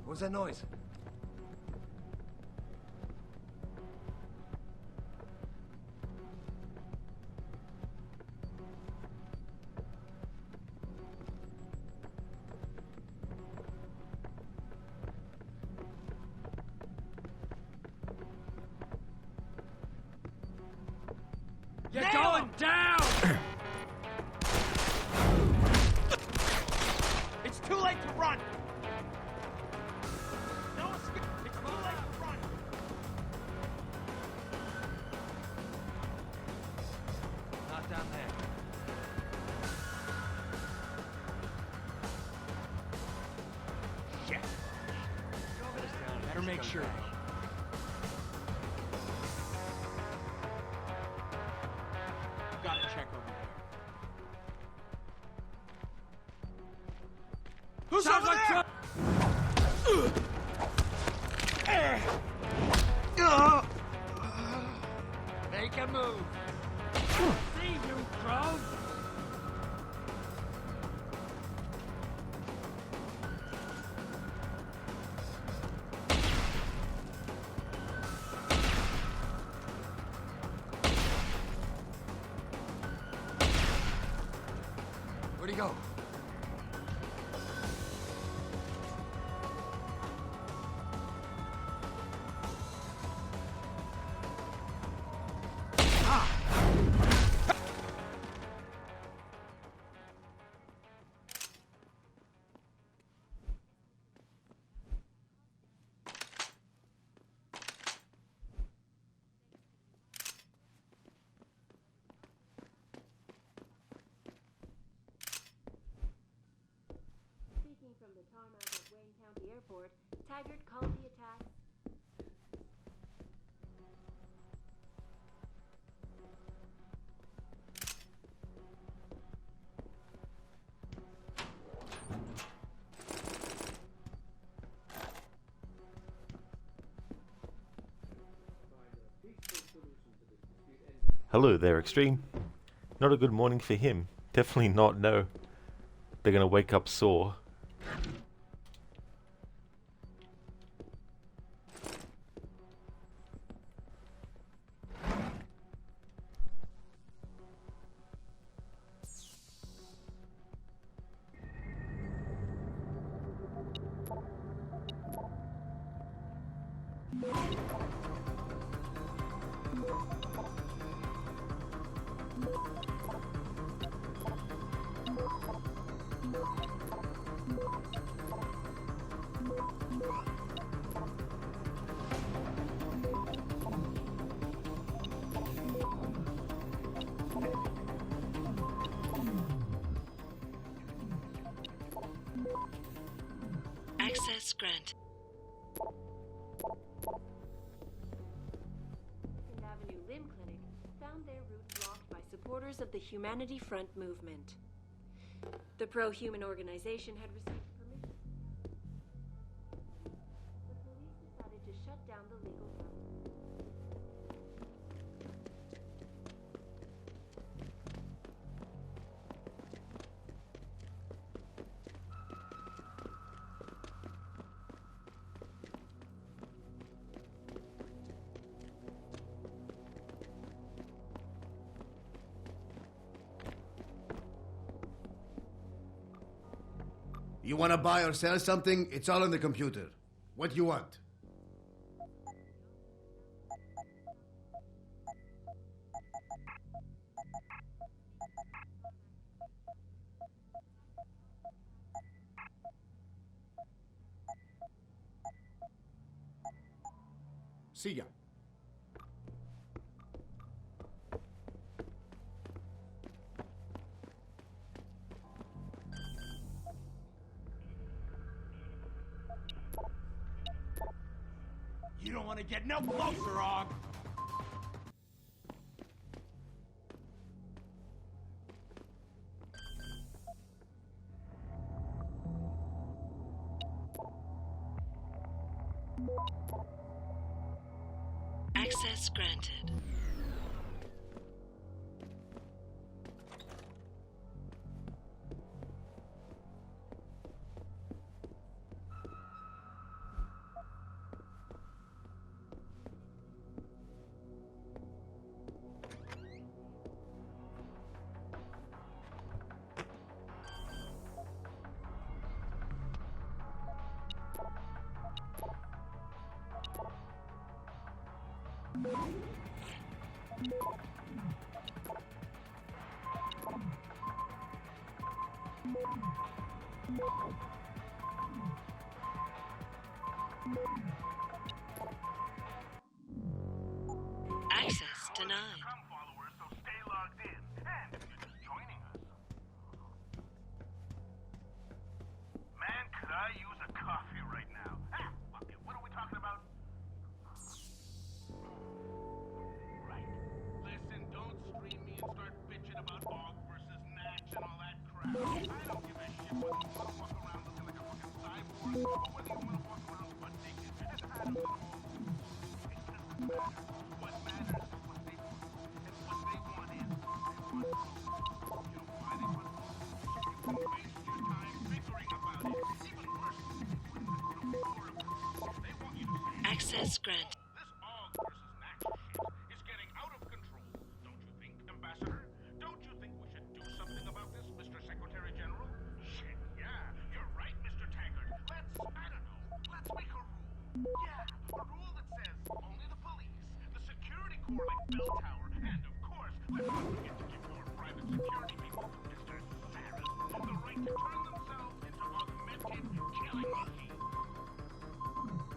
What was that noise? You're going down! It's too late to run! No escape! It's too late to run! Not down there. Shit! Better make sure. Gotta check over there. Who's Sounds over like there? Make a move. See you, crow. Where'd he go? Speaking from the tarmac of Wayne County Airport, Taggart called the attack. Hello there, Extreme. Not a good morning for him. Definitely not, no. They're gonna wake up sore. Access grant. Second Avenue Limb Clinic found their route blocked by supporters of the Humanity Front movement. The pro-human organization had received permission. The police decided to shut down the legal route. You want to buy or sell something? It's all on the computer. What do you want? Siga. You don't want to get no closer, Og! Access granted. Access denied. Followers, so stay logged in. And if you're just joining us. Man, could I use a coffee right now? Ah, fuck it. What are we talking about? Right. Listen, don't scream me and start bitching about Og versus Natch and all that crap. I don't give a shit whether you want to walk around looking like a fucking cyborg or whether you want to walk around butt naked. And I don't know. It doesn't matter. What matters is what they want. And what they want is they want proof. You know why they want proof? So you can waste your time bickering about it. Even worse, they want you to say, Access granted. this Og versus Natch shit is getting out of control. Don't you think, Ambassador? Don't you think we should do something about this, Mr. Secretary General? Shit, yeah, you're right, Mr. Taggart. Let's make a rule. Yeah, a rule that says only the police, the security corps like Bell Tower, and of course, let's not forget to give our private security people, Mr. Sarah, the right to turn themselves into augmented killing machines.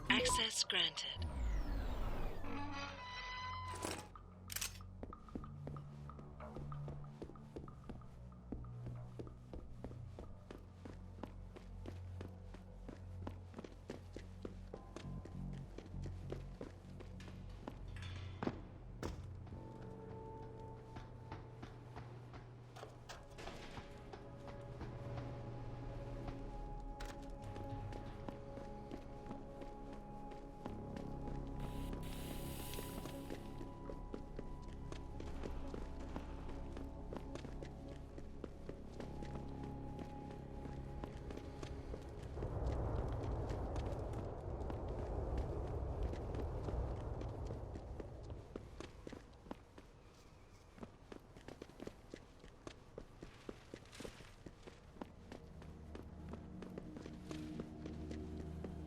Access granted.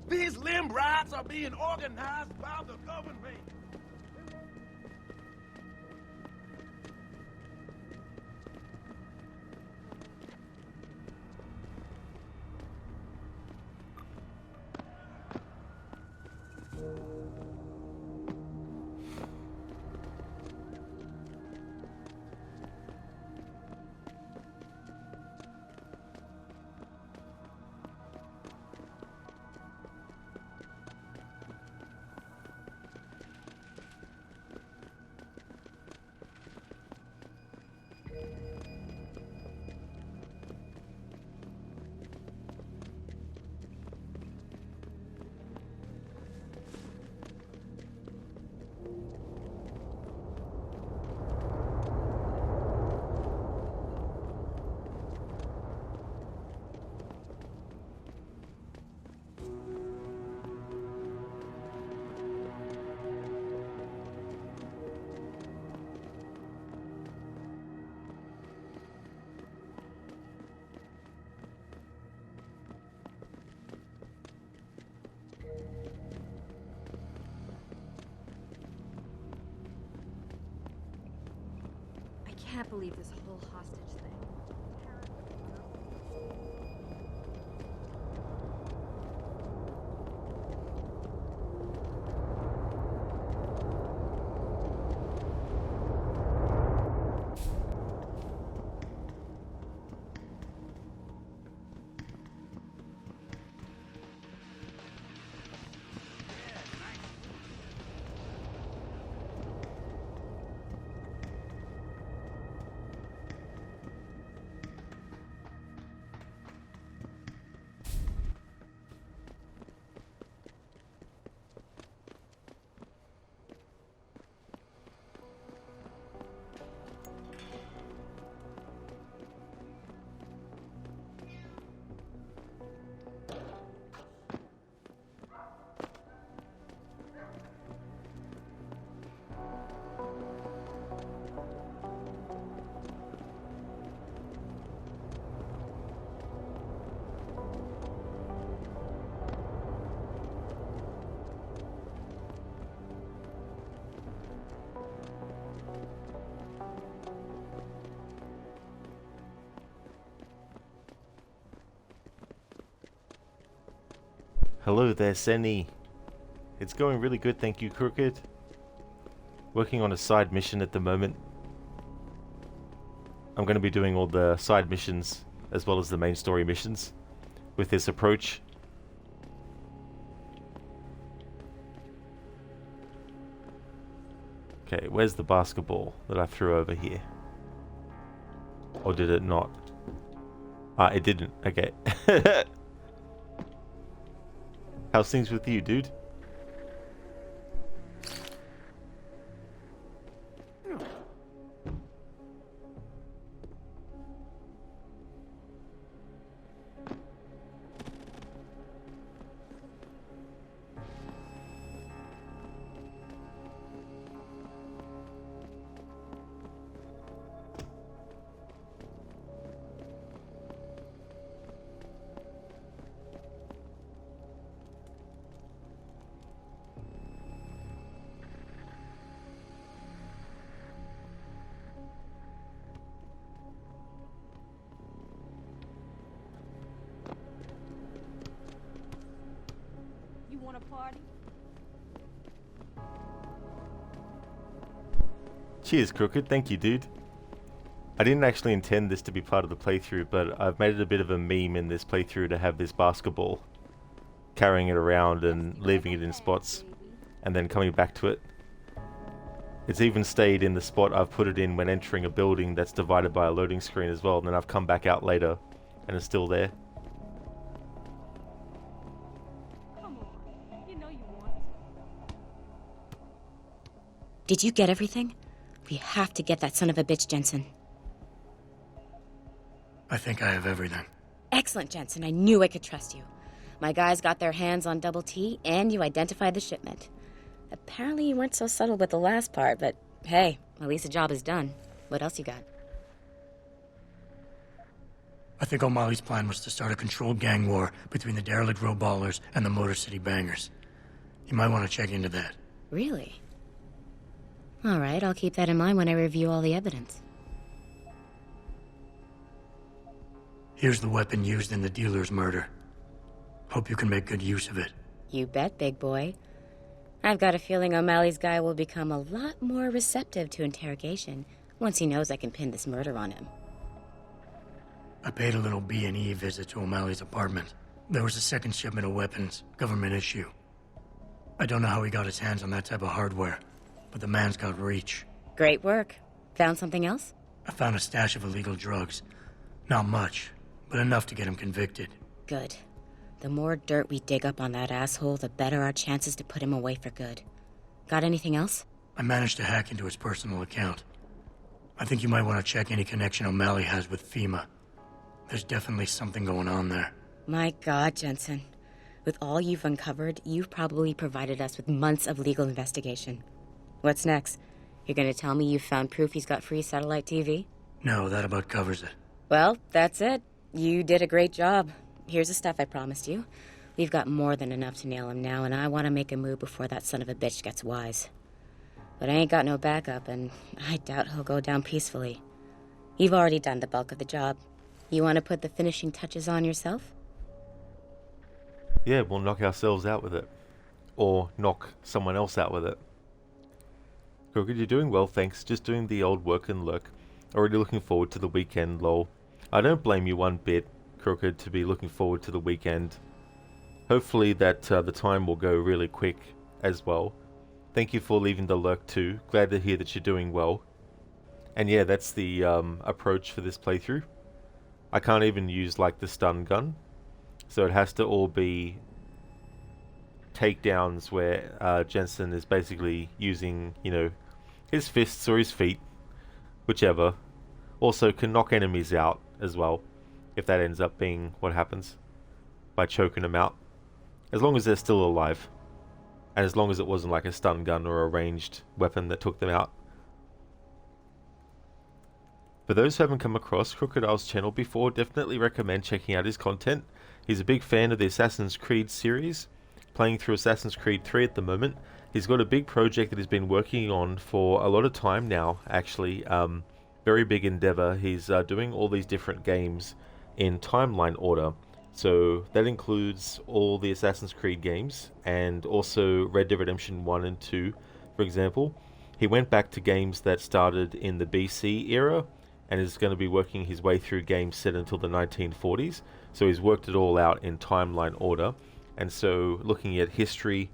These limb riots are being organized by the government. I can't believe this whole hostage thing. Hello there, Senny. It's going really good, thank you, Crooked. Working on a side mission at the moment. I'm going to be doing all the side missions as well as the main story missions with this approach. Okay, where's the basketball that I threw over here? Or did it not? Ah, it didn't. Okay. How's things with you, dude? You want a party? Cheers, Crooked. Thank you, dude. I didn't actually intend this to be part of the playthrough, but I've made it a bit of a meme in this playthrough to have this basketball, carrying it around and leaving it in spots, and then coming back to it. It's even stayed in the spot I've put it in when entering a building that's divided by a loading screen as well, and then I've come back out later, and it's still there. Come on. You know you want to. Did you get everything? We have to get that son of a bitch, Jensen. I think I have everything. Excellent, Jensen. I knew I could trust you. My guys got their hands on Double T, and you identified the shipment. Apparently you weren't so subtle with the last part, but hey, at least the job is done. What else you got? I think O'Malley's plan was to start a controlled gang war between the derelict road ballers and the Motor City bangers. You might want to check into that. Really? All right, I'll keep that in mind when I review all the evidence. Here's the weapon used in the dealer's murder. Hope you can make good use of it. You bet, big boy. I've got a feeling O'Malley's guy will become a lot more receptive to interrogation once he knows I can pin this murder on him. I paid a little B&E visit to O'Malley's apartment. There was a second shipment of weapons, government issue. I don't know how he got his hands on that type of hardware, but the man's got reach. Great work. Found something else? I found a stash of illegal drugs. Not much, but enough to get him convicted. Good. The more dirt we dig up on that asshole, the better our chances to put him away for good. Got anything else? I managed to hack into his personal account. I think you might want to check any connection O'Malley has with FEMA. There's definitely something going on there. My God, Jensen. With all you've uncovered, you've probably provided us with months of legal investigation. What's next? You're gonna tell me you found proof he's got free satellite TV? No, that about covers it. Well, that's it. You did a great job. Here's the stuff I promised you. We've got more than enough to nail him now, and I want to make a move before that son of a bitch gets wise. But I ain't got no backup, and I doubt he'll go down peacefully. You've already done the bulk of the job. You want to put the finishing touches on yourself? Yeah, we'll knock ourselves out with it. Or knock someone else out with it. Crooked, you're doing well, thanks. Just doing the old work and lurk. Already looking forward to the weekend, lol. I don't blame you one bit, Crooked, to be looking forward to the weekend. Hopefully that the time will go really quick as well. Thank you for leaving the lurk too. Glad to hear that you're doing well. And yeah, that's the approach for this playthrough. I can't even use like the stun gun. So it has to all be takedowns where Jensen is basically using, you know, his fists or his feet, whichever. Also can knock enemies out as well, if that ends up being what happens, by choking them out. As long as they're still alive. And as long as it wasn't like a stun gun or a ranged weapon that took them out. For those who haven't come across Crocodile's channel before, definitely recommend checking out his content. He's a big fan of the Assassin's Creed series, playing through Assassin's Creed 3 at the moment. He's got a big project that he's been working on for a lot of time now, actually. Very big endeavor. He's doing all these different games in timeline order. So that includes all the Assassin's Creed games and also Red Dead Redemption 1 and 2, for example. He went back to games that started in the BC era and is going to be working his way through games set until the 1940s. So he's worked it all out in timeline order. And so looking at history,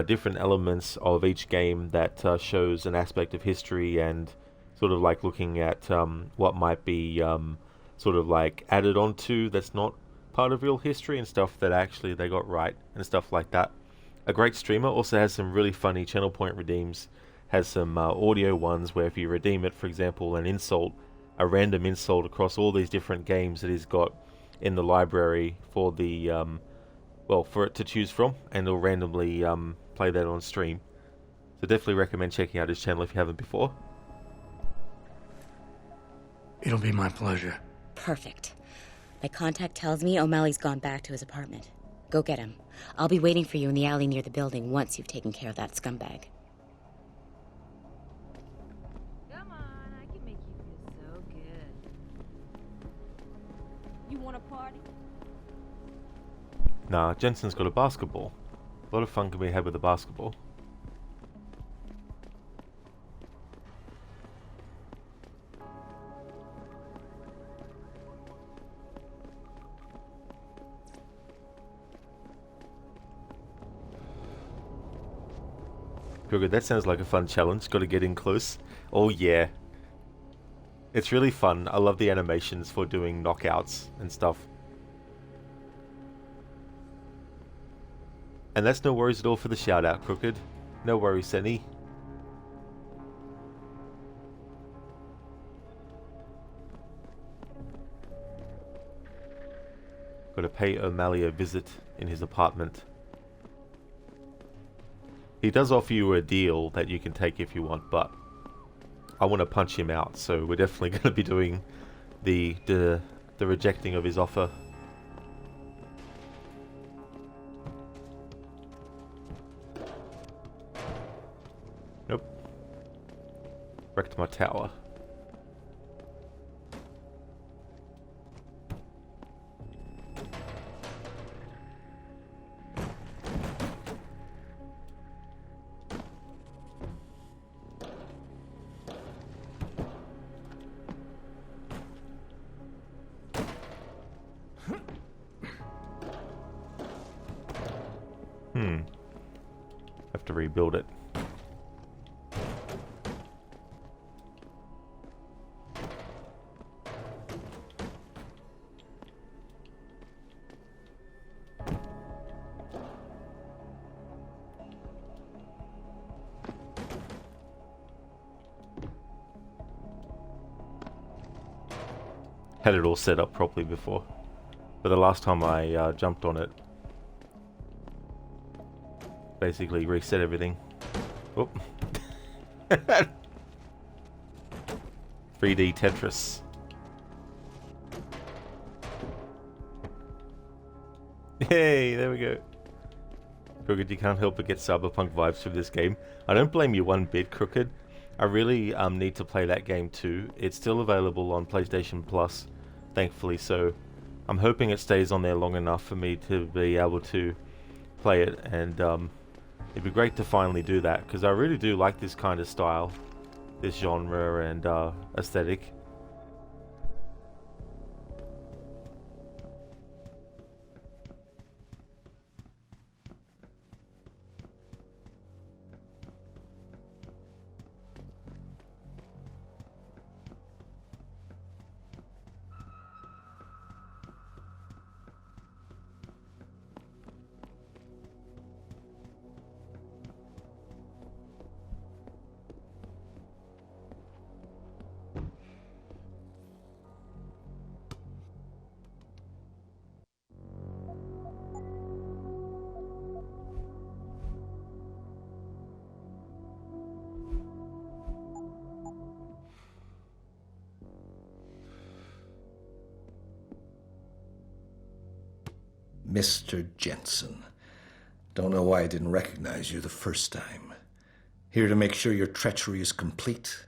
different elements of each game that shows an aspect of history, and sort of like looking at what might be sort of like added onto that's not part of real history, and stuff that actually they got right and stuff like that. A great streamer, also has some really funny channel point redeems, has some audio ones where if you redeem it, for example, an insult, a random insult across all these different games that he's got in the library for the well, for it to choose from, and it'll randomly play that on stream. So definitely recommend checking out his channel if you haven't before. It'll be my pleasure. Perfect. My contact tells me O'Malley's gone back to his apartment. Go get him. I'll be waiting for you in the alley near the building once you've taken care of that scumbag. Come on, I can make you feel so good. You want a party? Nah, Jensen's got a basketball. A lot of fun can be had with a basketball. Good, that sounds like a fun challenge. Got to get in close. Oh yeah. It's really fun. I love the animations for doing knockouts and stuff. And that's no worries at all for the shout out, Crooked. No worries, Senny. Got to pay O'Malley a visit in his apartment. He does offer you a deal that you can take if you want, but I want to punch him out, so we're definitely going to be doing the rejecting of his offer. Nope. Wrecked my tower. Have to rebuild it. Had it all set up properly before, but the last time I jumped on it, basically reset everything. Whoop. 3D Tetris. Hey, there we go. Crooked, you can't help but get cyberpunk vibes from this game. I don't blame you one bit, Crooked. I really need to play that game too. It's still available on PlayStation Plus, thankfully, so I'm hoping it stays on there long enough for me to be able to play it, and it'd be great to finally do that, because I really do like this kind of style, this genre and aesthetic. Mr. Jensen. Don't know why I didn't recognize you the first time. Here to make sure your treachery is complete.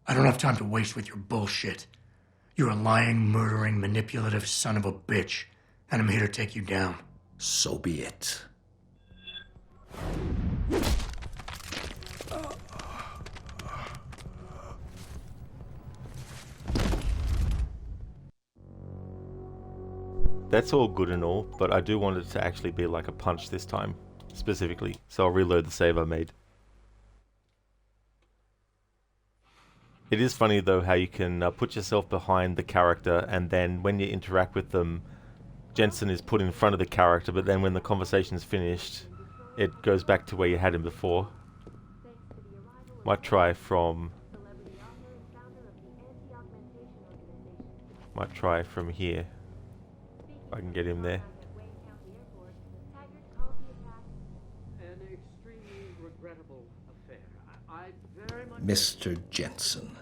I don't have time to waste with your bullshit. You're a lying, murdering, manipulative son of a bitch, and I'm here to take you down. So be it. That's all good and all, but I do want it to actually be like a punch this time, specifically, so I'll reload the save I made. It is funny though how you can put yourself behind the character, and then when you interact with them, Jensen is put in front of the character, but then when the conversation's finished, it goes back to where you had him before. Might try from here. If I can get him there. An extremely regrettable affair. I very much... Mr. Jensen.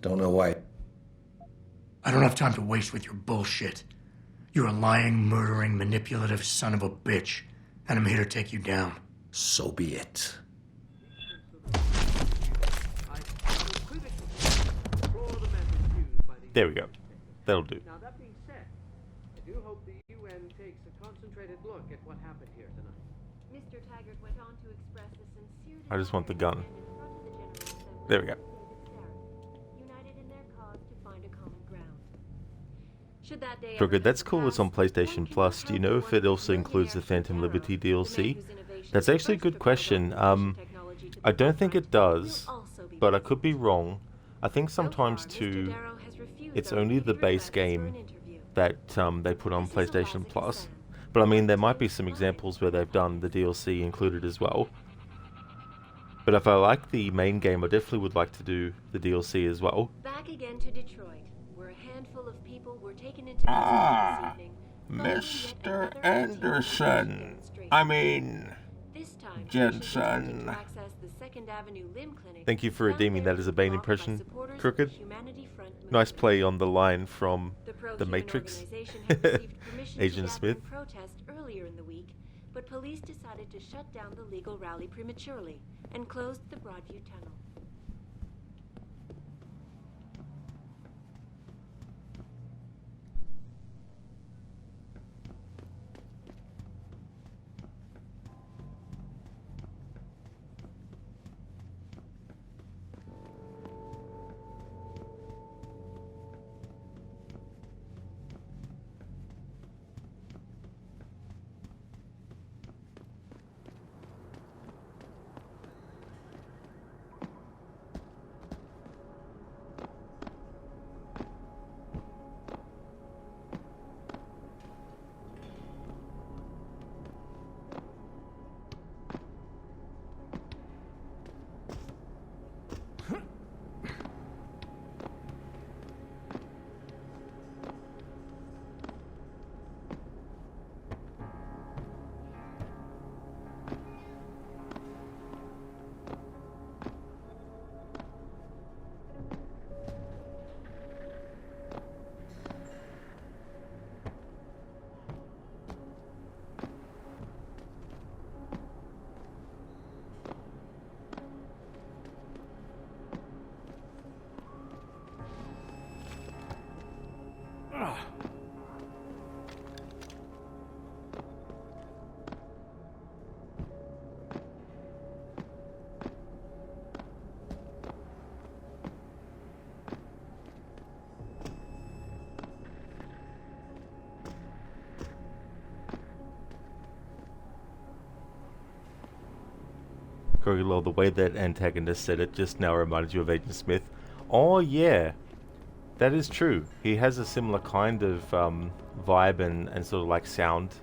Don't know why. I don't have time to waste with your bullshit. You're a lying, murdering, manipulative son of a bitch, and I'm here to take you down. So be it. There we go. That'll do. Now that being said, I do hope the UN takes a concentrated look at what happened here tonight. Mr. Taggart went on to express a sincere I just want the gun. desire There we go. united in their cause to find a common ground. Should that day Crooked, that's cool it's on PlayStation Plus. Do you know if it also includes the Phantom Liberty DLC? That's actually a good question. I don't think it does, but I could be wrong. I think sometimes too, it's only the base game that they put on PlayStation Plus. But I mean, there might be some examples where they've done the DLC included as well. But if I like the main game, I definitely would like to do the DLC as well. Back again to Detroit, where a handful of people were taken into custody this evening. Mr. Anderson. I mean, This time, Jensen. to access the Second Avenue Limb Clinic. Thank you for redeeming that as a Bane impression, Crooked. Nice play on the line from The Matrix. Agent Smith. Protest earlier in the week, but police decided to shut down the legal rally prematurely and closed the Broadview Tunnel. Gorilla, the way that antagonist said it just now reminded you of Agent Smith. Oh yeah, that is true. He has a similar kind of vibe and sort of like sound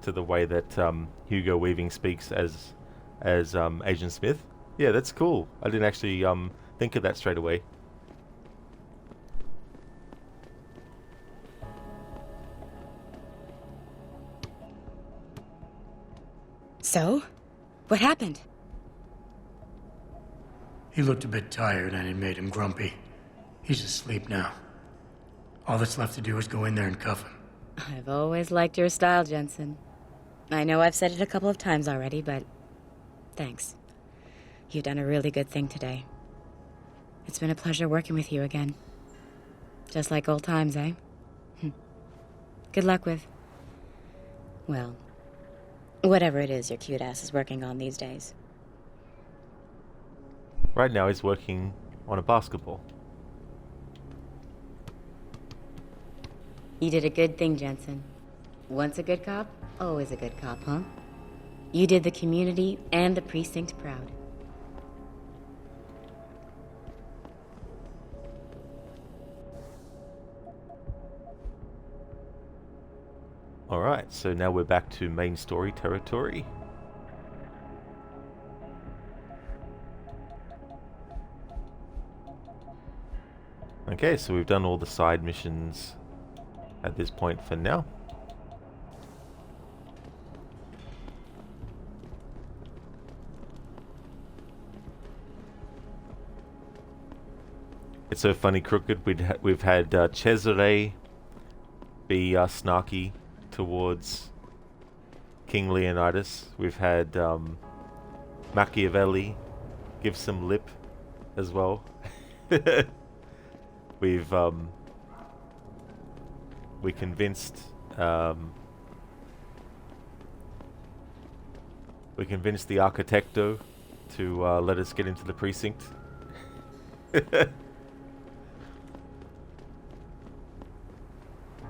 to the way that Hugo Weaving speaks as Agent Smith. Yeah, that's cool. I didn't actually think of that straight away. So, what happened? He looked a bit tired and it made him grumpy. He's asleep now. All that's left to do is go in there and cuff him. I've always liked your style, Jensen. I know I've said it a couple of times already, but thanks. You've done a really good thing today. It's been a pleasure working with you again. Just like old times, eh? Good luck with... well, whatever it is your cute ass is working on these days. Right now he's working on a basketball. You did a good thing, Jensen. Once a good cop, always a good cop, huh? You did the community and the precinct proud. Alright, so now we're back to main story territory. Okay, so we've done all the side missions at this point for now. It's so funny, Crooked. We've had Cesare be snarky towards King Leonidas. We've had Machiavelli give some lip as well. We convinced the Architecto to let us get into the precinct.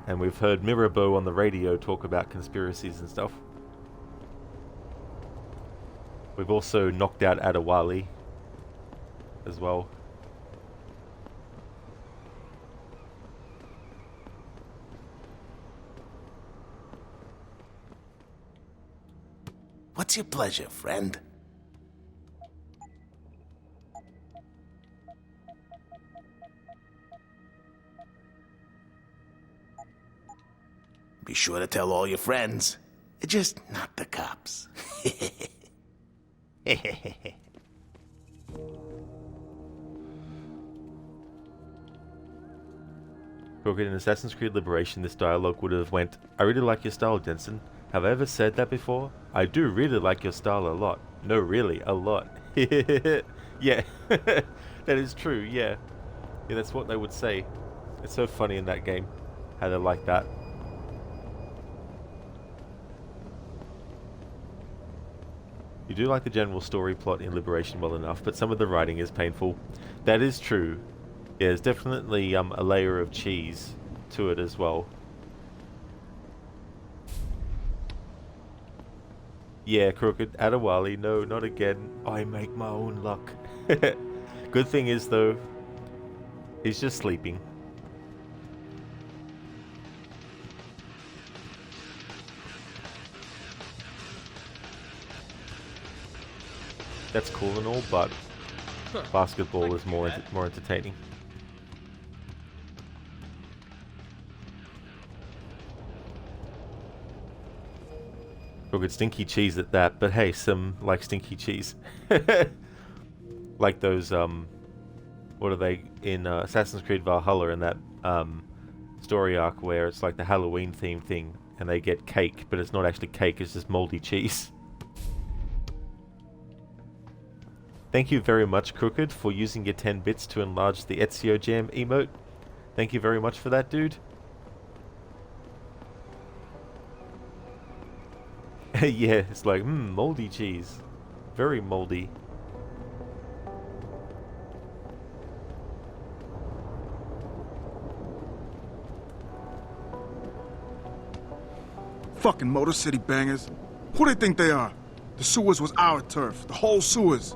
And we've heard Mirabeau on the radio talk about conspiracies and stuff. We've also knocked out Adewale as well. What's your pleasure, friend? Be sure to tell all your friends. Just not the cops. Crooked, in Assassin's Creed Liberation, this dialogue would have went, "I really like your style, Jensen. Have I ever said that before? I do really like your style a lot. No, really, a lot." Yeah, that is true, yeah. Yeah, that's what they would say. It's so funny in that game, how they're like that. You do like the general story plot in Liberation well enough, but some of the writing is painful. That is true. Yeah, there's definitely a layer of cheese to it as well. Yeah, Crooked, Adewale, no, not again. I make my own luck. Good thing is, though, he's just sleeping. That's cool and all, but basketball is more entertaining. Crooked, stinky cheese at that, but hey, some like stinky cheese. Like those, what are they, in Assassin's Creed Valhalla, in that story arc where it's like the Halloween themed thing, and they get cake, but it's not actually cake, it's just moldy cheese. Thank you very much, Crooked, for using your 10 bits to enlarge the Ezio Jam emote. Thank you very much for that, dude. Yeah, it's like, moldy cheese. Very moldy. Fucking Motor City bangers. Who they think they are? The sewers was our turf. The whole sewers.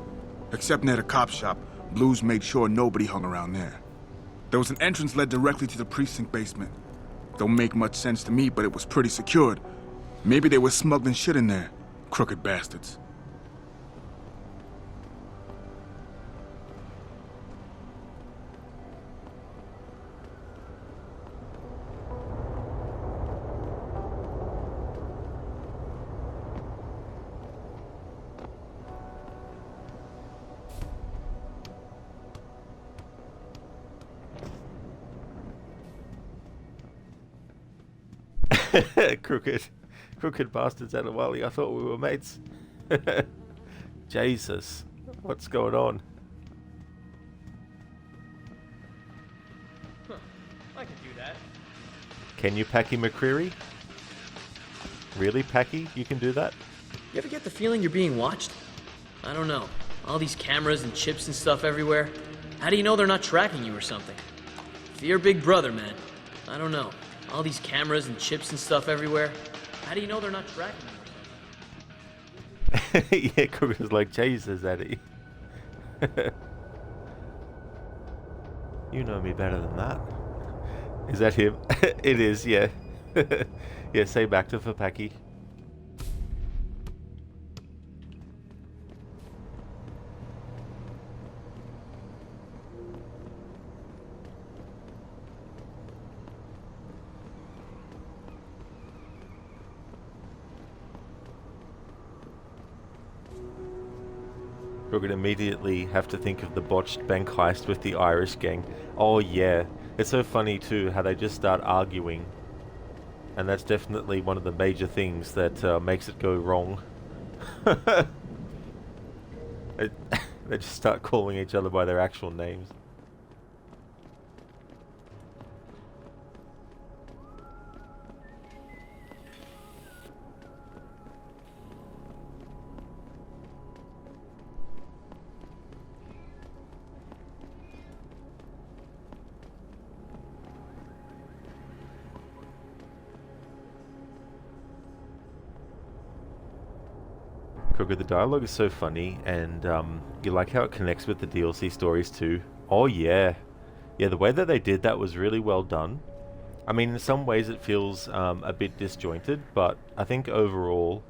Except near the cop shop. Blues made sure nobody hung around there. There was an entrance led directly to the precinct basement. Don't make much sense to me, but it was pretty secured. Maybe they were smuggling shit in there. Crooked bastards. Crooked bastards, Adewale. I thought we were mates. Jesus, what's going on? I Can you, Packy McCreary? Really, Packy? You can do that? You ever get the feeling you're being watched? I don't know. All these cameras and chips and stuff everywhere. How do you know they're not tracking you or something? Fear Big Brother, man. I don't know. All these cameras and chips and stuff everywhere. How do you know they're not tracking you? Yeah, Kruger's like, Jesus, Eddie. You know me better than that. Is that him? It is, yeah. Yeah, say back to for Packy. We're going to immediately have to think of the botched bank heist with the Irish gang. Oh yeah, it's so funny too how they just start arguing, and that's definitely one of the major things that makes it go wrong. They just start calling each other by their actual names. Kroger, the dialogue is so funny, and you like how it connects with the DLC stories too. Oh yeah. Yeah, the way that they did that was really well done. I mean, in some ways it feels a bit disjointed, but I think overall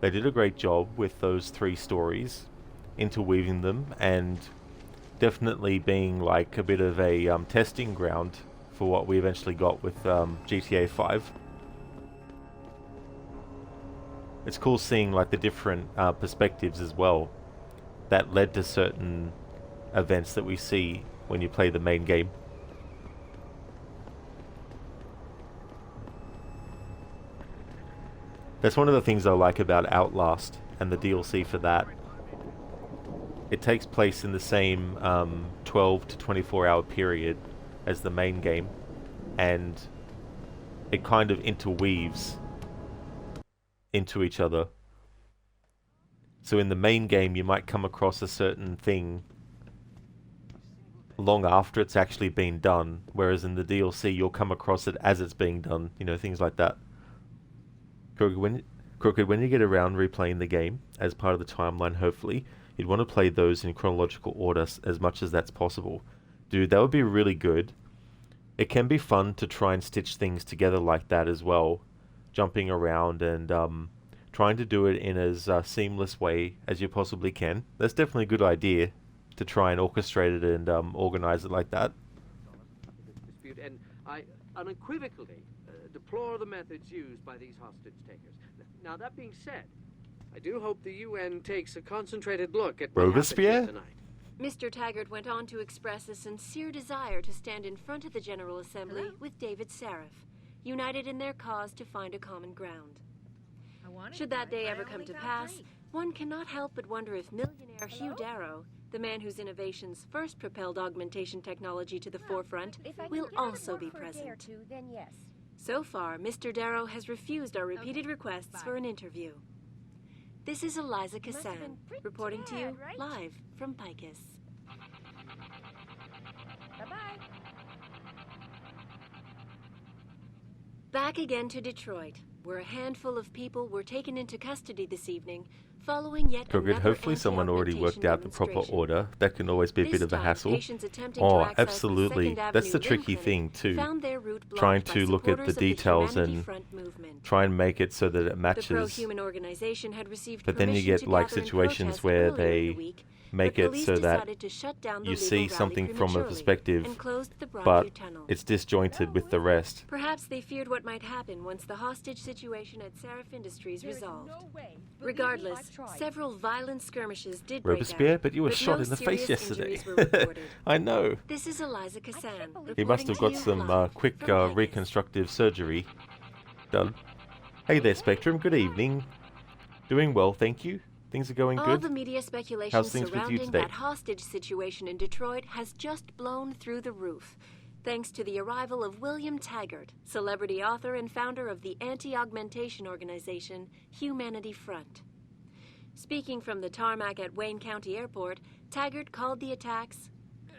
they did a great job with those three stories, interweaving them, and definitely being like a bit of a testing ground for what we eventually got with GTA 5. It's cool seeing like the different perspectives as well that led to certain events that we see when you play the main game. That's one of the things I like about Outlast and the DLC for that. It takes place in the same 12 to 24 hour period as the main game, and it kind of interweaves into each other. So in the main game you might come across a certain thing long after it's actually been done, whereas in the DLC you'll come across it as it's being done, you know, things like that. Crooked, when you get around replaying the game as part of the timeline, hopefully you'd want to play those in chronological order as much as that's possible. Dude, that would be really good. It can be fun to try and stitch things together like that as well, jumping around and trying to do it in as seamless way as you possibly can. That's definitely a good idea to try and orchestrate it and organize it like that. Dispute, and I unequivocally deplore the methods used by these hostage takers. Now, that being said, I do hope the UN takes a concentrated look at what happened here tonight. Mr. Taggart went on to express a sincere desire to stand in front of the General Assembly with David Sarif, united in their cause to find a common ground. Should that day ever come to pass, one cannot help but wonder if millionaire Hugh Darrow, the man whose innovations first propelled augmentation technology to the forefront, will also be present. So far, Mr. Darrow has refused our repeated requests for an interview. This is Eliza Kassan, reporting to you live from Picus. Bye-bye. Back again to Detroit, where a handful of people were taken into custody this evening following yet Good. another Hopefully someone already worked out the proper order. That can always be a bit of a hassle. Oh, absolutely. That's the tricky thing too. Trying to look at the details and try and make it so that it matches. But then you get like situations where they make it so that you see something from a perspective, but it's disjointed with the rest. Perhaps they feared what might happen once the hostage situation at Sarif Industries resolved. Regardless, several violent skirmishes did break Robespierre, out, but you were shot no in the face serious yesterday. injuries were reported. I know. This is Eliza Kassan. He must have got some quick reconstructive surgery done. Hey there, Spectrum. Good evening. Doing well, thank you. Things are going All good. the media speculation How's things with you surrounding today? that hostage situation in Detroit has just blown through the roof. thanks to the arrival of William Taggart, celebrity author and founder of the anti-augmentation organization Humanity Front. Speaking from the tarmac at Wayne County Airport, Taggart called the attacks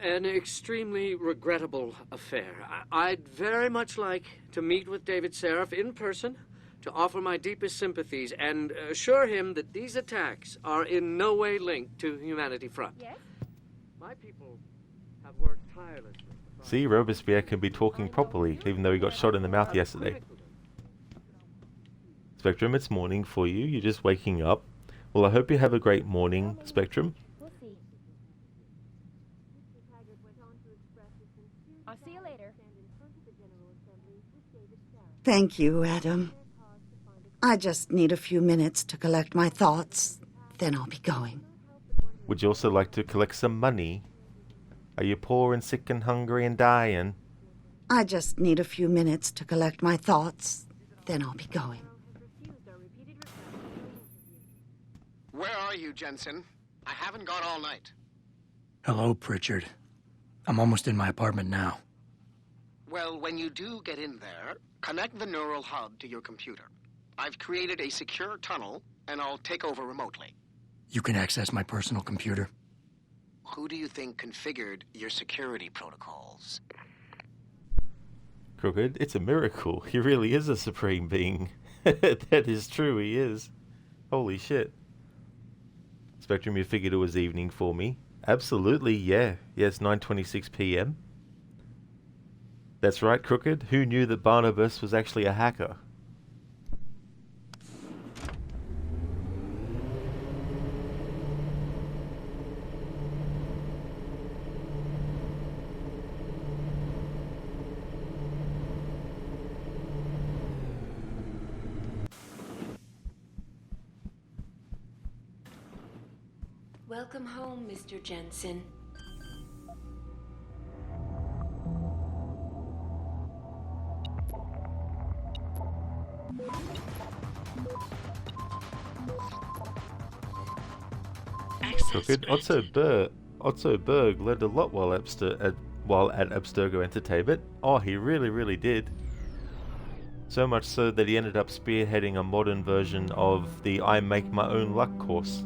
an extremely regrettable affair. I'd very much like to meet with David Seraph in person to offer my deepest sympathies and assure him that these attacks are in no way linked to Humanity Front. Yes? My people have worked tirelessly. See, Robespierre can be talking properly, even though he got shot in the mouth yesterday. Spectrum, it's morning for you. You're just waking up. Well, I hope you have a great morning, Spectrum. We'll see. I'll see you later. Thank you, Adam. I just need a few minutes to collect my thoughts, then I'll be going. Would you also like to collect some money? Are you poor and sick and hungry and dying? I just need a few minutes to collect my thoughts, then I'll be going. Where are you, Jensen? I haven't gone all night. Hello, Pritchard. I'm almost in my apartment now. Well, when you do get in there, connect the neural hub to your computer. I've created a secure tunnel, and I'll take over remotely. You can access my personal computer. Who do you think configured your security protocols? Crooked, it's a miracle. He really is a supreme being. That is true, he is. Holy shit. Spectrum, you figured it was evening for me. Absolutely, yeah. Yes, 9:26 p.m. That's right, Crooked. Who knew that Barnabas was actually a hacker? Welcome home, Mr. Jensen. Crooked. Otto Berg learned a lot while at Abstergo Entertainment. Oh, he really did. So much so that he ended up spearheading a modern version of the I Make My Own Luck course.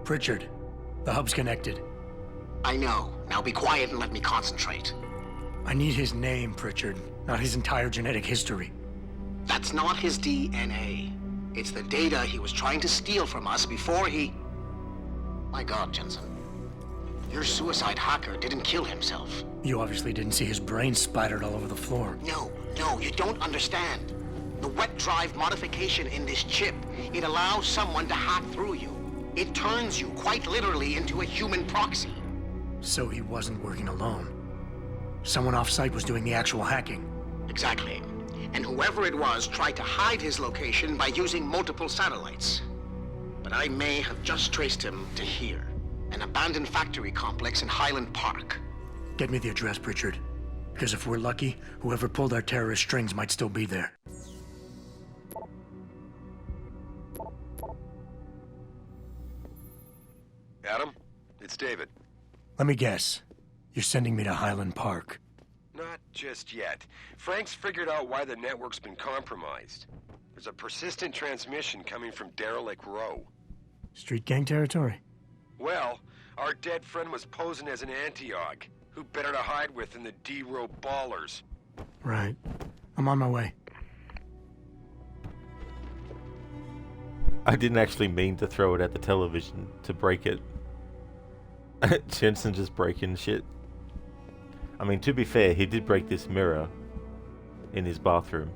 Pritchard, the hub's connected. I know. Now be quiet and let me concentrate. I need his name, Pritchard, not his entire genetic history. That's not his DNA. It's the data he was trying to steal from us before he... My God, Jensen. Your suicide hacker didn't kill himself. You obviously didn't see his brain splattered all over the floor. No, you don't understand. The wet drive modification in this chip, it allows someone to hack through you. It turns you, quite literally, into a human proxy. So he wasn't working alone. Someone off-site was doing the actual hacking. Exactly. And whoever it was tried to hide his location by using multiple satellites. But I may have just traced him to here. An abandoned factory complex in Highland Park. Get me the address, Pritchard. Because if we're lucky, whoever pulled our terrorist strings might still be there. Adam, it's David. Let me guess. You're sending me to Highland Park. Not just yet. Frank's figured out why the network's been compromised. There's a persistent transmission coming from Derelict Row. Street gang territory? Well, our dead friend was posing as an anti-aug. Who better to hide with than the D-Row ballers? Right. I'm on my way. I didn't actually mean to throw it at the television to break it. Jensen just breaking shit. I mean, to be fair, he did break this mirror in his bathroom.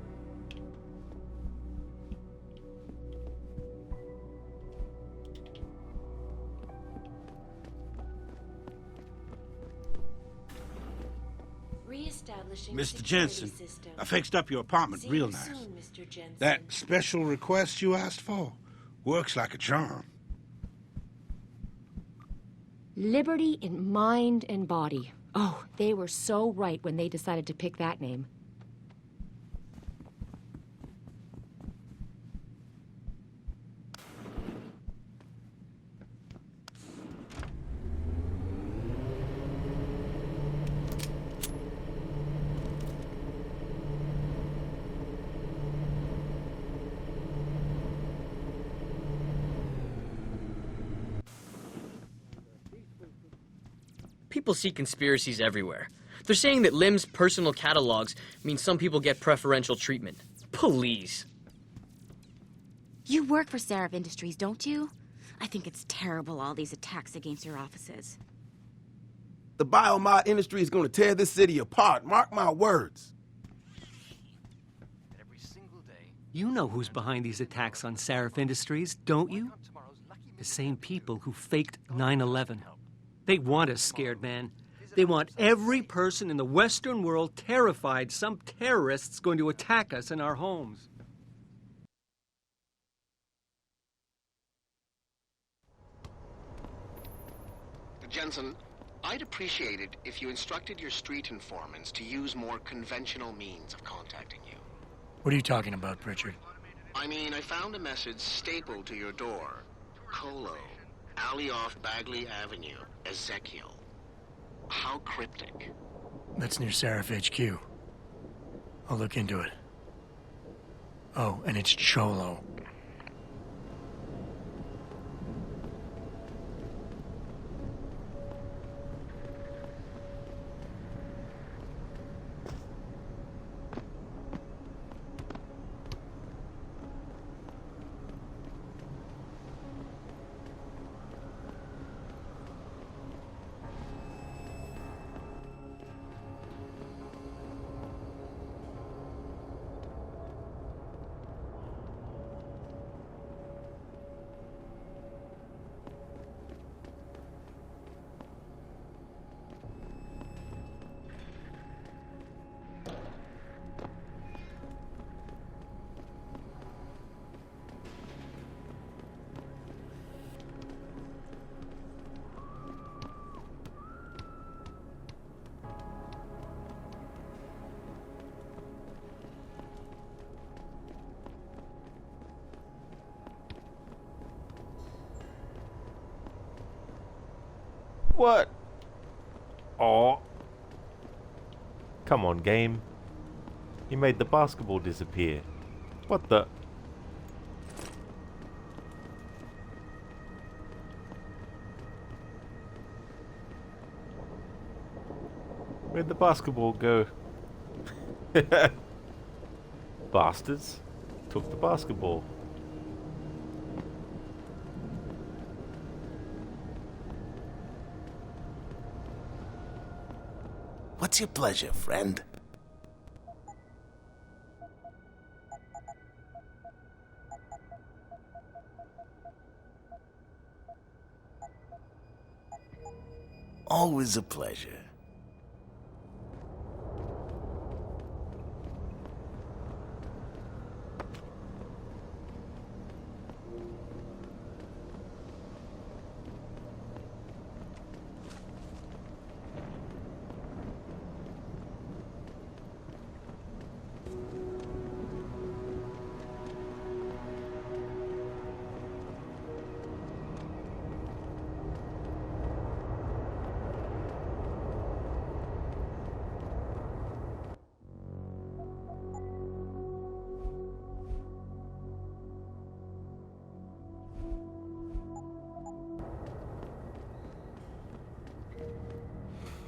Reestablishing Mr. security Jensen, system. I fixed up your apartment See real you nice. soon, Mr. Jensen. That special request you asked for works like a charm. Liberty in mind and body. Oh, they were so right when they decided to pick that name. People see conspiracies everywhere. They're saying that Lim's personal catalogs mean some people get preferential treatment. Please. You work for Seraph Industries, don't you? I think it's terrible, all these attacks against your offices. The biomod industry is going to tear this city apart. Mark my words. You know who's behind these attacks on Seraph Industries, don't you? The same people who faked 9/11. They want us scared, man. They want every person in the Western world terrified some terrorist's going to attack us in our homes. Jensen, I'd appreciate it if you instructed your street informants to use more conventional means of contacting you. What are you talking about, Pritchard? I mean, I found a message stapled to your door. Colo, alley off Bagley Avenue, Ezekiel. How cryptic. That's near Seraph HQ. I'll look into it. Oh, and it's Cholo. What? Oh. Come on, game. You made the basketball disappear. What the? Where'd the basketball go? Bastards. Took the basketball. What's your pleasure, friend? Always a pleasure.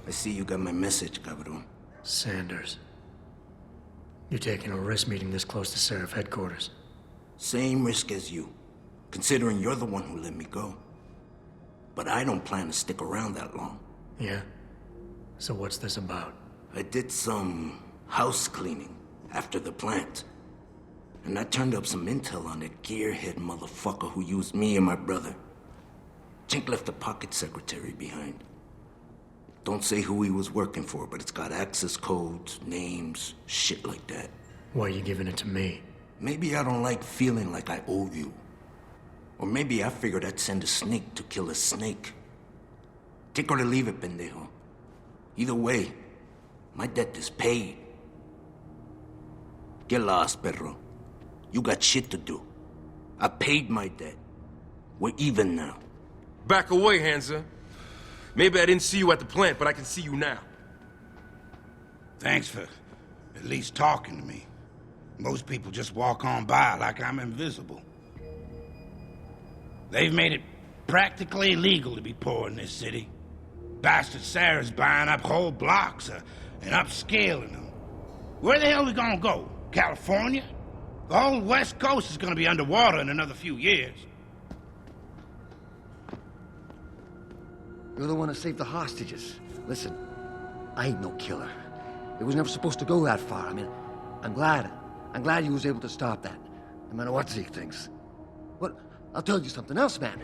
I see you got my message, cabrón. Sanders. You're taking a risk meeting this close to Seraph headquarters. Same risk as you, considering you're the one who let me go. But I don't plan to stick around that long. Yeah? So what's this about? I did some house cleaning after the plant. And I turned up some intel on that gearhead motherfucker who used me and my brother. Chink left a pocket secretary behind. Don't say who he was working for, but it's got access codes, names, shit like that. Why are you giving it to me? Maybe I don't like feeling like I owe you. Or maybe I figured I'd send a snake to kill a snake. Take or to leave it, pendejo. Either way, my debt is paid. Get lost, perro. You got shit to do. I paid my debt. We're even now. Back away, Hansa. Maybe I didn't see you at the plant, but I can see you now. Thanks for at least talking to me. Most people just walk on by like I'm invisible. They've made it practically illegal to be poor in this city. Bastard Sarah's buying up whole blocks and upscaling them. Where the hell are we gonna go? California? The whole West Coast is gonna be underwater in another few years. You're the one that saved the hostages. Listen, I ain't no killer. It was never supposed to go that far. I mean, I'm glad you was able to stop that, no matter what Zeke thinks. But I'll tell you something else, man.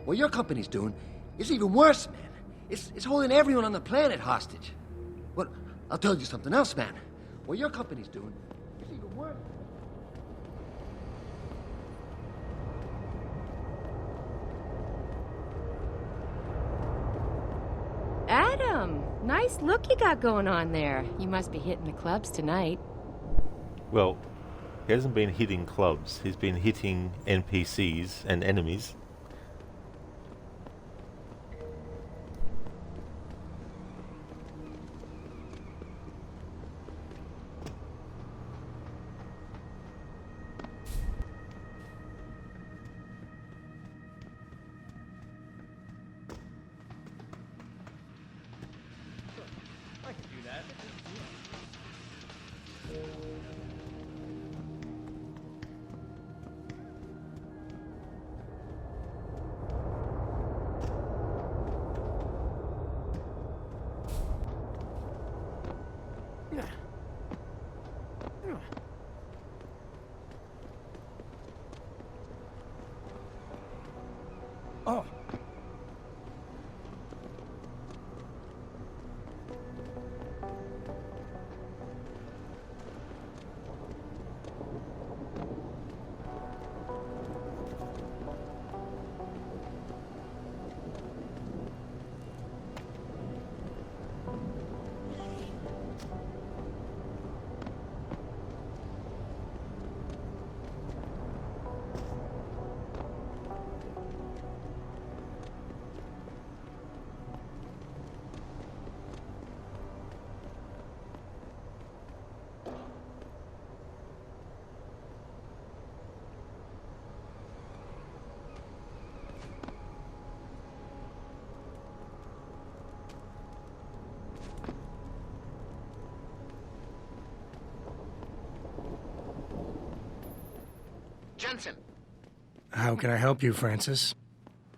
What your company's doing is even worse, man. It's holding everyone on the planet hostage. But I'll tell you something else, man. What your company's doing is even worse. Adam, nice look you got going on there. You must be hitting the clubs tonight. Well, he hasn't been hitting clubs. He's been hitting NPCs and enemies. I can do that. Oh. Jensen, How can I help you, Francis?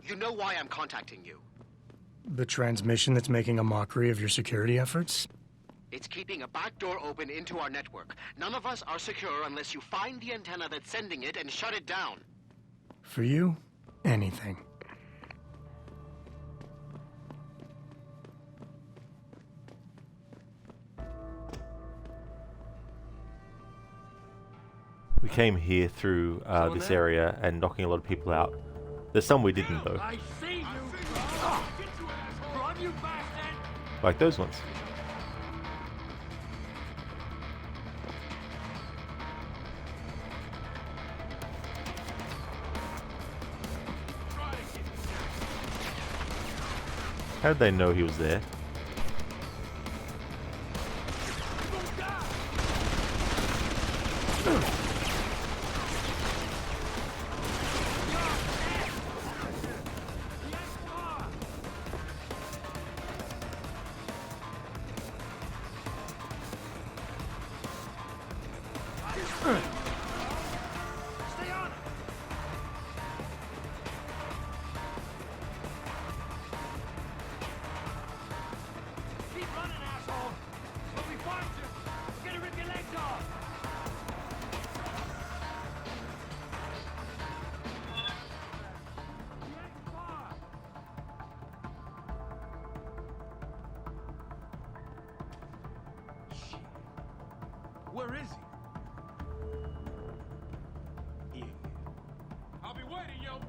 you know why I'm contacting you. The transmission that's making a mockery of your security efforts? It's keeping a back door open into our network. None of us are secure unless you find the antenna that's sending it and shut it down. For you, anything. We came here through this area and knocking a lot of people out. There's some we didn't though. I see you! Run, you bastard! Like those ones. How did they know he was there? Where is he? Here. I'll be waiting, yo.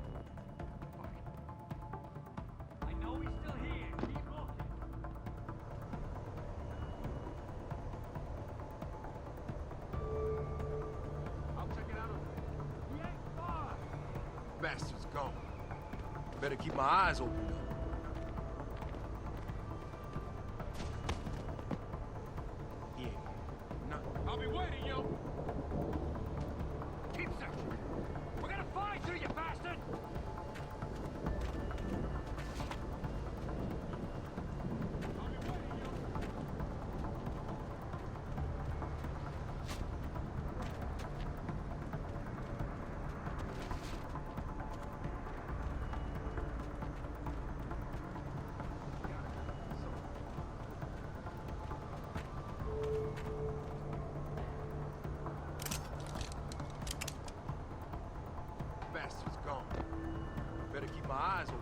I know he's still here. Keep looking. I'll check it out over there. He ain't far. Bastard's gone. Better keep my eyes open though. He ain't here. Nothing. I'll be waiting, yo. Keep searching. We're gonna find you, you bastard! Bastard's gone. Better keep my eyes open.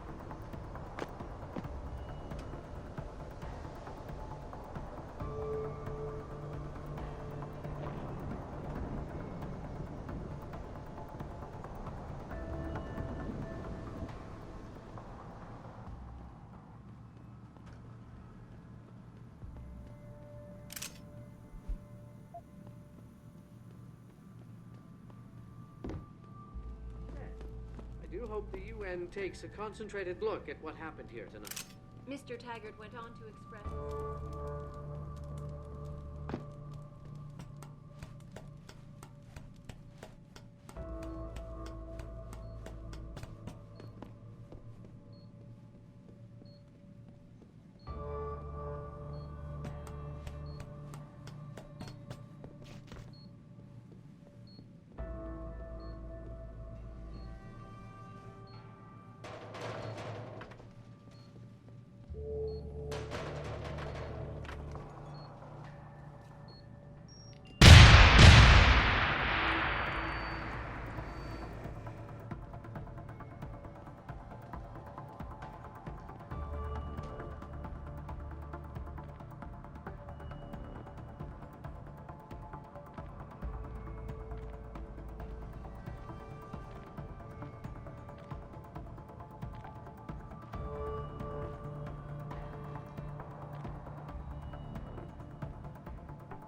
I do hope the UN takes a concentrated look at what happened here tonight. Mr. Taggart went on to express.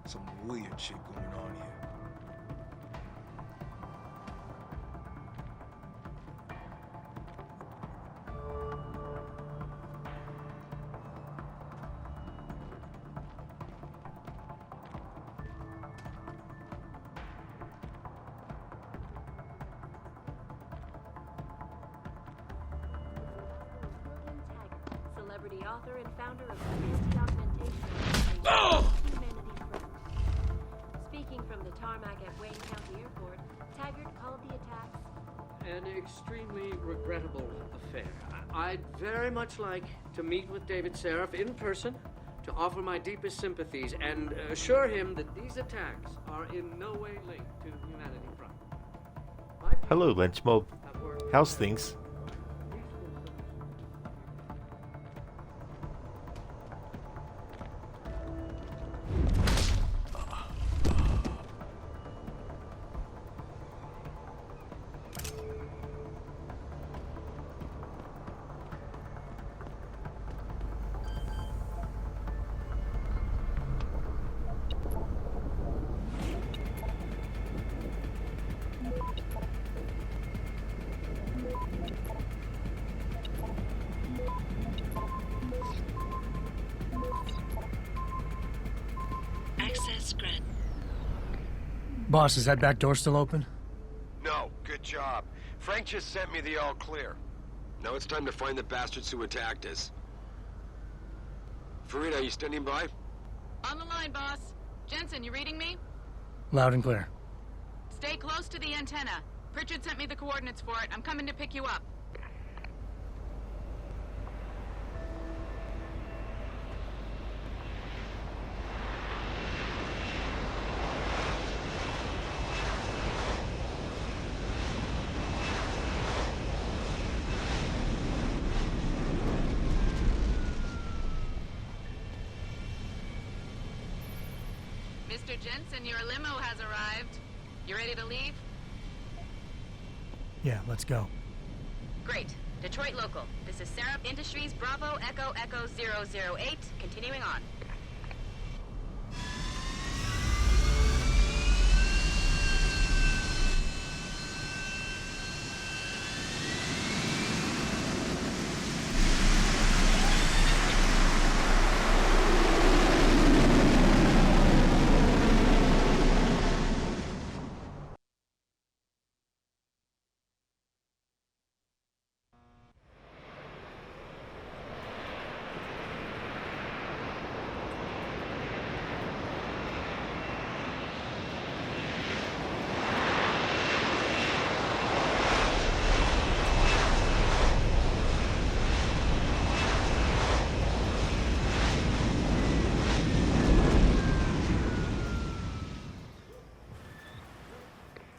Some weird shit going on here. Celebrity author and founder of Instant Augmentation. Humanity Front. Speaking from the tarmac at Wayne County Airport, Taggart called the attacks An extremely regrettable affair. I'd very much like to meet with David Seraph in person to offer my deepest sympathies and assure him that these attacks are in no way linked to Humanity Front. Hello, Lynch Mob. How's things? access granted. Boss, is that back door still open? No, good job. Frank just sent me the all clear. Now it's time to find the bastards who attacked us. Farida, are you standing by? On the line, boss. Jensen, you reading me? Loud and clear. Stay close to the antenna. Pritchard sent me the coordinates for it. I'm coming to pick you up. Mr. Jensen, your limo has arrived. You ready to leave? Yeah, let's go. Great. Detroit local. This is Seraph Industries Bravo Echo Echo 008. Continuing on.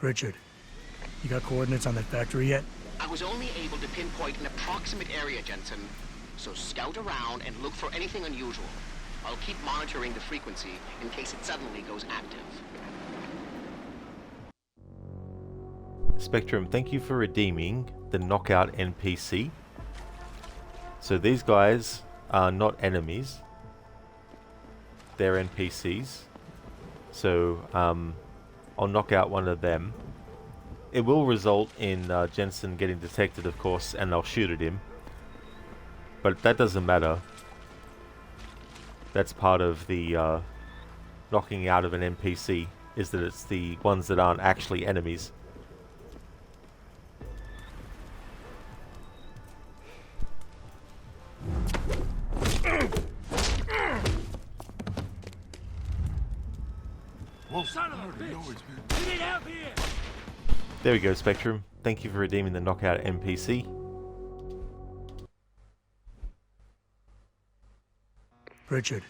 Richard, you got coordinates on that factory yet? I was only able to pinpoint an approximate area, Jensen. So scout around and look for anything unusual. I'll keep monitoring the frequency in case it suddenly goes active. Spectrum, thank you for redeeming the knockout NPC. So these guys are not enemies. They're NPCs. So I'll knock out one of them. It will result in Jensen getting detected, of course, and I'll shoot at him. But that doesn't matter. That's part of the knocking out of an NPC, is that it's the ones that aren't actually enemies. Whoa, son of a bitch! You need help here! There we go, Spectrum. Thank you for redeeming the knockout NPC. Richard,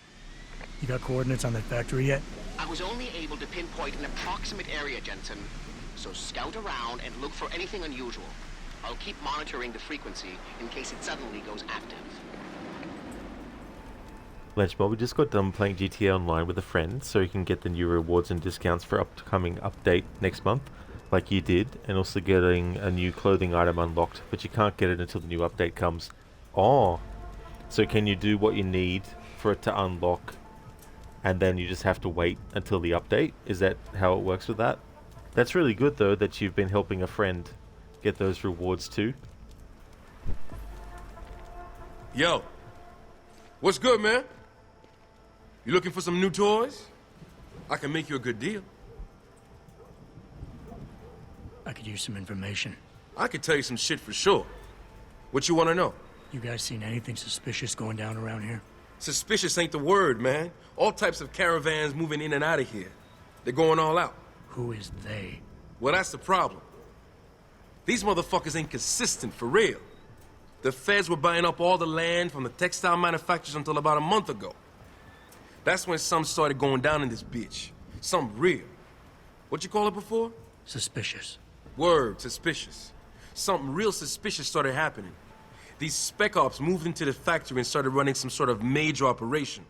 you got coordinates on that factory yet? I was only able to pinpoint an approximate area, Jensen. So scout around and look for anything unusual. I'll keep monitoring the frequency in case it suddenly goes active. Lenchmob, we just got done playing GTA Online with a friend, so you can get the new rewards and discounts for upcoming update next month, like you did, and also getting a new clothing item unlocked, but you can't get it until the new update comes. Oh, so can you do what you need for it to unlock, and then you just have to wait until the update? Is that how it works with that? That's really good, though, that you've been helping a friend get those rewards too. Yo, what's good, man? You looking for some new toys? I can make you a good deal. I could use some information. I could tell you some shit for sure. What you want to know? You guys seen anything suspicious going down around here? Suspicious ain't the word, man. All types of caravans moving in and out of here. They're going all out. Who is they? Well, that's the problem. These motherfuckers ain't consistent, for real. The feds were buying up all the land from the textile manufacturers until about a month ago. That's when some started going down in this bitch. Some real. What you call it before? Suspicious. Word, suspicious. Something real suspicious started happening. These spec ops moved into the factory and started running some sort of major operation.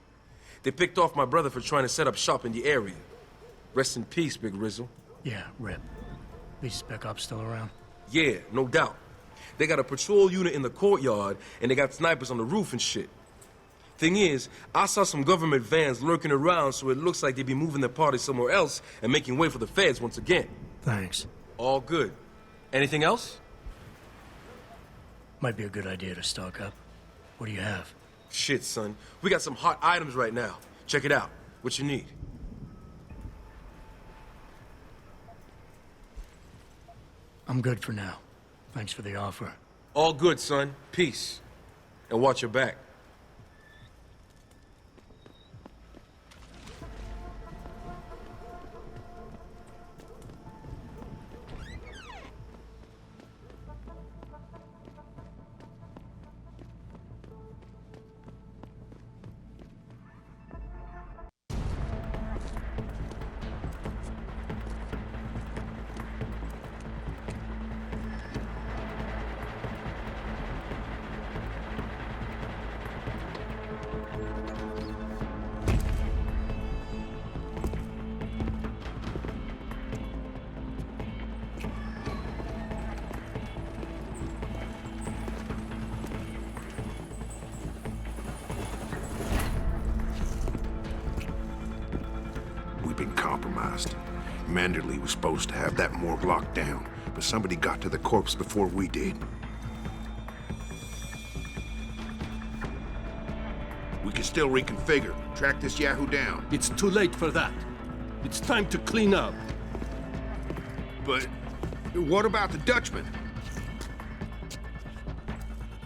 They picked off my brother for trying to set up shop in the area. Rest in peace, Big Rizzle. Yeah, rip. These spec ops still around? Yeah, no doubt. They got a patrol unit in the courtyard, and they got snipers on the roof and shit. Thing is, I saw some government vans lurking around, so it looks like they be moving their party somewhere else and making way for the feds once again. Thanks. All good. Anything else? Might be a good idea to stock up. What do you have? Shit, son. We got some hot items right now. Check it out. What you need? I'm good for now. Thanks for the offer. All good, son. Peace. And watch your back. we've been compromised. Manderley was supposed to have that morgue locked down, but somebody got to the corpse before we did. We can still reconfigure, track this Yahoo down. It's too late for that. It's time to clean up. But what about the Dutchman?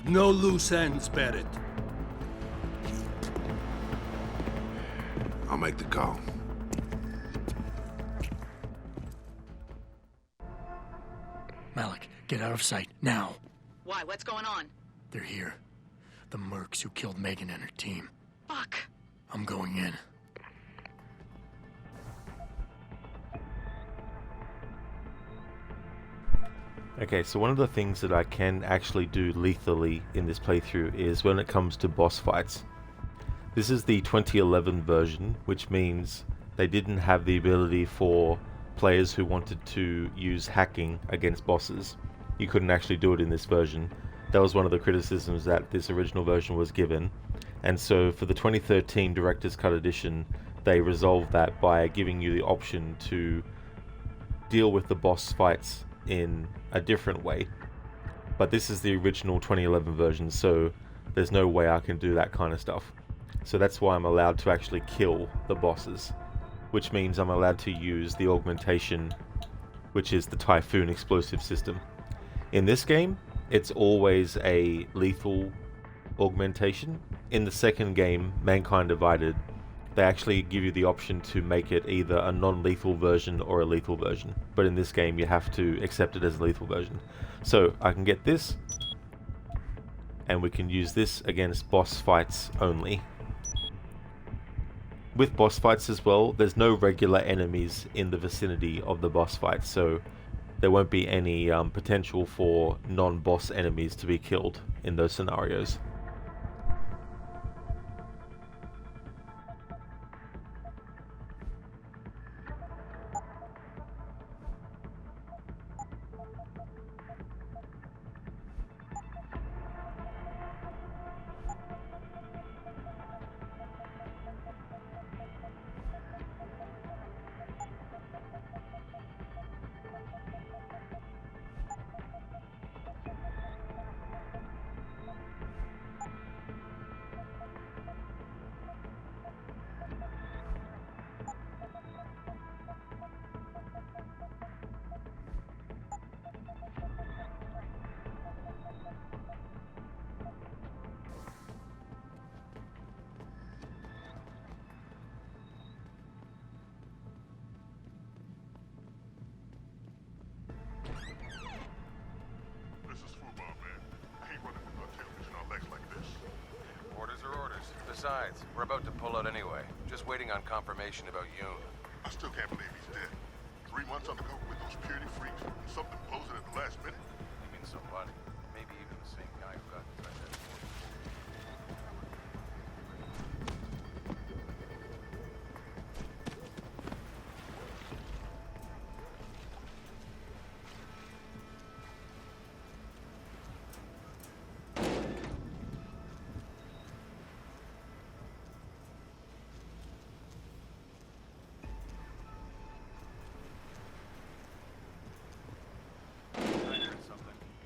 No loose ends, Barrett. I'll make the call. Malik, get out of sight, now. Why? What's going on? They're here. The mercs who killed Megan and her team. Fuck. I'm going in. Okay, so one of the things that I can actually do lethally in this playthrough is when it comes to boss fights. This is the 2011 version, which means they didn't have the ability for players who wanted to use hacking against bosses. You couldn't actually do it in this version. That was one of the criticisms that this original version was given. And so for the 2013 Director's Cut Edition, they resolved that by giving you the option to deal with the boss fights in a different way. But this is the original 2011 version, so there's no way I can do that kind of stuff. So that's why I'm allowed to actually kill the bosses, which means I'm allowed to use the augmentation, which is the Typhoon explosive system. In this game, it's always a lethal augmentation. In the second game, Mankind Divided, they actually give you the option to make it either a non-lethal version or a lethal version. But in this game, you have to accept it as a lethal version. So I can get this, and we can use this against boss fights only. With boss fights as well, there's no regular enemies in the vicinity of the boss fight, so there won't be any potential for non-boss enemies to be killed in those scenarios. Besides, we're about to pull out anyway. Just waiting on confirmation about Yoon. I still can't believe he's dead. 3 months undercover with those purity freaks, and something blows it at the last minute. You mean somebody? Maybe even the same guy who got inside that door.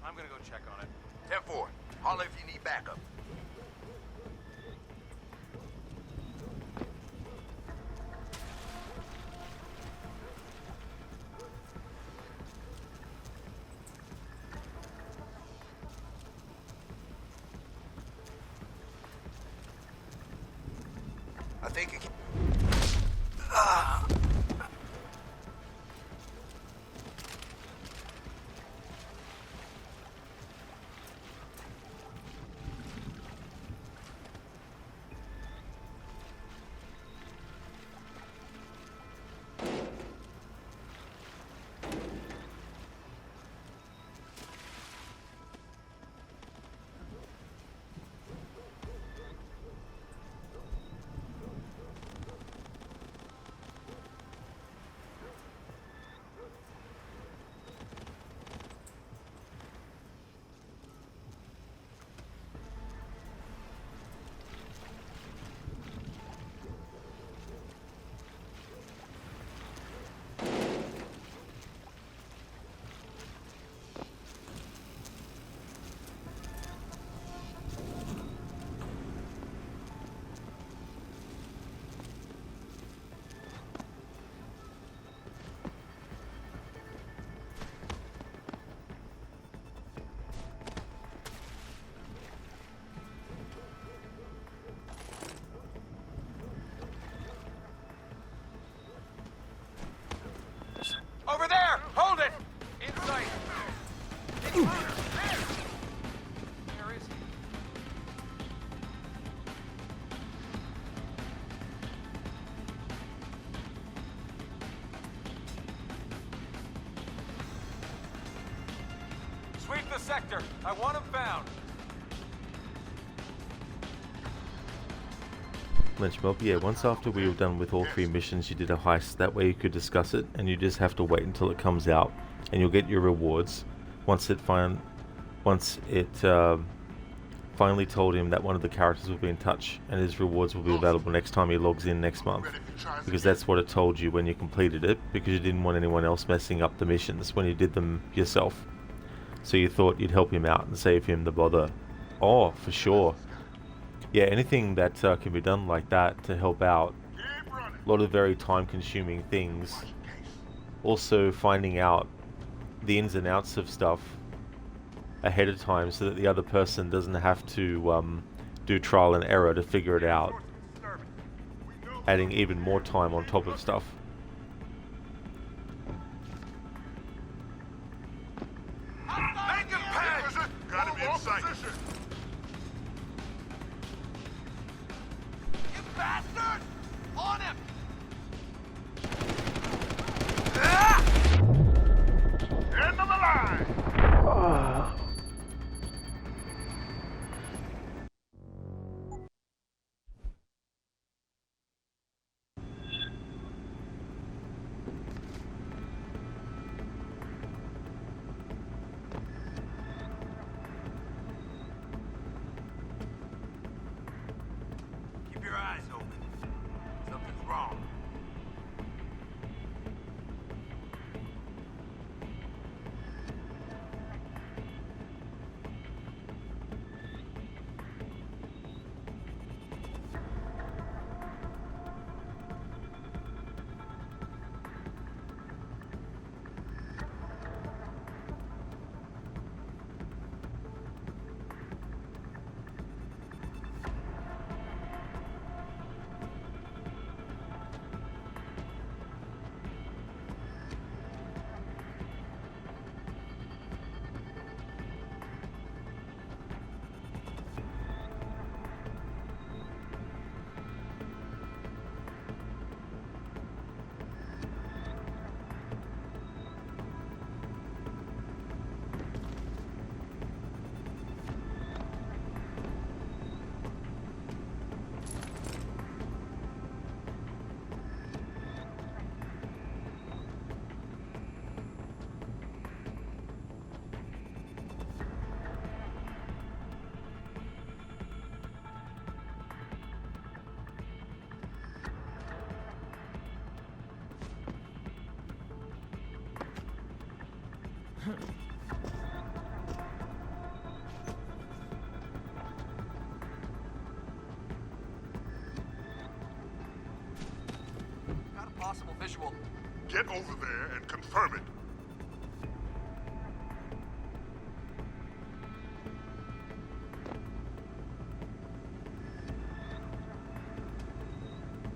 I'm gonna go check on it. 10-4. Holler if you need backup. I think it can... Sweep the sector. I want him found. Lynchmob, yeah, once after we were done with all 3 missions, you did a heist. That way you could discuss it, and you just have to wait until it comes out, and you'll get your rewards once it finally told him that one of the characters will be in touch, and his rewards will be available next time he logs in next month. Because that's what it told you when you completed it, because you didn't want anyone else messing up the missions when you did them yourself. So you thought you'd help him out and save him the bother. Oh, for sure. Yeah, anything that can be done like that to help out. A lot of very time-consuming things. Also finding out the ins and outs of stuff ahead of time so that the other person doesn't have to do trial and error to figure it out. Adding even more time on top of stuff. Make him pay! Got him in sight. You bastard! On him! End of the line! Keep your eyes open. Something's wrong. Got a possible visual. Get over there and confirm it.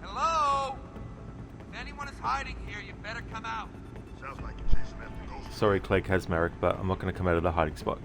Hello? If anyone is hiding here, you better come out. Sounds like you're chasing after ghosts. Sorry, Clay Kazmarek, but I'm not going to come out of the hiding spot.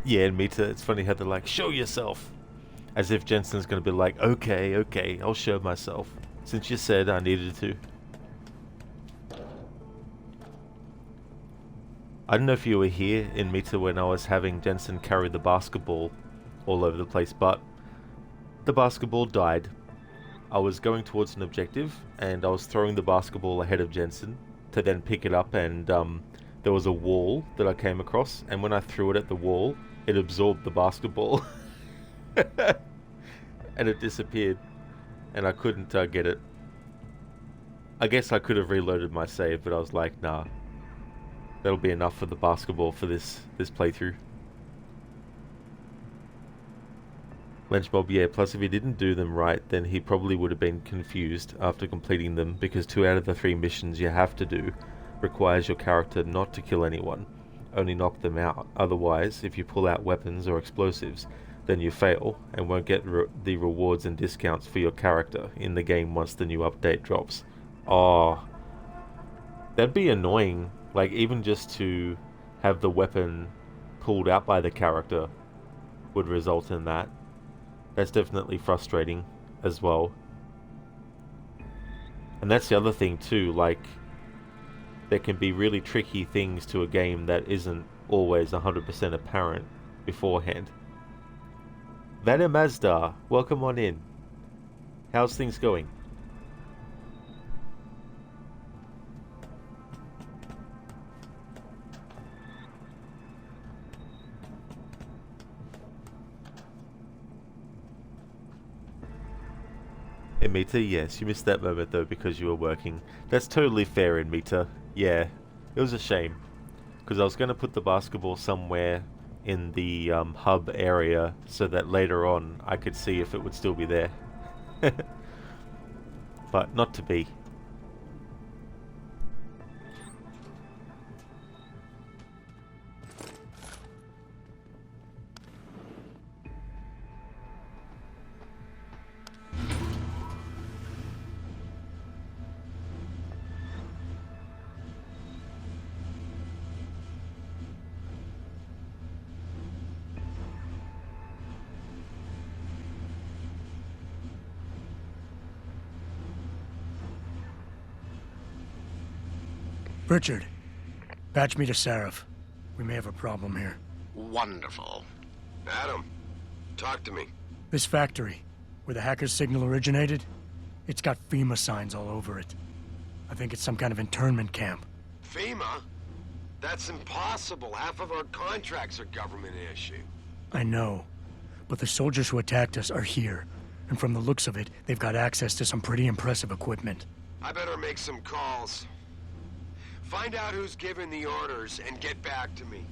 Yeah, and Mita, it's funny how they're like, show yourself! As if Jensen's gonna be like, okay, I'll show myself. Since you said I needed to. I don't know if you were here in Mita when I was having Jensen carry the basketball all over the place, but the basketball died. I was going towards an objective, and I was throwing the basketball ahead of Jensen to then pick it up, and there was a wall that I came across, and when I threw it at the wall, it absorbed the basketball. And it disappeared, and I couldn't get it. I guess I could have reloaded my save, but I was like, nah. That'll be enough for the basketball for this playthrough. Lenchbob, yeah, plus if he didn't do them right, then he probably would have been confused after completing them, because 2 out of the 3 missions you have to do requires your character not to kill anyone, only knock them out. Otherwise, if you pull out weapons or explosives, then you fail and won't get the rewards and discounts for your character in the game once the new update drops. Oh, that'd be annoying. Like, even just to have the weapon pulled out by the character would result in that. That's definitely frustrating as well. And that's the other thing too, like, there can be really tricky things to a game that isn't always 100% apparent beforehand. Vanna Mazda, welcome on in. How's things going? Hey Mita, yes, you missed that moment though because you were working. That's totally fair in Mita. Yeah, it was a shame. Because I was going to put the basketball somewhere in the hub area so that later on I could see if it would still be there. But not to be. Richard, patch me to Sarif. We may have a problem here. Wonderful. Adam, talk to me. This factory, where the hacker's signal originated, it's got FEMA signs all over it. I think it's some kind of internment camp. FEMA? That's impossible. Half of our contracts are government issue. I know, but the soldiers who attacked us are here, and from the looks of it, they've got access to some pretty impressive equipment. I better make some calls. Find out who's giving the orders and get back to me.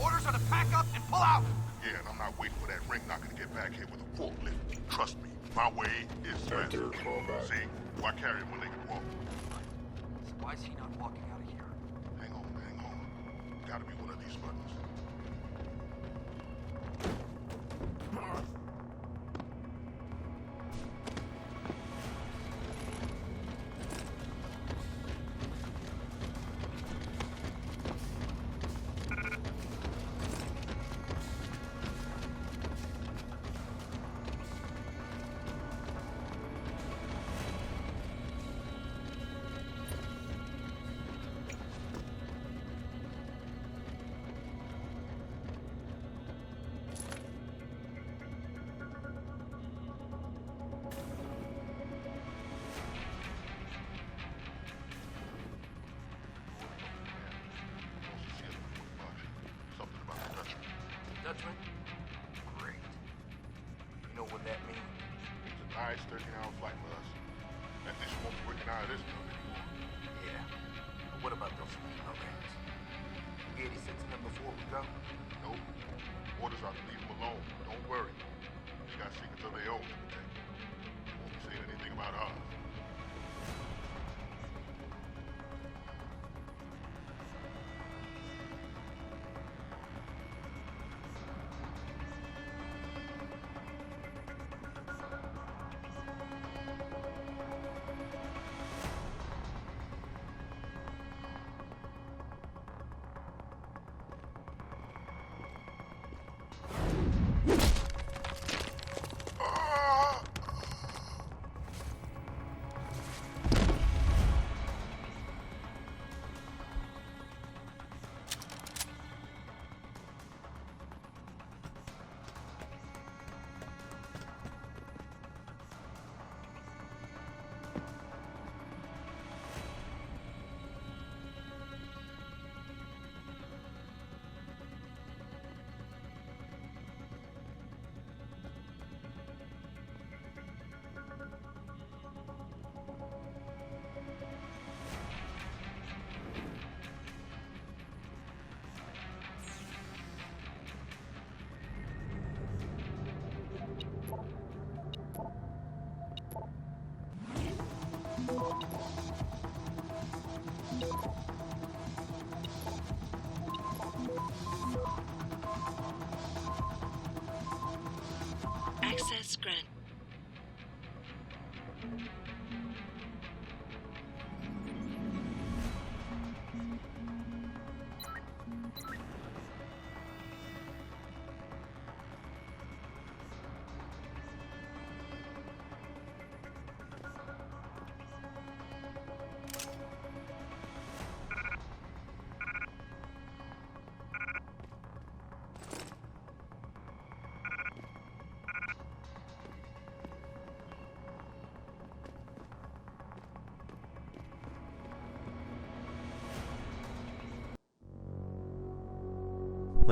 Orders are to pack up and pull out. Yeah, and I'm not waiting for that ring knocker to get back here with a forklift. Trust me, my way is faster. See, why carry him when they can walk? Why is he not walking out of here? Hang on. Gotta be one of these buttons. Dutchman? Great. You know what that means? It's a nice 13-hour flight for us. At least we won't be working out of this stuff anymore. Yeah. But what about those programs? We 86 of them before we go? Nope. Orders are to leave them alone. Don't worry. They got secrets of their own to protect. They won't be saying anything about ours.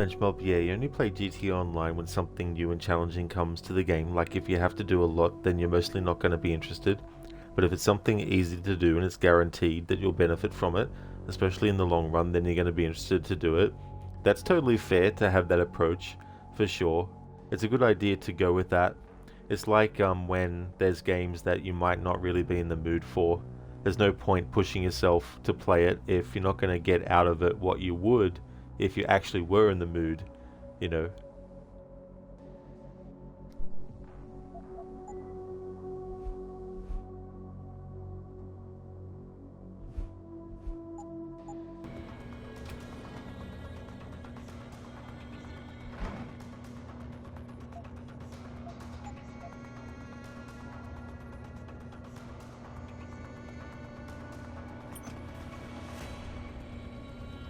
Mob, yeah, you only play GTA Online when something new and challenging comes to the game. Like if you have to do a lot, then you're mostly not going to be interested. But if it's something easy to do and it's guaranteed that you'll benefit from it, especially in the long run, then you're going to be interested to do it. That's totally fair to have that approach, for sure. It's a good idea to go with that. It's like when there's games that you might not really be in the mood for. There's no point pushing yourself to play it if you're not going to get out of it what you would if you actually were in the mood, you know.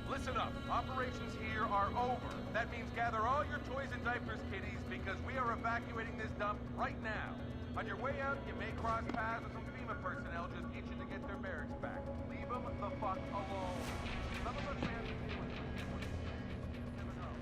Listen up. Operations here are over. That means gather all your toys and diapers, kiddies, because we are evacuating this dump right now. On your way out, you may cross paths with some FEMA personnel just itching to get their barracks back. Leave them the fuck alone. Some of us may have to deal with them. You never know.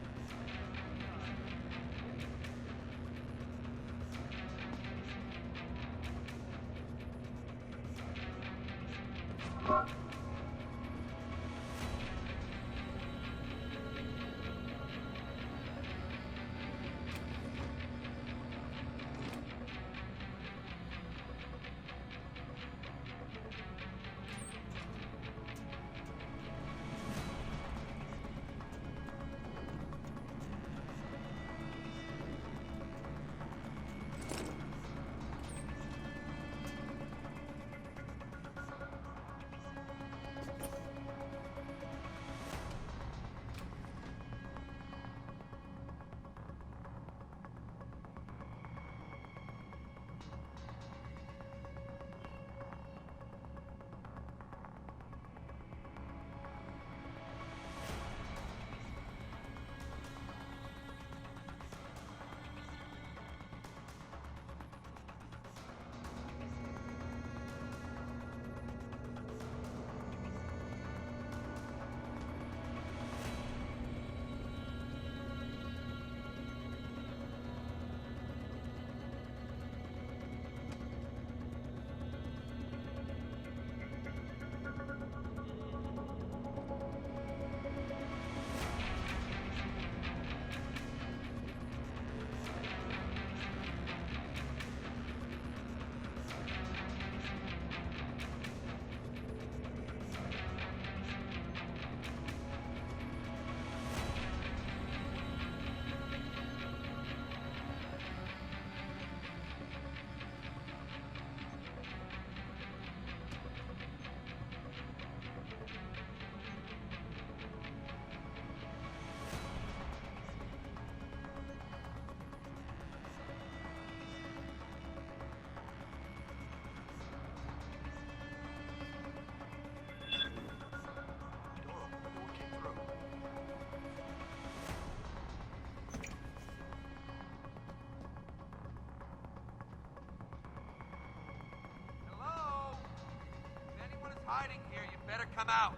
Hiding here, you better come out.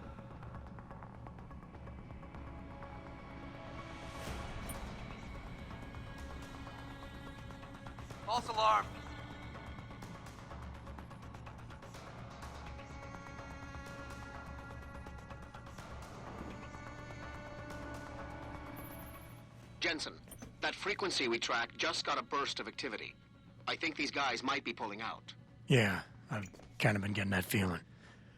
False alarm. Jensen, that frequency we tracked just got a burst of activity. I think these guys might be pulling out. Yeah, I've kind of been getting that feeling.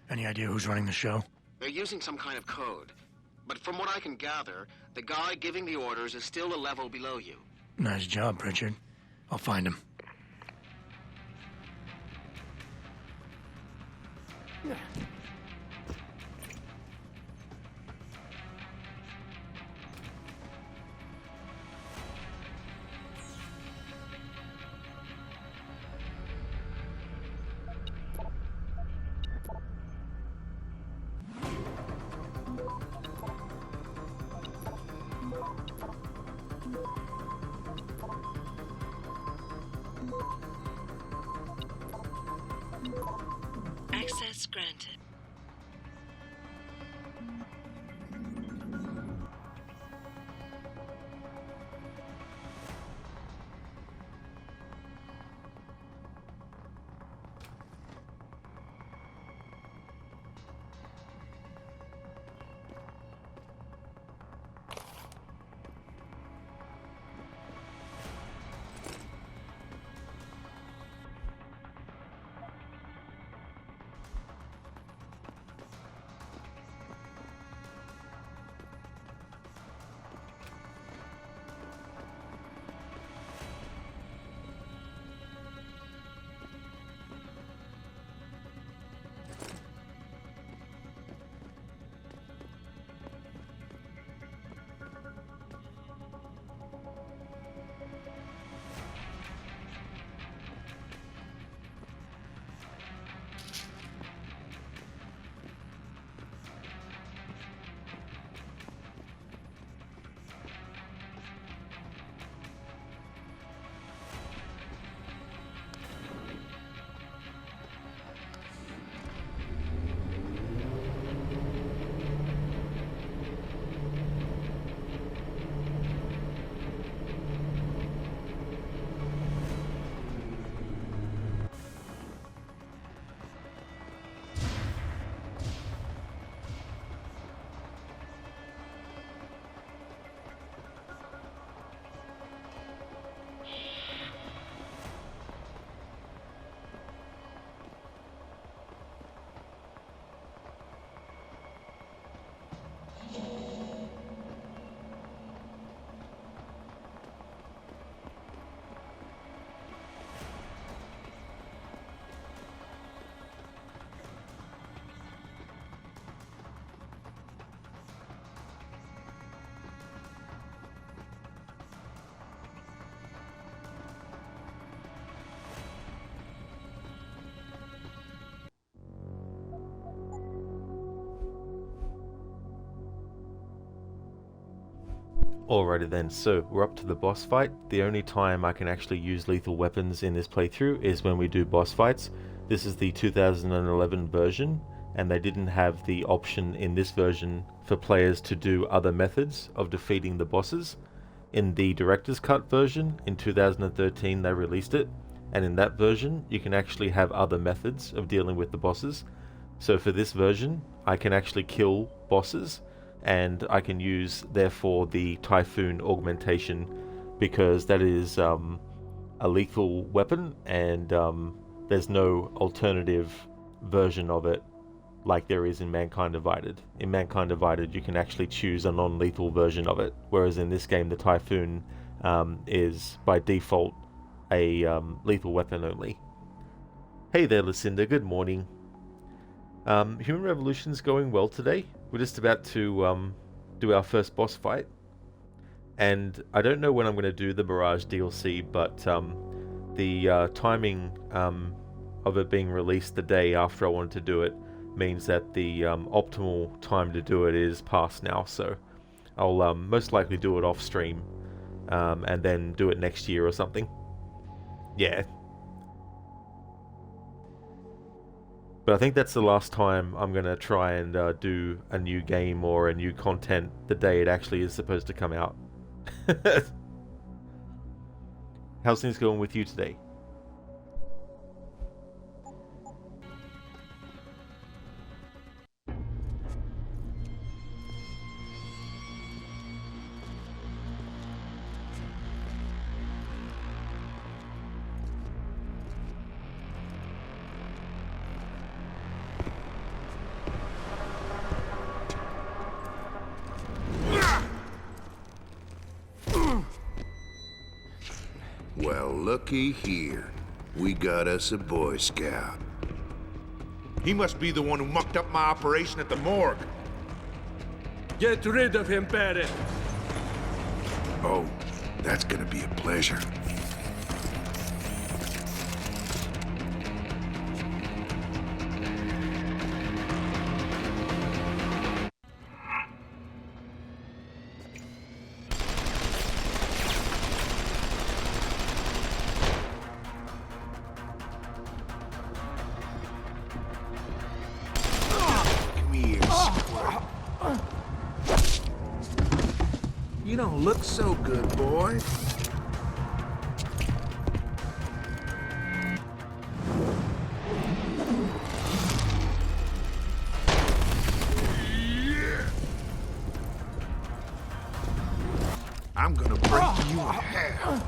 Any idea who's running the show? They're using some kind of code. But from what I can gather, the guy giving the orders is still a level below you. Nice job, Pritchard. I'll find him. Access granted. Alrighty then, so we're up to the boss fight. The only time I can actually use lethal weapons in this playthrough is when we do boss fights. This is the 2011 version, and they didn't have the option in this version for players to do other methods of defeating the bosses. In the director's cut version, in 2013 they released it, and in that version you can actually have other methods of dealing with the bosses. So for this version, I can actually kill bosses, and I can use, therefore, the Typhoon augmentation, because that is a lethal weapon, and there's no alternative version of it like there is in Mankind Divided. In Mankind Divided, you can actually choose a non-lethal version of it, whereas in this game, the Typhoon is, by default, a lethal weapon only. Hey there, Lucinda, good morning. Human Revolution's going well today. We're just about to do our first boss fight, and I don't know when I'm going to do the Mirage DLC, but the timing of it being released the day after I wanted to do it means that the optimal time to do it is past now, so I'll most likely do it off stream and then do it next year or something. Yeah. But I think that's the last time I'm going to try and do a new game or a new content the day it actually is supposed to come out. How's things going with you today? Well, looky here. We got us a Boy Scout. He must be the one who mucked up my operation at the morgue. Get rid of him, Barrett. Oh, that's gonna be a pleasure. You don't look so good, boy. I'm gonna break you in half.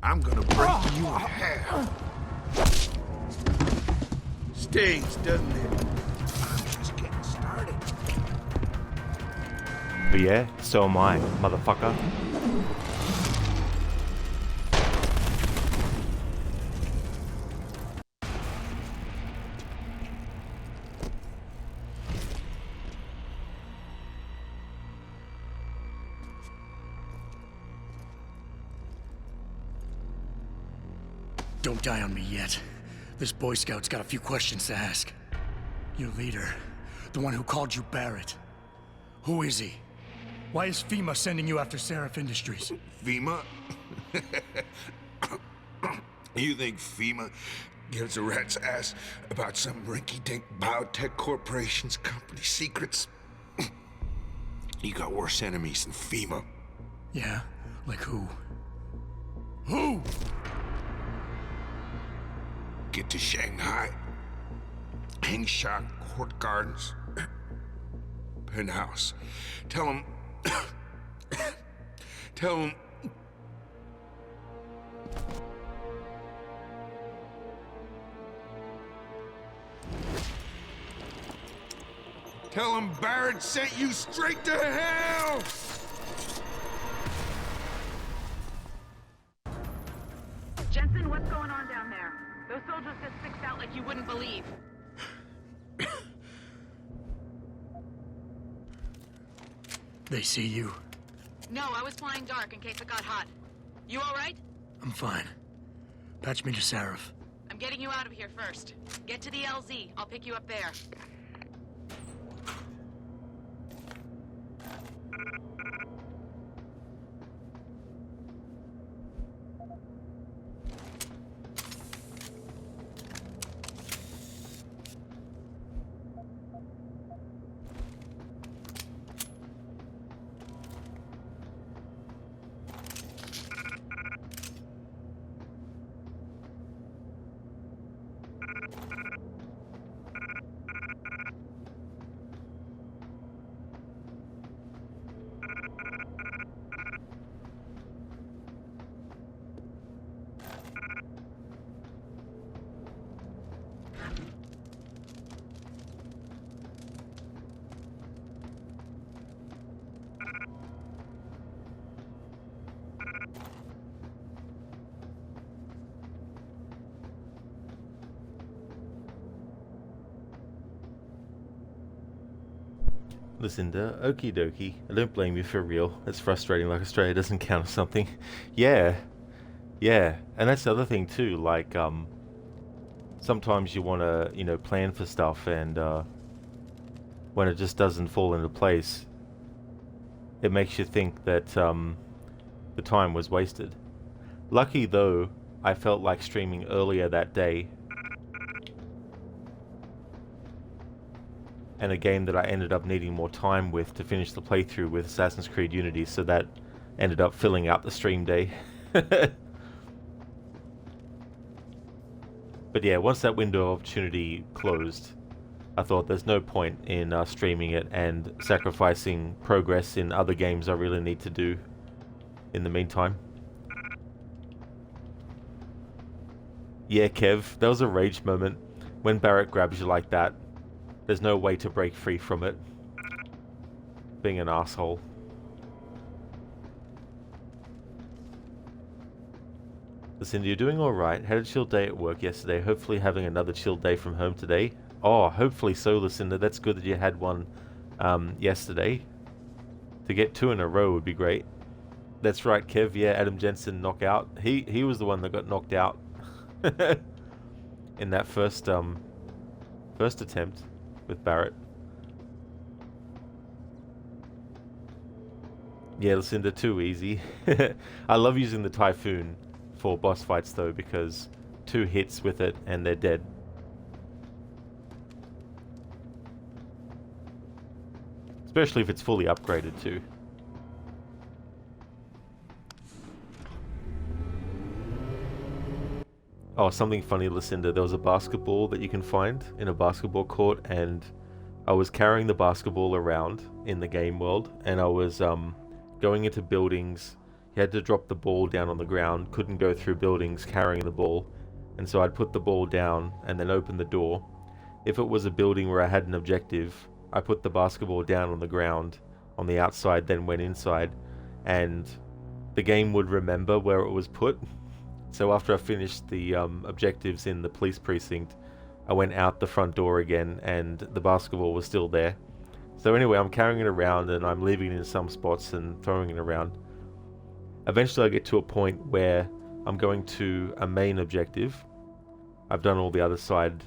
I'm gonna break you in half. Stings, doesn't it? I'm just getting started. But yeah, so am I, motherfucker. Don't die on me yet. This Boy Scout's got a few questions to ask. Your leader, the one who called you Barrett. Who is he? Why is FEMA sending you after Seraph Industries? FEMA? You think FEMA gives a rat's ass about some rinky-dink biotech corporation's company secrets? You got worse enemies than FEMA. Yeah? Like who? Who? Get to Shanghai. Hengsha Court Gardens. Penthouse. Tell him... Tell him... Tell him Barrett sent you straight to hell! Jensen, what's going on down there? soldiers get sicked out like you wouldn't believe. They see you. No, I was flying dark in case it got hot. You alright? I'm fine. Patch me to Sarif. I'm getting you out of here first. Get to the LZ. I'll pick you up there. Lucinda, okie dokie. I don't blame you for real. It's frustrating, like Australia doesn't count or something. Yeah. Yeah. And that's the other thing too, like, sometimes you want to, plan for stuff, and when it just doesn't fall into place, it makes you think that the time was wasted. Lucky though, I felt like streaming earlier that day, and a game that I ended up needing more time with to finish the playthrough with, Assassin's Creed Unity, so that ended up filling out the stream day. But yeah, once that window of opportunity closed, I thought there's no point in streaming it and sacrificing progress in other games I really need to do in the meantime. Yeah, Kev, that was a rage moment. When Barrett grabs you like that, there's no way to break free from it. Being an asshole. Lucinda, you're doing alright. Had a chill day at work yesterday. Hopefully having another chill day from home today. Oh, hopefully so, Lucinda. That's good that you had one yesterday. To get 2 in a row would be great. That's right, Kev. Yeah, Adam Jensen knockout. He was the one that got knocked out in that first attempt with Barrett. Yeah, Lucinda, too easy. I love using the Typhoon for boss fights though, because 2 hits with it and they're dead. Especially if it's fully upgraded too. Oh, something funny, Lucinda. There was a basketball that you can find in a basketball court, and I was carrying the basketball around in the game world, and I was going into buildings. You had to drop the ball down on the ground, couldn't go through buildings carrying the ball, and so I'd put the ball down and then open the door. If it was a building where I had an objective, I put the basketball down on the ground on the outside, then went inside, and the game would remember where it was put. So after I finished the objectives in the police precinct, I went out the front door again, and the basketball was still there. So anyway, I'm carrying it around, and I'm leaving it in some spots and throwing it around. Eventually I get to a point where I'm going to a main objective. I've done all the other side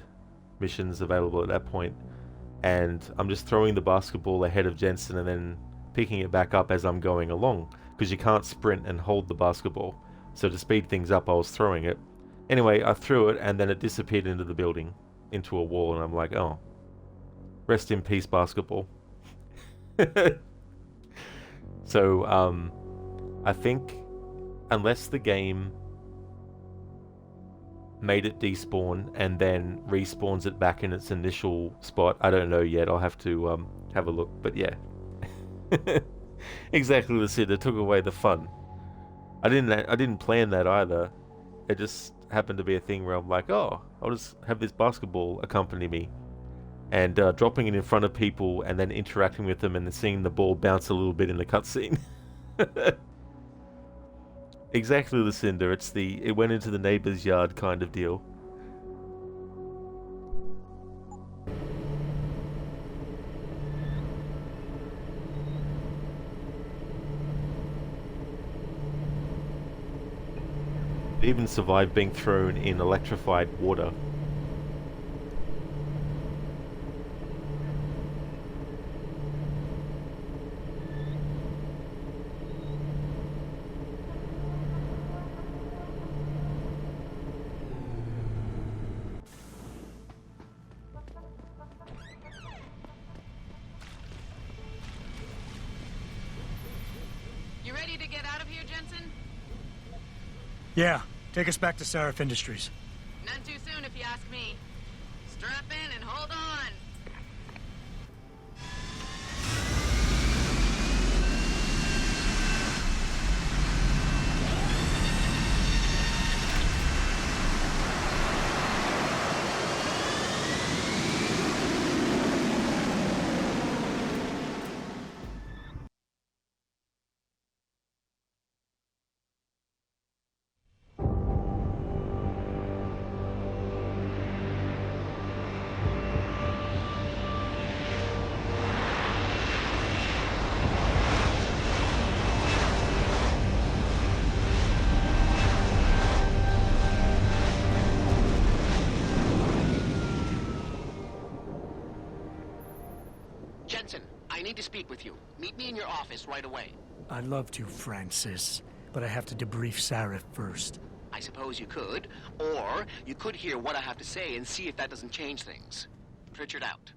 missions available at that point, and I'm just throwing the basketball ahead of Jensen and then picking it back up as I'm going along, because you can't sprint and hold the basketball. So to speed things up, I was throwing it. Anyway, I threw it, and then it disappeared into the building, into a wall, and I'm like, oh, rest in peace, basketball. So, I think, unless the game made it despawn and then respawns it back in its initial spot, I don't know yet. I'll have to have a look, but yeah. Exactly, Lucinda, took away the fun. I didn't plan that either. It just happened to be a thing where I'm like, oh, I'll just have this basketball accompany me. And dropping it in front of people and then interacting with them and then seeing the ball bounce a little bit in the cutscene. Exactly, Lucinda. It went into the neighbor's yard kind of deal. It even survived being thrown in electrified water. You ready to get out of here, Jensen? Yeah, take us back to Seraph Industries. None too soon, if you ask me. Strap in and hold on. Jensen, I need to speak with you. Meet me in your office right away. I'd love to, Francis, but I have to debrief Sarif first. I suppose you could, or you could hear what I have to say and see if that doesn't change things. Pritchard out.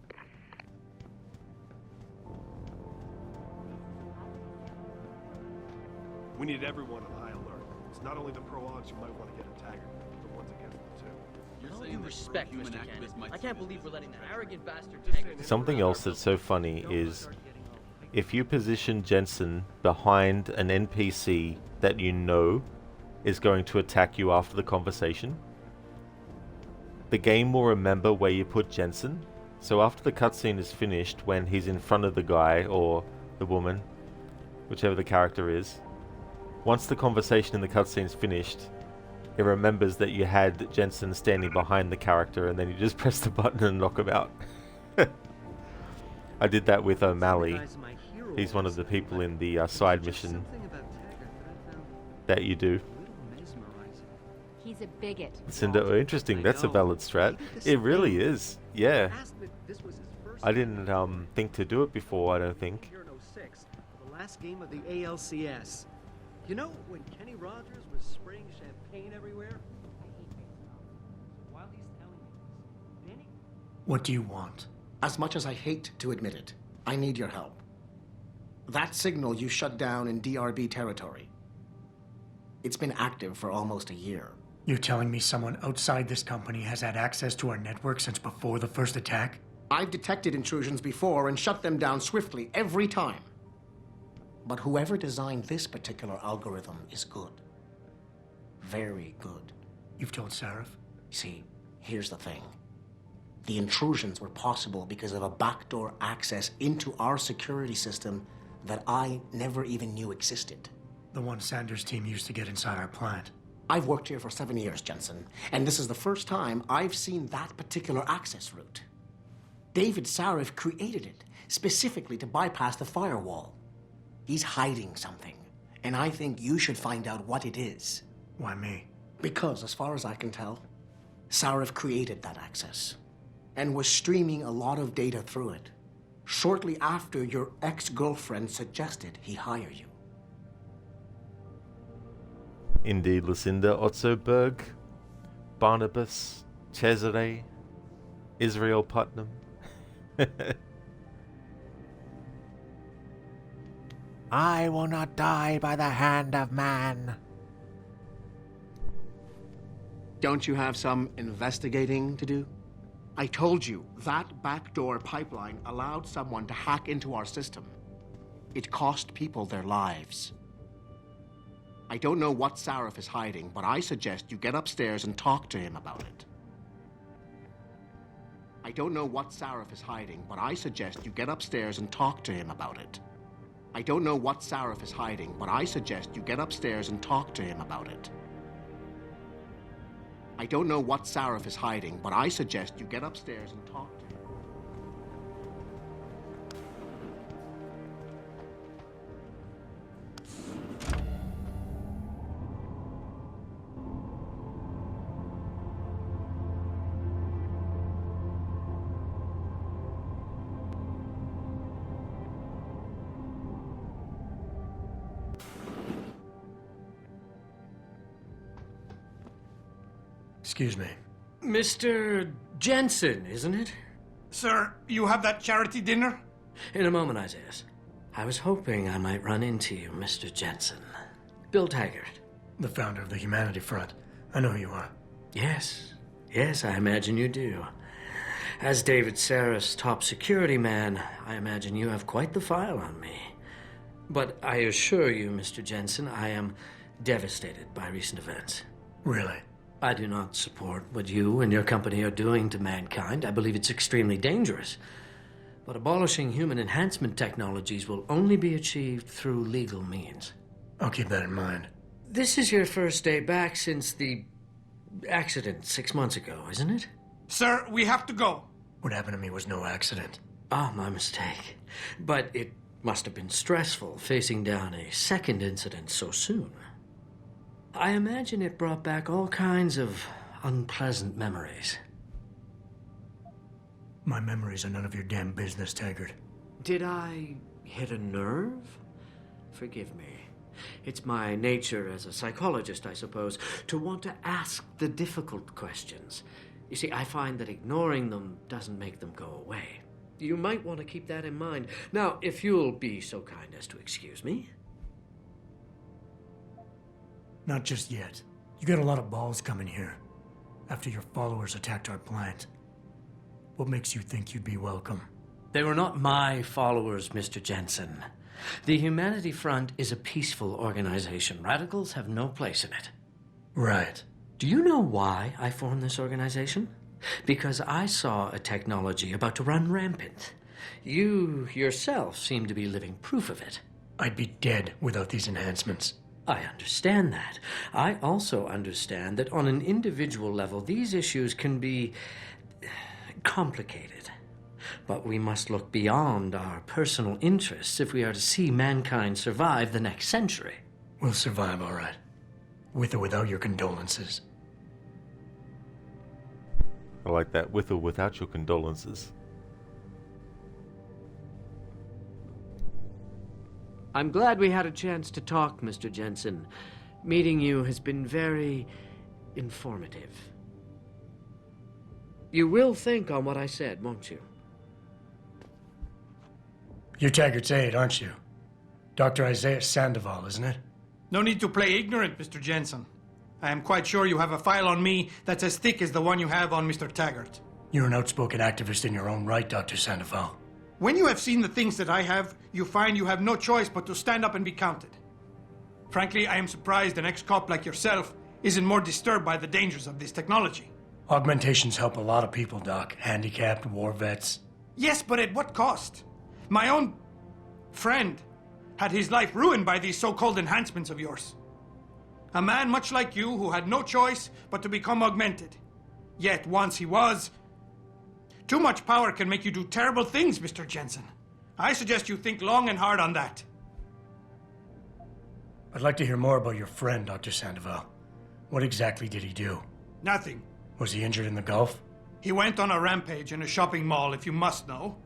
We need everyone on high alert. It's not only the pro-ogs who might want to get attacked, but the ones against them too. With all due respect, Mr. Cannon, I can't believe we're letting that arrogant bastard take us. Something else that's so funny is if you position Jensen behind an NPC that you know is going to attack you after the conversation, the game will remember where you put Jensen. So after the cutscene is finished, when he's in front of the guy or the woman, whichever the character is, once the conversation in the cutscene is finished, it remembers that you had Jensen standing behind the character, and then you just press the button and knock him out. I did that with O'Malley. He's one of the people in the side mission that you do. He's a bigot. Lucinda, interesting. That's a valid strat. It really is. Yeah. I didn't think to do it before, I don't think. The last game of the ALCS. You know when Kenny Rogers was spraying champagne everywhere? While he's telling me this, Danny... What do you want? As much as I hate to admit it, I need your help. That signal you shut down in DRB territory. It's been active for almost a year. You're telling me someone outside this company has had access to our network since before the first attack? I've detected intrusions before and shut them down swiftly every time. But whoever designed this particular algorithm is good. Very good. You've told Sarif? See, here's the thing. The intrusions were possible because of a backdoor access into our security system that I never even knew existed. The one Sanders' team used to get inside our plant. I've worked here for 7 years, Jensen, and this is the first time I've seen that particular access route. David Sarif created it specifically to bypass the firewall. He's hiding something, and I think you should find out what it is. Why me? Because, as far as I can tell, Sarif created that access and was streaming a lot of data through it shortly after your ex-girlfriend suggested he hire you. Indeed, Lucinda, Otzoberg, Barnabas, Cesare, Israel Putnam. I will not die by the hand of man. Don't you have some investigating to do? I told you, that backdoor pipeline allowed someone to hack into our system. It cost people their lives. I don't know what Sarif is hiding, but I suggest you get upstairs and talk to him about it. I don't know what Sarif is hiding, but I suggest you get upstairs and talk to him about it. I don't know what Sarif is hiding, but I suggest you get upstairs and talk to him about it. I don't know what Sarif is hiding, but I suggest you get upstairs and talk to him. Excuse me. Mr. Jensen, isn't it? Sir, you have that charity dinner? In a moment, Isaiah. I was hoping I might run into you, Mr. Jensen. Bill Taggart. The founder of the Humanity Front. I know who you are. Yes. Yes, I imagine you do. As David Sarris' top security man, I imagine you have quite the file on me. But I assure you, Mr. Jensen, I am devastated by recent events. Really? I do not support what you and your company are doing to mankind. I believe it's extremely dangerous. But abolishing human enhancement technologies will only be achieved through legal means. I'll keep that in mind. This is your first day back since the accident 6 months ago, isn't it? Sir, we have to go. What happened to me was no accident. Ah, my mistake. But it must have been stressful facing down a second incident so soon. I imagine it brought back all kinds of unpleasant memories. My memories are none of your damn business, Taggart. Did I hit a nerve? Forgive me. It's my nature as a psychologist, I suppose, to want to ask the difficult questions. You see, I find that ignoring them doesn't make them go away. You might want to keep that in mind. Now, if you'll be so kind as to excuse me. Not just yet. You got a lot of balls coming here. After your followers attacked our plant. What makes you think you'd be welcome? They were not my followers, Mr. Jensen. The Humanity Front is a peaceful organization. Radicals have no place in it. Right. Do you know why I formed this organization? Because I saw a technology about to run rampant. You yourself seem to be living proof of it. I'd be dead without these enhancements. I understand that. I also understand that on an individual level, these issues can be complicated. But we must look beyond our personal interests if we are to see mankind survive the next century. We'll survive, all right. With or without your condolences. I like that. With or without your condolences. I'm glad we had a chance to talk, Mr. Jensen. Meeting you has been very informative. You will think on what I said, won't you? You're Taggart's aide, aren't you? Dr. Isaiah Sandoval, isn't it? No need to play ignorant, Mr. Jensen. I am quite sure you have a file on me that's as thick as the one you have on Mr. Taggart. You're an outspoken activist in your own right, Dr. Sandoval. When you have seen the things that I have, you find you have no choice but to stand up and be counted. Frankly, I am surprised an ex-cop like yourself isn't more disturbed by the dangers of this technology. Augmentations help a lot of people, Doc. Handicapped, war vets. Yes, but at what cost? My own friend had his life ruined by these so-called enhancements of yours. A man much like you who had no choice but to become augmented. Yet once he was... Too much power can make you do terrible things, Mr. Jensen. I suggest you think long and hard on that. I'd like to hear more about your friend, Dr. Sandoval. What exactly did he do? Nothing. Was he injured in the Gulf? He went on a rampage in a shopping mall, if you must know.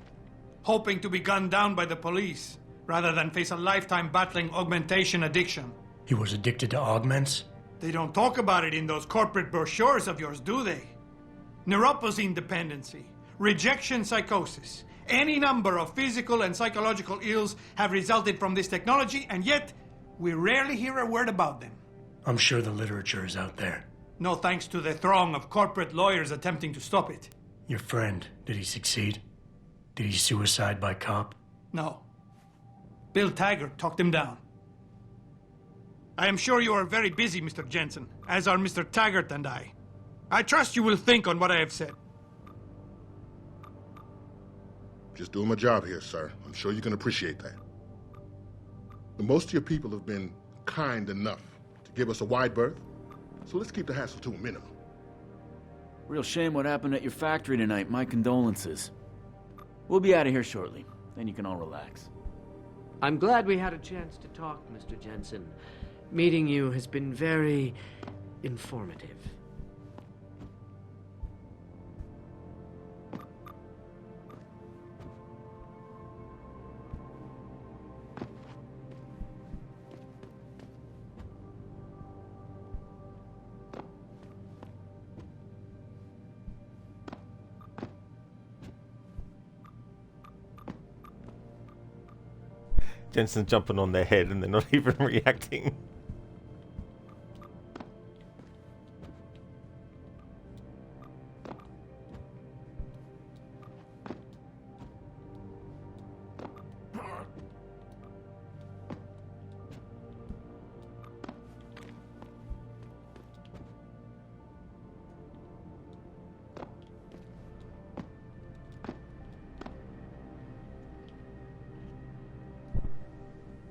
Hoping to be gunned down by the police, rather than face a lifetime battling augmentation addiction. He was addicted to augments? They don't talk about it in those corporate brochures of yours, do they? Neuroposine dependency, rejection psychosis, any number of physical and psychological ills have resulted from this technology, and yet we rarely hear a word about them. I'm sure the literature is out there. No thanks to the throng of corporate lawyers attempting to stop it. Your friend, did he succeed? Did he suicide by cop? No. Bill Taggart talked him down. I am sure you are very busy, Mr. Jensen, as are Mr. Taggart and I. I trust you will think on what I have said. Just doing my job here, sir. I'm sure you can appreciate that. But most of your people have been kind enough to give us a wide berth, so let's keep the hassle to a minimum. Real shame what happened at your factory tonight. My condolences. We'll be out of here shortly. Then you can all relax. I'm glad we had a chance to talk, Mr. Jensen. Meeting you has been very informative. Jensen's jumping on their head and they're not even reacting.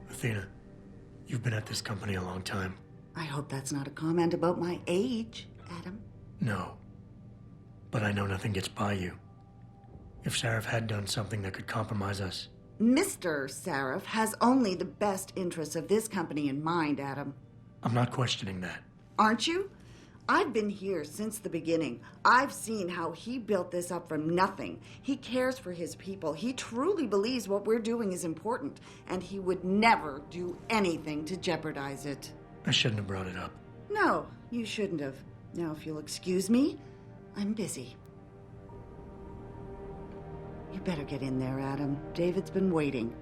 Athena, you've been at this company a long time. I hope that's not a comment about my age, Adam. No. But I know nothing gets by you. If Sarif had done something that could compromise us. Mr. Sarif has only the best interests of this company in mind, Adam. I'm not questioning that. Aren't you? I've been here since the beginning. I've seen how he built this up from nothing. He cares for his people. He truly believes what we're doing is important, and he would never do anything to jeopardize it. I shouldn't have brought it up. No, you shouldn't have. Now, if you'll excuse me, I'm busy. You better get in there, Adam. David's been waiting.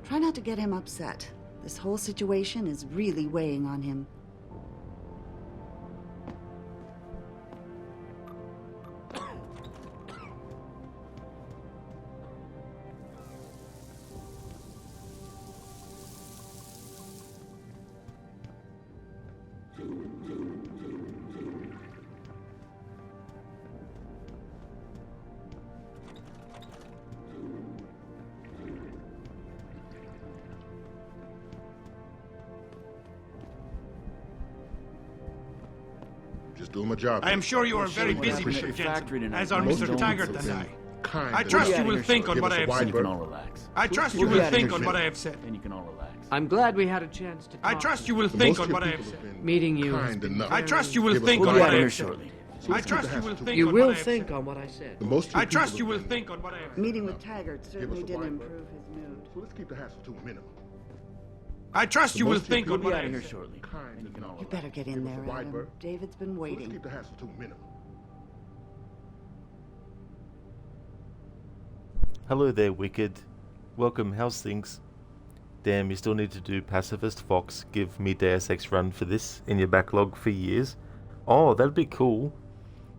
Try not to get him upset. This whole situation is really weighing on him. Just doing my job. I am sure you are very busy, Mr. Jensen, as are Mr. Taggart and I. I trust you will think on what I have said. I trust you will think on what I have said. And you can all relax. I'm glad we had a chance to talk. I trust you will think on what I have said. Meeting you. I trust you will think on what I have said. I trust you will think You on will what I have think said. on what I said. I trust you will think on what I have said. Meeting with Taggart certainly didn't improve his mood. So let's keep the hassle to a minimum. I trust you will think on what I out of have here said. shortly. And you can all You better get in there, Adam. David's been So let's waiting. keep the hassle to a minimum. Hello there, Wicked. Welcome, how's things? Damn, you still need to do Pacifist Fox give me Deus Ex run for this in your backlog for years? Oh, that'd be cool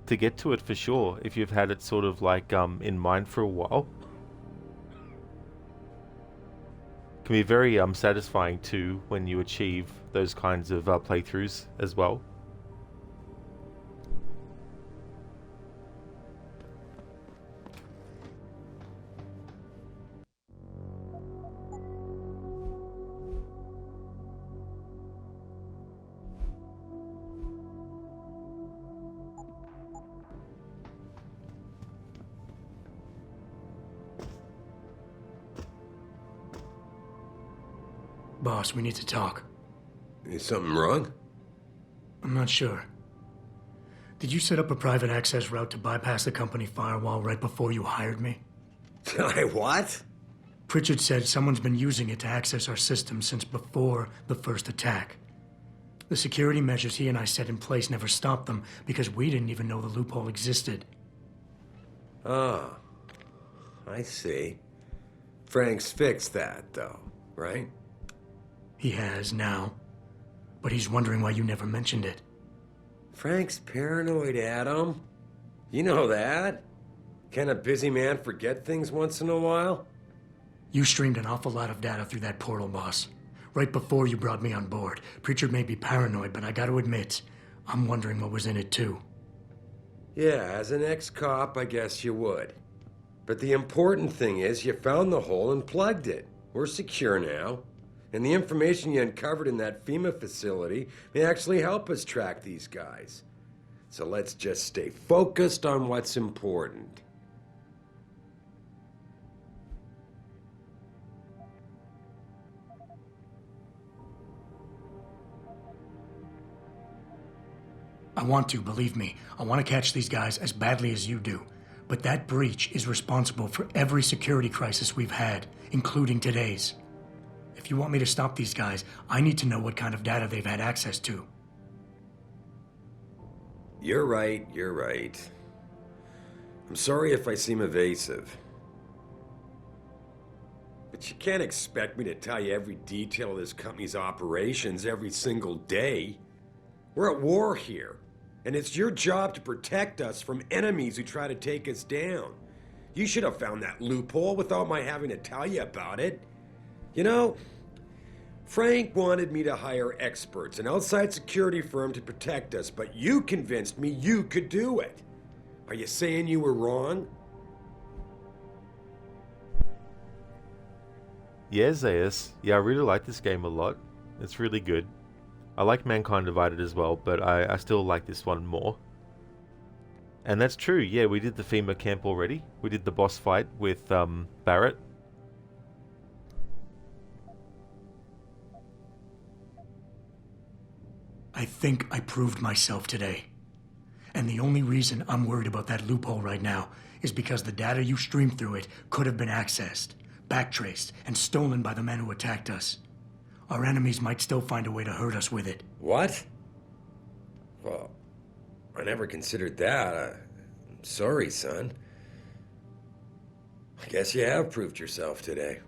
to get to it for sure, if you've had it sort of like in mind for a while. Can be very satisfying too when you achieve those kinds of playthroughs as well. Boss, we need to talk. Is something wrong? I'm not sure. Did you set up a private access route to bypass the company firewall right before you hired me? I what? Pritchard said someone's been using it to access our system since before the first attack. The security measures he and I set in place never stopped them because we didn't even know the loophole existed. Oh, I see. Frank's fixed that, though, right? He has now, but he's wondering why you never mentioned it. Frank's paranoid, Adam. You know that. Can a busy man forget things once in a while? You streamed an awful lot of data through that portal, boss. Right before you brought me on board. Pritchard may be paranoid, but I gotta admit, I'm wondering what was in it too. Yeah, as an ex-cop, I guess you would. But the important thing is you found the hole and plugged it. We're secure now. And the information you uncovered in that FEMA facility may actually help us track these guys. So let's just stay focused on what's important. I want to, believe me. I want to catch these guys as badly as you do. But that breach is responsible for every security crisis we've had, including today's. If you want me to stop these guys, I need to know what kind of data they've had access to. You're right, you're right. I'm sorry if I seem evasive. But you can't expect me to tell you every detail of this company's operations every single day. We're at war here, and it's your job to protect us from enemies who try to take us down. You should have found that loophole without my having to tell you about it. You know, Frank wanted me to hire experts, an outside security firm to protect us, but you convinced me you could do it. Are you saying you were wrong? Yeah, Zaius. Yeah, I really like this game a lot. It's really good. I like Mankind Divided as well, but I still like this one more. And that's true, yeah, we did the FEMA camp already. We did the boss fight with Barrett. I think I proved myself today. And the only reason I'm worried about that loophole right now is because the data you streamed through it could have been accessed, backtraced, and stolen by the men who attacked us. Our enemies might still find a way to hurt us with it. What? Well, I never considered that. I'm sorry, son. I guess you have proved yourself today.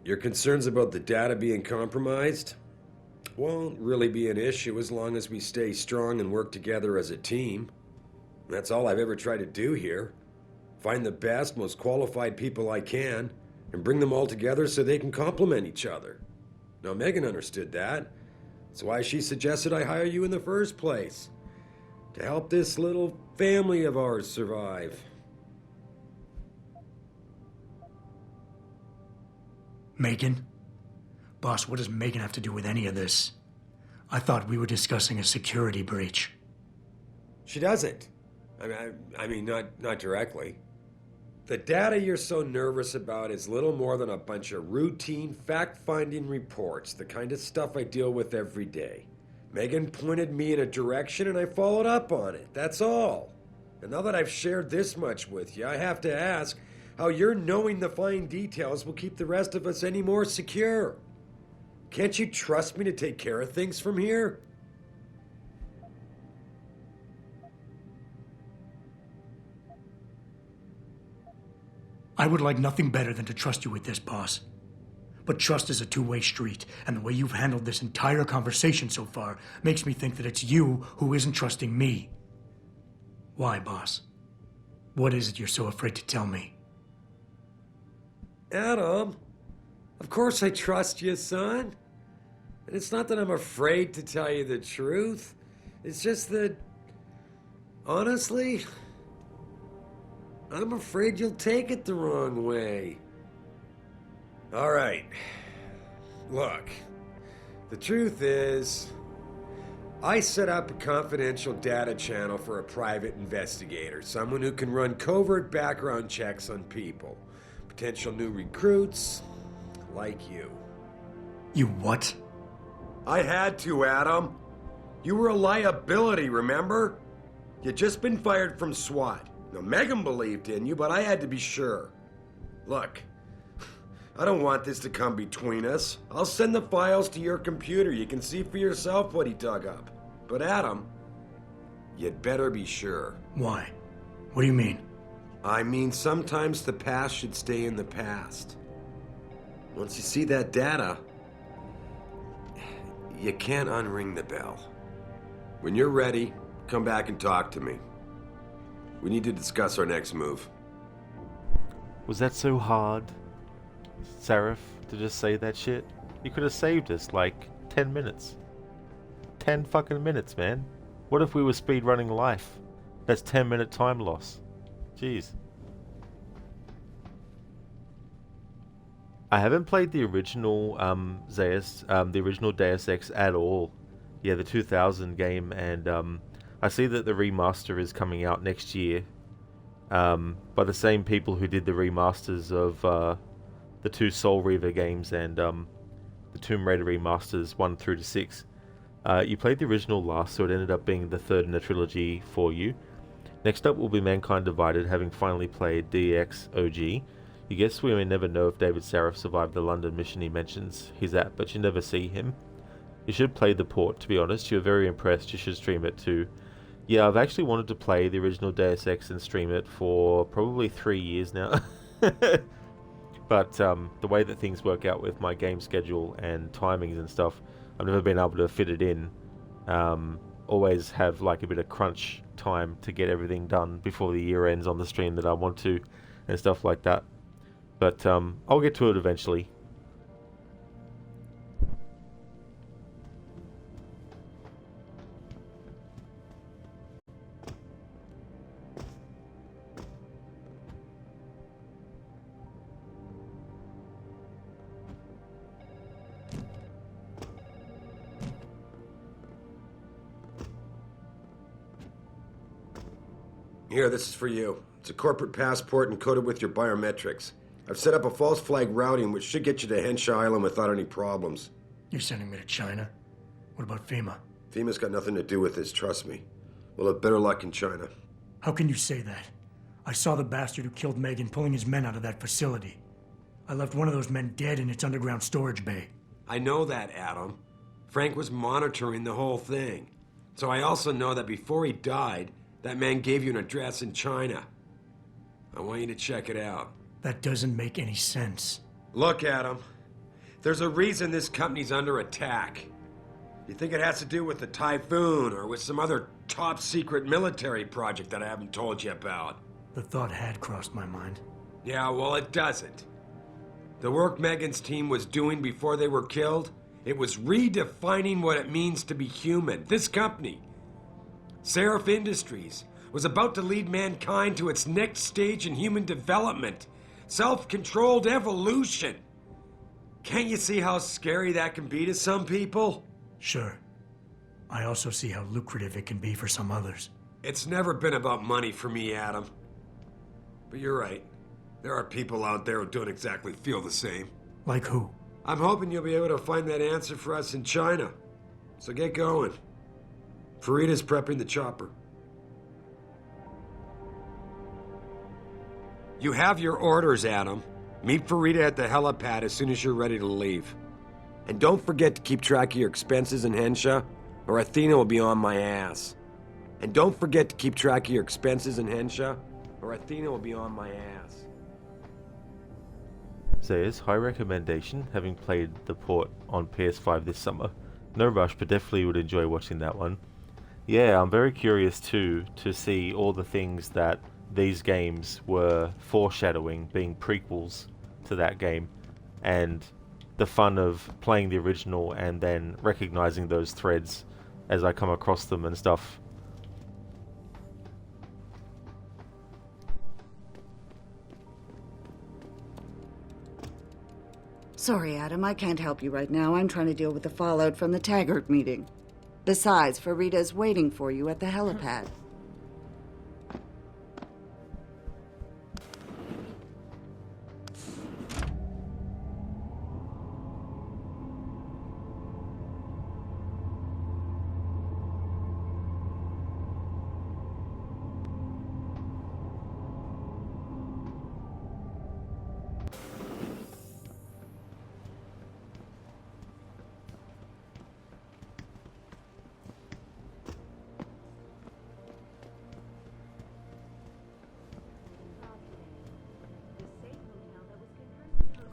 Your concerns about the data being compromised won't really be an issue as long as we stay strong and work together as a team. That's all I've ever tried to do here. Find the best, most qualified people I can, and bring them all together so they can complement each other. Now, Megan understood that. That's why she suggested I hire you in the first place. To help this little family of ours survive. Megan? Boss, what does Megan have to do with any of this? I thought we were discussing a security breach. She doesn't. I mean, not directly. The data you're so nervous about is little more than a bunch of routine, fact-finding reports, the kind of stuff I deal with every day. Megan pointed me in a direction and I followed up on it, that's all. And now that I've shared this much with you, I have to ask how your knowing the fine details will keep the rest of us any more secure. Can't you trust me to take care of things from here? I would like nothing better than to trust you with this, boss. But trust is a two-way street, and the way you've handled this entire conversation so far makes me think that it's you who isn't trusting me. Why, boss? What is it you're so afraid to tell me? Adam, of course I trust you, son. And it's not that I'm afraid to tell you the truth. It's just that, honestly, I'm afraid you'll take it the wrong way. All right. Look, the truth is, I set up a confidential data channel for a private investigator, someone who can run covert background checks on people. Potential new recruits, like you. You what? I had to, Adam. You were a liability, remember? You'd just been fired from SWAT. Now, Megan believed in you, but I had to be sure. Look, I don't want this to come between us. I'll send the files to your computer. You can see for yourself what he dug up. But Adam, you'd better be sure. Why? What do you mean? I mean, sometimes the past should stay in the past. Once you see that data, you can't unring the bell. When you're ready, come back and talk to me. We need to discuss our next move. Was that so hard, Seraph, to just say that shit? You could have saved us like 10 minutes. 10 fucking minutes, man. What if we were speedrunning life? That's 10-minute time loss. Jeez. I haven't played the original the original Deus Ex at all. Yeah, the 2000 game, and I see that the remaster is coming out next year by the same people who did the remasters of the two Soul Reaver games and the Tomb Raider remasters 1 through to 6. You played the original last, so it ended up being the third in the trilogy for you. Next up will be Mankind Divided, having finally played DX OG. You guess we may never know if David Saraf survived the London mission he mentions he's at, but you never see him. You should play the port, to be honest. You're very impressed. You should stream it too. Yeah, I've actually wanted to play the original Deus Ex and stream it for probably 3 years now. But the way that things work out with my game schedule and timings and stuff, I've never been able to fit it in. Always have like a bit of crunch time to get everything done before the year ends on the stream that I want to, and stuff like that. But I'll get to it eventually. Here, this is for you. It's a corporate passport encoded with your biometrics. I've set up a false flag routing which should get you to Henshaw Island without any problems. You're sending me to China? What about FEMA? FEMA's got nothing to do with this, trust me. We'll have better luck in China. How can you say that? I saw the bastard who killed Megan pulling his men out of that facility. I left one of those men dead in its underground storage bay. I know that, Adam. Frank was monitoring the whole thing. So I also know that before he died, that man gave you an address in China. I want you to check it out. That doesn't make any sense. Look, Adam. There's a reason this company's under attack. You think it has to do with the Typhoon or with some other top-secret military project that I haven't told you about? The thought had crossed my mind. Yeah, well, it doesn't. The work Megan's team was doing before they were killed, it was redefining what it means to be human. This company, Seraph Industries, was about to lead mankind to its next stage in human development. Self-controlled evolution. Can't you see how scary that can be to some people? Sure. I also see how lucrative it can be for some others. It's never been about money for me, Adam. But you're right. There are people out there who don't exactly feel the same. Like who? I'm hoping you'll be able to find that answer for us in China. So get going. Farida's prepping the chopper. You have your orders, Adam. Meet Farida at the helipad as soon as you're ready to leave. And don't forget to keep track of your expenses in Henshaw, or Athena will be on my ass. And don't forget to keep track of your expenses in Henshaw, or Athena will be on my ass. Says, high recommendation, having played the port on PS5 this summer. No rush, but definitely would enjoy watching that one. Yeah, I'm very curious too to see all the things that these games were foreshadowing, being prequels to that game, and the fun of playing the original and then recognizing those threads as I come across them and stuff. Sorry, Adam, I can't help you right now. I'm trying to deal with the fallout from the Taggart meeting. Besides, Farida's waiting for you at the helipad.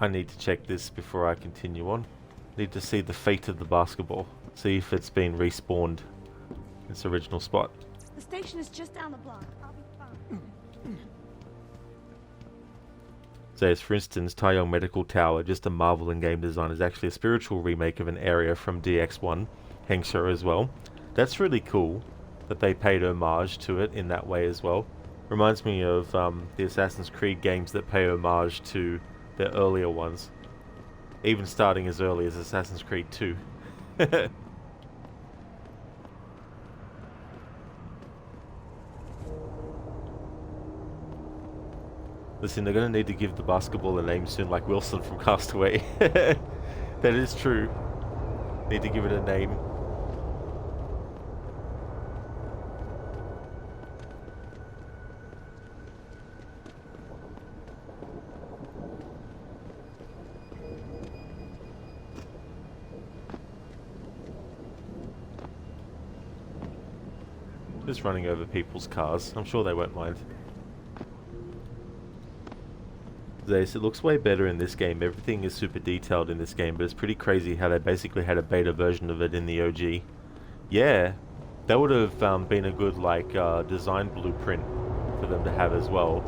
I need to check this before I continue on. Need to see the fate of the basketball. See if it's been respawned in its original spot. The station is just down the block. I'll be fine. Says, for instance, Taeyong Medical Tower, just a marvel in game design, is actually a spiritual remake of an area from DX1, Hengsha as well. That's really cool that they paid homage to it in that way as well. Reminds me of the Assassin's Creed games that pay homage to the earlier ones, even starting as early as Assassin's Creed 2. Listen, they're going to need to give the basketball a name soon, like Wilson from Castaway. That is true. Need to give it a name. Just running over people's cars. I'm sure they won't mind. This, it looks way better in this game. Everything is super detailed in this game, but it's pretty crazy how they basically had a beta version of it in the OG. Yeah, that would have been a good like design blueprint for them to have as well.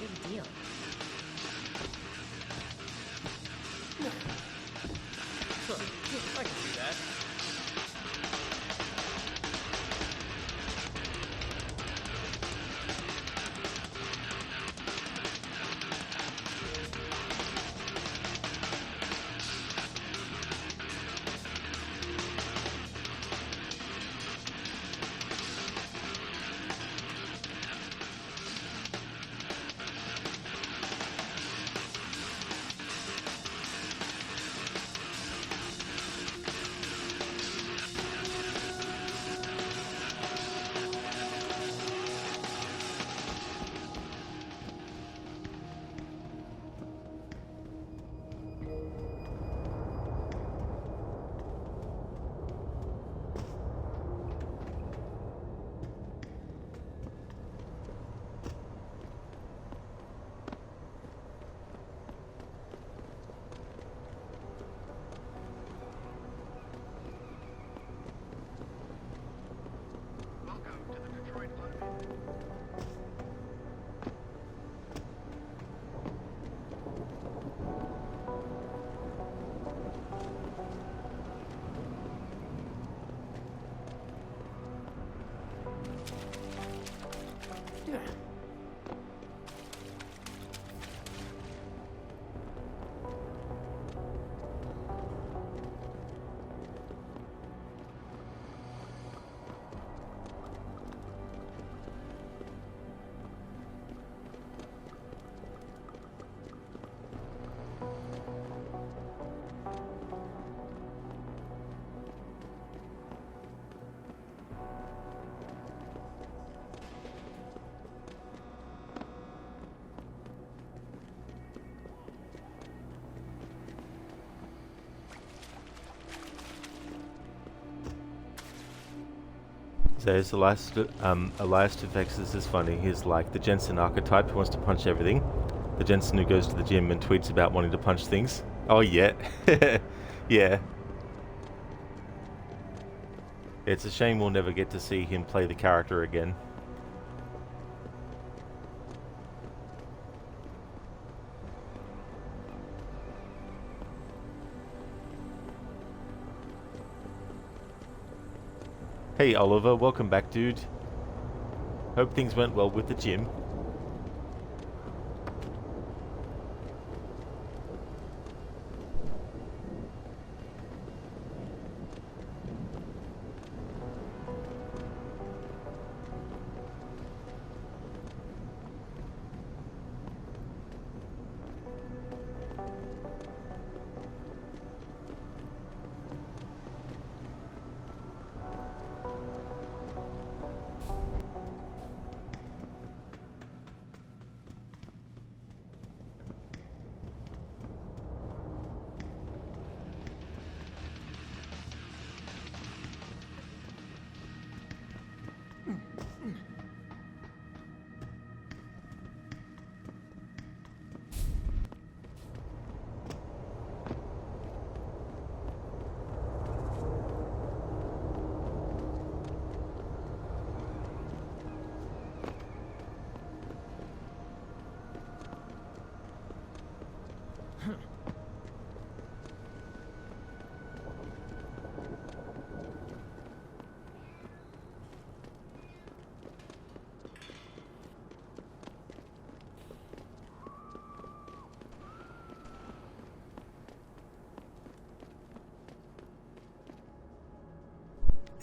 Big deal. I can do that. Says Elias Tufex, this is funny. He's like the Jensen archetype who wants to punch everything. The Jensen who goes to the gym and tweets about wanting to punch things. Oh yeah. Yeah. It's a shame we'll never get to see him play the character again. Hey Oliver, welcome back, dude. Hope things went well with the gym.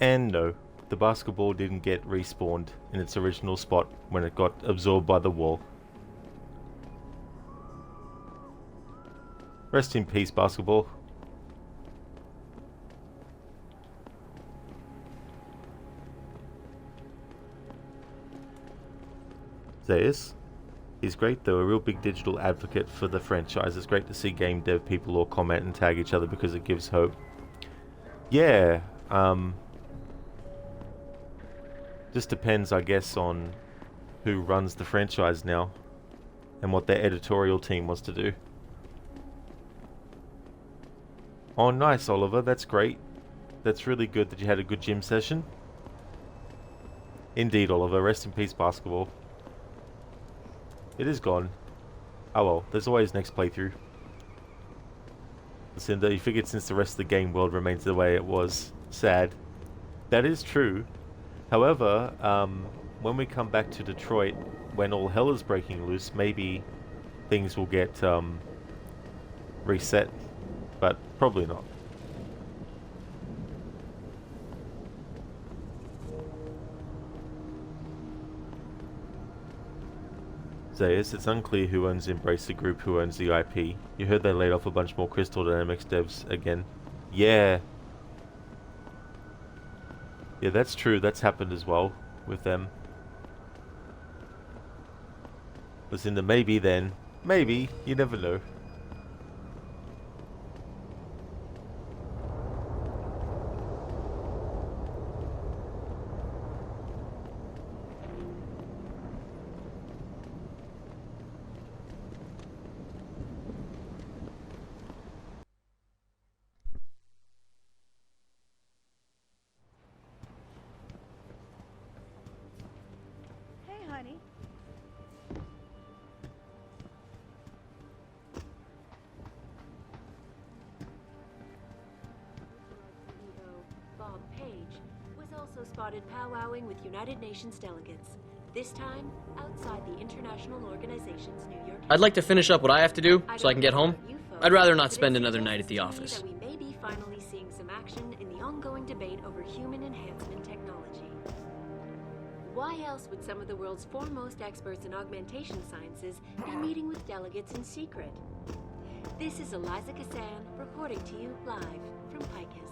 And no, the basketball didn't get respawned in its original spot when it got absorbed by the wall. Rest in peace, basketball. Zeus. He's great though, a real big digital advocate for the franchise. It's great to see game dev people all comment and tag each other because it gives hope. Yeah, just depends, I guess, on who runs the franchise now and what their editorial team wants to do. Oh, nice, Oliver. That's great. That's really good that you had a good gym session. Indeed, Oliver. Rest in peace, basketball. It is gone. Oh well, there's always next playthrough. Listen, you figured since the rest of the game world remains the way it was. Sad. That is true. However, when we come back to Detroit, when all hell is breaking loose, maybe things will get reset. But probably not. Zeus, it's unclear who owns Embrace the group, who owns the IP. You heard they laid off a bunch more Crystal Dynamics devs again. Yeah. Yeah, that's true. That's happened as well with them. Listen, to maybe then. Maybe. You never know. Hey, honey. Bob Page was also spotted powwowing with United Nations delegates. This time, outside the international organization's New York. I'd like to finish up what I have to do so I can get home. I'd rather not spend another night at the office. We may be finally seeing some action in the ongoing debate over human enhancement technology. Why else would some of the world's foremost experts in augmentation sciences be meeting with delegates in secret? This is Eliza Kassan reporting to you live from Picus.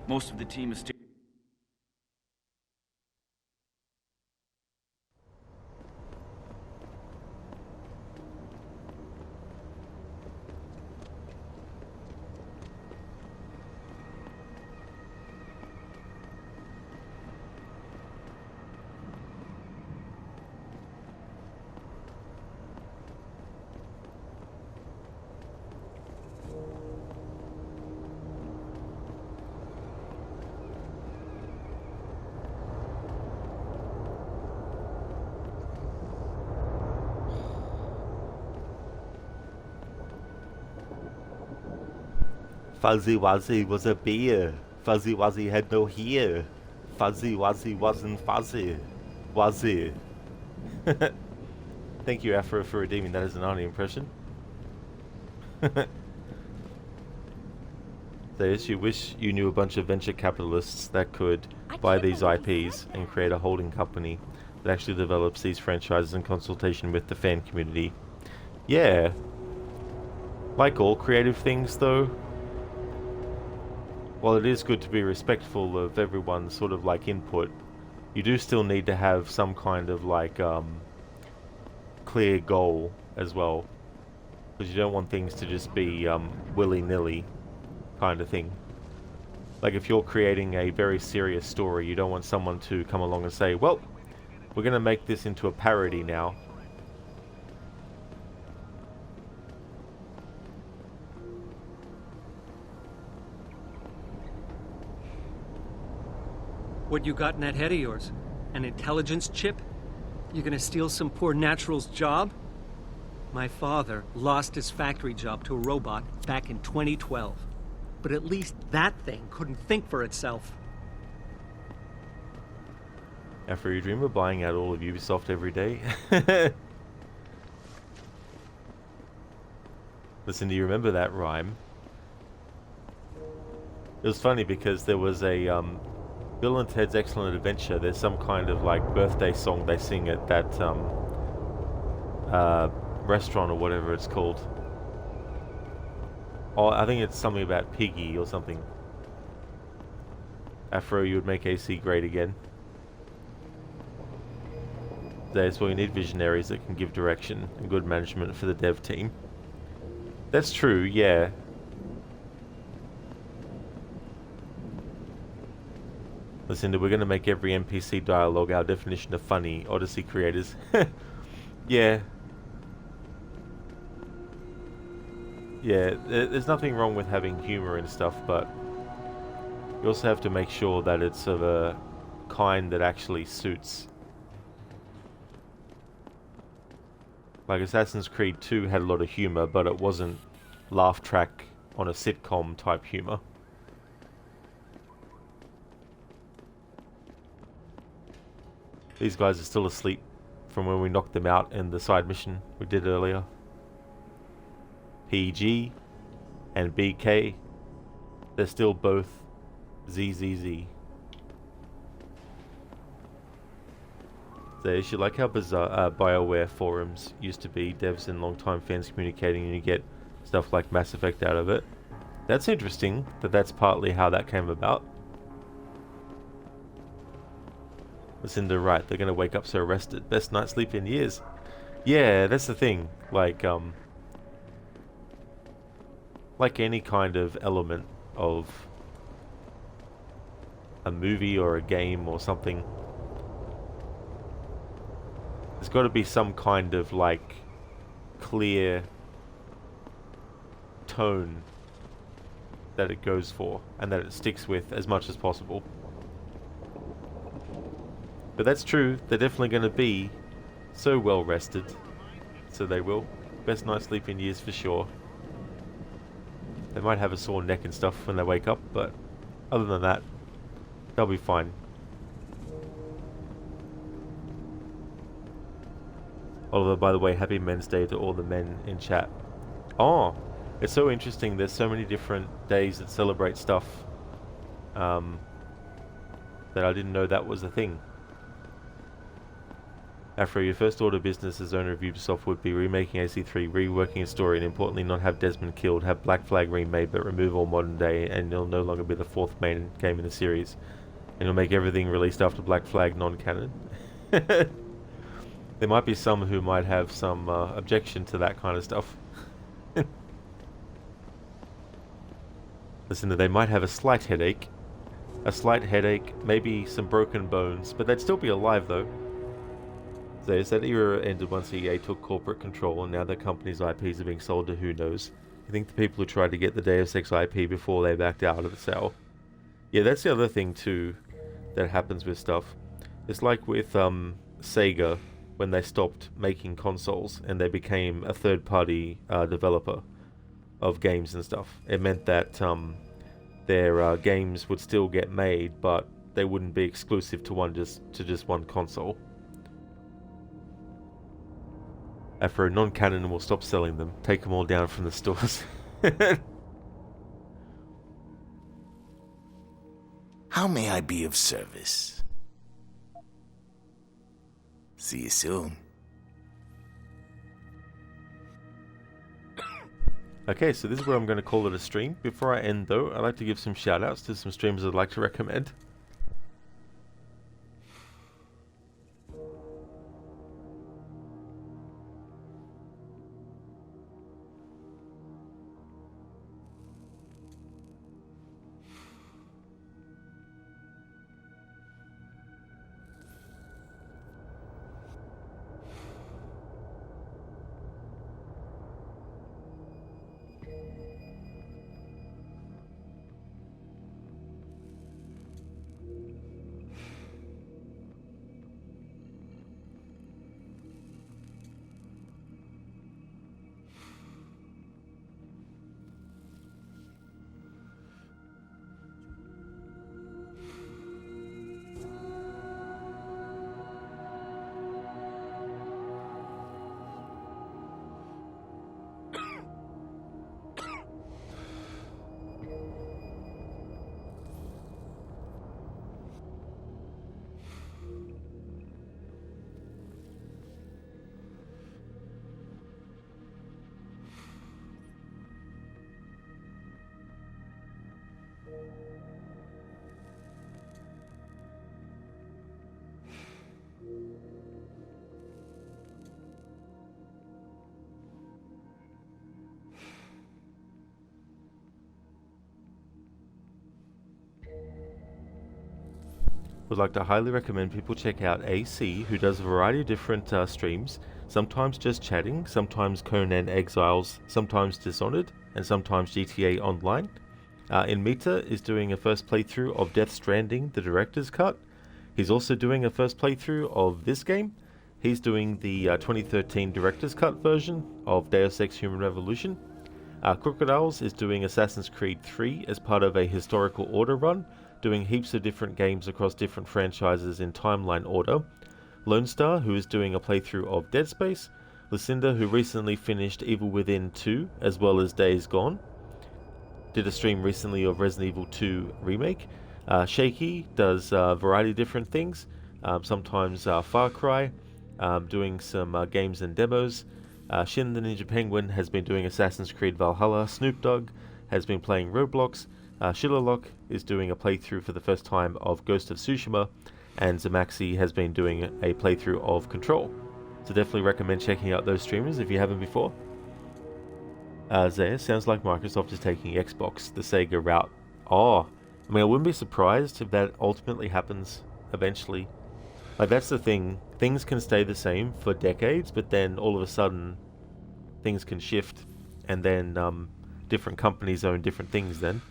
Most of the team is still... Fuzzy Wuzzy was a beer. Fuzzy Wuzzy had no hair. Fuzzy Wuzzy wasn't fuzzy. Wuzzy. Thank you, Afro, for redeeming that as an Arnie impression. There's, you wish you knew a bunch of venture capitalists that could buy these IPs and create a holding company that actually develops these franchises in consultation with the fan community. Yeah. Like all creative things, though, while it is good to be respectful of everyone's sort of like input, you do still need to have some kind of like clear goal as well. because you don't want things to just be willy-nilly kind of thing. Like if you're creating a very serious story, you don't want someone to come along and say, well, we're going to make this into a parody now. What you got in that head of yours? An intelligence chip? You gonna steal some poor natural's job? My father lost his factory job to a robot back in 2012. But at least that thing couldn't think for itself. After you dream of buying out all of Ubisoft every day? Listen, do you remember that rhyme? It was funny because there was a Bill and Ted's Excellent Adventure. There's some kind of like birthday song they sing at that restaurant or whatever it's called. Oh, I think it's something about Piggy or something. Afro, you would make AC great again. That's why you need visionaries that can give direction and good management for the dev team. That's true, yeah. Listen, we're going to make every NPC dialogue our definition of funny, Odyssey creators. Yeah. Yeah, there's nothing wrong with having humor and stuff, but you also have to make sure that it's of a kind that actually suits. Like Assassin's Creed 2 had a lot of humor, but it wasn't laugh track on a sitcom type humor. These guys are still asleep from when we knocked them out in the side mission we did earlier. PG and BK, they're still both ZZZ. So you like how bizarre BioWare forums used to be, devs and longtime fans communicating, and you get stuff like Mass Effect out of it. That's interesting that that's partly how that came about. Lucinda, right, they're gonna wake up so rested. Best night's sleep in years. Yeah, that's the thing. Like any kind of element of a movie or a game or something, there's got to be some kind of like clear tone that it goes for and that it sticks with as much as possible. But that's true, they're definitely going to be so well rested. So they will. Best night's sleep in years for sure. They might have a sore neck and stuff when they wake up, but other than that, they'll be fine. Oliver, by the way, happy Men's Day to all the men in chat. Oh, it's so interesting. There's so many different days that celebrate stuff that I didn't know that was a thing. Afro, your first order of business as owner of Ubisoft would be remaking AC3, reworking a story, and importantly not have Desmond killed, have Black Flag remade but remove all modern day, and it'll no longer be the fourth main game in the series. And you'll make everything released after Black Flag non-canon. There might be some who might have some objection to that kind of stuff. Listen, they might have a slight headache. Maybe some broken bones, but they'd still be alive though. So is that era ended once EA took corporate control and now their company's IPs are being sold to who knows? You think the people who tried to get the Deus Ex IP before they backed out of the sale? Yeah, that's the other thing too that happens with stuff. It's like with Sega when they stopped making consoles and they became a third-party developer of games and stuff. It meant that their games would still get made, but they wouldn't be exclusive to just one console. After a non-canon will stop selling them, take them all down from the stores. How may I be of service? See you soon. Okay, so this is where I'm going to call it a stream. Before I end though, I'd like to give some shout outs to some streamers I'd like to recommend. would like to highly recommend people check out AC, who does a variety of different streams, sometimes just chatting, sometimes Conan Exiles, sometimes Dishonored, and sometimes GTA Online. Inmita is doing a first playthrough of Death Stranding, the director's cut. He's also doing a first playthrough of this game. He's doing the 2013 director's cut version of Deus Ex Human Revolution. Crocodiles is doing Assassin's Creed 3 as part of a historical order run, doing heaps of different games across different franchises in timeline order. Lone Star, who is doing a playthrough of Dead Space. Lucinda, who recently finished Evil Within 2 as well as Days Gone. Did a stream recently of Resident Evil 2 Remake. Shaky does a variety of different things, sometimes Far Cry, doing some games and demos. Shin the Ninja Penguin has been doing Assassin's Creed Valhalla. Snoop Dogg has been playing Roblox. Shillerlock is doing a playthrough for the first time of Ghost of Tsushima, and Zamaxi has been doing a playthrough of Control. So definitely recommend checking out those streamers if you haven't before. Zaya, sounds like Microsoft is taking Xbox, the Sega route. Oh, I mean, I wouldn't be surprised if that ultimately happens eventually. Like, that's the thing. Things can stay the same for decades, but then all of a sudden, things can shift, and then different companies own different things then.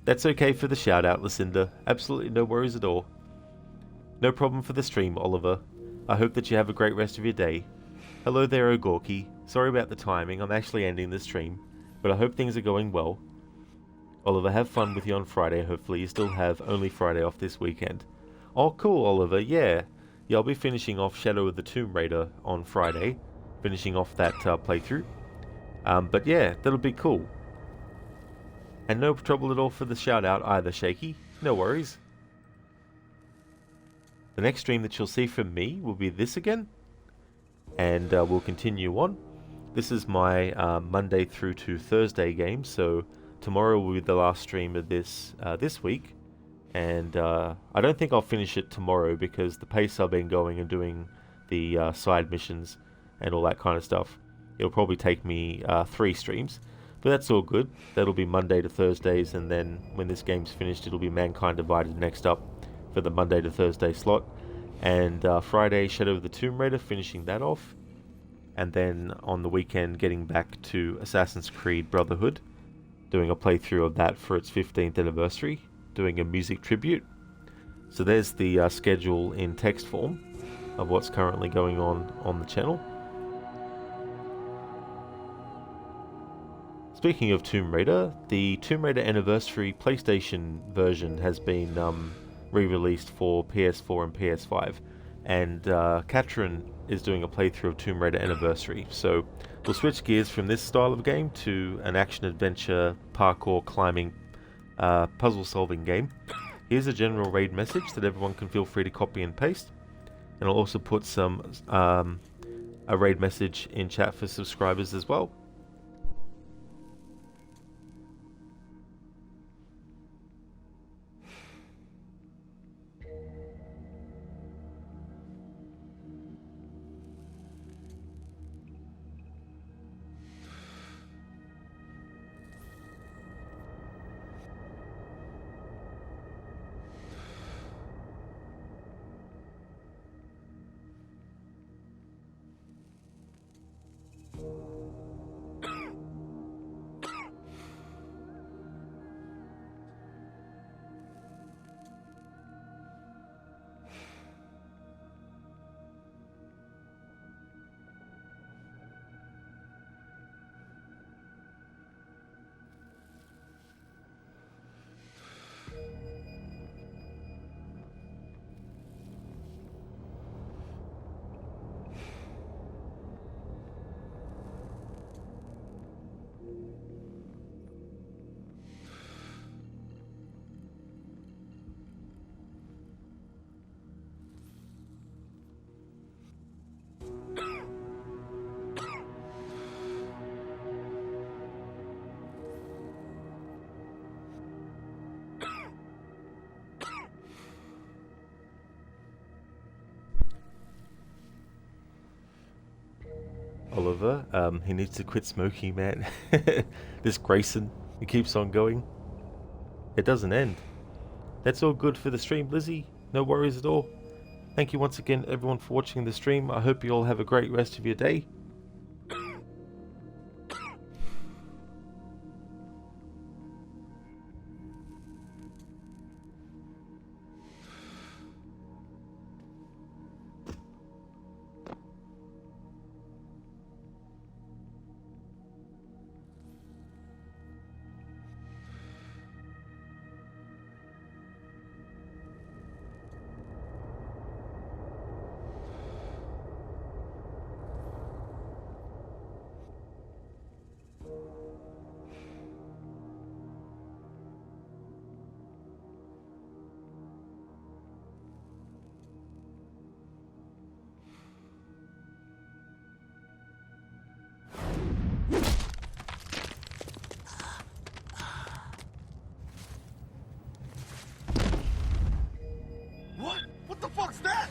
That's okay for the shout out, Lucinda. Absolutely no worries at all. No problem for the stream, Oliver. I hope that you have a great rest of your day. Hello there, Ogorki. Sorry about the timing, I'm actually ending the stream, but I hope things are going well. Oliver, have fun with you on Friday, hopefully you still have only Friday off this weekend. Oh cool, Oliver, yeah. Yeah, I'll be finishing off Shadow of the Tomb Raider on Friday, finishing off that playthrough. But yeah, that'll be cool. And no trouble at all for the shout out either, Shaky. No worries. The next stream that you'll see from me will be this again, and we'll continue on. This is my Monday through to Thursday game, so tomorrow will be the last stream of this week, and I don't think I'll finish it tomorrow because the pace I've been going and doing the side missions and all that kind of stuff, it'll probably take me 3 streams, but that's all good. That'll be Monday to Thursdays, and then when this game's finished it'll be Mankind Divided next up for the Monday to Thursday slot, and Friday Shadow of the Tomb Raider, finishing that off, and then on the weekend getting back to Assassin's Creed Brotherhood, doing a playthrough of that for its 15th anniversary, doing a music tribute. So there's the schedule in text form of what's currently going on the channel. Speaking of Tomb Raider, the Tomb Raider Anniversary PlayStation version has been re-released for PS4 and PS5, and Katrin is doing a playthrough of Tomb Raider Anniversary. So we'll switch gears from this style of game to an action-adventure, parkour, climbing, puzzle-solving game. Here's a general raid message that everyone can feel free to copy and paste, and I'll also put some a raid message in chat for subscribers as well. Oliver, he needs to quit smoking, man. This Grayson, he keeps on going. It doesn't end. That's all good for the stream, Lizzie. No worries at all. Thank you once again, everyone, for watching the stream. I hope you all have a great rest of your day. What the fuck's that?